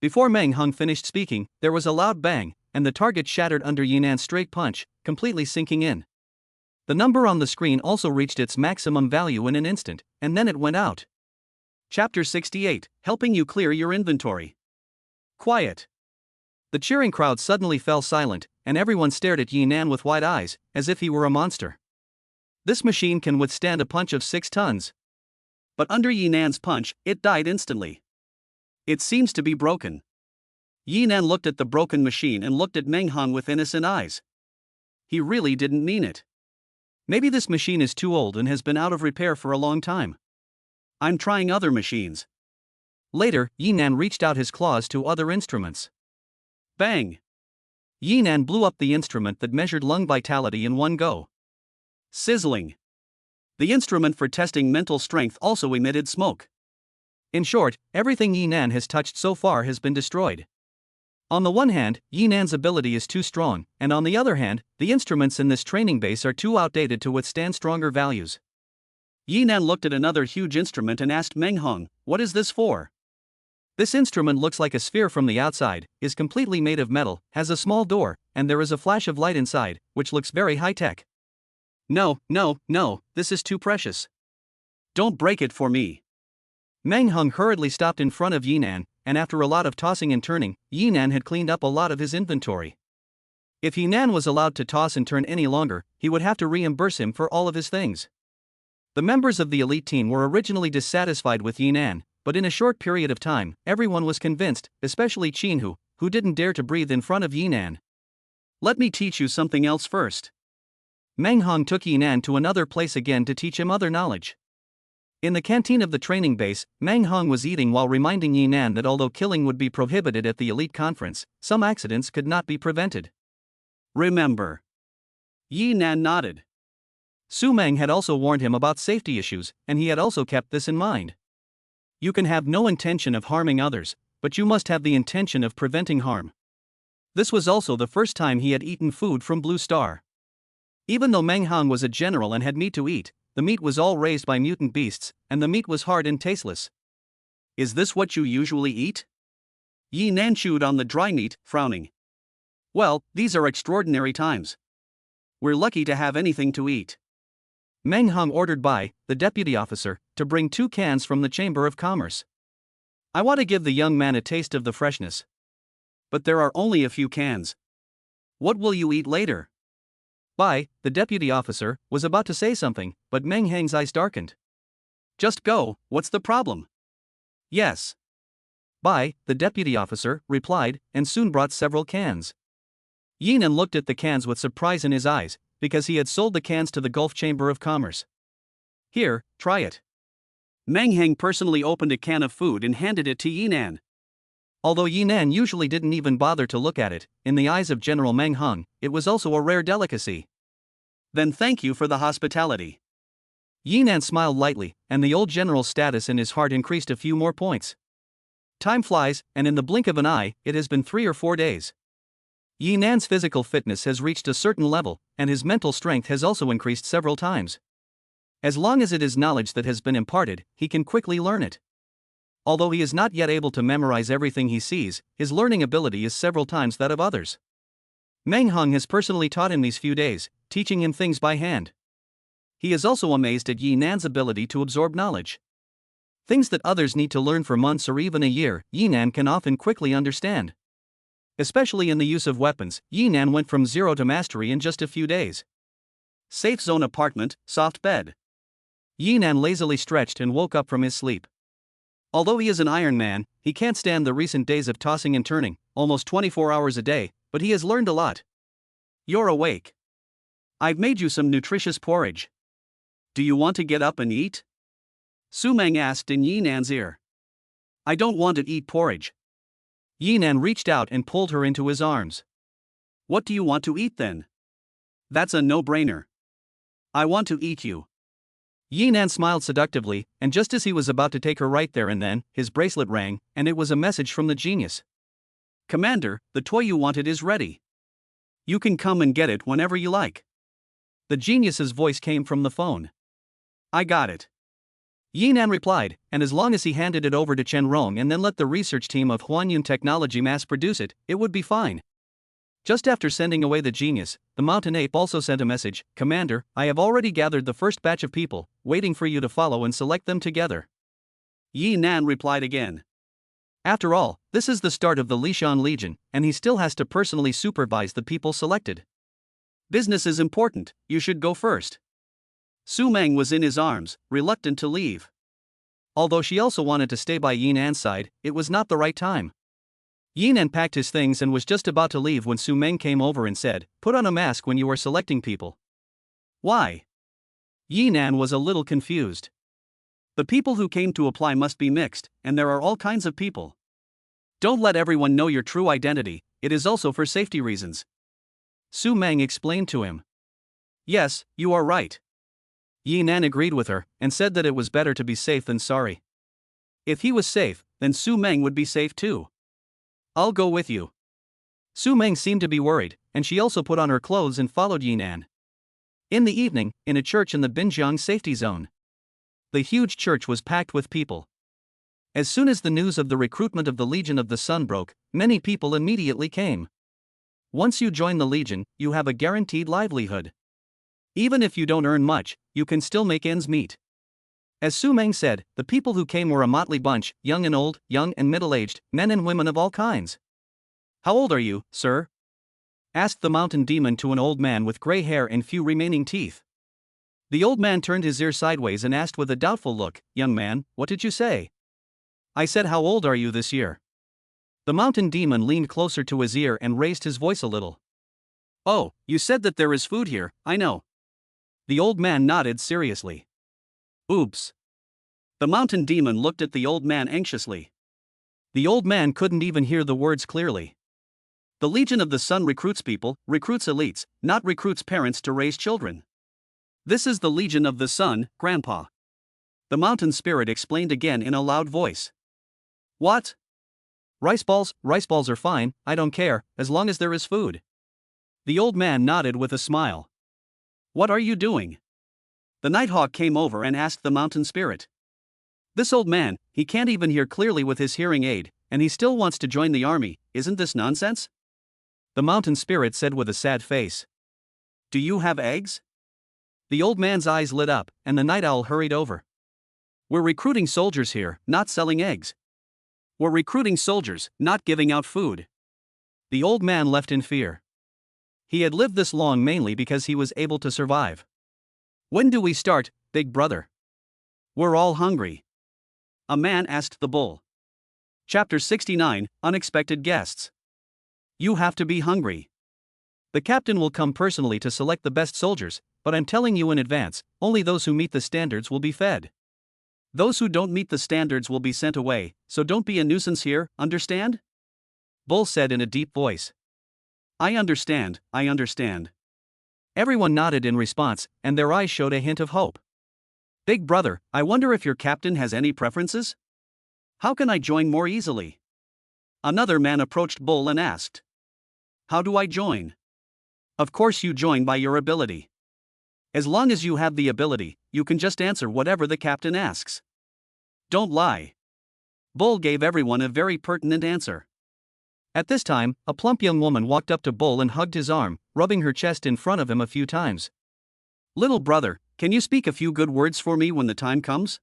Before Meng Hong finished speaking, there was a loud bang, and the target shattered under Yinan's straight punch, completely sinking in. The number on the screen also reached its maximum value in an instant, and then it went out. Chapter 68, Helping You Clear Your Inventory. Quiet. The cheering crowd suddenly fell silent, and everyone stared at Yinan with wide eyes, as if he were a monster. This machine can withstand a punch of 6 tons. But under Yinan's punch, it died instantly. It seems to be broken. Yinan looked at the broken machine and looked at Meng Hong with innocent eyes. He really didn't mean it. Maybe this machine is too old and has been out of repair for a long time. I'm trying other machines. Later, Yinan reached out his claws to other instruments. Bang! Yinan blew up the instrument that measured lung vitality in one go. Sizzling. The instrument for testing mental strength also emitted smoke. In short, everything Yinan has touched so far has been destroyed. On the one hand, Yinan's ability is too strong, and on the other hand, the instruments in this training base are too outdated to withstand stronger values. Yinan looked at another huge instrument and asked Meng Hong, what is this for? This instrument looks like a sphere from the outside, is completely made of metal, has a small door, and there is a flash of light inside, which looks very high-tech. No, this is too precious. Don't break it for me. Meng Hung hurriedly stopped in front of Yinan, and after a lot of tossing and turning, Yinan had cleaned up a lot of his inventory. If Yinan was allowed to toss and turn any longer, he would have to reimburse him for all of his things. The members of the elite team were originally dissatisfied with Yinan, but in a short period of time, everyone was convinced, especially Qinhu, who didn't dare to breathe in front of Yinan. Let me teach you something else first. Meng Hong took Yinan to another place again to teach him other knowledge. In the canteen of the training base, Meng Hong was eating while reminding Yinan that although killing would be prohibited at the elite conference, some accidents could not be prevented. Remember. Yinan nodded. Su Meng had also warned him about safety issues, and he had also kept this in mind. You can have no intention of harming others, but you must have the intention of preventing harm. This was also the first time he had eaten food from Blue Star. Even though Meng Hong was a general and had meat to eat, the meat was all raised by mutant beasts, and the meat was hard and tasteless. Is this what you usually eat? Yinan chewed on the dry meat, frowning. Well, these are extraordinary times. We're lucky to have anything to eat. Meng Hong ordered Bai, the deputy officer, to bring 2 cans from the Chamber of Commerce. I want to give the young man a taste of the freshness. But there are only a few cans. What will you eat later? Bai, the deputy officer, was about to say something, but Meng Hong's eyes darkened. Just go, what's the problem? Yes. Bai, the deputy officer, replied, and soon brought several cans. Yinan looked at the cans with surprise in his eyes, because he had sold the cans to the Gulf Chamber of Commerce. Here, try it. Meng Hong personally opened a can of food and handed it to Yinan. Although Yinan usually didn't even bother to look at it, in the eyes of General Meng Hong, it was also a rare delicacy. Then thank you for the hospitality. Yinan smiled lightly, and the old general's status in his heart increased a few more points. Time flies, and in the blink of an eye, it has been 3 or 4 days. Yinan's physical fitness has reached a certain level, and his mental strength has also increased several times. As long as it is knowledge that has been imparted, he can quickly learn it. Although he is not yet able to memorize everything he sees, his learning ability is several times that of others. Meng Hong has personally taught him these few days, teaching him things by hand. He is also amazed at Yinan's ability to absorb knowledge. Things that others need to learn for months or even a year, Yinan can often quickly understand. Especially in the use of weapons, Yinan went from 0 to mastery in just a few days. Safe zone apartment, soft bed. Yinan lazily stretched and woke up from his sleep. Although he is an Iron Man, he can't stand the recent days of tossing and turning, almost 24 hours a day, but he has learned a lot. You're awake. I've made you some nutritious porridge. Do you want to get up and eat? Su Meng asked in Yinan's ear. I don't want to eat porridge. Yinan reached out and pulled her into his arms. What do you want to eat then? That's a no-brainer. I want to eat you. Yinan smiled seductively, and just as he was about to take her right there and then, his bracelet rang, and it was a message from the genius. Commander, the toy you wanted is ready. You can come and get it whenever you like. The genius's voice came from the phone. I got it. Yinan replied, and as long as he handed it over to Chen Rong and then let the research team of Huanyun Technology mass produce it, it would be fine. Just after sending away the genius, the mountain ape also sent a message, Commander, I have already gathered the first batch of people, waiting for you to follow and select them together. Yinan replied again. After all, this is the start of the Lishan Legion, and he still has to personally supervise the people selected. Business is important, you should go first. Su Meng was in his arms, reluctant to leave. Although she also wanted to stay by Yinan's side, it was not the right time. Yinan packed his things and was just about to leave when Su Meng came over and said, Put on a mask when you are selecting people. Why? Yinan was a little confused. The people who came to apply must be mixed, and there are all kinds of people. Don't let everyone know your true identity, it is also for safety reasons. Su Meng explained to him. Yes, you are right. Yinan agreed with her, and said that it was better to be safe than sorry. If he was safe, then Su Meng would be safe too. I'll go with you. Su Meng seemed to be worried, and she also put on her clothes and followed Yinan. In the evening, in a church in the Binjiang safety zone. The huge church was packed with people. As soon as the news of the recruitment of the Legion of the Sun broke, many people immediately came. Once you join the Legion, you have a guaranteed livelihood. Even if you don't earn much, you can still make ends meet. As Su Meng said, the people who came were a motley bunch, young and old, young and middle-aged, men and women of all kinds. "How old are you, sir?" asked the mountain demon to an old man with gray hair and few remaining teeth. The old man turned his ear sideways and asked with a doubtful look, "Young man, what did you say?" "I said, how old are you this year?" The mountain demon leaned closer to his ear and raised his voice a little. "Oh, you said that there is food here, I know." The old man nodded seriously. "Oops." The mountain demon looked at the old man anxiously. The old man couldn't even hear the words clearly. The Legion of the Sun recruits people, recruits elites, not recruits parents to raise children. This is the Legion of the Sun, Grandpa. The mountain spirit explained again in a loud voice. "What? Rice balls are fine, I don't care, as long as there is food." The old man nodded with a smile. "What are you doing?" The Nighthawk came over and asked the mountain spirit. "This old man, he can't even hear clearly with his hearing aid, and he still wants to join the army, isn't this nonsense?" The mountain spirit said with a sad face. "Do you have eggs?" The old man's eyes lit up, and the night owl hurried over. "We're recruiting soldiers here, not selling eggs. We're recruiting soldiers, not giving out food." The old man left in fear. He had lived this long mainly because he was able to survive. "When do we start, big brother?" "We're all hungry." A man asked the bull. Chapter 69, Unexpected Guests. You have to be hungry. The captain will come personally to select the best soldiers, but I'm telling you in advance, only those who meet the standards will be fed. Those who don't meet the standards will be sent away, so don't be a nuisance here, understand? Bull said in a deep voice. I understand. Everyone nodded in response, and their eyes showed a hint of hope. Big brother, I wonder if your captain has any preferences? How can I join more easily? Another man approached Bull and asked. How do I join? Of course you join by your ability. As long as you have the ability, you can just answer whatever the captain asks. Don't lie. Bull gave everyone a very pertinent answer. At this time, a plump young woman walked up to Bull and hugged his arm, rubbing her chest in front of him a few times. Little brother, can you speak a few good words for me when the time comes?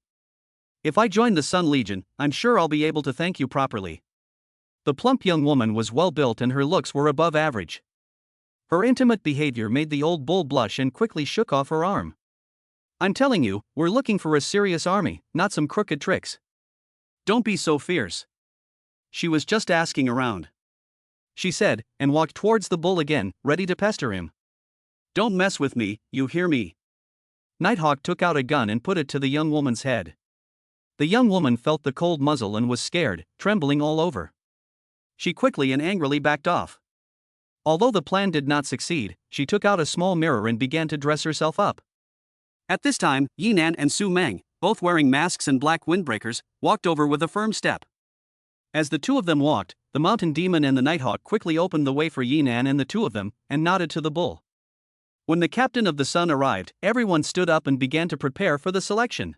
If I join the Sun Legion, I'm sure I'll be able to thank you properly. The plump young woman was well built and her looks were above average. Her intimate behavior made the old bull blush and quickly shook off her arm. I'm telling you, we're looking for a serious army, not some crooked tricks. Don't be so fierce. She was just asking around, she said, and walked towards the bull again, ready to pester him. Don't mess with me, you hear me? Nighthawk took out a gun and put it to the young woman's head. The young woman felt the cold muzzle and was scared, trembling all over. She quickly and angrily backed off. Although the plan did not succeed, she took out a small mirror and began to dress herself up. At this time, Yinan and Su Meng, both wearing masks and black windbreakers, walked over with a firm step. As the two of them walked, the mountain demon and the Nighthawk quickly opened the way for Yinan and the two of them, and nodded to the bull. When the captain of the sun arrived, everyone stood up and began to prepare for the selection.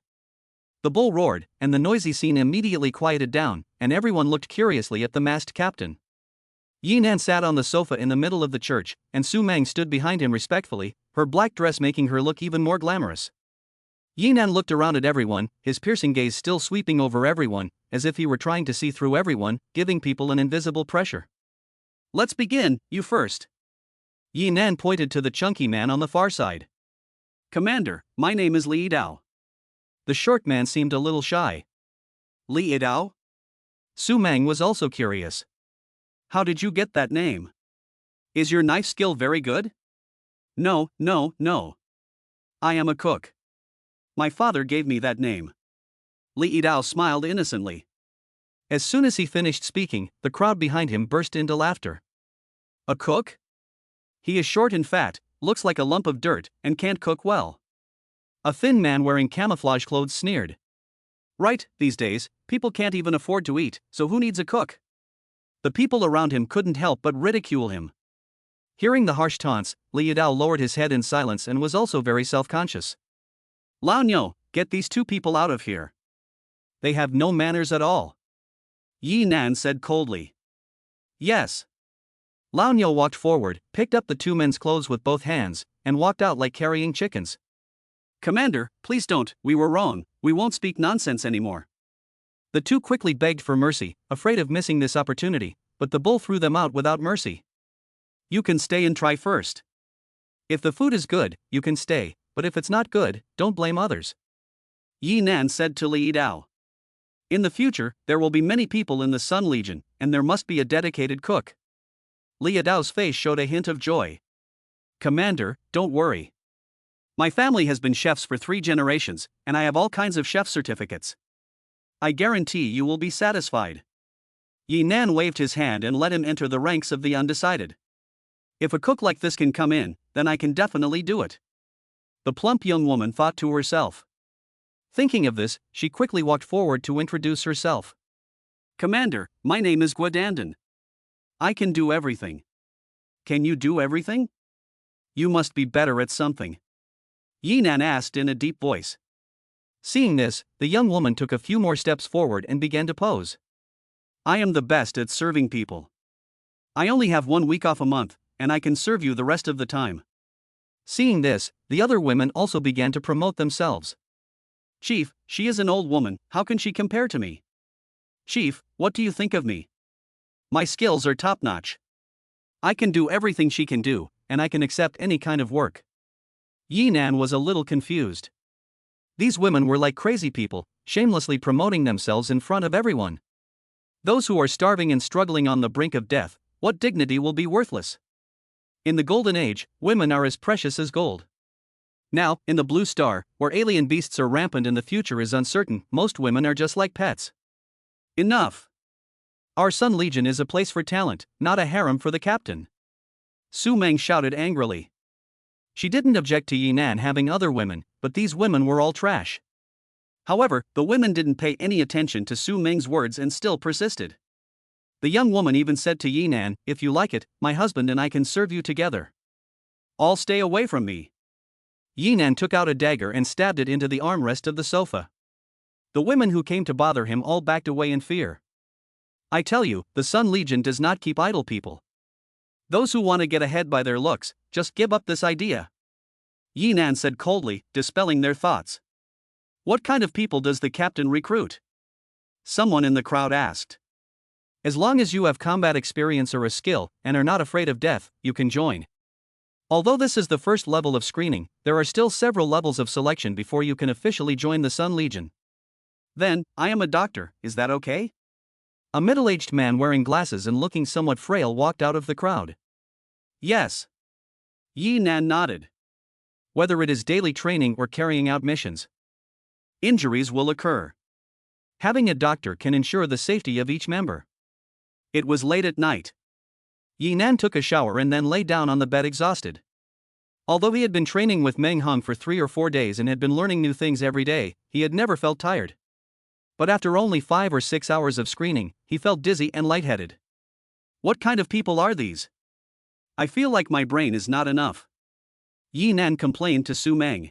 The bull roared, and the noisy scene immediately quieted down, and everyone looked curiously at the masked captain. Yinan sat on the sofa in the middle of the church, and Su Meng stood behind him respectfully, her black dress making her look even more glamorous. Yinan looked around at everyone, his piercing gaze still sweeping over everyone, as if he were trying to see through everyone, giving people an invisible pressure. Let's begin, you first. Yinan pointed to the chunky man on the far side. Commander, my name is Li Dao. The short man seemed a little shy. Li Dao? Su Meng was also curious. How did you get that name? Is your knife skill very good? No. I am a cook. My father gave me that name. Li Dao smiled innocently. As soon as he finished speaking, the crowd behind him burst into laughter. A cook? He is short and fat, looks like a lump of dirt, and can't cook well. A thin man wearing camouflage clothes sneered. Right, these days, people can't even afford to eat, so who needs a cook? The people around him couldn't help but ridicule him. Hearing the harsh taunts, Li Dao lowered his head in silence and was also very self-conscious. Lao Nyo, get these two people out of here. They have no manners at all. Yi Nan said coldly. Yes. Lao Niu walked forward, picked up the two men's clothes with both hands, and walked out like carrying chickens. Commander, please don't, we were wrong, we won't speak nonsense anymore. The two quickly begged for mercy, afraid of missing this opportunity, but the bull threw them out without mercy. You can stay and try first. If the food is good, you can stay, but if it's not good, don't blame others. Yi Nan said to Li Dao. In the future, there will be many people in the Sun Legion, and there must be a dedicated cook. Li Dao's face showed a hint of joy. Commander, don't worry. My family has been chefs for 3 generations, and I have all kinds of chef certificates. I guarantee you will be satisfied. Yi Nan waved his hand and let him enter the ranks of the undecided. If a cook like this can come in, then I can definitely do it. The plump young woman thought to herself. Thinking of this, she quickly walked forward to introduce herself. Commander, my name is Guadandan. I can do everything. Can you do everything? You must be better at something. Yi Nan asked in a deep voice. Seeing this, the young woman took a few more steps forward and began to pose. I am the best at serving people. I only have 1 week off a month, and I can serve you the rest of the time. Seeing this, the other women also began to promote themselves. Chief, she is an old woman, how can she compare to me? Chief, what do you think of me? My skills are top-notch. I can do everything she can do, and I can accept any kind of work. Yi Nan was a little confused. These women were like crazy people, shamelessly promoting themselves in front of everyone. Those who are starving and struggling on the brink of death, what dignity will be worthless? In the Golden Age, women are as precious as gold. Now, in the Blue Star, where alien beasts are rampant and the future is uncertain, most women are just like pets. Enough! Our Sun Legion is a place for talent, not a harem for the captain. Su Meng shouted angrily. She didn't object to Yi Nan having other women, but these women were all trash. However, the women didn't pay any attention to Su Meng's words and still persisted. The young woman even said to Yi Nan, if you like it, my husband and I can serve you together. All stay away from me. Yi Nan took out a dagger and stabbed it into the armrest of the sofa. The women who came to bother him all backed away in fear. I tell you, the Sun Legion does not keep idle people. Those who want to get ahead by their looks, just give up this idea. Yi Nan said coldly, dispelling their thoughts. What kind of people does the captain recruit? Someone in the crowd asked. As long as you have combat experience or a skill, and are not afraid of death, you can join. Although this is the first level of screening, there are still several levels of selection before you can officially join the Sun Legion. Then, I am a doctor, is that okay? A middle-aged man wearing glasses and looking somewhat frail walked out of the crowd. Yes. Yi Nan nodded. Whether it is daily training or carrying out missions, injuries will occur. Having a doctor can ensure the safety of each member. It was late at night. Yi Nan took a shower and then lay down on the bed exhausted. Although he had been training with Meng Hong for 3 or 4 days and had been learning new things every day, he had never felt tired. But after only 5 or 6 hours of screening, he felt dizzy and lightheaded. What kind of people are these? I feel like my brain is not enough. Yi Nan complained to Su Meng.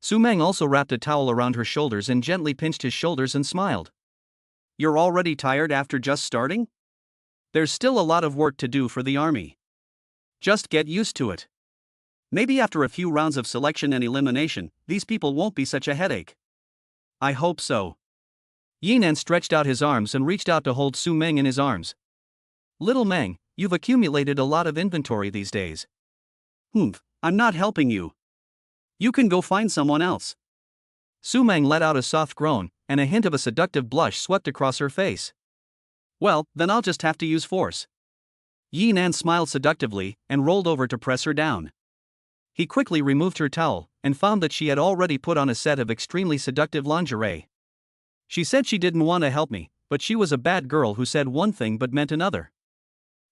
Su Meng also wrapped a towel around her shoulders and gently pinched his shoulders and smiled. You're already tired after just starting? There's still a lot of work to do for the army. Just get used to it. Maybe after a few rounds of selection and elimination, these people won't be such a headache. I hope so. Yi Nan stretched out his arms and reached out to hold Su Meng in his arms. Little Meng, you've accumulated a lot of inventory these days. I'm not helping you. You can go find someone else. Su Meng let out a soft groan, and a hint of a seductive blush swept across her face. Well, then I'll just have to use force. Yi Nan smiled seductively and rolled over to press her down. He quickly removed her towel and found that she had already put on a set of extremely seductive lingerie. She said she didn't want to help me, but she was a bad girl who said one thing but meant another.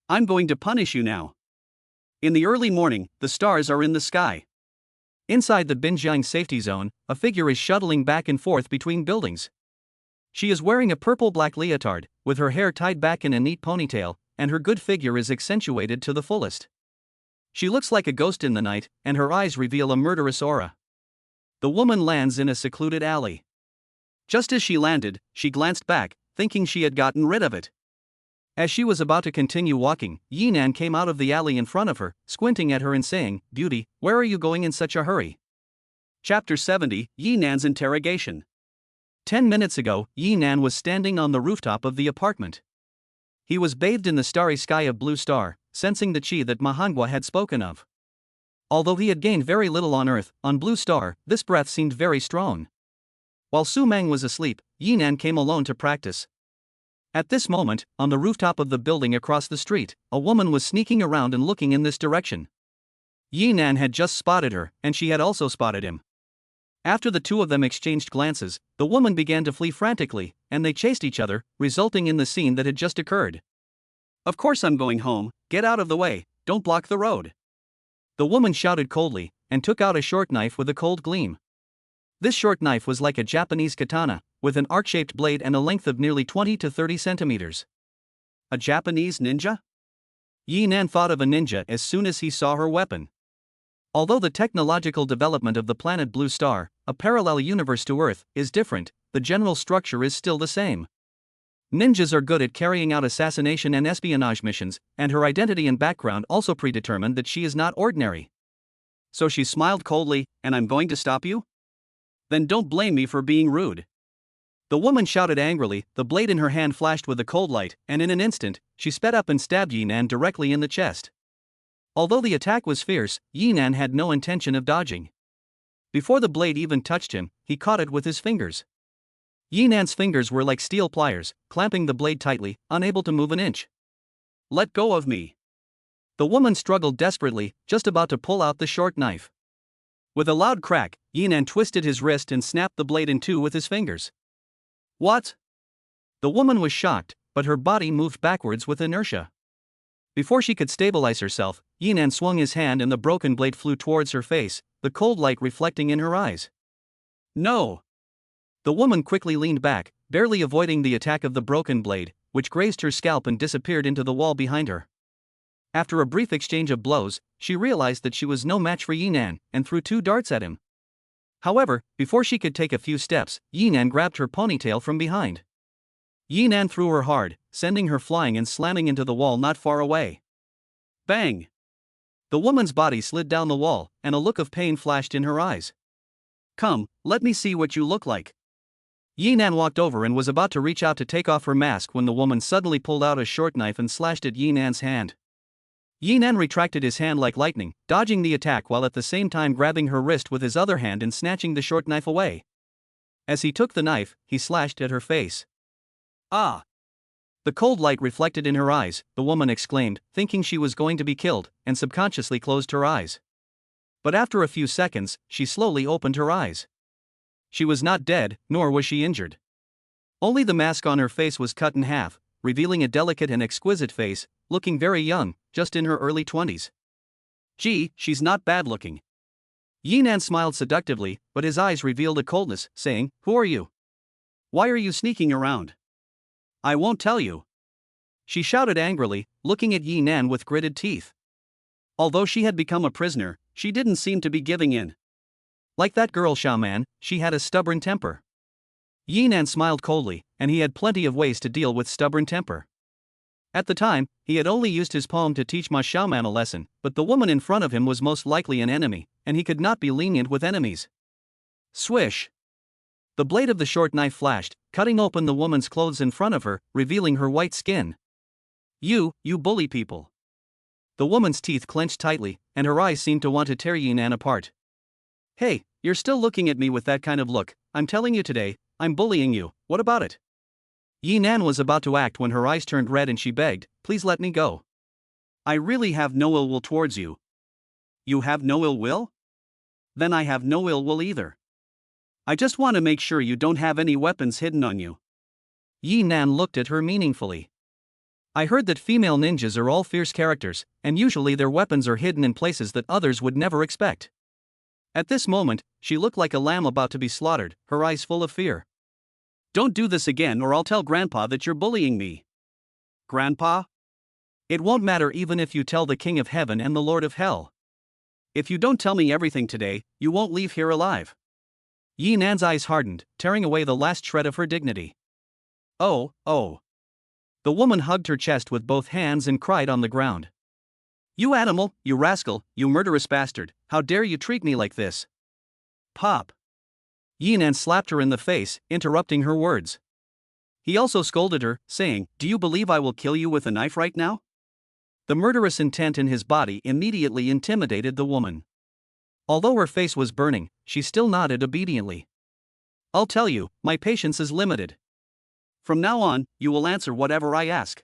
I'm going to punish you now. In the early morning, the stars are in the sky. Inside the Binjiang safety zone, a figure is shuttling back and forth between buildings. She is wearing a purple-black leotard, with her hair tied back in a neat ponytail, and her good figure is accentuated to the fullest. She looks like a ghost in the night, and her eyes reveal a murderous aura. The woman lands in a secluded alley. Just as she landed, she glanced back, thinking she had gotten rid of it. As she was about to continue walking, Yinan came out of the alley in front of her, squinting at her and saying, "Beauty, where are you going in such a hurry?" Chapter 70, Yinan's Interrogation. 10 minutes ago, Yinan was standing on the rooftop of the apartment. He was bathed in the starry sky of Blue Star, sensing the chi that Mahangwa had spoken of. Although he had gained very little on Earth, on Blue Star, this breath seemed very strong. While Su Meng was asleep, Yinan came alone to practice. At this moment, on the rooftop of the building across the street, a woman was sneaking around and looking in this direction. Yinan had just spotted her, and she had also spotted him. After the two of them exchanged glances, the woman began to flee frantically, and they chased each other, resulting in the scene that had just occurred. "Of course I'm going home, get out of the way, don't block the road." The woman shouted coldly, and took out a short knife with a cold gleam. This short knife was like a Japanese katana, with an arc-shaped blade and a length of nearly 20 to 30 centimeters. A Japanese ninja? Yinan thought of a ninja as soon as he saw her weapon. Although the technological development of the planet Blue Star, a parallel universe to Earth, is different, the general structure is still the same. Ninjas are good at carrying out assassination and espionage missions, and her identity and background also predetermined that she is not ordinary. So she smiled coldly, "And I'm going to stop you? Then don't blame me for being rude." The woman shouted angrily, the blade in her hand flashed with a cold light, and in an instant, she sped up and stabbed Yinan directly in the chest. Although the attack was fierce, Yinan had no intention of dodging. Before the blade even touched him, he caught it with his fingers. Yinan's fingers were like steel pliers, clamping the blade tightly, unable to move an inch. "Let go of me." The woman struggled desperately, just about to pull out the short knife. With a loud crack, Yinan twisted his wrist and snapped the blade in two with his fingers. "What?" The woman was shocked, but her body moved backwards with inertia. Before she could stabilize herself, Yinan swung his hand and the broken blade flew towards her face, the cold light reflecting in her eyes. "No!" The woman quickly leaned back, barely avoiding the attack of the broken blade, which grazed her scalp and disappeared into the wall behind her. After a brief exchange of blows, she realized that she was no match for Yinan, and threw 2 darts at him. However, before she could take a few steps, Yinan grabbed her ponytail from behind. Yinan threw her hard, sending her flying and slamming into the wall not far away. Bang! The woman's body slid down the wall, and a look of pain flashed in her eyes. "Come, let me see what you look like." Yinan walked over and was about to reach out to take off her mask when the woman suddenly pulled out a short knife and slashed at Yinan's hand. Yinan retracted his hand like lightning, dodging the attack while at the same time grabbing her wrist with his other hand and snatching the short knife away. As he took the knife, he slashed at her face. "Ah!" The cold light reflected in her eyes, the woman exclaimed, thinking she was going to be killed, and subconsciously closed her eyes. But after a few seconds, she slowly opened her eyes. She was not dead, nor was she injured. Only the mask on her face was cut in half, revealing a delicate and exquisite face, looking very young, just in her early 20s. "Gee, she's not bad looking." Yinan smiled seductively, but his eyes revealed a coldness, saying, "Who are you? Why are you sneaking around? I won't tell you." She shouted angrily, looking at Yinan with gritted teeth. Although she had become a prisoner, she didn't seem to be giving in. Like that girl Xiaoman, she had a stubborn temper. Yinan smiled coldly, and he had plenty of ways to deal with stubborn temper. At the time, he had only used his palm to teach Ma Xiaoman a lesson, but the woman in front of him was most likely an enemy, and he could not be lenient with enemies. Swish! The blade of the short knife flashed, cutting open the woman's clothes in front of her, revealing her white skin. You bully people." The woman's teeth clenched tightly, and her eyes seemed to want to tear Yinan apart. "Hey, you're still looking at me with that kind of look. I'm telling you today, I'm bullying you, what about it?" Yinan was about to act when her eyes turned red and she begged, "Please let me go. I really have no ill will towards you." "You have no ill will? Then I have no ill will either. I just want to make sure you don't have any weapons hidden on you." Yinan looked at her meaningfully. "I heard that female ninjas are all fierce characters, and usually their weapons are hidden in places that others would never expect." At this moment, she looked like a lamb about to be slaughtered, her eyes full of fear. "Don't do this again or I'll tell Grandpa that you're bullying me." "Grandpa?" "It won't matter even if you tell the King of Heaven and the Lord of Hell. If you don't tell me everything today, you won't leave here alive." Yi Nan's eyes hardened, tearing away the last shred of her dignity. Oh, oh. The woman hugged her chest with both hands and cried on the ground. You animal, you rascal, you murderous bastard, how dare you treat me like this? Pop. Yi Nan slapped her in the face, interrupting her words. He also scolded her, saying, Do you believe I will kill you with a knife right now? The murderous intent in his body immediately intimidated the woman. Although her face was burning, she still nodded obediently. I'll tell you, my patience is limited. From now on, you will answer whatever I ask.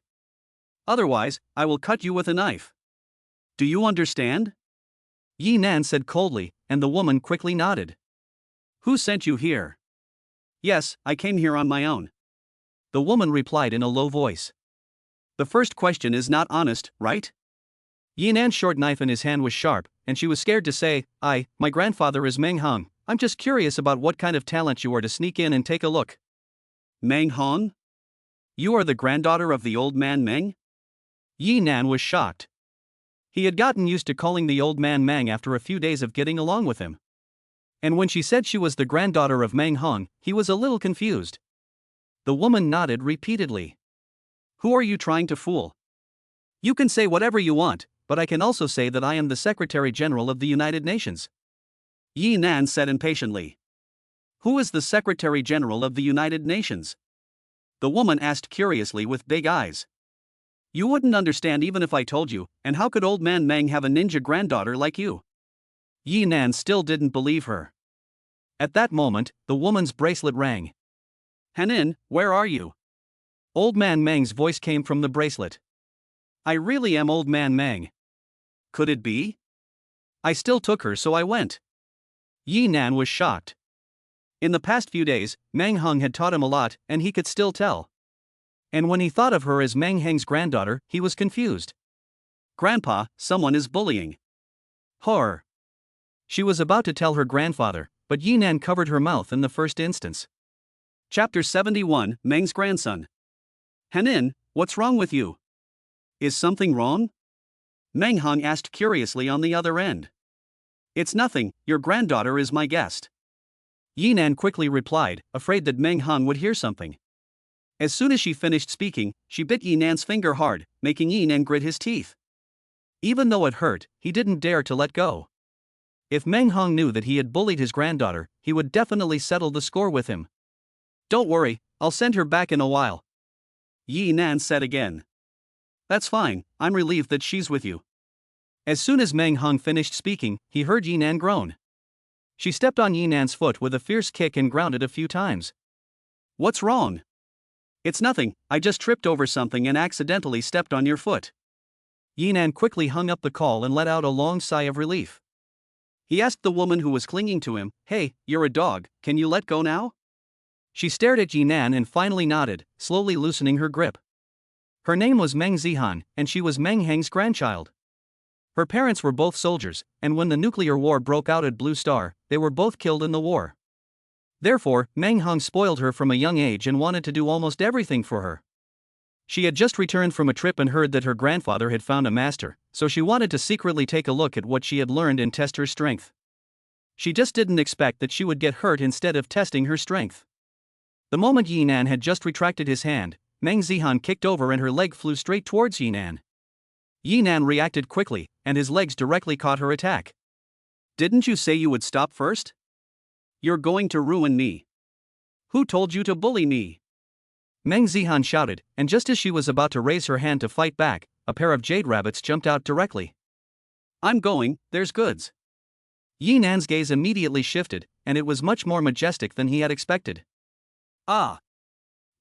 Otherwise, I will cut you with a knife. Do you understand? Yi Nan said coldly, and the woman quickly nodded. Who sent you here? Yes, I came here on my own. The woman replied in a low voice. The first question is not honest, right? Yi Nan's short knife in his hand was sharp, and she was scared to say, my grandfather is Meng Hong. I'm just curious about what kind of talent you are to sneak in and take a look. Meng Hong? You are the granddaughter of the old man Meng? Yi Nan was shocked. He had gotten used to calling the old man Meng after a few days of getting along with him. And when she said she was the granddaughter of Meng Hong, he was a little confused. The woman nodded repeatedly. Who are you trying to fool? You can say whatever you want, but I can also say that I am the Secretary General of the United Nations. Yi Nan said impatiently. Who is the Secretary General of the United Nations? The woman asked curiously with big eyes. You wouldn't understand even if I told you, and how could old man Meng have a ninja granddaughter like you? Yi Nan still didn't believe her. At that moment, the woman's bracelet rang. Hanin, where are you? Old man Meng's voice came from the bracelet. I really am old man Meng. Could it be? I still took her, so I went. Yi Nan was shocked. In the past few days, Meng Hong had taught him a lot, and he could still tell. And when he thought of her as Meng Heng's granddaughter, he was confused. Grandpa, someone is bullying. Horror. She was about to tell her grandfather, but Yi Nan covered her mouth in the first instance. Chapter 71, Meng's grandson. Hanin, what's wrong with you? Is something wrong? Meng Hong asked curiously on the other end. It's nothing, your granddaughter is my guest. Yi Nan quickly replied, afraid that Meng Hong would hear something. As soon as she finished speaking, she bit Yi Nan's finger hard, making Yi Nan grit his teeth. Even though it hurt, he didn't dare to let go. If Meng Hong knew that he had bullied his granddaughter, he would definitely settle the score with him. Don't worry, I'll send her back in a while. Yi Nan said again. That's fine, I'm relieved that she's with you. As soon as Meng Hong finished speaking, he heard Yi Nan groan. She stepped on Yi Nan's foot with a fierce kick and grounded a few times. What's wrong? It's nothing, I just tripped over something and accidentally stepped on your foot. Yi Nan quickly hung up the call and let out a long sigh of relief. He asked the woman who was clinging to him, Hey, you're a dog, can you let go now? She stared at Yi Nan and finally nodded, slowly loosening her grip. Her name was Meng Zihan, and she was Meng Heng's grandchild. Her parents were both soldiers, and when the nuclear war broke out at Blue Star, they were both killed in the war. Therefore, Meng Hong spoiled her from a young age and wanted to do almost everything for her. She had just returned from a trip and heard that her grandfather had found a master, so she wanted to secretly take a look at what she had learned and test her strength. She just didn't expect that she would get hurt instead of testing her strength. The moment Yi Nan had just retracted his hand, Meng Zihan kicked over and her leg flew straight towards Yi Nan. Yi Nan reacted quickly, and his legs directly caught her attack. Didn't you say you would stop first? You're going to ruin me. Who told you to bully me? Meng Zihan shouted, and just as she was about to raise her hand to fight back, a pair of jade rabbits jumped out directly. I'm going, there's goods. Yi Nan's gaze immediately shifted, and it was much more majestic than he had expected. Ah!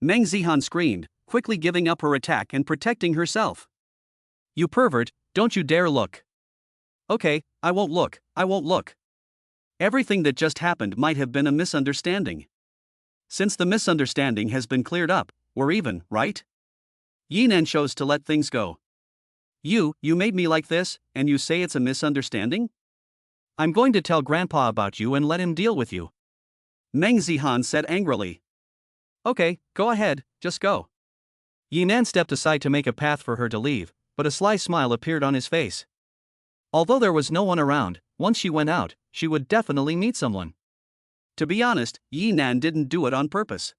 Meng Zihan screamed, quickly giving up her attack and protecting herself. You pervert, don't you dare look. Okay, I won't look, I won't look. Everything that just happened might have been a misunderstanding. Since the misunderstanding has been cleared up, we're even, right? Yi Nan chose to let things go. You made me like this, and you say it's a misunderstanding? I'm going to tell Grandpa about you and let him deal with you. Meng Zihan said angrily. Okay, go ahead, just go. Yi Nan stepped aside to make a path for her to leave, but a sly smile appeared on his face. Although there was no one around, once she went out, she would definitely meet someone. To be honest, Yi Nan didn't do it on purpose.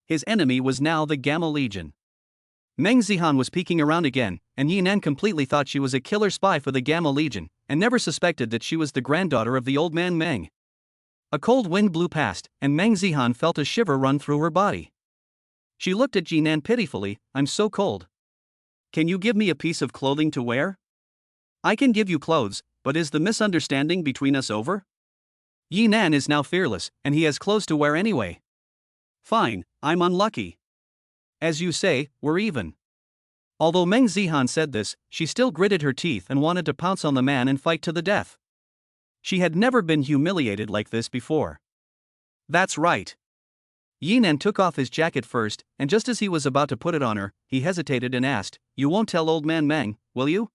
His enemy was now the Gamma Legion. Meng Zihan was peeking around again, and Yi Nan completely thought she was a killer spy for the Gamma Legion, and never suspected that she was the granddaughter of the old man Meng. A cold wind blew past, and Meng Zihan felt a shiver run through her body. She looked at Yi Nan pitifully. "I'm so cold. Can you give me a piece of clothing to wear?" "I can give you clothes, but is the misunderstanding between us over?" Yi Nan is now fearless, and he has clothes to wear anyway. "Fine, I'm unlucky. As you say, we're even." Although Meng Zihan said this, she still gritted her teeth and wanted to pounce on the man and fight to the death. She had never been humiliated like this before. "That's right." Yi Nan took off his jacket first, and just as he was about to put it on her, he hesitated and asked, "You won't tell old man Meng, will you?"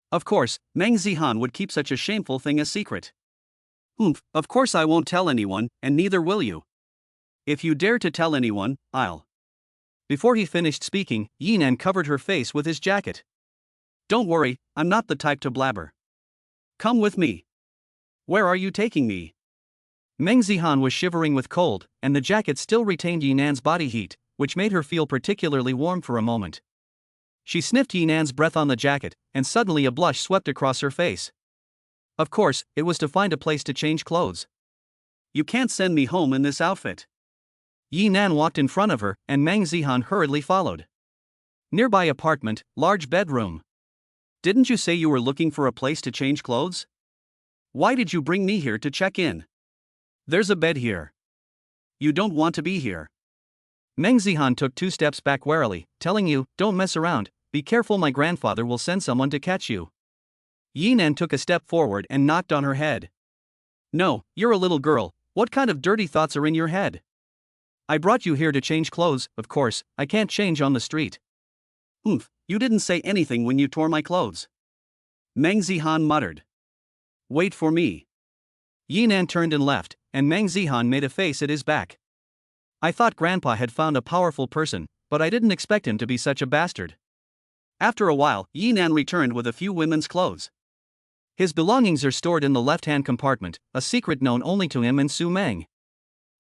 Of course, Meng Zihan would keep such a shameful thing a secret. Of course I won't tell anyone, and neither will you. If you dare to tell anyone, I'll." Before he finished speaking, Yi Nan covered her face with his jacket. "Don't worry, I'm not the type to blabber. Come with me." "Where are you taking me?" Meng Zihan was shivering with cold, and the jacket still retained Yi Nan's body heat, which made her feel particularly warm for a moment. She sniffed Yi Nan's breath on the jacket, and suddenly a blush swept across her face. Of course, it was to find a place to change clothes. "You can't send me home in this outfit." Yi Nan walked in front of her, and Meng Zihan hurriedly followed. Nearby apartment, large bedroom. "Didn't you say you were looking for a place to change clothes? Why did you bring me here to check in? There's a bed here. You don't want to be here." Meng Zihan took 2 steps back warily, telling you, "Don't mess around, be careful, my grandfather will send someone to catch you." Yi Nan took a step forward and knocked on her head. "No, you're a little girl, what kind of dirty thoughts are in your head? I brought you here to change clothes, of course, I can't change on the street." You didn't say anything when you tore my clothes." Meng Zihan muttered. "Wait for me." Yi Nan turned and left, and Meng Zihan made a face at his back. "I thought Grandpa had found a powerful person, but I didn't expect him to be such a bastard." After a while, Yi Nan returned with a few women's clothes. His belongings are stored in the left-hand compartment, a secret known only to him and Su Meng.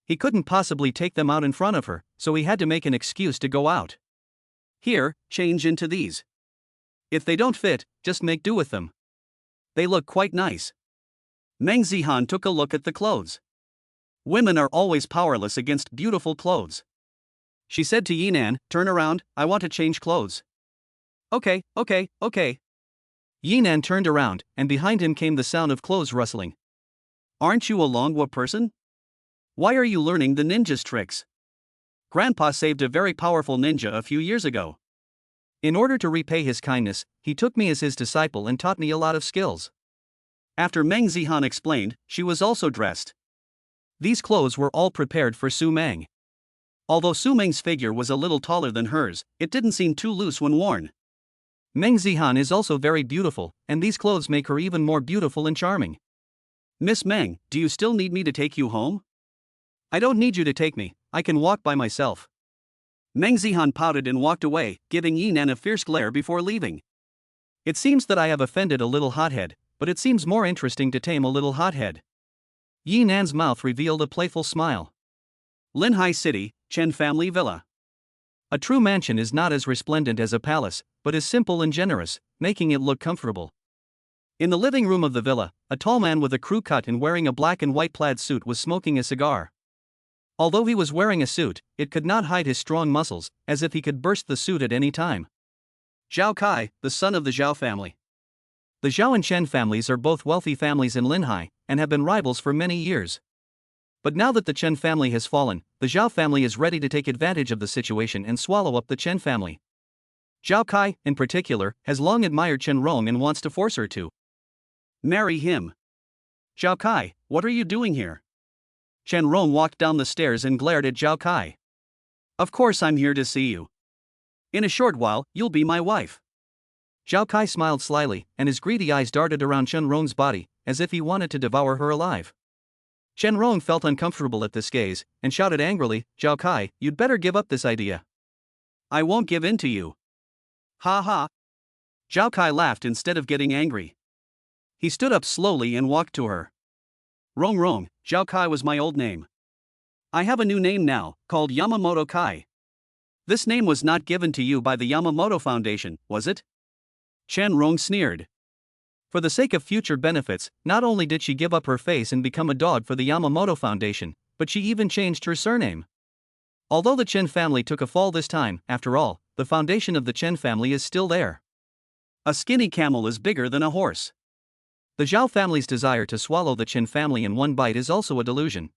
He couldn't possibly take them out in front of her, so he had to make an excuse to go out. "Here, change into these. If they don't fit, just make do with them. They look quite nice." Meng Zihan took a look at the clothes. Women are always powerless against beautiful clothes. She said to Yi Nan, "Turn around, I want to change clothes." Okay. Yi Nan turned around, and behind him came the sound of clothes rustling. "Aren't you a Longwa person? Why are you learning the ninja's tricks? Grandpa saved a very powerful ninja a few years ago. In order to repay his kindness, he took me as his disciple and taught me a lot of skills." After Meng Zihan explained, she was also dressed. These clothes were all prepared for Su Meng. Although Su Meng's figure was a little taller than hers, it didn't seem too loose when worn. Meng Zihan is also very beautiful, and these clothes make her even more beautiful and charming. "Miss Meng, do you still need me to take you home?" "I don't need you to take me, I can walk by myself." Meng Zihan pouted and walked away, giving Yi Nan a fierce glare before leaving. It seems that I have offended a little hothead, but it seems more interesting to tame a little hothead. Yi Nan's mouth revealed a playful smile. Linhai City, Chen Family Villa. A true mansion is not as resplendent as a palace, but is simple and generous, making it look comfortable. In the living room of the villa, a tall man with a crew cut and wearing a black and white plaid suit was smoking a cigar. Although he was wearing a suit, it could not hide his strong muscles, as if he could burst the suit at any time. Zhao Kai, the son of the Zhao family. The Zhao and Chen families are both wealthy families in Linhai, and have been rivals for many years. But now that the Chen family has fallen, the Zhao family is ready to take advantage of the situation and swallow up the Chen family. Zhao Kai, in particular, has long admired Chen Rong and wants to force her to marry him. "Zhao Kai, what are you doing here?" Chen Rong walked down the stairs and glared at Zhao Kai. "Of course I'm here to see you. In a short while, you'll be my wife." Zhao Kai smiled slyly, and his greedy eyes darted around Chen Rong's body, as if he wanted to devour her alive. Chen Rong felt uncomfortable at this gaze, and shouted angrily, "Zhao Kai, you'd better give up this idea." "I won't give in to you." "Ha ha." Zhao Kai laughed instead of getting angry. He stood up slowly and walked to her. Wrong wrong, Zhao Kai was my old name. I have a new name now, called Yamamoto Kai. This name was not given to you by the Yamamoto Foundation, was it? Chen Rong sneered. For the sake of future benefits, not only did she give up her face and become a dog for the Yamamoto Foundation, but she even changed her surname. Although the Chen family took a fall this time, after all, the foundation of the Chen family is still there. A skinny camel is bigger than a horse. The Zhao family's desire to swallow the Chen family in one bite is also a delusion.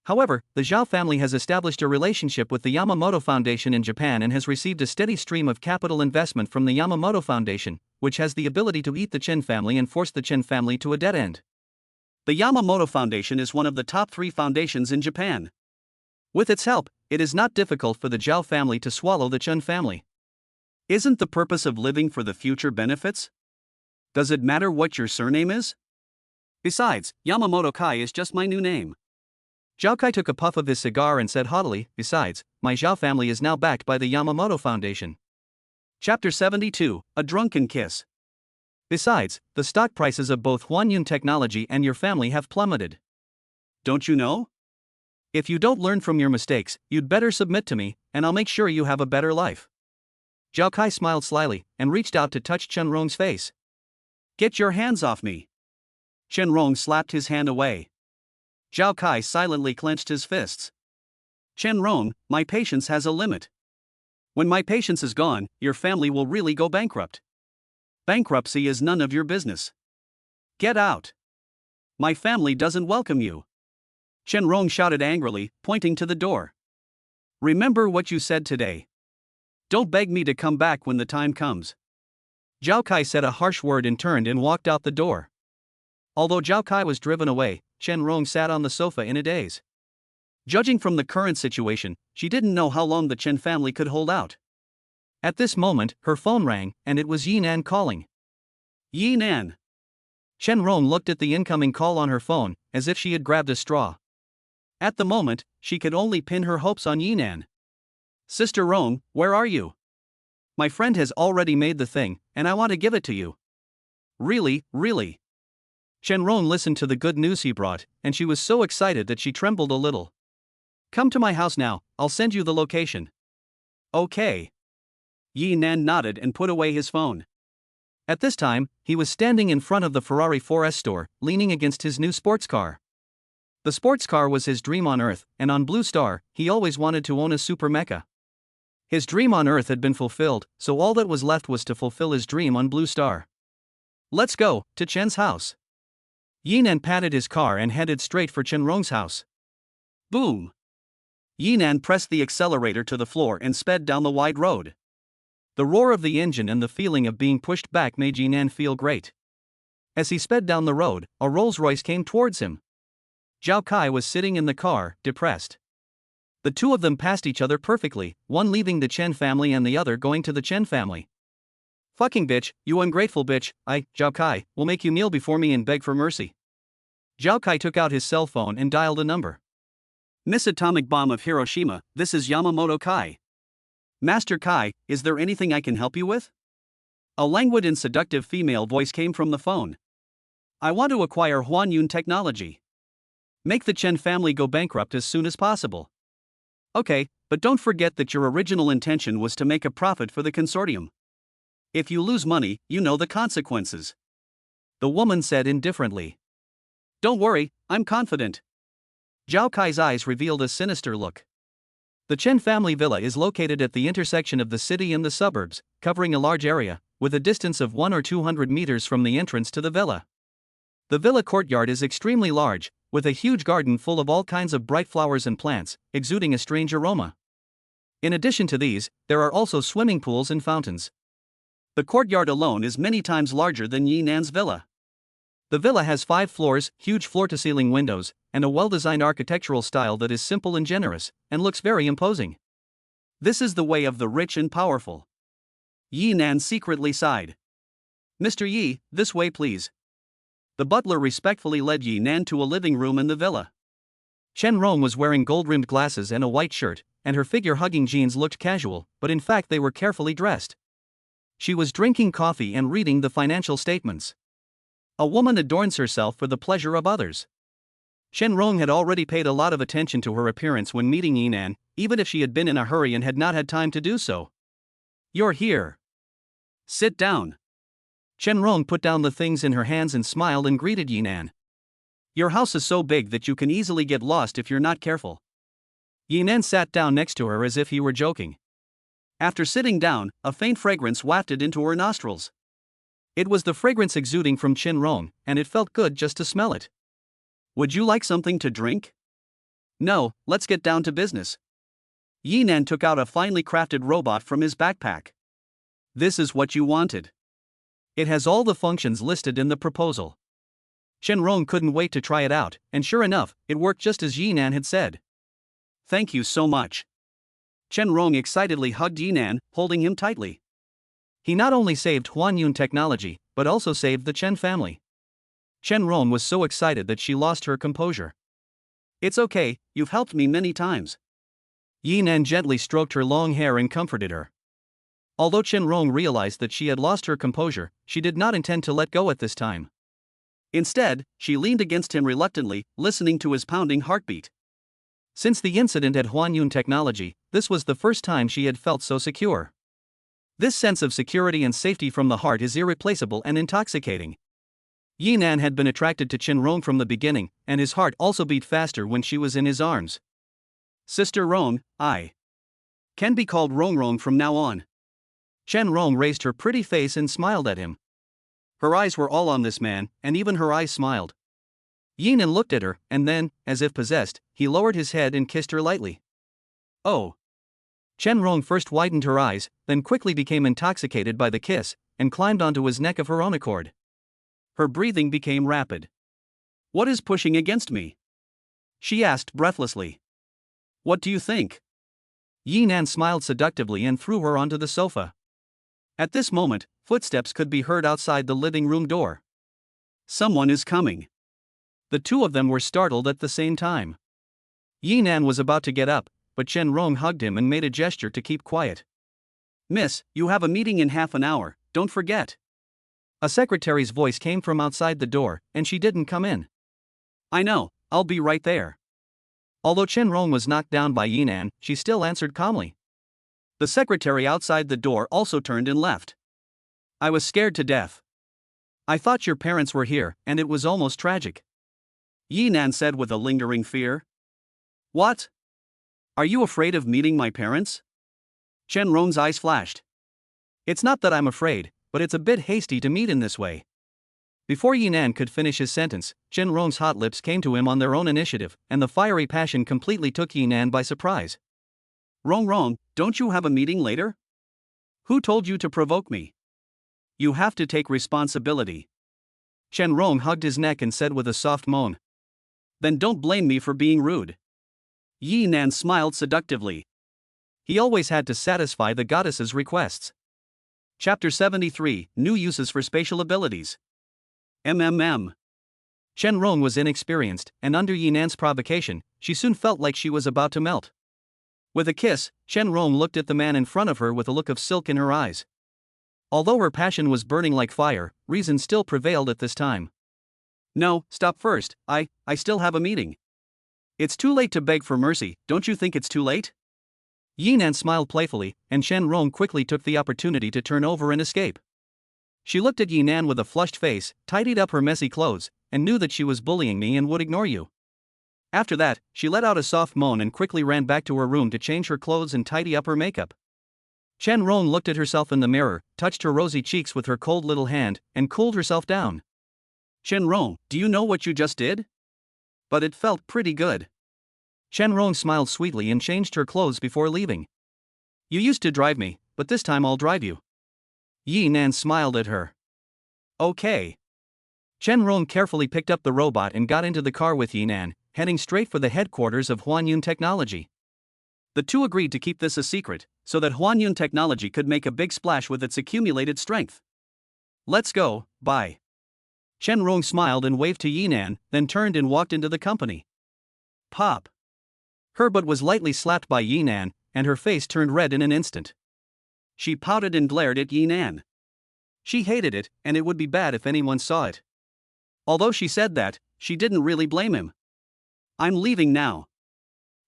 However, the Zhao family has established a relationship with the Yamamoto Foundation in Japan and has received a steady stream of capital investment from the Yamamoto Foundation, which has the ability to eat the Chen family and force the Chen family to a dead end. The Yamamoto Foundation is one of the top 3 foundations in Japan. With its help, it is not difficult for the Zhao family to swallow the Chen family. Isn't the purpose of living for the future benefits? Does it matter what your surname is? Besides, Yamamoto Kai is just my new name. Zhao Kai took a puff of his cigar and said haughtily, besides, my Zhao family is now backed by the Yamamoto Foundation. Chapter 72, A Drunken Kiss. Besides, the stock prices of both Huanyun Technology and your family have plummeted. Don't you know? If you don't learn from your mistakes, you'd better submit to me, and I'll make sure you have a better life. Zhao Kai smiled slyly, and reached out to touch Chen Rong's face. Get your hands off me. Chen Rong slapped his hand away. Zhao Kai silently clenched his fists. Chen Rong, my patience has a limit. When my patience is gone, your family will really go bankrupt. Bankruptcy is none of your business. Get out. My family doesn't welcome you. Chen Rong shouted angrily, pointing to the door. Remember what you said today. Don't beg me to come back when the time comes. Zhao Kai said a harsh word and turned and walked out the door. Although Zhao Kai was driven away, Chen Rong sat on the sofa in a daze. Judging from the current situation, she didn't know how long the Chen family could hold out. At this moment, her phone rang, and it was Yinan calling. Yinan. Chen Rong looked at the incoming call on her phone, as if she had grabbed a straw. At the moment, she could only pin her hopes on Yinan. Sister Rong, where are you? My friend has already made the thing, and I want to give it to you. Really, really. Chen Rong listened to the good news he brought, and she was so excited that she trembled a little. Come to my house now, I'll send you the location. Okay. Yinan nodded and put away his phone. At this time, he was standing in front of the Ferrari 4S store, leaning against his new sports car. The sports car was his dream on Earth, and on Blue Star, he always wanted to own a super mecha. His dream on Earth had been fulfilled, so all that was left was to fulfill his dream on Blue Star. Let's go to Chen's house. Yinan patted his car and headed straight for Chen Rong's house. Boom! Yinan pressed the accelerator to the floor and sped down the wide road. The roar of the engine and the feeling of being pushed back made Yinan feel great. As he sped down the road, a Rolls-Royce came towards him. Zhao Kai was sitting in the car, depressed. The two of them passed each other perfectly, one leaving the Chen family and the other going to the Chen family. Fucking bitch, you ungrateful bitch, Zhao Kai, will make you kneel before me and beg for mercy. Zhao Kai took out his cell phone and dialed a number. Miss Atomic Bomb of Hiroshima, this is Yamamoto Kai. Master Kai, is there anything I can help you with? A languid and seductive female voice came from the phone. I want to acquire Huanyun Technology. Make the Chen family go bankrupt as soon as possible. Okay, but don't forget that your original intention was to make a profit for the consortium. If you lose money, you know the consequences. The woman said indifferently. Don't worry, I'm confident. Zhao Kai's eyes revealed a sinister look. The Chen family villa is located at the intersection of the city and the suburbs, covering a large area, with a distance of 100 or 200 meters from the entrance to the villa. The villa courtyard is extremely large, with a huge garden full of all kinds of bright flowers and plants, exuding a strange aroma. In addition to these, there are also swimming pools and fountains. The courtyard alone is many times larger than Yinan's villa. The villa has 5 floors, huge floor-to-ceiling windows, and a well-designed architectural style that is simple and generous, and looks very imposing. This is the way of the rich and powerful. Yinan secretly sighed. Mr. Yi, this way please. The butler respectfully led Yinan to a living room in the villa. Chen Rong was wearing gold-rimmed glasses and a white shirt, and her figure-hugging jeans looked casual, but in fact they were carefully dressed. She was drinking coffee and reading the financial statements. A woman adorns herself for the pleasure of others. Shenrong had already paid a lot of attention to her appearance when meeting Yinan, even if she had been in a hurry and had not had time to do so. "You're here. Sit down." Shenrong put down the things in her hands and smiled and greeted Yinan. "Your house is so big that you can easily get lost if you're not careful." Yinan sat down next to her as if he were joking. After sitting down, a faint fragrance wafted into her nostrils. It was the fragrance exuding from Shenrong, and it felt good just to smell it. "Would you like something to drink?" "No, let's get down to business." Yinan took out a finely crafted robot from his backpack. "This is what you wanted. It has all the functions listed in the proposal." Shenrong couldn't wait to try it out, and sure enough, it worked just as Yinan had said. "Thank you so much." Shenrong excitedly hugged Yinan, holding him tightly. He not only saved Huanyun Technology, but also saved the Chen family. Shenrong was so excited that she lost her composure. "It's okay, you've helped me many times." Yinan gently stroked her long hair and comforted her. Although Shenrong realized that she had lost her composure, she did not intend to let go at this time. Instead, she leaned against him reluctantly, listening to his pounding heartbeat. Since the incident at Huanyun Technology, this was the first time she had felt so secure. This sense of security and safety from the heart is irreplaceable and intoxicating. Yinan had been attracted to Shenrong from the beginning, and his heart also beat faster when she was in his arms. "Sister Rong, I can be called Rong from now on." Shenrong raised her pretty face and smiled at him. Her eyes were all on this man, and even her eyes smiled. Yinan looked at her, and then, as if possessed, he lowered his head and kissed her lightly. "Oh." Shenrong first widened her eyes, then quickly became intoxicated by the kiss, and climbed onto his neck of her own accord. Her breathing became rapid. "What is pushing against me?" she asked breathlessly. "What do you think?" Yinan smiled seductively and threw her onto the sofa. At this moment, footsteps could be heard outside the living room door. "Someone is coming." The two of them were startled at the same time. Yinan was about to get up, but Shenrong hugged him and made a gesture to keep quiet. "Miss, you have a meeting in half an hour, don't forget." A secretary's voice came from outside the door, and she didn't come in. "I know, I'll be right there." Although Shenrong was knocked down by Yinan, she still answered calmly. The secretary outside the door also turned and left. "I was scared to death. I thought your parents were here, and it was almost tragic," Yinan said with a lingering fear. "What? Are you afraid of meeting my parents?" Shenrong's eyes flashed. "It's not that I'm afraid, but it's a bit hasty to meet in this way." Before Yinan could finish his sentence, Shenrong's hot lips came to him on their own initiative, and the fiery passion completely took Yinan by surprise. Rong, don't you have a meeting later?" "Who told you to provoke me?" "You have to take responsibility." Shenrong hugged his neck and said with a soft moan. "Then don't blame me for being rude." Yinan smiled seductively. He always had to satisfy the goddess's requests. Chapter 73, New Uses for Spatial Abilities. Shenrong was inexperienced, and under Yinan's provocation, she soon felt like she was about to melt. With a kiss, Shenrong looked at the man in front of her with a look of silk in her eyes. Although her passion was burning like fire, reason still prevailed at this time. "No, stop first, I still have a meeting." "It's too late to beg for mercy, don't you think it's too late?" Yinan smiled playfully, and Shenrong quickly took the opportunity to turn over and escape. She looked at Yinan with a flushed face, tidied up her messy clothes, and knew that she was bullying me and would ignore you. After that, she let out a soft moan and quickly ran back to her room to change her clothes and tidy up her makeup. Shenrong looked at herself in the mirror, touched her rosy cheeks with her cold little hand, and cooled herself down. "Shenrong, do you know what you just did?" "But it felt pretty good." Shenrong smiled sweetly and changed her clothes before leaving. "You used to drive me, but this time I'll drive you." Yinan smiled at her. "Okay." Shenrong carefully picked up the robot and got into the car with Yinan, heading straight for the headquarters of Huanyun Technology. The two agreed to keep this a secret, so that Huanyun Technology could make a big splash with its accumulated strength. "Let's go, bye." Shenrong smiled and waved to Yinan, then turned and walked into the company. Pop. Her butt was lightly slapped by Yinan, and her face turned red in an instant. She pouted and glared at Yinan. She hated it, and it would be bad if anyone saw it. Although she said that, she didn't really blame him. I'm leaving now.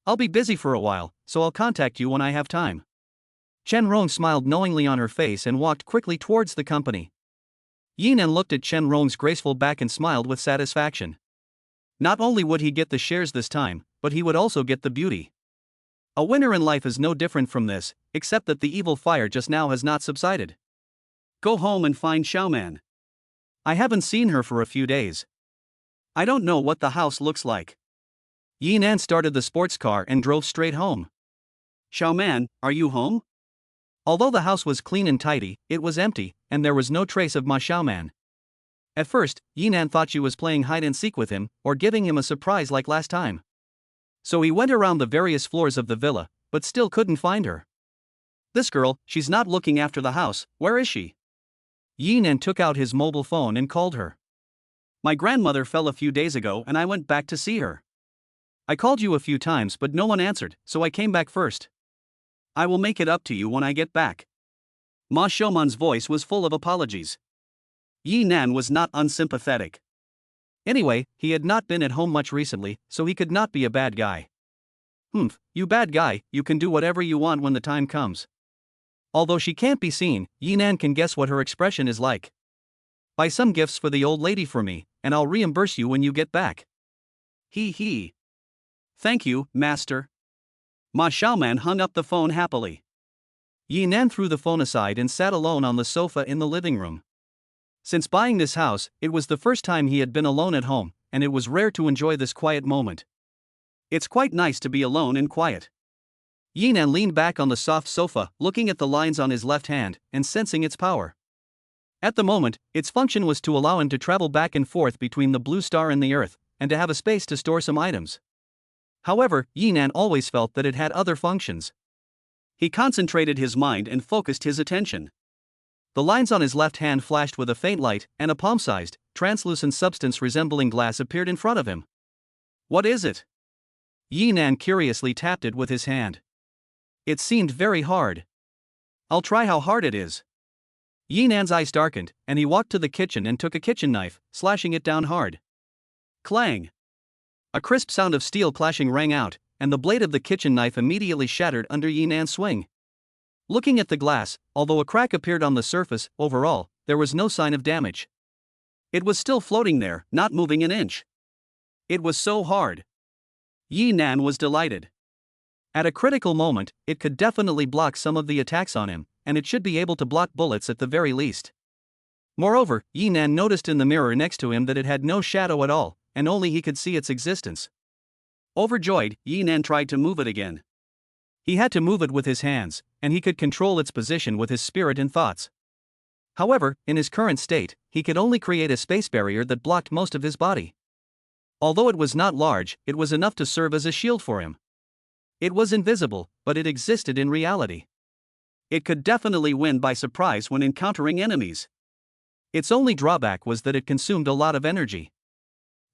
I'll be busy for a while, so I'll contact you when I have time. Chen Rong smiled knowingly on her face and walked quickly towards the company. Yinan looked at Chen Rong's graceful back and smiled with satisfaction. Not only would he get the shares this time, but he would also get the beauty. A winner in life is no different from this, except that the evil fire just now has not subsided. Go home and find Xiaoman. I haven't seen her for a few days. I don't know what the house looks like. Yinan started the sports car and drove straight home. Xiaoman, are you home? Although the house was clean and tidy, it was empty, and there was no trace of Ma Xiaoman. At first, Yinan thought she was playing hide-and-seek with him, or giving him a surprise like last time. So he went around the various floors of the villa, but still couldn't find her. This girl, she's not looking after the house, where is she? Yinan took out his mobile phone and called her. My grandmother fell a few days ago and I went back to see her. I called you a few times but no one answered, so I came back first. I will make it up to you when I get back. Ma Xiaoman's voice was full of apologies. Yinan was not unsympathetic. Anyway, he had not been at home much recently, so he could not be a bad guy. You bad guy, you can do whatever you want when the time comes. Although she can't be seen, Yinan can guess what her expression is like. Buy some gifts for the old lady for me, and I'll reimburse you when you get back. He. Thank you, master. Ma Xiaoman hung up the phone happily. Yinan threw the phone aside and sat alone on the sofa in the living room. Since buying this house, it was the first time he had been alone at home, and it was rare to enjoy this quiet moment. It's quite nice to be alone and quiet. Yinan leaned back on the soft sofa, looking at the lines on his left hand, and sensing its power. At the moment, its function was to allow him to travel back and forth between the blue star and the earth, and to have a space to store some items. However, Yinan always felt that it had other functions. He concentrated his mind and focused his attention. The lines on his left hand flashed with a faint light, and a palm-sized, translucent substance resembling glass appeared in front of him. What is it? Yinan curiously tapped it with his hand. It seemed very hard. I'll try how hard it is. Yinan's eyes darkened, and he walked to the kitchen and took a kitchen knife, slashing it down hard. Clang! A crisp sound of steel clashing rang out, and the blade of the kitchen knife immediately shattered under Yinan's swing. Looking at the glass, although a crack appeared on the surface, overall, there was no sign of damage. It was still floating there, not moving an inch. It was so hard. Yinan was delighted. At a critical moment, it could definitely block some of the attacks on him, and it should be able to block bullets at the very least. Moreover, Yinan noticed in the mirror next to him that it had no shadow at all, and only he could see its existence. Overjoyed, Yinan tried to move it again. He had to move it with his hands, and he could control its position with his spirit and thoughts. However, in his current state, he could only create a space barrier that blocked most of his body. Although it was not large, it was enough to serve as a shield for him. It was invisible, but it existed in reality. It could definitely win by surprise when encountering enemies. Its only drawback was that it consumed a lot of energy.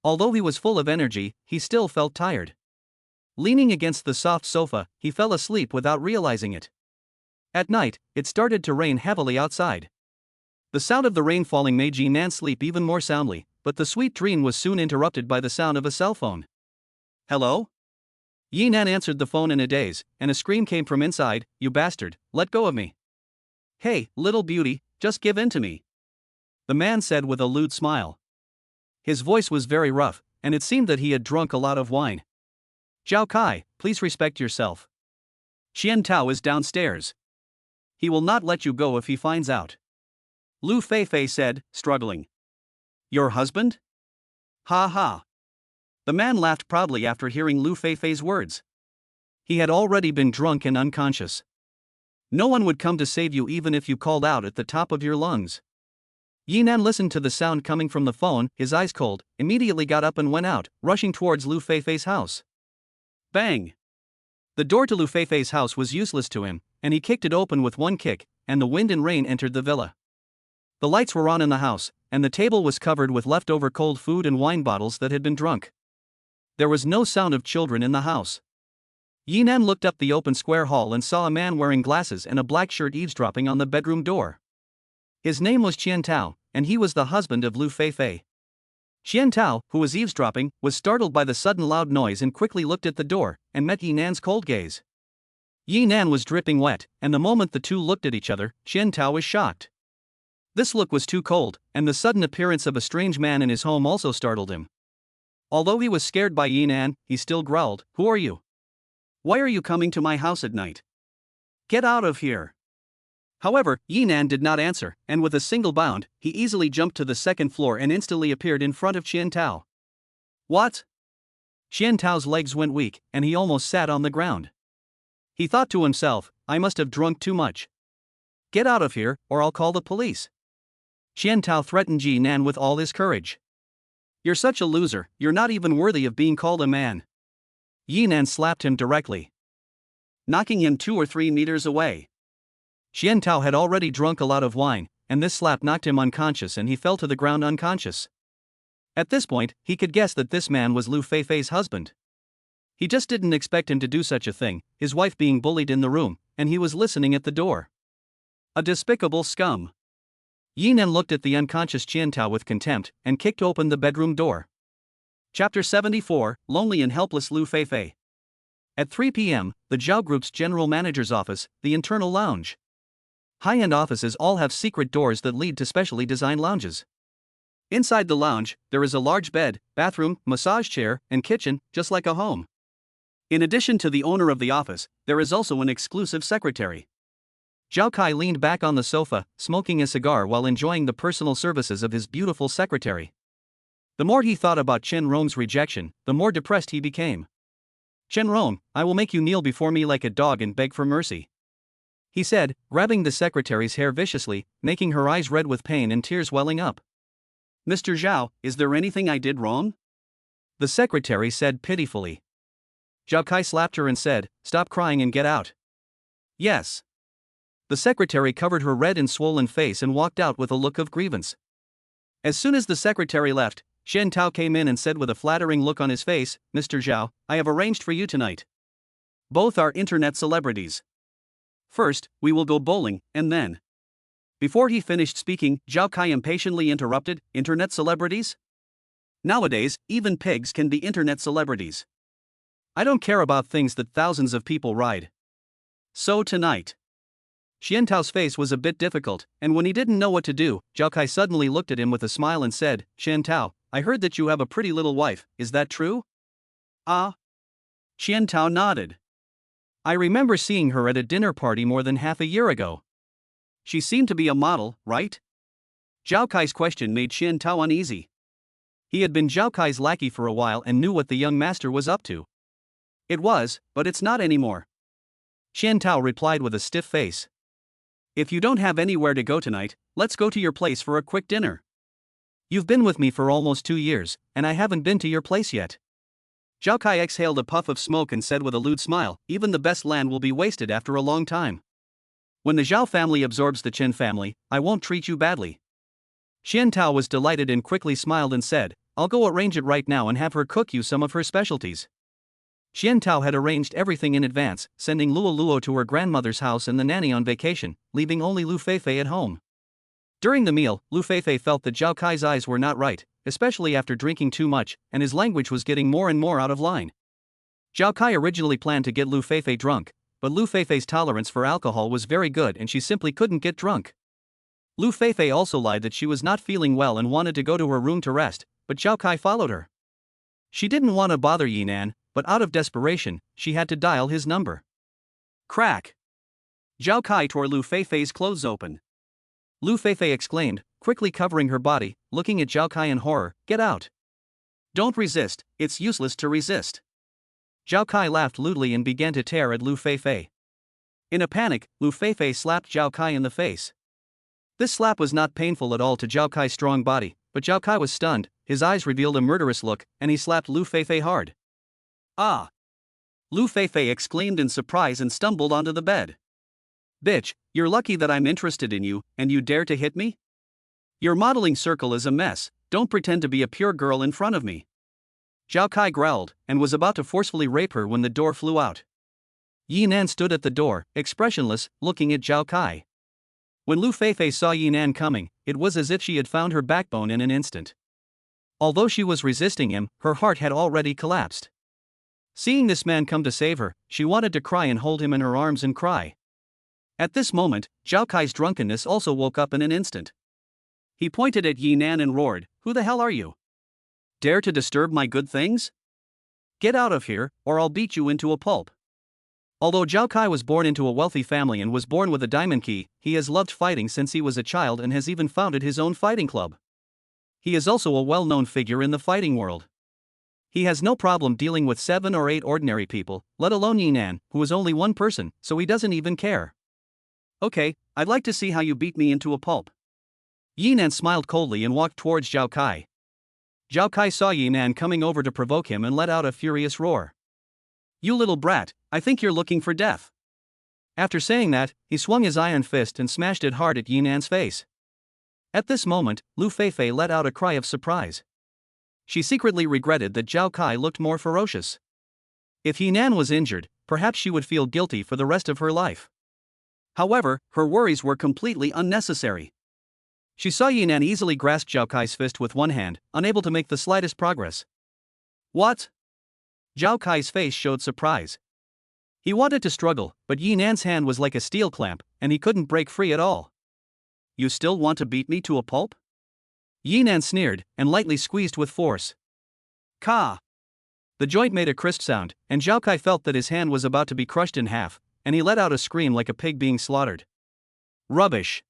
Although he was full of energy, he still felt tired. Leaning against the soft sofa, he fell asleep without realizing it. At night, it started to rain heavily outside. The sound of the rain falling made Yinan sleep even more soundly, but the sweet dream was soon interrupted by the sound of a cell phone. Hello? Yinan answered the phone in a daze, and a scream came from inside. You bastard, let go of me. Hey, little beauty, just give in to me. The man said with a lewd smile. His voice was very rough, and it seemed that he had drunk a lot of wine. Zhao Kai, please respect yourself. Qian Tao is downstairs. He will not let you go if he finds out. Lu Feifei said, struggling. Your husband? Ha ha. The man laughed proudly after hearing Lu Feifei's words. He had already been drunk and unconscious. No one would come to save you even if you called out at the top of your lungs. Yinan listened to the sound coming from the phone, his eyes cold, immediately got up and went out, rushing towards Lu Feifei's house. Bang! The door to Lu Feifei's house was useless to him, and he kicked it open with one kick, and the wind and rain entered the villa. The lights were on in the house, and the table was covered with leftover cold food and wine bottles that had been drunk. There was no sound of children in the house. Yinan looked up the open square hall and saw a man wearing glasses and a black shirt eavesdropping on the bedroom door. His name was Qian Tao, and he was the husband of Lu Feifei. Xian Tao, who was eavesdropping, was startled by the sudden loud noise and quickly looked at the door, and met Yi Nan's cold gaze. Yi Nan was dripping wet, and the moment the two looked at each other, Xian Tao was shocked. This look was too cold, and the sudden appearance of a strange man in his home also startled him. Although he was scared by Yi Nan, he still growled, "Who are you? Why are you coming to my house at night? Get out of here!" However, Yi Nan did not answer, and with a single bound, he easily jumped to the second floor and instantly appeared in front of Xian Tao. "What?" Xian Tao's legs went weak, and he almost sat on the ground. He thought to himself, "I must have drunk too much. Get out of here, or I'll call the police." Xian Tao threatened Yi Nan with all his courage. "You're such a loser, you're not even worthy of being called a man." Yi Nan slapped him directly, knocking him 2 or 3 meters away. Xian Tao had already drunk a lot of wine, and this slap knocked him unconscious and he fell to the ground unconscious. At this point, he could guess that this man was Lu Feifei's husband. He just didn't expect him to do such a thing, his wife being bullied in the room, and he was listening at the door. A despicable scum. Yi Nan looked at the unconscious Xian Tao with contempt, and kicked open the bedroom door. Chapter 74, Lonely and Helpless Lu Feifei. At 3 p.m., the Zhao Group's general manager's office, the internal lounge. High-end offices all have secret doors that lead to specially designed lounges. Inside the lounge, there is a large bed, bathroom, massage chair, and kitchen, just like a home. In addition to the owner of the office, there is also an exclusive secretary. Zhao Kai leaned back on the sofa, smoking a cigar while enjoying the personal services of his beautiful secretary. The more he thought about Chen Rong's rejection, the more depressed he became. "Chen Rong, I will make you kneel before me like a dog and beg for mercy," he said, grabbing the secretary's hair viciously, making her eyes red with pain and tears welling up. "Mr. Zhao, is there anything I did wrong?" the secretary said pitifully. Zhao Kai slapped her and said, "Stop crying and get out." "Yes." The secretary covered her red and swollen face and walked out with a look of grievance. As soon as the secretary left, Xian Tao came in and said with a flattering look on his face, "Mr. Zhao, I have arranged for you tonight. Both are internet celebrities. First, we will go bowling, and then..." Before he finished speaking, Zhao Kai impatiently interrupted, "Internet celebrities? Nowadays, even pigs can be internet celebrities. I don't care about things that thousands of people ride. So tonight..." Xian Tao's face was a bit difficult, and when he didn't know what to do, Zhao Kai suddenly looked at him with a smile and said, "Xian Tao, I heard that you have a pretty little wife, is that true?" "Ah." Xian Tao nodded. "I remember seeing her at a dinner party more than half a year ago. She seemed to be a model, right?" Zhao Kai's question made Xian Tao uneasy. He had been Zhao Kai's lackey for a while and knew what the young master was up to. "It was, but it's not anymore," Xian Tao replied with a stiff face. "If you don't have anywhere to go tonight, let's go to your place for a quick dinner. You've been with me for almost 2 years, and I haven't been to your place yet." Zhao Kai exhaled a puff of smoke and said with a lewd smile, "Even the best land will be wasted after a long time. When the Zhao family absorbs the Chen family, I won't treat you badly." Xian Tao was delighted and quickly smiled and said, "I'll go arrange it right now and have her cook you some of her specialties." Xian Tao had arranged everything in advance, sending Luo Luo to her grandmother's house and the nanny on vacation, leaving only Lu Feifei at home. During the meal, Lu Feifei felt that Zhao Kai's eyes were not right, especially after drinking too much, and his language was getting more and more out of line. Zhao Kai originally planned to get Lu Feifei drunk, but Lu Feifei's tolerance for alcohol was very good and she simply couldn't get drunk. Lu Feifei also lied that she was not feeling well and wanted to go to her room to rest, but Zhao Kai followed her. She didn't want to bother Yi Nan, but out of desperation, she had to dial his number. Crack! Zhao Kai tore Lu Feifei's clothes open. Lu Feifei exclaimed, quickly covering her body, looking at Zhao Kai in horror, "Get out! Don't resist, it's useless to resist." Zhao Kai laughed lewdly and began to tear at Lu Feifei. In a panic, Lu Feifei slapped Zhao Kai in the face. This slap was not painful at all to Zhao Kai's strong body, but Zhao Kai was stunned, his eyes revealed a murderous look, and he slapped Lu Feifei hard. "Ah!" Lu Feifei exclaimed in surprise and stumbled onto the bed. "Bitch, you're lucky that I'm interested in you, and you dare to hit me? Your modeling circle is a mess, don't pretend to be a pure girl in front of me." Zhao Kai growled, and was about to forcefully rape her when the door flew out. Yi Nan stood at the door, expressionless, looking at Zhao Kai. When Lu Feifei saw Yi Nan coming, it was as if she had found her backbone in an instant. Although she was resisting him, her heart had already collapsed. Seeing this man come to save her, she wanted to cry and hold him in her arms and cry. At this moment, Zhao Kai's drunkenness also woke up in an instant. He pointed at Yi Nan and roared, "Who the hell are you? Dare to disturb my good things? Get out of here, or I'll beat you into a pulp." Although Zhao Kai was born into a wealthy family and was born with a diamond key, he has loved fighting since he was a child and has even founded his own fighting club. He is also a well-known figure in the fighting world. He has no problem dealing with 7 or 8 ordinary people, let alone Yi Nan, who is only one person, so he doesn't even care. "Okay, I'd like to see how you beat me into a pulp." Yi Nan smiled coldly and walked towards Zhao Kai. Zhao Kai saw Yi Nan coming over to provoke him and let out a furious roar. "You little brat, I think you're looking for death." After saying that, he swung his iron fist and smashed it hard at Yi Nan's face. At this moment, Lu Feifei let out a cry of surprise. She secretly regretted that Zhao Kai looked more ferocious. If Yi Nan was injured, perhaps she would feel guilty for the rest of her life. However, her worries were completely unnecessary. She saw Yi Nan easily grasp Zhao Kai's fist with one hand, unable to make the slightest progress. "What?" Zhao Kai's face showed surprise. He wanted to struggle, but Yi Nan's hand was like a steel clamp, and he couldn't break free at all. "You still want to beat me to a pulp?" Yi Nan sneered, and lightly squeezed with force. "Ka!" The joint made a crisp sound, and Zhao Kai felt that his hand was about to be crushed in half, and he let out a scream like a pig being slaughtered. "Rubbish!"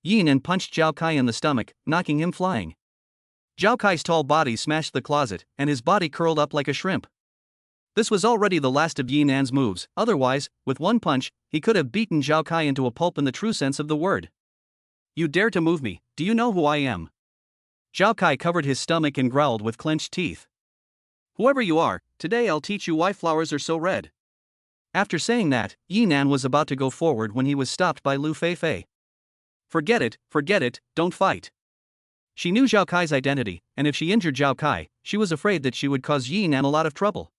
Yi Nan punched Zhao Kai in the stomach, knocking him flying. Zhao Kai's tall body smashed the closet, and his body curled up like a shrimp. This was already the last of Yi Nan's moves, otherwise, with one punch, he could have beaten Zhao Kai into a pulp in the true sense of the word. "You dare to move me, do you know who I am?" Zhao Kai covered his stomach and growled with clenched teeth. "Whoever you are, today I'll teach you why flowers are so red." After saying that, Yi Nan was about to go forward when he was stopped by Lu Feifei. Forget it, don't fight." She knew Zhao Kai's identity, and if she injured Zhao Kai, she was afraid that she would cause Yi Nan a lot of trouble.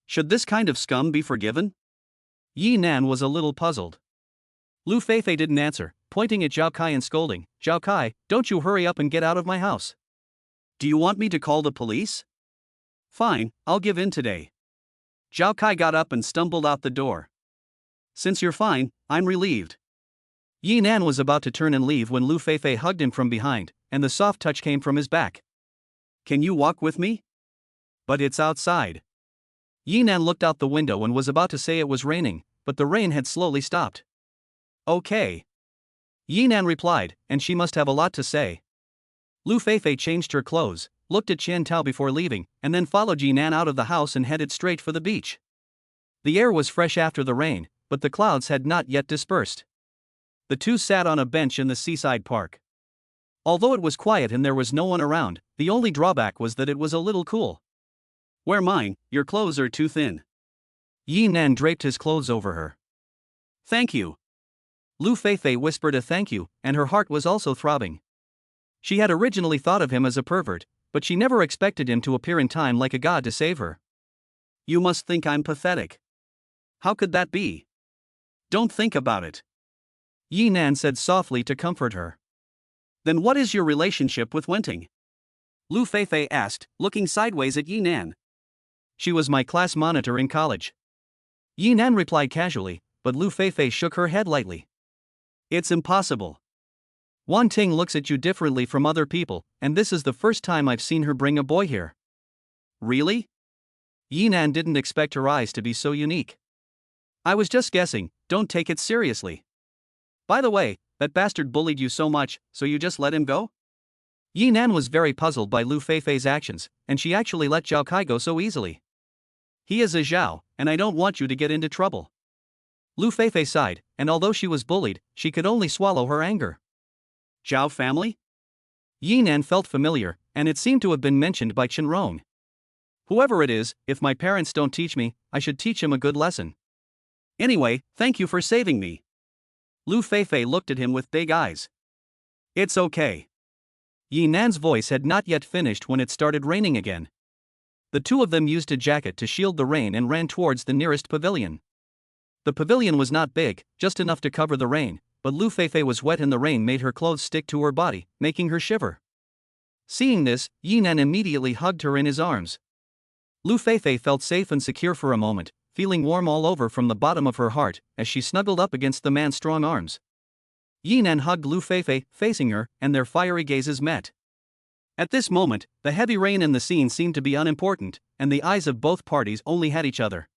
Should this kind of scum be forgiven? Yi Nan was a little puzzled. Lu Feifei didn't answer, pointing at Zhao Kai and scolding, "Zhao Kai, don't you hurry up and get out of my house. Do you want me to call the police? Fine, I'll give in today." Zhao Kai got up and stumbled out the door. "Since you're fine, I'm relieved." Yi Nan was about to turn and leave when Lu Feifei hugged him from behind, and the soft touch came from his back. "Can you walk with me? But it's outside." Yi Nan looked out the window and was about to say it was raining, but the rain had slowly stopped. "Okay." Yi Nan replied, and she must have a lot to say. Lu Feifei changed her clothes, looked at Qian Tao before leaving, and then followed Yi Nan out of the house and headed straight for the beach. The air was fresh after the rain, but the clouds had not yet dispersed. The two sat on a bench in the seaside park. Although it was quiet and there was no one around, the only drawback was that it was a little cool. "Wear mine, your clothes are too thin." Yi Nan draped his clothes over her. "Thank you." Lu Feifei whispered a thank you, and her heart was also throbbing. She had originally thought of him as a pervert, but she never expected him to appear in time like a god to save her. "You must think I'm pathetic." "How could that be?" "Don't think about it," Yi Nan said softly to comfort her. "Then what is your relationship with Wenting?" Lu Feifei asked, looking sideways at Yi Nan. "She was my class monitor in college." Yi Nan replied casually, but Lu Feifei shook her head lightly. "It's impossible. Wan Ting looks at you differently from other people, and this is the first time I've seen her bring a boy here." "Really?" Yi Nan didn't expect her eyes to be so unique. "I was just guessing, don't take it seriously. By the way, that bastard bullied you so much, so you just let him go?" Yi Nan was very puzzled by Lu Feifei's actions, and she actually let Zhao Kai go so easily. "He is a Zhao, and I don't want you to get into trouble." Lu Feifei sighed, and although she was bullied, she could only swallow her anger. "Zhao family?" Yi Nan felt familiar, and it seemed to have been mentioned by Chen Rong. "Whoever it is, if my parents don't teach me, I should teach him a good lesson. Anyway, thank you for saving me." Lu Feifei looked at him with big eyes. "It's okay." Yi Nan's voice had not yet finished when it started raining again. The two of them used a jacket to shield the rain and ran towards the nearest pavilion. The pavilion was not big, just enough to cover the rain, but Lu Feifei was wet and the rain made her clothes stick to her body, making her shiver. Seeing this, Yinan immediately hugged her in his arms. Lu Feifei felt safe and secure for a moment, feeling warm all over from the bottom of her heart as she snuggled up against the man's strong arms. Yinan hugged Lu Feifei, facing her, and their fiery gazes met. At this moment, the heavy rain in the scene seemed to be unimportant, and the eyes of both parties only had each other.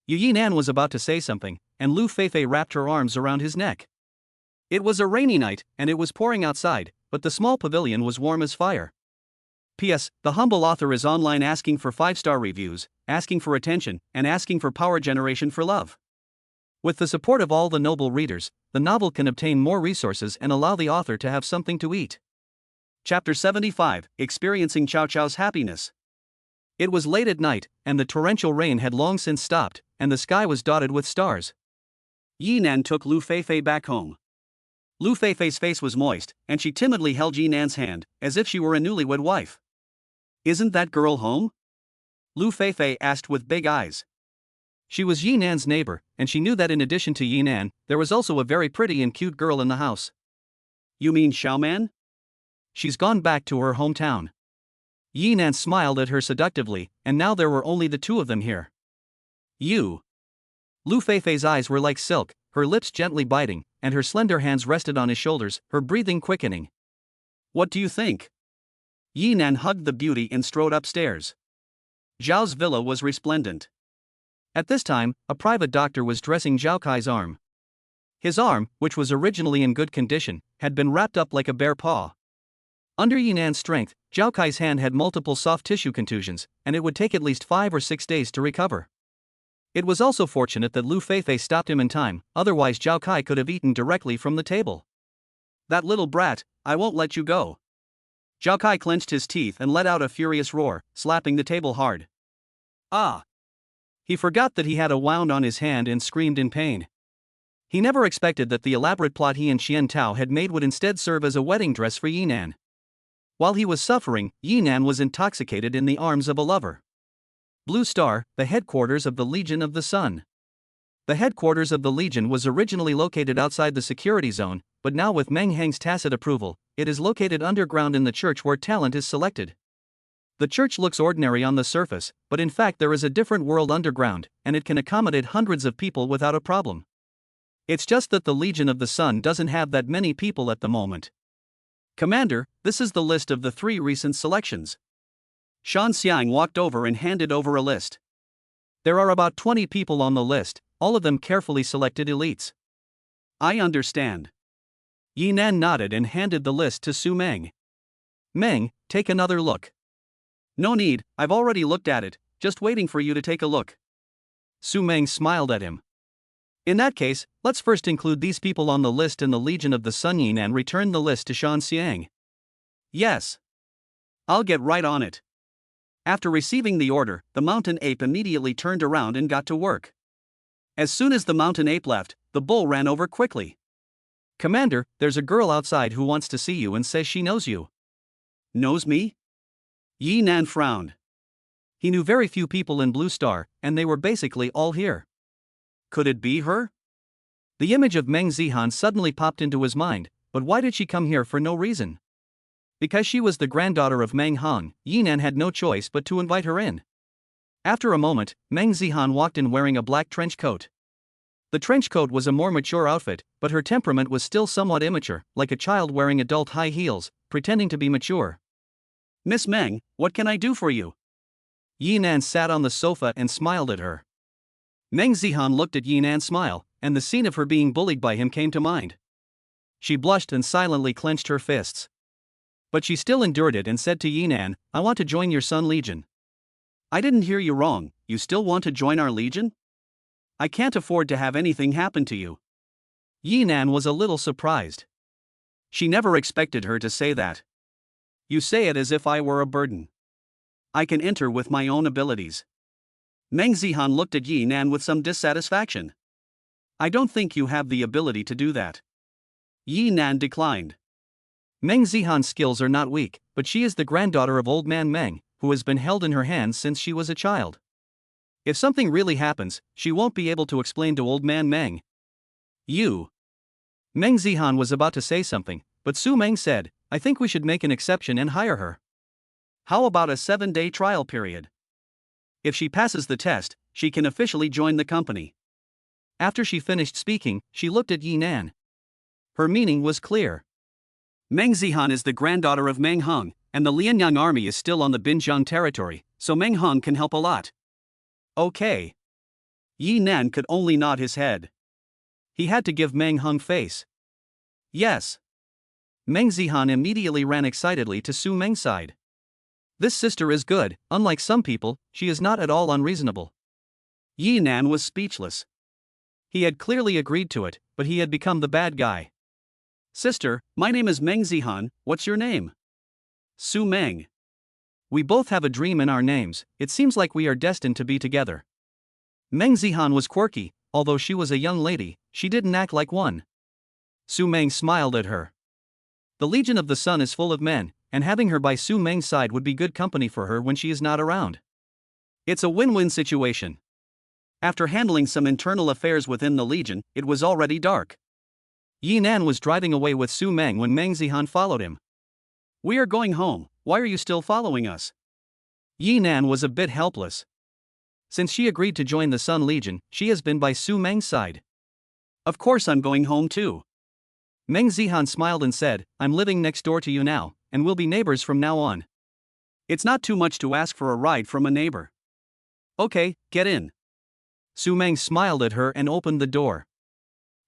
Yinan was about to say something, and Lu Feifei wrapped her arms around his neck. It was a rainy night, and it was pouring outside, but the small pavilion was warm as fire. P.S. The humble author is online asking for 5-star reviews, asking for attention, and asking for power generation for love. With the support of all the noble readers, the novel can obtain more resources and allow the author to have something to eat. Chapter 75, Experiencing Cao Cao's Happiness. It was late at night, and the torrential rain had long since stopped, and the sky was dotted with stars. Yinan took Lu Feifei back home. Lu Feifei's face was moist, and she timidly held Yinan's hand, as if she were a newlywed wife. "Isn't that girl home?" Lu Feifei asked with big eyes. She was Yinan's neighbor, and she knew that in addition to Yinan, there was also a very pretty and cute girl in the house. "You mean Xiaoman?" "She's gone back to her hometown." Yinan smiled at her seductively, and now there were only the two of them here. "You." Lu Feifei's eyes were like silk, her lips gently biting, and her slender hands rested on his shoulders, her breathing quickening. "What do you think?" Yinan hugged the beauty and strode upstairs. Zhao's villa was resplendent. At this time, a private doctor was dressing Zhao Kai's arm. His arm, which was originally in good condition, had been wrapped up like a bare paw. Under Yinan's strength, Zhao Kai's hand had multiple soft tissue contusions, and it would take at least 5 or 6 days to recover. It was also fortunate that Lu Feifei stopped him in time, otherwise Zhao Kai could have eaten directly from the table. "That little brat, I won't let you go." Zhao Kai clenched his teeth and let out a furious roar, slapping the table hard. "Ah!" He forgot that he had a wound on his hand and screamed in pain. He never expected that the elaborate plot he and Xian Tao had made would instead serve as a wedding dress for Yinan. While he was suffering, Yinan was intoxicated in the arms of a lover. Blue Star, the headquarters of the Legion of the Sun. The headquarters of the Legion was originally located outside the security zone, but now with Meng Heng's tacit approval, it is located underground in the church where talent is selected. The church looks ordinary on the surface, but in fact there is a different world underground, and it can accommodate hundreds of people without a problem. It's just that the Legion of the Sun doesn't have that many people at the moment. "Commander, this is the list of the 3 recent selections." Shan Xiang walked over and handed over a list. There are about 20 people on the list, all of them carefully selected elites. "I understand." Yinan nodded and handed the list to Su Meng. "Meng, take another look." "No need, I've already looked at it, just waiting for you to take a look." Su Meng smiled at him. "In that case, let's first include these people on the list in the Legion of the Sun." Yinan returned the list to Shan Xiang. "Yes. I'll get right on it." After receiving the order, the mountain ape immediately turned around and got to work. As soon as the mountain ape left, the bull ran over quickly. "Commander, there's a girl outside who wants to see you and says she knows you." "Knows me?" Yinan frowned. He knew very few people in Blue Star, and they were basically all here. Could it be her? The image of Meng Zihan suddenly popped into his mind, but why did she come here for no reason? Because she was the granddaughter of Meng Hong, Yinan had no choice but to invite her in. After a moment, Meng Zihan walked in wearing a black trench coat. The trench coat was a more mature outfit, but her temperament was still somewhat immature, like a child wearing adult high heels, pretending to be mature. "Miss Meng, what can I do for you?" Yinan sat on the sofa and smiled at her. Meng Zihan looked at Yinan's smile, and the scene of her being bullied by him came to mind. She blushed and silently clenched her fists. But she still endured it and said to Yinan, "I want to join your Sun Legion." "I didn't hear you wrong, you still want to join our legion?" "I can't afford to have anything happen to you." Yinan was a little surprised. She never expected her to say that. "You say it as if I were a burden." "I can enter with my own abilities." Meng Zihan looked at Yinan with some dissatisfaction. "I don't think you have the ability to do that." Yinan declined. Meng Zihan's skills are not weak, but she is the granddaughter of Old Man Meng, who has been held in her hands since she was a child. If something really happens, she won't be able to explain to Old Man Meng. "You." Meng Zihan was about to say something, but Su Meng said, I think we should make an exception and hire her. How about a 7-day trial period? If she passes the test, she can officially join the company. After she finished speaking, she looked at Yi Nan. Her meaning was clear. Meng Zihan is the granddaughter of Meng Hung, and the Lianyang army is still on the Binjiang territory, so Meng Hung can help a lot. Okay. Yi Nan could only nod his head. He had to give Meng Hung face. Yes. Meng Zihan immediately ran excitedly to Su Meng's side. This sister is good, unlike some people, she is not at all unreasonable. Yi Nan was speechless. He had clearly agreed to it, but he had become the bad guy. Sister, my name is Meng Zihan, what's your name? Su Meng. We both have a dream in our names, it seems like we are destined to be together. Meng Zihan was quirky, although she was a young lady, she didn't act like one. Su Meng smiled at her. The Legion of the Sun is full of men, and having her by Su Meng's side would be good company for her when she is not around. It's a win-win situation. After handling some internal affairs within the Legion, it was already dark. Yi Nan was driving away with Su Meng when Meng Zihan followed him. We are going home, why are you still following us? Yi Nan was a bit helpless. Since she agreed to join the Sun Legion, she has been by Su Meng's side. Of course I'm going home too. Meng Zihan smiled and said, I'm living next door to you now, and we'll be neighbors from now on. It's not too much to ask for a ride from a neighbor. Okay, get in. Su Meng smiled at her and opened the door.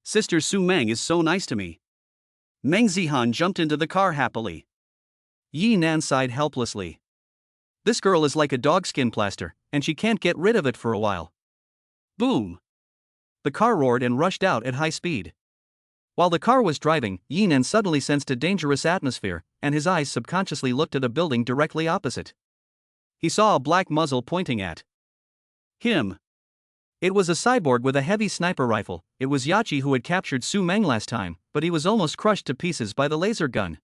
Sister Su Meng is so nice to me. Meng Zihan jumped into the car happily. Yi Nan sighed helplessly. This girl is like a dogskin plaster, and she can't get rid of it for a while. Boom! The car roared and rushed out at high speed. While the car was driving, Yi Nan suddenly sensed a dangerous atmosphere, and his eyes subconsciously looked at a building directly opposite. He saw a black muzzle pointing at him. It was a cyborg with a heavy sniper rifle. It was Yachi who had captured Su Meng last time, but he was almost crushed to pieces by the laser gun.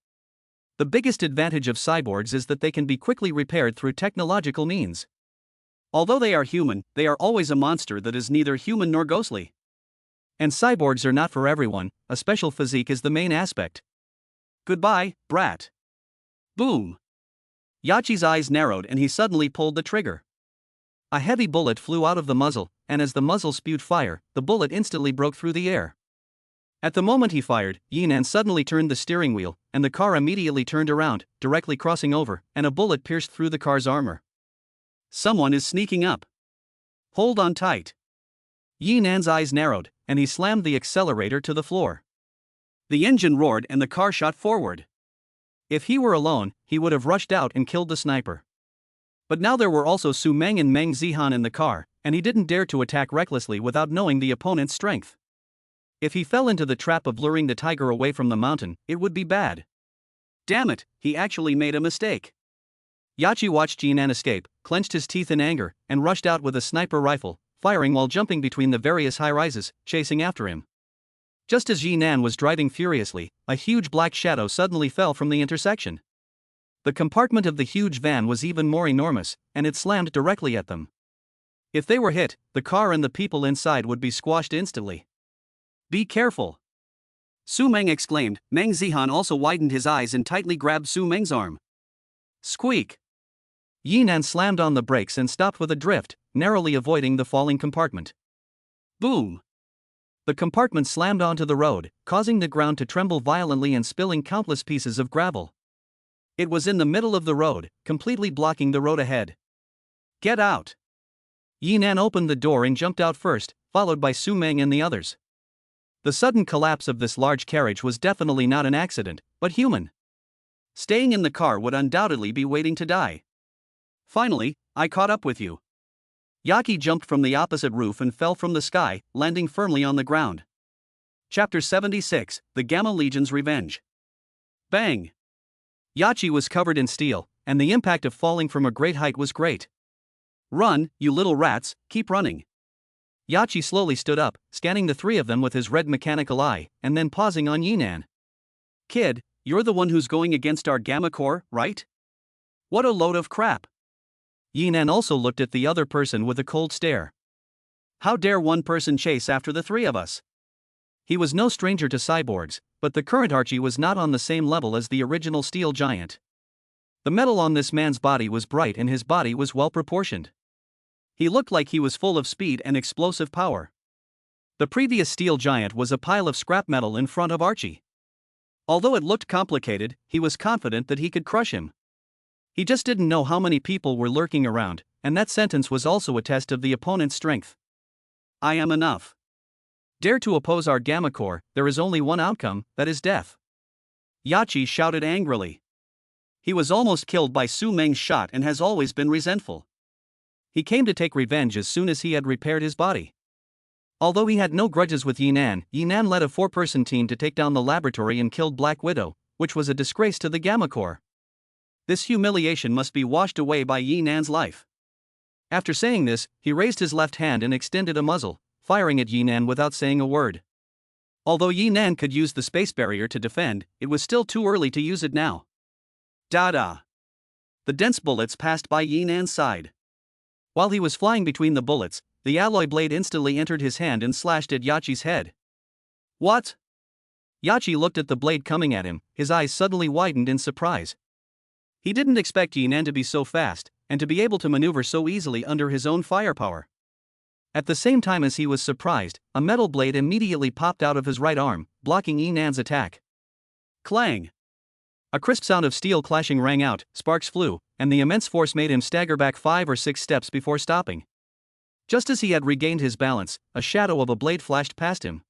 The biggest advantage of cyborgs is that they can be quickly repaired through technological means. Although they are human, they are always a monster that is neither human nor ghostly. And cyborgs are not for everyone, a special physique is the main aspect. Goodbye, brat. Boom! Yachi's eyes narrowed and he suddenly pulled the trigger. A heavy bullet flew out of the muzzle, and as the muzzle spewed fire, the bullet instantly broke through the air. At the moment he fired, Yi Nan suddenly turned the steering wheel, and the car immediately turned around, directly crossing over, and a bullet pierced through the car's armor. Someone is sneaking up. Hold on tight. Yi Nan's eyes narrowed, and he slammed the accelerator to the floor. The engine roared and the car shot forward. If he were alone, he would have rushed out and killed the sniper. But now there were also Su Meng and Meng Zihan in the car, and he didn't dare to attack recklessly without knowing the opponent's strength. If he fell into the trap of luring the tiger away from the mountain, it would be bad. Damn it, he actually made a mistake. Yachi watched Yi Nan escape, clenched his teeth in anger, and rushed out with a sniper rifle, firing while jumping between the various high-rises, chasing after him. Just as Yi Nan was driving furiously, a huge black shadow suddenly fell from the intersection. The compartment of the huge van was even more enormous, and it slammed directly at them. If they were hit, the car and the people inside would be squashed instantly. Be careful! Su Meng exclaimed. Meng Zihan also widened his eyes and tightly grabbed Su Meng's arm. Squeak! Yi Nan slammed on the brakes and stopped with a drift, narrowly avoiding the falling compartment. Boom! The compartment slammed onto the road, causing the ground to tremble violently and spilling countless pieces of gravel. It was in the middle of the road, completely blocking the road ahead. Get out! Yi Nan opened the door and jumped out first, followed by Su Meng and the others. The sudden collapse of this large carriage was definitely not an accident, but human. Staying in the car would undoubtedly be waiting to die. Finally, I caught up with you. Yaki jumped from the opposite roof and fell from the sky, landing firmly on the ground. Chapter 76, The Gamma Legion's Revenge. Bang! Yachi was covered in steel, and the impact of falling from a great height was great. Run, you little rats, keep running. Yachi slowly stood up, scanning the three of them with his red mechanical eye, and then pausing on Yi Nan. Kid, you're the one who's going against our Gamma Corps, right? What a load of crap! Yi Nan also looked at the other person with a cold stare. How dare one person chase after the three of us? He was no stranger to cyborgs, but the current Archie was not on the same level as the original steel giant. The metal on this man's body was bright and his body was well proportioned. He looked like he was full of speed and explosive power. The previous steel giant was a pile of scrap metal in front of Archie. Although it looked complicated, he was confident that he could crush him. He just didn't know how many people were lurking around, and that sentence was also a test of the opponent's strength. I am enough. Dare to oppose our Gamma Core, there is only one outcome, that is death. Yachi shouted angrily. He was almost killed by Su Meng's shot and has always been resentful. He came to take revenge as soon as he had repaired his body. Although he had no grudges with Yinan led a 4-person team to take down the laboratory and killed Black Widow, which was a disgrace to the Gamma Core. This humiliation must be washed away by Yinan's life. After saying this, he raised his left hand and extended a muzzle, firing at Yinan without saying a word. Although Yinan could use the space barrier to defend, it was still too early to use it now. Da-da! The dense bullets passed by Yinan's side. While he was flying between the bullets, the alloy blade instantly entered his hand and slashed at Yachi's head. What? Yachi looked at the blade coming at him, his eyes suddenly widened in surprise. He didn't expect Yinan to be so fast, and to be able to maneuver so easily under his own firepower. At the same time as he was surprised, a metal blade immediately popped out of his right arm, blocking Yinan's attack. Clang! A crisp sound of steel clashing rang out, sparks flew, and the immense force made him stagger back 5 or 6 steps before stopping. Just as he had regained his balance, a shadow of a blade flashed past him.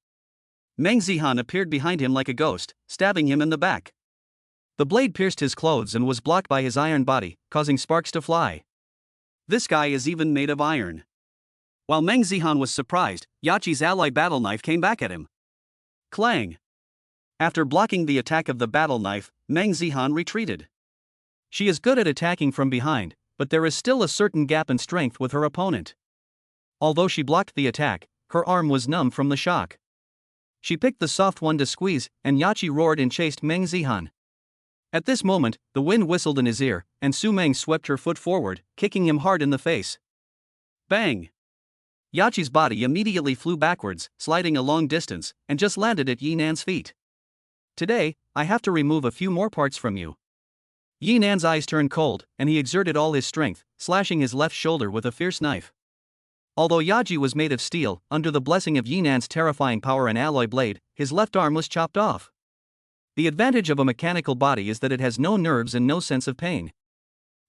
Meng Zihan appeared behind him like a ghost, stabbing him in the back. The blade pierced his clothes and was blocked by his iron body, causing sparks to fly. This guy is even made of iron. While Meng Zihan was surprised, Yachi's alloy battle knife came back at him. Clang! After blocking the attack of the battle knife, Meng Zihan retreated. She is good at attacking from behind, but there is still a certain gap in strength with her opponent. Although she blocked the attack, her arm was numb from the shock. She picked the soft one to squeeze, and Yachi roared and chased Meng Zihan. At this moment, the wind whistled in his ear, and Su Meng swept her foot forward, kicking him hard in the face. Bang! Yachi's body immediately flew backwards, sliding a long distance, and just landed at Yinan's feet. Today, I have to remove a few more parts from you. Yinan's eyes turned cold, and he exerted all his strength, slashing his left shoulder with a fierce knife. Although Yaji was made of steel, under the blessing of Yinan's terrifying power and alloy blade, his left arm was chopped off. The advantage of a mechanical body is that it has no nerves and no sense of pain.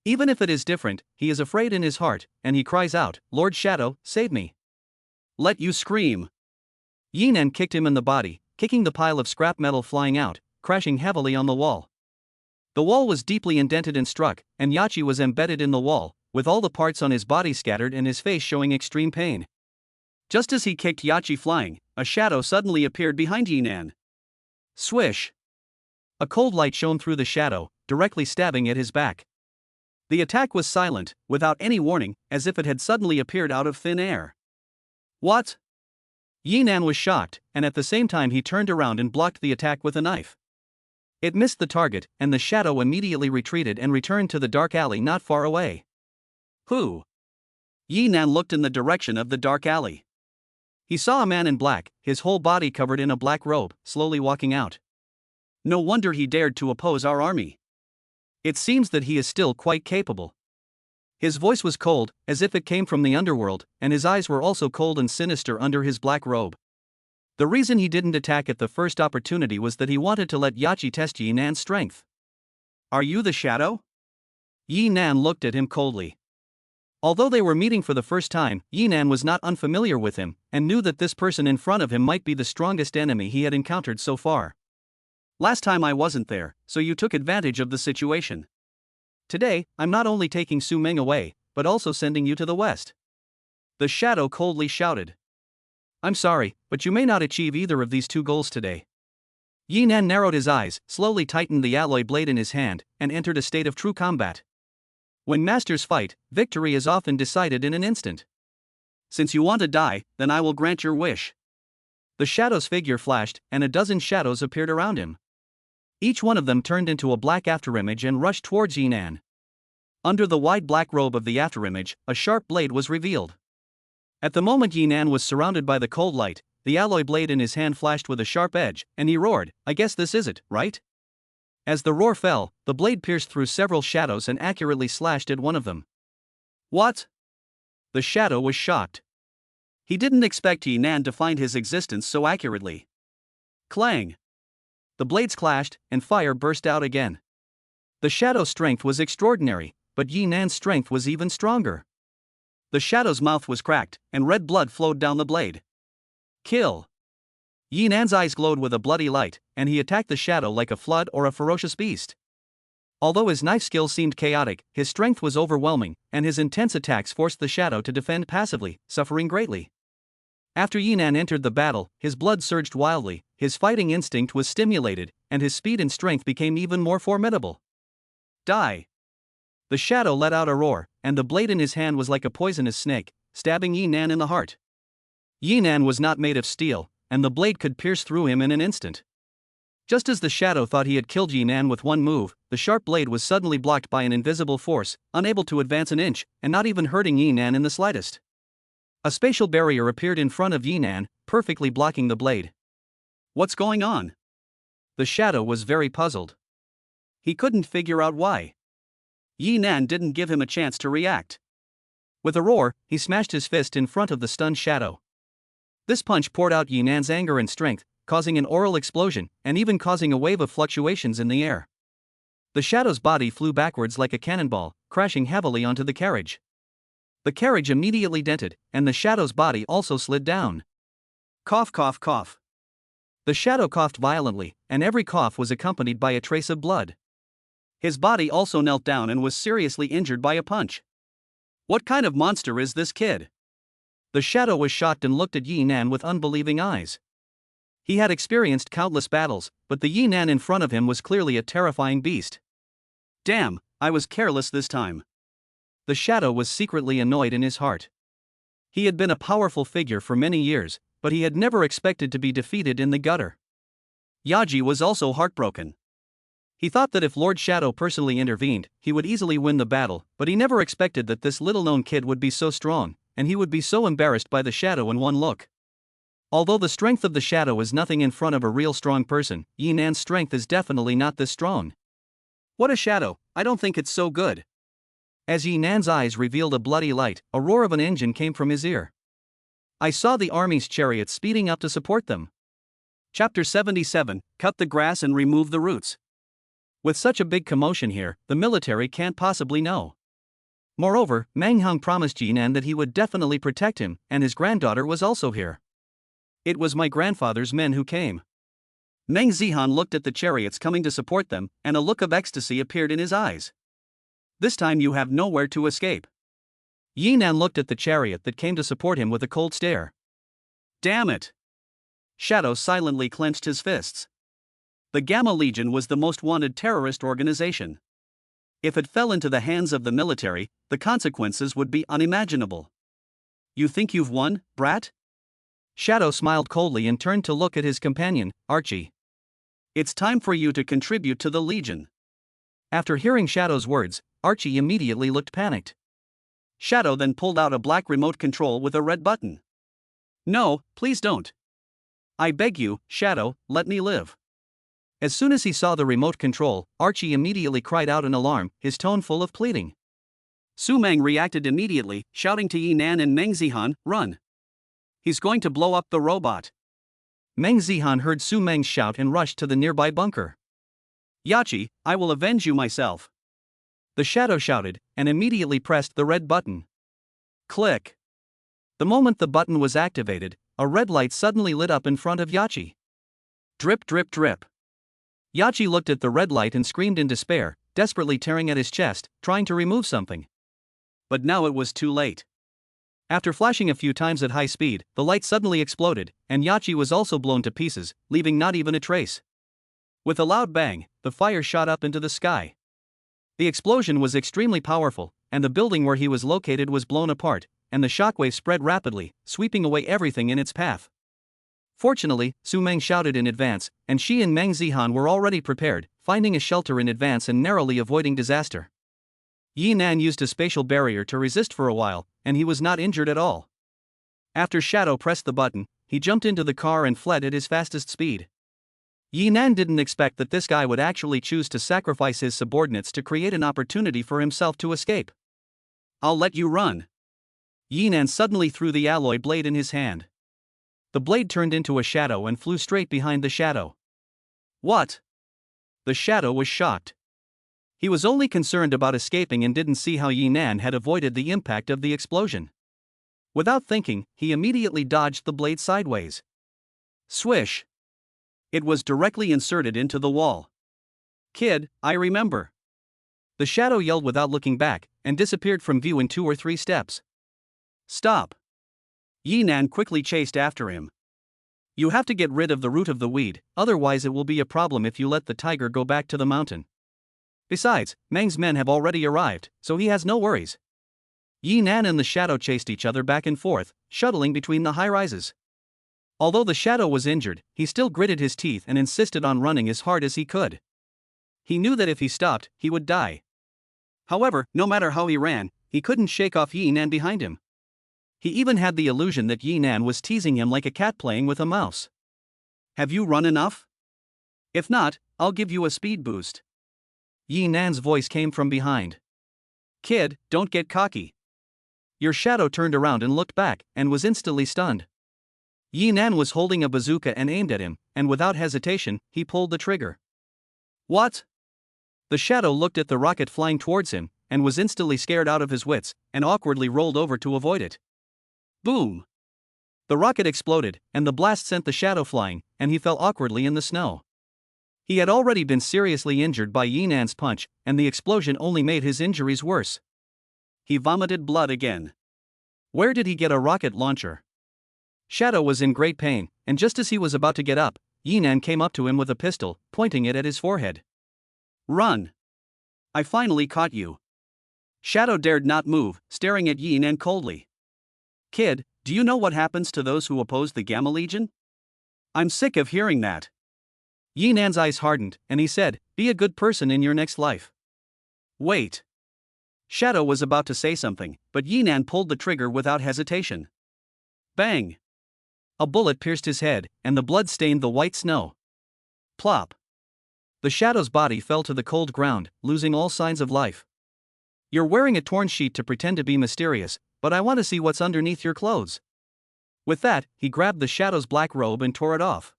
Even if it is different, he is afraid in his heart, and he cries out, "Lord Shadow, save me." Let you scream. Yinan kicked him in the body, kicking the pile of scrap metal flying out, crashing heavily on the wall. The wall was deeply indented and struck, and Yachi was embedded in the wall, with all the parts on his body scattered and his face showing extreme pain. Just as he kicked Yachi flying, a shadow suddenly appeared behind Yinan. Swish! A cold light shone through the shadow, directly stabbing at his back. The attack was silent, without any warning, as if it had suddenly appeared out of thin air. What? Yinan was shocked, and at the same time he turned around and blocked the attack with a knife. It missed the target, and the shadow immediately retreated and returned to the dark alley not far away. Who? Yinan looked in the direction of the dark alley. He saw a man in black, his whole body covered in a black robe, slowly walking out. No wonder he dared to oppose our army. It seems that he is still quite capable. His voice was cold, as if it came from the underworld, and his eyes were also cold and sinister under his black robe. The reason he didn't attack at the first opportunity was that he wanted to let Yachi test Yinan's strength. Are you the shadow? Yinan looked at him coldly. Although they were meeting for the first time, Yinan was not unfamiliar with him, and knew that this person in front of him might be the strongest enemy he had encountered so far. Last time I wasn't there, so you took advantage of the situation. Today, I'm not only taking Su Meng away, but also sending you to the west. The shadow coldly shouted. I'm sorry, but you may not achieve either of these two goals today. Yinan narrowed his eyes, slowly tightened the alloy blade in his hand, and entered a state of true combat. When masters fight, victory is often decided in an instant. Since you want to die, then I will grant your wish. The shadow's figure flashed, and a dozen shadows appeared around him. Each one of them turned into a black afterimage and rushed towards Yinan. Under the wide black robe of the afterimage, a sharp blade was revealed. At the moment Yinan was surrounded by the cold light, the alloy blade in his hand flashed with a sharp edge, and he roared, "I guess this is it, right?" As the roar fell, the blade pierced through several shadows and accurately slashed at one of them. What? The shadow was shocked. He didn't expect Yi Nan to find his existence so accurately. Clang! The blades clashed, and fire burst out again. The shadow's strength was extraordinary, but Yi Nan's strength was even stronger. The shadow's mouth was cracked, and red blood flowed down the blade. Kill! Yi Nan's eyes glowed with a bloody light, and he attacked the shadow like a flood or a ferocious beast. Although his knife skill seemed chaotic, his strength was overwhelming, and his intense attacks forced the shadow to defend passively, suffering greatly. After Yi Nan entered the battle, his blood surged wildly, his fighting instinct was stimulated, and his speed and strength became even more formidable. Die! The shadow let out a roar, and the blade in his hand was like a poisonous snake, stabbing Yi Nan in the heart. Yi Nan was not made of steel, and the blade could pierce through him in an instant. Just as the shadow thought he had killed Yi Nan with one move, the sharp blade was suddenly blocked by an invisible force, unable to advance an inch, and not even hurting Yi Nan in the slightest. A spatial barrier appeared in front of Yi Nan, perfectly blocking the blade. What's going on? The shadow was very puzzled. He couldn't figure out why. Yi Nan didn't give him a chance to react. With a roar, he smashed his fist in front of the stunned shadow. This punch poured out Yi Nan's anger and strength, causing an aural explosion, and even causing a wave of fluctuations in the air. The shadow's body flew backwards like a cannonball, crashing heavily onto the carriage. The carriage immediately dented, and the shadow's body also slid down. Cough, cough, cough. The shadow coughed violently, and every cough was accompanied by a trace of blood. His body also knelt down and was seriously injured by a punch. What kind of monster is this kid? The shadow was shocked and looked at Yi Nan with unbelieving eyes. He had experienced countless battles, but the Yi Nan in front of him was clearly a terrifying beast. Damn, I was careless this time. The shadow was secretly annoyed in his heart. He had been a powerful figure for many years, but he had never expected to be defeated in the gutter. Yaji was also heartbroken. He thought that if Lord Shadow personally intervened, he would easily win the battle, but he never expected that this little-known kid would be so strong, and he would be so embarrassed by the shadow in one look. Although the strength of the shadow is nothing in front of a real strong person, Yi Nan's strength is definitely not this strong. What a shadow, I don't think it's so good. As Yi Nan's eyes revealed a bloody light, a roar of an engine came from his ear. I saw the army's chariots speeding up to support them. Chapter 77, Cut the grass and remove the roots. With such a big commotion here, the military can't possibly know. Moreover, Meng Hung promised Yi Nan that he would definitely protect him, and his granddaughter was also here. It was my grandfather's men who came. Meng Zihan looked at the chariots coming to support them, and a look of ecstasy appeared in his eyes. This time you have nowhere to escape. Yi Nan looked at the chariot that came to support him with a cold stare. Damn it! Shadow silently clenched his fists. The Gamma Legion was the most wanted terrorist organization. If it fell into the hands of the military, the consequences would be unimaginable. You think you've won, brat? Shadow smiled coldly and turned to look at his companion, Archie. It's time for you to contribute to the Legion. After hearing Shadow's words, Archie immediately looked panicked. Shadow then pulled out a black remote control with a red button. No, please don't. I beg you, Shadow, let me live. As soon as he saw the remote control, Archie immediately cried out in alarm, his tone full of pleading. Su Meng reacted immediately, shouting to Yi Nan and Meng Zihan, run. He's going to blow up the robot. Meng Zihan heard Su Meng's shout and rushed to the nearby bunker. Yachi, I will avenge you myself. The shadow shouted, and immediately pressed the red button. Click. The moment the button was activated, a red light suddenly lit up in front of Yachi. Drip, drip, drip. Yachi looked at the red light and screamed in despair, desperately tearing at his chest, trying to remove something. But now it was too late. After flashing a few times at high speed, the light suddenly exploded, and Yachi was also blown to pieces, leaving not even a trace. With a loud bang, the fire shot up into the sky. The explosion was extremely powerful, and the building where he was located was blown apart, and the shockwave spread rapidly, sweeping away everything in its path. Fortunately, Su Meng shouted in advance, and she and Meng Zihan were already prepared, finding a shelter in advance and narrowly avoiding disaster. Yi Nan used a spatial barrier to resist for a while, and he was not injured at all. After Shadow pressed the button, he jumped into the car and fled at his fastest speed. Yi Nan didn't expect that this guy would actually choose to sacrifice his subordinates to create an opportunity for himself to escape. "I'll let you run." Yi Nan suddenly threw the alloy blade in his hand. The blade turned into a shadow and flew straight behind the shadow. "What?" The shadow was shocked. He was only concerned about escaping and didn't see how Yi Nan had avoided the impact of the explosion. Without thinking, he immediately dodged the blade sideways. Swish! It was directly inserted into the wall. "Kid, I remember." The shadow yelled without looking back, and disappeared from view in 2 or 3 steps. "Stop!" Yi Nan quickly chased after him. "You have to get rid of the root of the weed, otherwise it will be a problem if you let the tiger go back to the mountain. Besides, Meng's men have already arrived, so he has no worries." Yi Nan and the shadow chased each other back and forth, shuttling between the high-rises. Although the shadow was injured, he still gritted his teeth and insisted on running as hard as he could. He knew that if he stopped, he would die. However, no matter how he ran, he couldn't shake off Yi Nan behind him. He even had the illusion that Yi Nan was teasing him like a cat playing with a mouse. "Have you run enough? If not, I'll give you a speed boost." Yi Nan's voice came from behind. "Kid, don't get cocky." Your shadow turned around and looked back, and was instantly stunned. Yi Nan was holding a bazooka and aimed at him, and without hesitation, he pulled the trigger. "What?" The shadow looked at the rocket flying towards him, and was instantly scared out of his wits, and awkwardly rolled over to avoid it. Boom! The rocket exploded, and the blast sent the shadow flying, and he fell awkwardly in the snow. He had already been seriously injured by Yi Nan's punch, and the explosion only made his injuries worse. He vomited blood again. Where did he get a rocket launcher? Shadow was in great pain, and just as he was about to get up, Yi Nan came up to him with a pistol, pointing it at his forehead. "Run! I finally caught you." Shadow dared not move, staring at Yi Nan coldly. "Kid, do you know what happens to those who oppose the Gamma Legion?" "I'm sick of hearing that." Yi Nan's eyes hardened, and he said, "Be a good person in your next life." "Wait." Shadow was about to say something, but Yi Nan pulled the trigger without hesitation. Bang! A bullet pierced his head, and the blood stained the white snow. Plop! The shadow's body fell to the cold ground, losing all signs of life. "You're wearing a torn sheet to pretend to be mysterious, but I want to see what's underneath your clothes." With that, he grabbed the shadow's black robe and tore it off.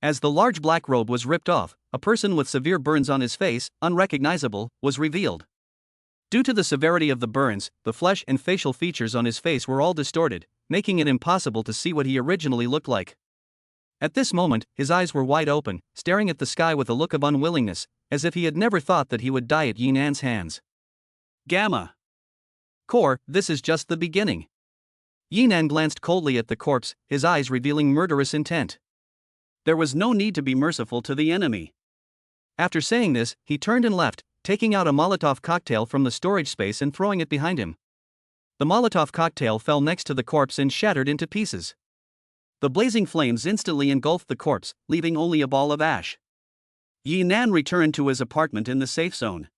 As the large black robe was ripped off, a person with severe burns on his face, unrecognizable, was revealed. Due to the severity of the burns, the flesh and facial features on his face were all distorted, making it impossible to see what he originally looked like. At this moment, his eyes were wide open, staring at the sky with a look of unwillingness, as if he had never thought that he would die at Yi Nan's hands. Gamma Core, this is just the beginning. Yi Nan glanced coldly at the corpse, his eyes revealing murderous intent. There was no need to be merciful to the enemy. After saying this, he turned and left, taking out a Molotov cocktail from the storage space and throwing it behind him. The Molotov cocktail fell next to the corpse and shattered into pieces. The blazing flames instantly engulfed the corpse, leaving only a ball of ash. Yi Nan returned to his apartment in the safe zone.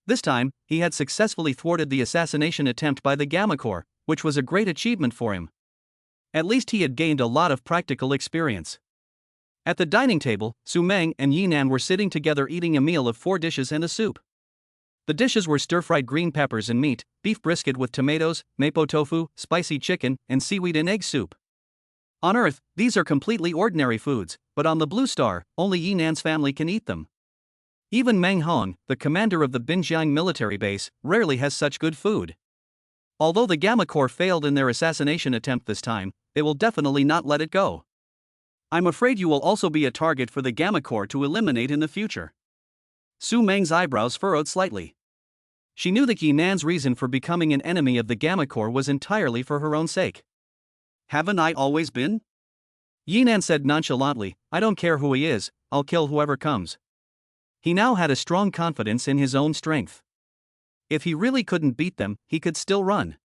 This time, he had successfully thwarted the assassination attempt by the Gamma Corps, which was a great achievement for him. At least he had gained a lot of practical experience. At the dining table, Su Meng and Yi Nan were sitting together eating a meal of 4 dishes and a soup. The dishes were stir-fried green peppers and meat, beef brisket with tomatoes, mapo tofu, spicy chicken, and seaweed and egg soup. On Earth, these are completely ordinary foods, but on the Blue Star, only Yi Nan's family can eat them. Even Meng Hong, the commander of the Binjiang military base, rarely has such good food. Although the Gamma Corps failed in their assassination attempt this time, they will definitely not let it go. I'm afraid you will also be a target for the Gamma Corps to eliminate in the future. Su Meng's eyebrows furrowed slightly. She knew that Yi Nan's reason for becoming an enemy of the Gamma Corps was entirely for her own sake. Haven't I always been? Yi Nan said nonchalantly, I don't care who he is, I'll kill whoever comes. He now had a strong confidence in his own strength. If he really couldn't beat them, he could still run.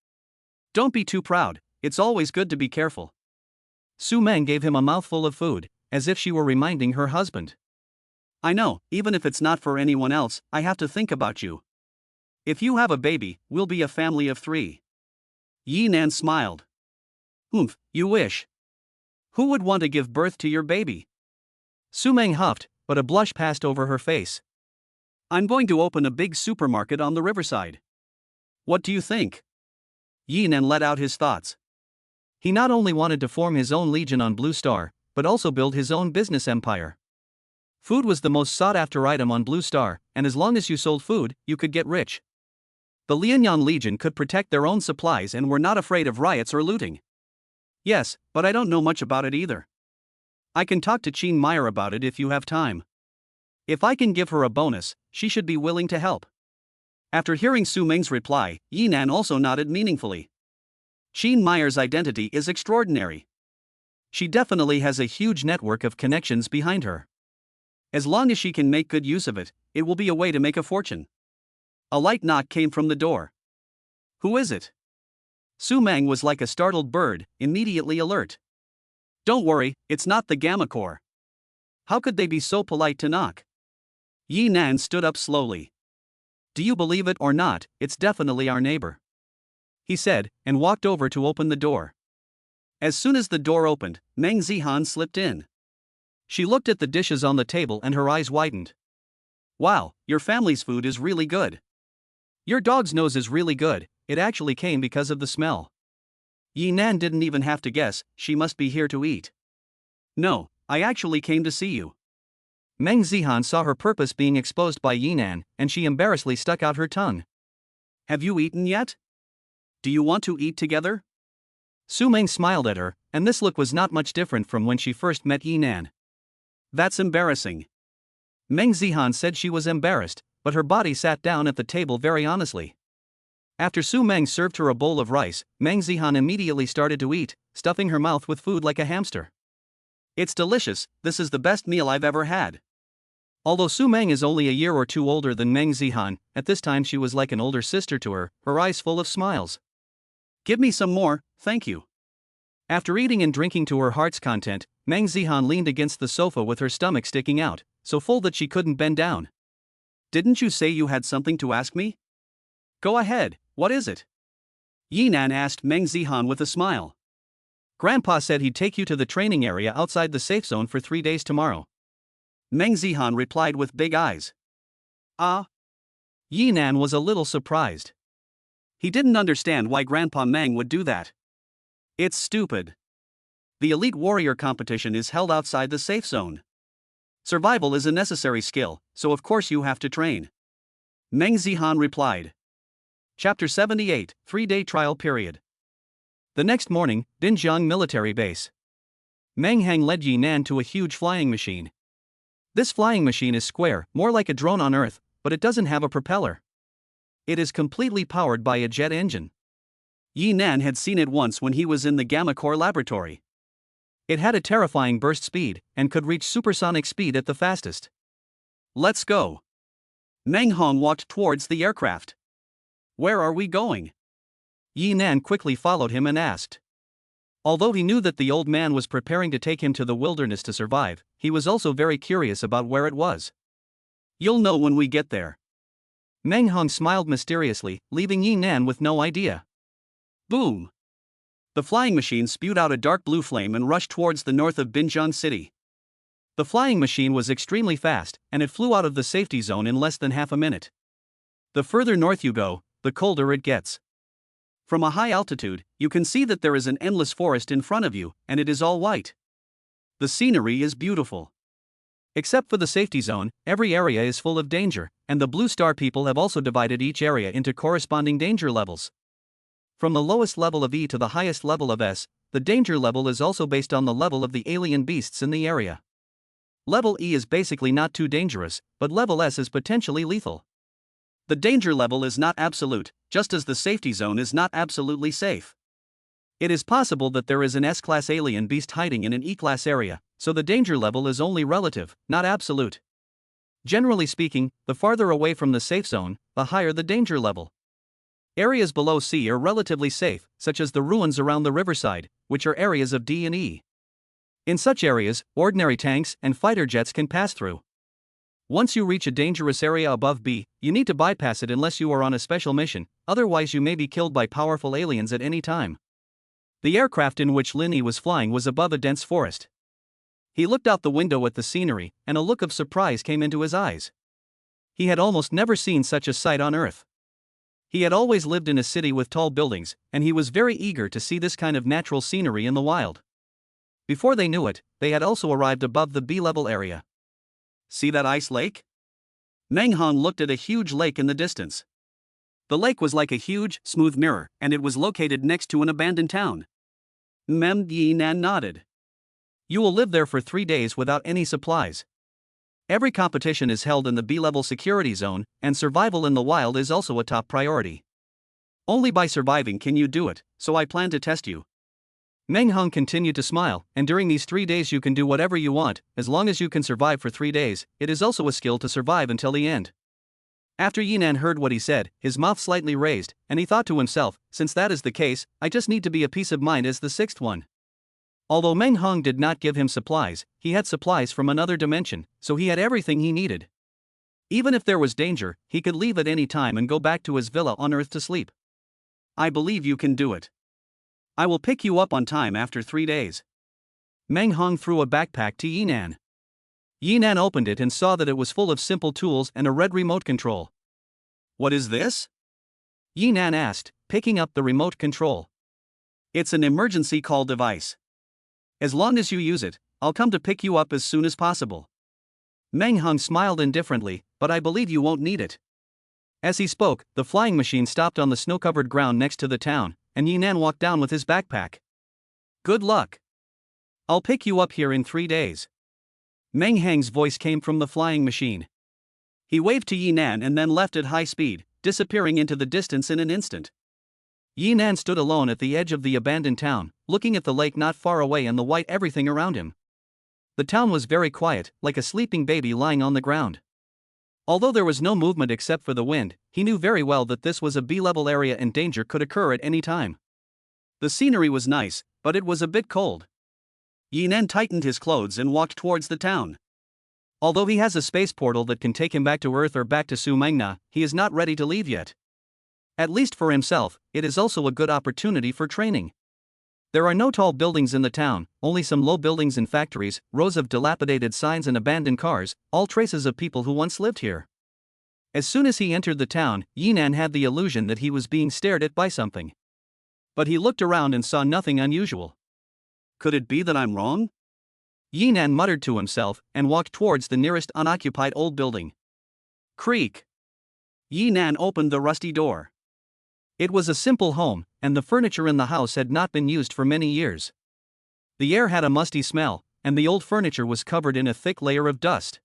Don't be too proud, it's always good to be careful. Su Meng gave him a mouthful of food, as if she were reminding her husband. I know, even if it's not for anyone else, I have to think about you. If you have a baby, we'll be a family of 3. Yi Nan smiled. You wish. Who would want to give birth to your baby? Su Meng huffed, but a blush passed over her face. I'm going to open a big supermarket on the riverside. What do you think? Yi Nan let out his thoughts. He not only wanted to form his own legion on Blue Star, but also build his own business empire. Food was the most sought-after item on Blue Star, and as long as you sold food, you could get rich. The Lianyan Legion could protect their own supplies and were not afraid of riots or looting. Yes, but I don't know much about it either. I can talk to Qin Meyer about it if you have time. If I can give her a bonus, she should be willing to help. After hearing Su Meng's reply, Yi Nan also nodded meaningfully. Qin Meyer's identity is extraordinary. She definitely has a huge network of connections behind her. As long as she can make good use of it, it will be a way to make a fortune. A light knock came from the door. Who is it? Su Meng was like a startled bird, immediately alert. Don't worry, it's not the Gamma Corps. How could they be so polite to knock? Yi Nan stood up slowly. Do you believe it or not, it's definitely our neighbor, he said, and walked over to open the door. As soon as the door opened, Meng Zihan slipped in. She looked at the dishes on the table and her eyes widened. Wow, your family's food is really good. Your dog's nose is really good, it actually came because of the smell. Yi Nan didn't even have to guess, she must be here to eat. No, I actually came to see you. Meng Zihan saw her purpose being exposed by Yi Nan, and she embarrassedly stuck out her tongue. Have you eaten yet? Do you want to eat together? Su Meng smiled at her, and this look was not much different from when she first met Yi Nan. That's embarrassing. Meng Zihan said she was embarrassed, but her body sat down at the table very honestly. After Su Meng served her a bowl of rice, Meng Zihan immediately started to eat, stuffing her mouth with food like a hamster. It's delicious, this is the best meal I've ever had. Although Su Meng is only a year or two older than Meng Zihan, at this time she was like an older sister to her, her eyes full of smiles. Give me some more, thank you. After eating and drinking to her heart's content, Meng Zihan leaned against the sofa with her stomach sticking out, so full that she couldn't bend down. Didn't you say you had something to ask me? Go ahead, what is it? Yi Nan asked Meng Zihan with a smile. Grandpa said he'd take you to the training area outside the safe zone for 3 days tomorrow. Meng Zihan replied with big eyes. Ah? Yi Nan was a little surprised. He didn't understand why Grandpa Meng would do that. It's stupid. The elite warrior competition is held outside the safe zone. Survival is a necessary skill, so of course you have to train. Meng Zihan replied. Chapter 78, 3-Day Trial Period. The next morning, Binjiang Military Base. Meng Hang led Yi Nan to a huge flying machine. This flying machine is square, more like a drone on Earth, but it doesn't have a propeller. It is completely powered by a jet engine. Yi Nan had seen it once when he was in the Gamma Corps laboratory. It had a terrifying burst speed, and could reach supersonic speed at the fastest. Let's go. Meng Hong walked towards the aircraft. Where are we going? Yi Nan quickly followed him and asked. Although he knew that the old man was preparing to take him to the wilderness to survive, he was also very curious about where it was. You'll know when we get there. Meng Hong smiled mysteriously, leaving Yi Nan with no idea. Boom! The flying machine spewed out a dark blue flame and rushed towards the north of Binjiang City. The flying machine was extremely fast, and it flew out of the safety zone in less than half a minute. The further north you go, the colder it gets. From a high altitude, you can see that there is an endless forest in front of you, and it is all white. The scenery is beautiful. Except for the safety zone, every area is full of danger, and the Blue Star people have also divided each area into corresponding danger levels. From the lowest level of E to the highest level of S, the danger level is also based on the level of the alien beasts in the area. Level E is basically not too dangerous, but level S is potentially lethal. The danger level is not absolute, just as the safety zone is not absolutely safe. It is possible that there is an S-class alien beast hiding in an E-class area, so the danger level is only relative, not absolute. Generally speaking, the farther away from the safe zone, the higher the danger level. Areas below C are relatively safe, such as the ruins around the riverside, which are areas of D and E. In such areas, ordinary tanks and fighter jets can pass through. Once you reach a dangerous area above B, you need to bypass it unless you are on a special mission, otherwise you may be killed by powerful aliens at any time. The aircraft in which Lin Yi was flying was above a dense forest. He looked out the window at the scenery, and a look of surprise came into his eyes. He had almost never seen such a sight on Earth. He had always lived in a city with tall buildings, and he was very eager to see this kind of natural scenery in the wild. Before they knew it, they had also arrived above the B-level area. See that ice lake? Meng Hong looked at a huge lake in the distance. The lake was like a huge, smooth mirror, and it was located next to an abandoned town. Yi Nan nodded. You will live there for 3 days without any supplies. Every competition is held in the B-level security zone, and survival in the wild is also a top priority. Only by surviving can you do it, so I plan to test you. Meng Hong continued to smile, and during these 3 days you can do whatever you want, as long as you can survive for 3 days. It is also a skill to survive until the end. After Yinan heard what he said, his mouth slightly raised, and he thought to himself, since that is the case, I just need to be a peace of mind as the sixth one. Although Meng Hong did not give him supplies, he had supplies from another dimension, so he had everything he needed. Even if there was danger, he could leave at any time and go back to his villa on Earth to sleep. I believe you can do it. I will pick you up on time after 3 days. Meng Hong threw a backpack to Yinan. Yinan opened it and saw that it was full of simple tools and a red remote control. What is this? Yinan asked, picking up the remote control. It's an emergency call device. As long as you use it, I'll come to pick you up as soon as possible. Meng Hong smiled indifferently, but I believe you won't need it. As he spoke, the flying machine stopped on the snow-covered ground next to the town, and Yinan walked down with his backpack. Good luck. I'll pick you up here in 3 days. Meng Hong's voice came from the flying machine. He waved to Yinan and then left at high speed, disappearing into the distance in an instant. Yinan stood alone at the edge of the abandoned town, looking at the lake not far away and the white everything around him. The town was very quiet, like a sleeping baby lying on the ground. Although there was no movement except for the wind, he knew very well that this was a B-level area and danger could occur at any time. The scenery was nice, but it was a bit cold. Yinan tightened his clothes and walked towards the town. Although he has a space portal that can take him back to Earth or back to Sumengna, he is not ready to leave yet. At least for himself, it is also a good opportunity for training. There are no tall buildings in the town, only some low buildings and factories, rows of dilapidated signs and abandoned cars, all traces of people who once lived here. As soon as he entered the town, Yinan had the illusion that he was being stared at by something. But he looked around and saw nothing unusual. Could it be that I'm wrong? Yinan muttered to himself and walked towards the nearest unoccupied old building. Creak. Yinan opened the rusty door. It was a simple home, and the furniture in the house had not been used for many years. The air had a musty smell, and the old furniture was covered in a thick layer of dust.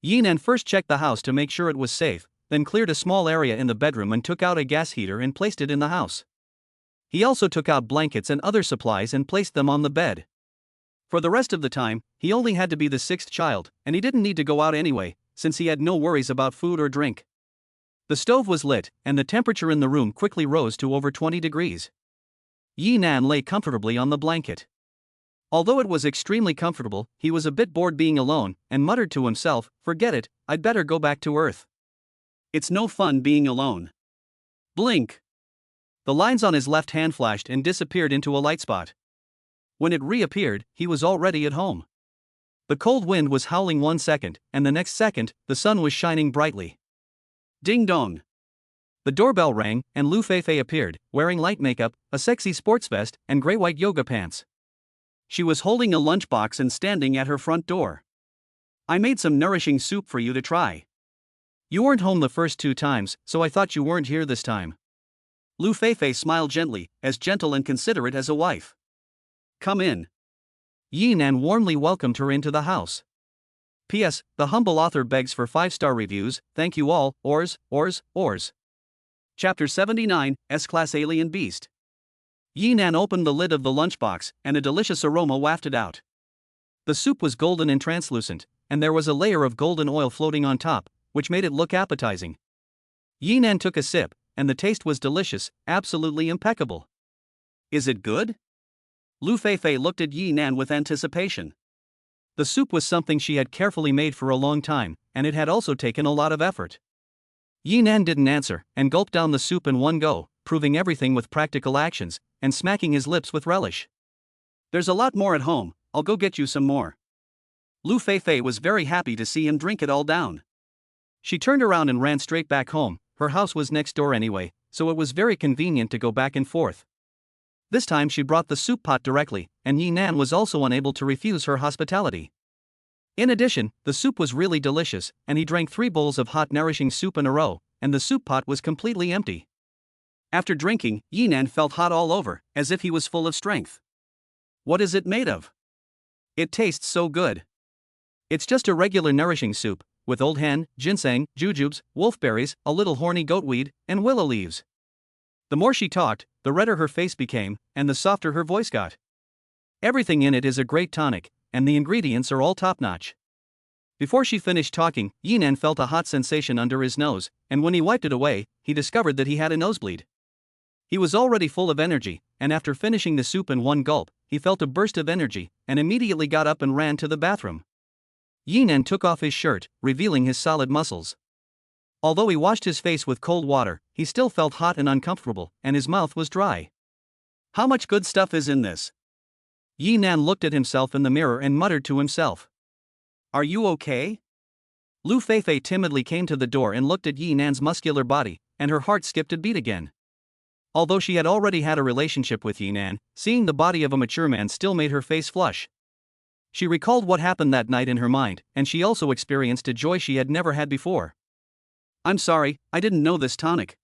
Yinan first checked the house to make sure it was safe, then cleared a small area in the bedroom and took out a gas heater and placed it in the house. He also took out blankets and other supplies and placed them on the bed. For the rest of the time, he only had to be the sixth child, and he didn't need to go out anyway, since he had no worries about food or drink. The stove was lit, and the temperature in the room quickly rose to over 20 degrees. Yinan lay comfortably on the blanket. Although it was extremely comfortable, he was a bit bored being alone, and muttered to himself, forget it, I'd better go back to Earth. It's no fun being alone. Blink. The lines on his left hand flashed and disappeared into a light spot. When it reappeared, he was already at home. The cold wind was howling 1 second, and the next second, the sun was shining brightly. Ding dong. The doorbell rang, and Lu Feifei appeared, wearing light makeup, a sexy sports vest, and gray-white yoga pants. She was holding a lunchbox and standing at her front door. I made some nourishing soup for you to try. You weren't home the first 2 times, so I thought you weren't here this time. Lu Feifei smiled gently, as gentle and considerate as a wife. Come in. Yinan warmly welcomed her into the house. P.S. The humble author begs for 5-star reviews, thank you all, ors. Chapter 79, S-Class Alien Beast. Yinan opened the lid of the lunchbox, and a delicious aroma wafted out. The soup was golden and translucent, and there was a layer of golden oil floating on top, which made it look appetizing. Yinan took a sip, and the taste was delicious, absolutely impeccable. Is it good? Lu Feifei looked at Yinan with anticipation. The soup was something she had carefully made for a long time, and it had also taken a lot of effort. Yinan didn't answer, and gulped down the soup in one go, proving everything with practical actions, and smacking his lips with relish. There's a lot more at home, I'll go get you some more. Lu Feifei was very happy to see him drink it all down. She turned around and ran straight back home. Her house was next door anyway, so it was very convenient to go back and forth. This time she brought the soup pot directly, and Yi Nan was also unable to refuse her hospitality. In addition, the soup was really delicious, and he drank 3 bowls of hot nourishing soup in a row, and the soup pot was completely empty. After drinking, Yi Nan felt hot all over, as if he was full of strength. What is it made of? It tastes so good. It's just a regular nourishing soup, with old hen, ginseng, jujubes, wolfberries, a little horny goatweed, and willow leaves. The more she talked, the redder her face became, and the softer her voice got. Everything in it is a great tonic, and the ingredients are all top-notch. Before she finished talking, Yi Nan felt a hot sensation under his nose, and when he wiped it away, he discovered that he had a nosebleed. He was already full of energy, and after finishing the soup in one gulp, he felt a burst of energy, and immediately got up and ran to the bathroom. Yi Nan took off his shirt, revealing his solid muscles. Although he washed his face with cold water, he still felt hot and uncomfortable, and his mouth was dry. How much good stuff is in this? Yi Nan looked at himself in the mirror and muttered to himself. Are you okay? Lu Feifei timidly came to the door and looked at Yi Nan's muscular body, and her heart skipped a beat again. Although she had already had a relationship with Yi Nan, seeing the body of a mature man still made her face flush. She recalled what happened that night in her mind, and she also experienced a joy she had never had before. I'm sorry, I didn't know this tonic.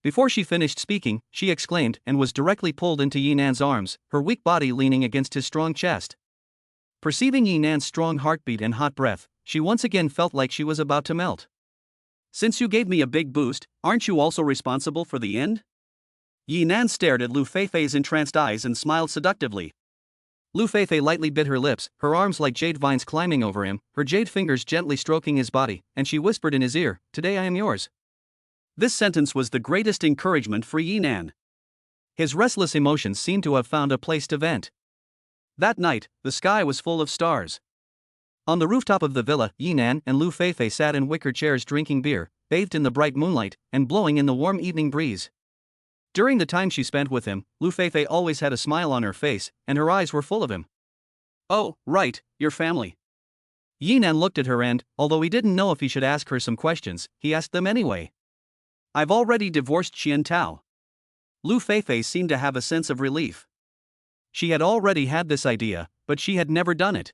Before she finished speaking, she exclaimed and was directly pulled into Yi Nan's arms, her weak body leaning against his strong chest. Perceiving Yi Nan's strong heartbeat and hot breath, she once again felt like she was about to melt. Since you gave me a big boost, aren't you also responsible for the end? Yi Nan stared at Lu Feifei's entranced eyes and smiled seductively. Lu Feifei lightly bit her lips, her arms like jade vines climbing over him, her jade fingers gently stroking his body, and she whispered in his ear, "Today I am yours." This sentence was the greatest encouragement for Yi Nan. His restless emotions seemed to have found a place to vent. That night, the sky was full of stars. On the rooftop of the villa, Yi Nan and Lu Feifei sat in wicker chairs drinking beer, bathed in the bright moonlight, and blowing in the warm evening breeze. During the time she spent with him, Lu Feifei always had a smile on her face, and her eyes were full of him. Oh, right, your family. Yi Nan looked at her and, although he didn't know if he should ask her some questions, he asked them anyway. I've already divorced Qian Tao. Lu Feifei seemed to have a sense of relief. She had already had this idea, but she had never done it.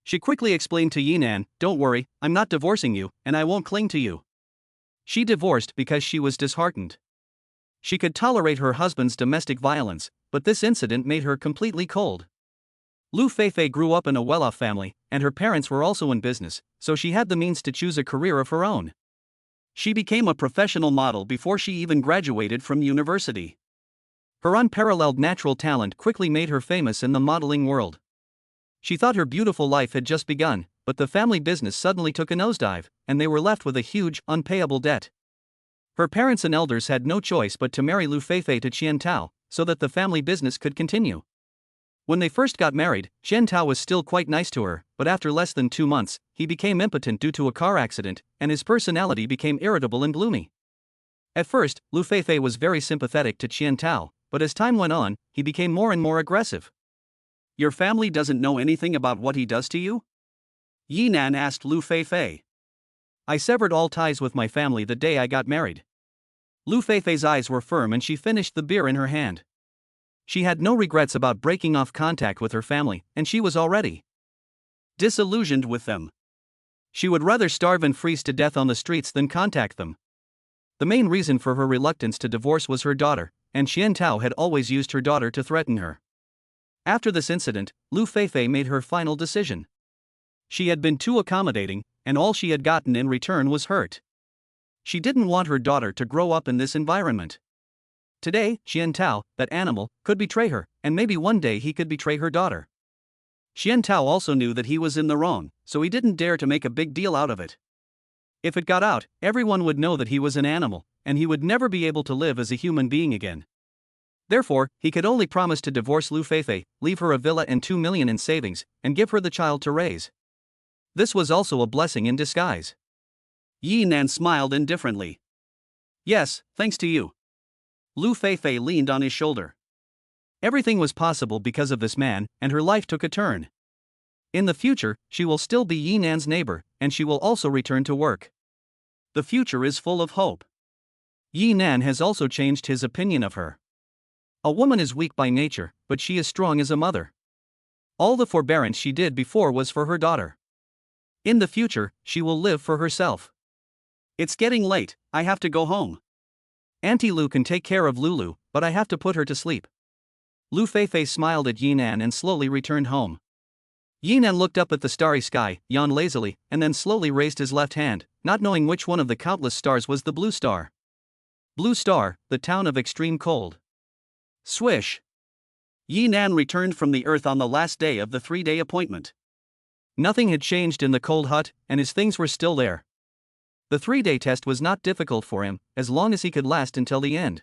She quickly explained to Yi Nan, "Don't worry, I'm not divorcing you, and I won't cling to you." She divorced because she was disheartened. She could tolerate her husband's domestic violence, but this incident made her completely cold. Lu Feifei grew up in a well-off family, and her parents were also in business, so she had the means to choose a career of her own. She became a professional model before she even graduated from university. Her unparalleled natural talent quickly made her famous in the modeling world. She thought her beautiful life had just begun, but the family business suddenly took a nosedive, and they were left with a huge, unpayable debt. Her parents and elders had no choice but to marry Lu Feifei to Qian Tao, so that the family business could continue. When they first got married, Qian Tao was still quite nice to her, but after less than 2 months, he became impotent due to a car accident, and his personality became irritable and gloomy. At first, Lu Feifei was very sympathetic to Qian Tao, but as time went on, he became more and more aggressive. Your family doesn't know anything about what he does to you? Yi Nan asked Lu Feifei. I severed all ties with my family the day I got married. Lu Feifei's eyes were firm and she finished the beer in her hand. She had no regrets about breaking off contact with her family, and she was already disillusioned with them. She would rather starve and freeze to death on the streets than contact them. The main reason for her reluctance to divorce was her daughter, and Qian Tao had always used her daughter to threaten her. After this incident, Lu Feifei made her final decision. She had been too accommodating, and all she had gotten in return was hurt. She didn't want her daughter to grow up in this environment. Today, Qian Tao, that animal, could betray her, and maybe one day he could betray her daughter. Qian Tao also knew that he was in the wrong, so he didn't dare to make a big deal out of it. If it got out, everyone would know that he was an animal, and he would never be able to live as a human being again. Therefore, he could only promise to divorce Lu Feifei, leave her a villa and 2 million in savings, and give her the child to raise. This was also a blessing in disguise. Yi Nan smiled indifferently. Yes, thanks to you. Lu Feifei leaned on his shoulder. Everything was possible because of this man, and her life took a turn. In the future, she will still be Yi Nan's neighbor, and she will also return to work. The future is full of hope. Yi Nan has also changed his opinion of her. A woman is weak by nature, but she is strong as a mother. All the forbearance she did before was for her daughter. In the future, she will live for herself. It's getting late, I have to go home. Auntie Lu can take care of Lulu, but I have to put her to sleep. Lu Feifei smiled at Yi Nan and slowly returned home. Yi Nan looked up at the starry sky, yawned lazily, and then slowly raised his left hand, not knowing which one of the countless stars was the blue star. Blue Star, the town of extreme cold. Swish! Yi Nan returned from the earth on the last day of the 3-day appointment. Nothing had changed in the cold hut, and his things were still there. The 3-day test was not difficult for him, as long as he could last until the end.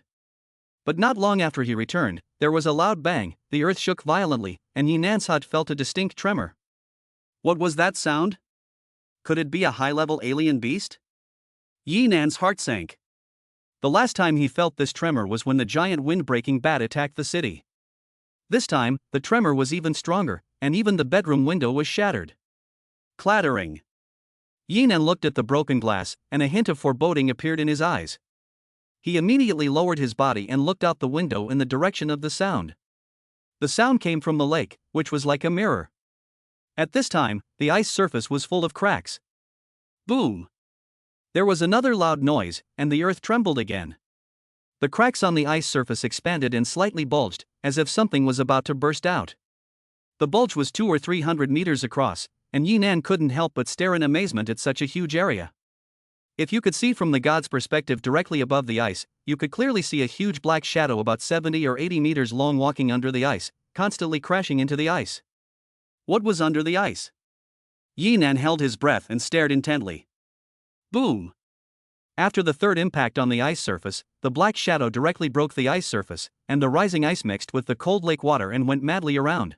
But not long after he returned, there was a loud bang, the earth shook violently, and Yi Nan's hut felt a distinct tremor. What was that sound? Could it be a high-level alien beast? Yi Nan's heart sank. The last time he felt this tremor was when the giant wind-breaking bat attacked the city. This time, the tremor was even stronger, and even the bedroom window was shattered. Clattering. Yi Nan looked at the broken glass, and a hint of foreboding appeared in his eyes. He immediately lowered his body and looked out the window in the direction of the sound. The sound came from the lake, which was like a mirror. At this time, the ice surface was full of cracks. Boom! There was another loud noise, and the earth trembled again. The cracks on the ice surface expanded and slightly bulged, as if something was about to burst out. The bulge was 200 or 300 meters across, and Yi Nan couldn't help but stare in amazement at such a huge area. If you could see from the god's perspective directly above the ice, you could clearly see a huge black shadow about 70 or 80 meters long walking under the ice, constantly crashing into the ice. What was under the ice? Yi Nan held his breath and stared intently. Boom! After the third impact on the ice surface, the black shadow directly broke the ice surface, and the rising ice mixed with the cold lake water and went madly around.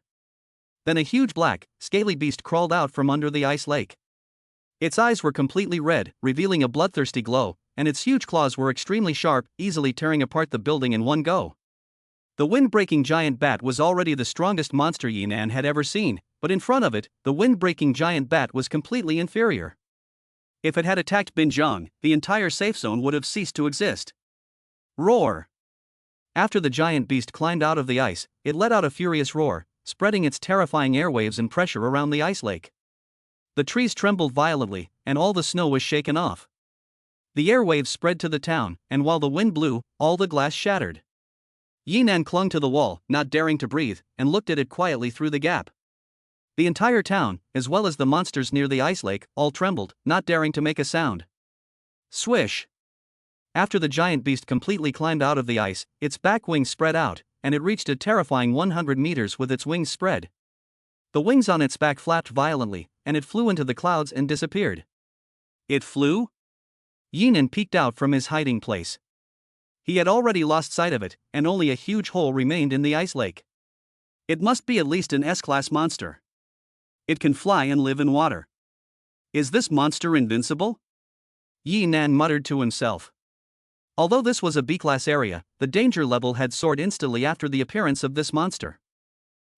Then a huge black, scaly beast crawled out from under the ice lake. Its eyes were completely red, revealing a bloodthirsty glow, and its huge claws were extremely sharp, easily tearing apart the building in one go. The wind-breaking giant bat was already the strongest monster Yi Nan had ever seen, but in front of it, the wind-breaking giant bat was completely inferior. If it had attacked Binjiang, the entire safe zone would have ceased to exist. Roar! After the giant beast climbed out of the ice, it let out a furious roar, spreading its terrifying airwaves and pressure around the ice lake. The trees trembled violently, and all the snow was shaken off. The airwaves spread to the town, and while the wind blew, all the glass shattered. Yi Nan clung to the wall, not daring to breathe, and looked at it quietly through the gap. The entire town, as well as the monsters near the ice lake, all trembled, not daring to make a sound. Swish! After the giant beast completely climbed out of the ice, its back wings spread out, and it reached a terrifying 100 meters with its wings spread. The wings on its back flapped violently, and it flew into the clouds and disappeared. It flew? Yi Nan peeked out from his hiding place. He had already lost sight of it, and only a huge hole remained in the ice lake. It must be at least an S-class monster. It can fly and live in water. Is this monster invincible? Yi Nan muttered to himself. Although this was a B-class area, the danger level had soared instantly after the appearance of this monster.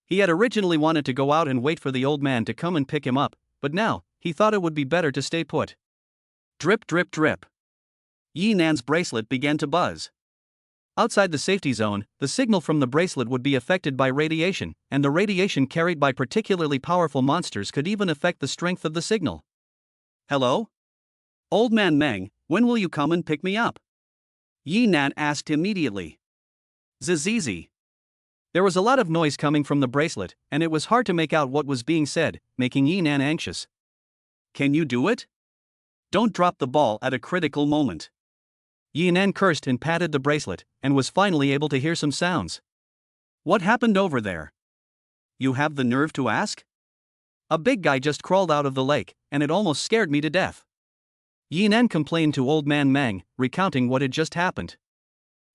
He had originally wanted to go out and wait for the old man to come and pick him up, but now, he thought it would be better to stay put. Drip drip drip. Yi Nan's bracelet began to buzz. Outside the safety zone, the signal from the bracelet would be affected by radiation, and the radiation carried by particularly powerful monsters could even affect the strength of the signal. Hello? Old man Meng, when will you come and pick me up? Yi Nan asked immediately. Zizizi. There was a lot of noise coming from the bracelet, and it was hard to make out what was being said, making Yi Nan anxious. Can you do it? Don't drop the ball at a critical moment. Yi Nan cursed and patted the bracelet, and was finally able to hear some sounds. What happened over there? You have the nerve to ask? A big guy just crawled out of the lake, and it almost scared me to death. Yi Nan complained to old man Meng, recounting what had just happened.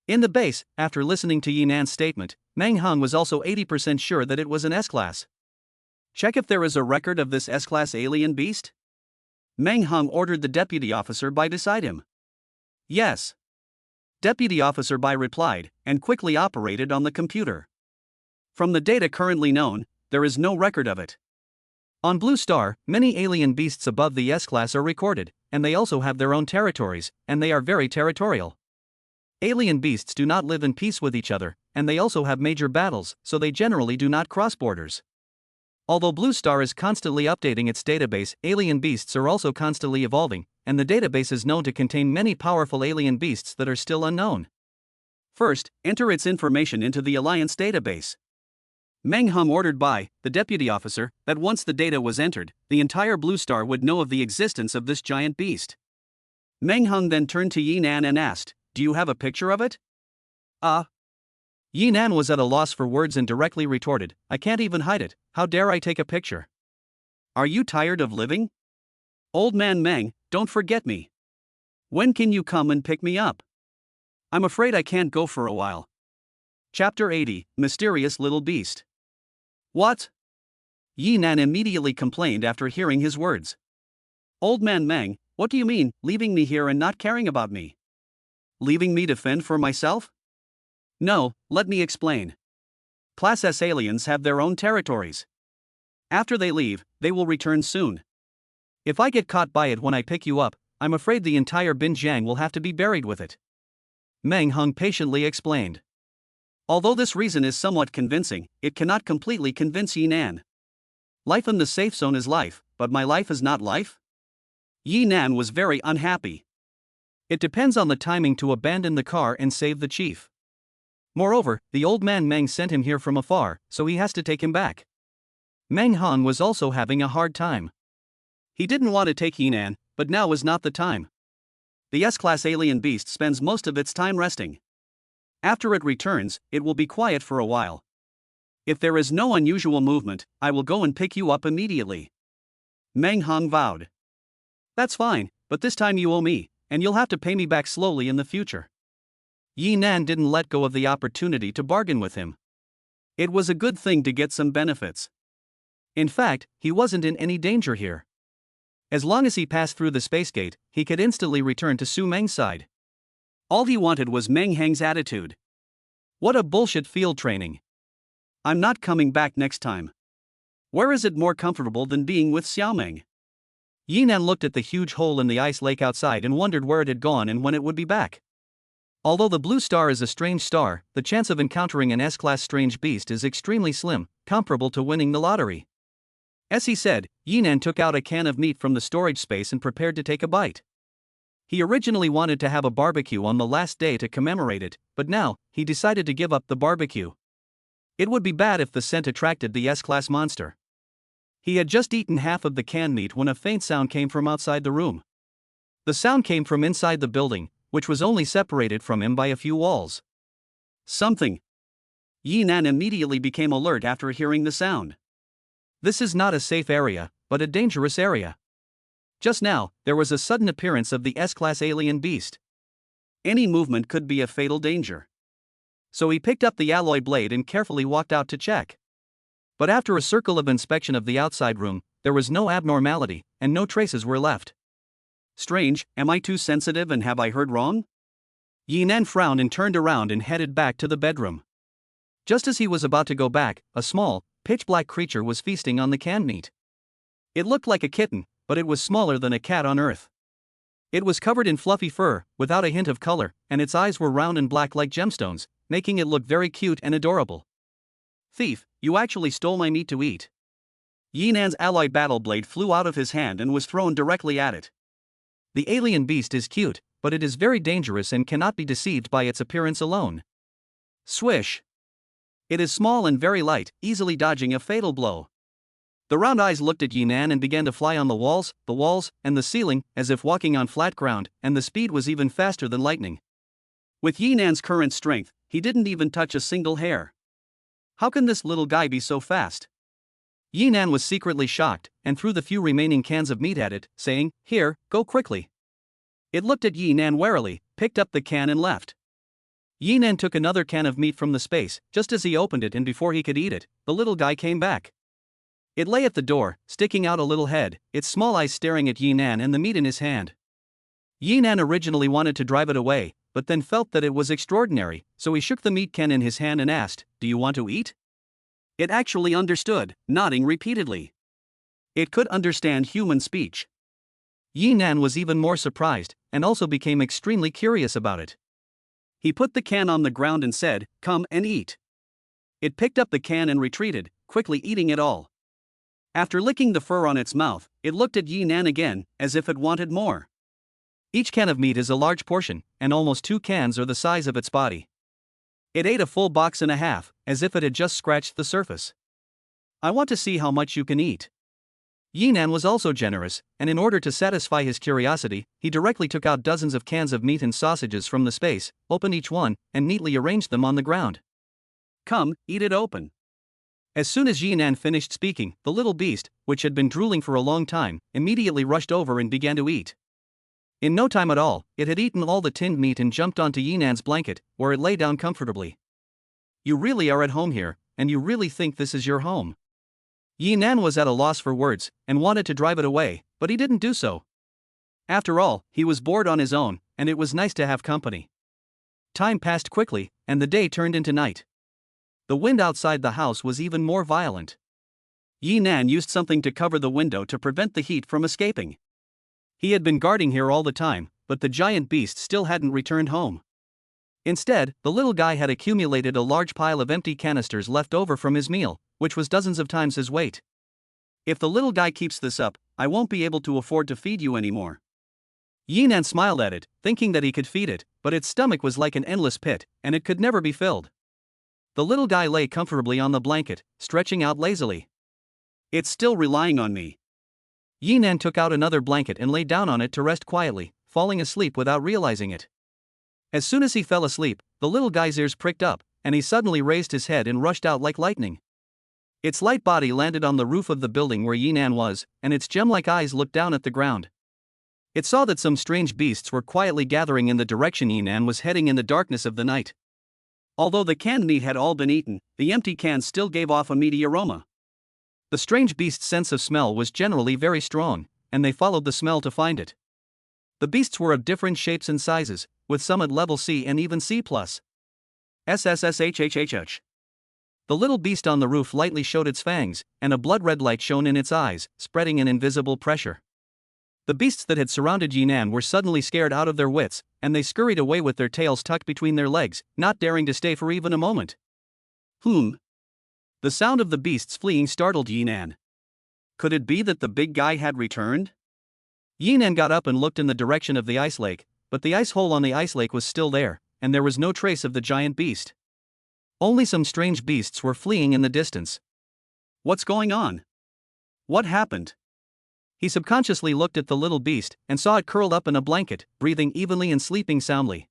In the base, after listening to Yi Nan's statement, Meng Hung was also 80% sure that it was an S-class. Check if there is a record of this S-class alien beast? Meng Hung ordered the deputy officer by beside him. Yes. Deputy Officer Bai replied, and quickly operated on the computer. From the data currently known, there is no record of it. On Blue Star, many alien beasts above the S-class are recorded, and they also have their own territories, and they are very territorial. Alien beasts do not live in peace with each other, and they also have major battles, so they generally do not cross borders. Although Blue Star is constantly updating its database, alien beasts are also constantly evolving, and the database is known to contain many powerful alien beasts that are still unknown. First, enter its information into the Alliance database. Meng Hung ordered by the deputy officer that once the data was entered, the entire Blue Star would know of the existence of this giant beast. Meng Hung then turned to Yinan and asked, "Do you have a picture of it?" Yinan was at a loss for words and directly retorted, "I can't even hide it, how dare I take a picture? Are you tired of living? Old man Meng, don't forget me. When can you come and pick me up? I'm afraid I can't go for a while." Chapter 80, Mysterious Little Beast. What? Yinan immediately complained after hearing his words. "Old man Meng, what do you mean, leaving me here and not caring about me? Leaving me to fend for myself? No, let me explain. Class S aliens have their own territories. After they leave, they will return soon. If I get caught by it when I pick you up, I'm afraid the entire Binjiang will have to be buried with it." Meng Hung patiently explained. Although this reason is somewhat convincing, it cannot completely convince Yinan. Life in the safe zone is life, but my life is not life? Yinan was very unhappy. It depends on the timing to abandon the car and save the chief. Moreover, the old man Meng sent him here from afar, so he has to take him back. Meng Hung was also having a hard time. He didn't want to take Yinan, but now was not the time. The S-class alien beast spends most of its time resting. After it returns, it will be quiet for a while. If there is no unusual movement, I will go and pick you up immediately. Meng Hung vowed. That's fine, but this time you owe me, and you'll have to pay me back slowly in the future. Yinan didn't let go of the opportunity to bargain with him. It was a good thing to get some benefits. In fact, he wasn't in any danger here. As long as he passed through the space gate, he could instantly return to Su Meng's side. All he wanted was Meng Heng's attitude. What a bullshit field training. I'm not coming back next time. Where is it more comfortable than being with Xiaomeng? Yinan looked at the huge hole in the ice lake outside and wondered where it had gone and when it would be back. Although the Blue Star is a strange star, the chance of encountering an S-class strange beast is extremely slim, comparable to winning the lottery. As he said, Yinan took out a can of meat from the storage space and prepared to take a bite. He originally wanted to have a barbecue on the last day to commemorate it, but now, he decided to give up the barbecue. It would be bad if the scent attracted the S-class monster. He had just eaten half of the canned meat when a faint sound came from outside the room. The sound came from inside the building, which was only separated from him by a few walls. Something. Yinan immediately became alert after hearing the sound. This is not a safe area, but a dangerous area. Just now, there was a sudden appearance of the S-class alien beast. Any movement could be a fatal danger. So he picked up the alloy blade and carefully walked out to check. But after a circle of inspection of the outside room, there was no abnormality, and no traces were left. Strange, am I too sensitive and have I heard wrong? Yinan frowned and turned around and headed back to the bedroom. Just as he was about to go back, a small, pitch-black creature was feasting on the canned meat. It looked like a kitten, but it was smaller than a cat on Earth. It was covered in fluffy fur, without a hint of color, and its eyes were round and black like gemstones, making it look very cute and adorable. Thief, you actually stole my meat to eat. Yinan's alloy battle blade flew out of his hand and was thrown directly at it. The alien beast is cute, but it is very dangerous and cannot be deceived by its appearance alone. Swish! It is small and very light, easily dodging a fatal blow. The round eyes looked at Yinan and began to fly on the walls, and the ceiling, as if walking on flat ground, and the speed was even faster than lightning. With Yinan's current strength, he didn't even touch a single hair. How can this little guy be so fast? Yinan was secretly shocked, and threw the few remaining cans of meat at it, saying, "Here, go quickly." It looked at Yinan warily, picked up the can and left. Yinan took another can of meat from the space. Just as he opened it and before he could eat it, the little guy came back. It lay at the door, sticking out a little head, its small eyes staring at Yinan and the meat in his hand. Yinan originally wanted to drive it away, but then felt that it was extraordinary, so he shook the meat can in his hand and asked, "Do you want to eat?" It actually understood, nodding repeatedly. It could understand human speech. Yi Nan was even more surprised, and also became extremely curious about it. He put the can on the ground and said, "Come and eat." It picked up the can and retreated, quickly eating it all. After licking the fur on its mouth, it looked at Yi Nan again, as if it wanted more. Each can of meat is a large portion, and almost 2 cans are the size of its body. It ate a full box and a half, as if it had just scratched the surface. "I want to see how much you can eat." Yi Nan was also generous, and in order to satisfy his curiosity, he directly took out dozens of cans of meat and sausages from the space, opened each one, and neatly arranged them on the ground. "Come, eat it open." As soon as Yi Nan finished speaking, the little beast, which had been drooling for a long time, immediately rushed over and began to eat. In no time at all, it had eaten all the tinned meat and jumped onto Yi Nan's blanket, where it lay down comfortably. "You really are at home here, and you really think this is your home?" Yi Nan was at a loss for words, and wanted to drive it away, but he didn't do so. After all, he was bored on his own, and it was nice to have company. Time passed quickly, and the day turned into night. The wind outside the house was even more violent. Yi Nan used something to cover the window to prevent the heat from escaping. He had been guarding here all the time, but the giant beast still hadn't returned home. Instead, the little guy had accumulated a large pile of empty canisters left over from his meal, which was dozens of times his weight. "If the little guy keeps this up, I won't be able to afford to feed you anymore." Yi Nan smiled at it, thinking that he could feed it, but its stomach was like an endless pit, and it could never be filled. The little guy lay comfortably on the blanket, stretching out lazily. "It's still relying on me." Yi Nan took out another blanket and lay down on it to rest quietly, falling asleep without realizing it. As soon as he fell asleep, the little guy's ears pricked up, and he suddenly raised his head and rushed out like lightning. Its light body landed on the roof of the building where Yi Nan was, and its gem-like eyes looked down at the ground. It saw that some strange beasts were quietly gathering in the direction Yi Nan was heading in the darkness of the night. Although the canned meat had all been eaten, the empty cans still gave off a meaty aroma. The strange beast's sense of smell was generally very strong, and they followed the smell to find it. The beasts were of different shapes and sizes, with some at level C and even C+. SSSHHHH. The little beast on the roof lightly showed its fangs, and a blood-red light shone in its eyes, spreading an invisible pressure. The beasts that had surrounded Yi Nan were suddenly scared out of their wits, and they scurried away with their tails tucked between their legs, not daring to stay for even a moment. The sound of the beasts fleeing startled Yi Nan. Could it be that the big guy had returned? Yi Nan got up and looked in the direction of the ice lake, but the ice hole on the ice lake was still there, and there was no trace of the giant beast. Only some strange beasts were fleeing in the distance. What's going on? What happened? He subconsciously looked at the little beast and saw it curled up in a blanket, breathing evenly and sleeping soundly.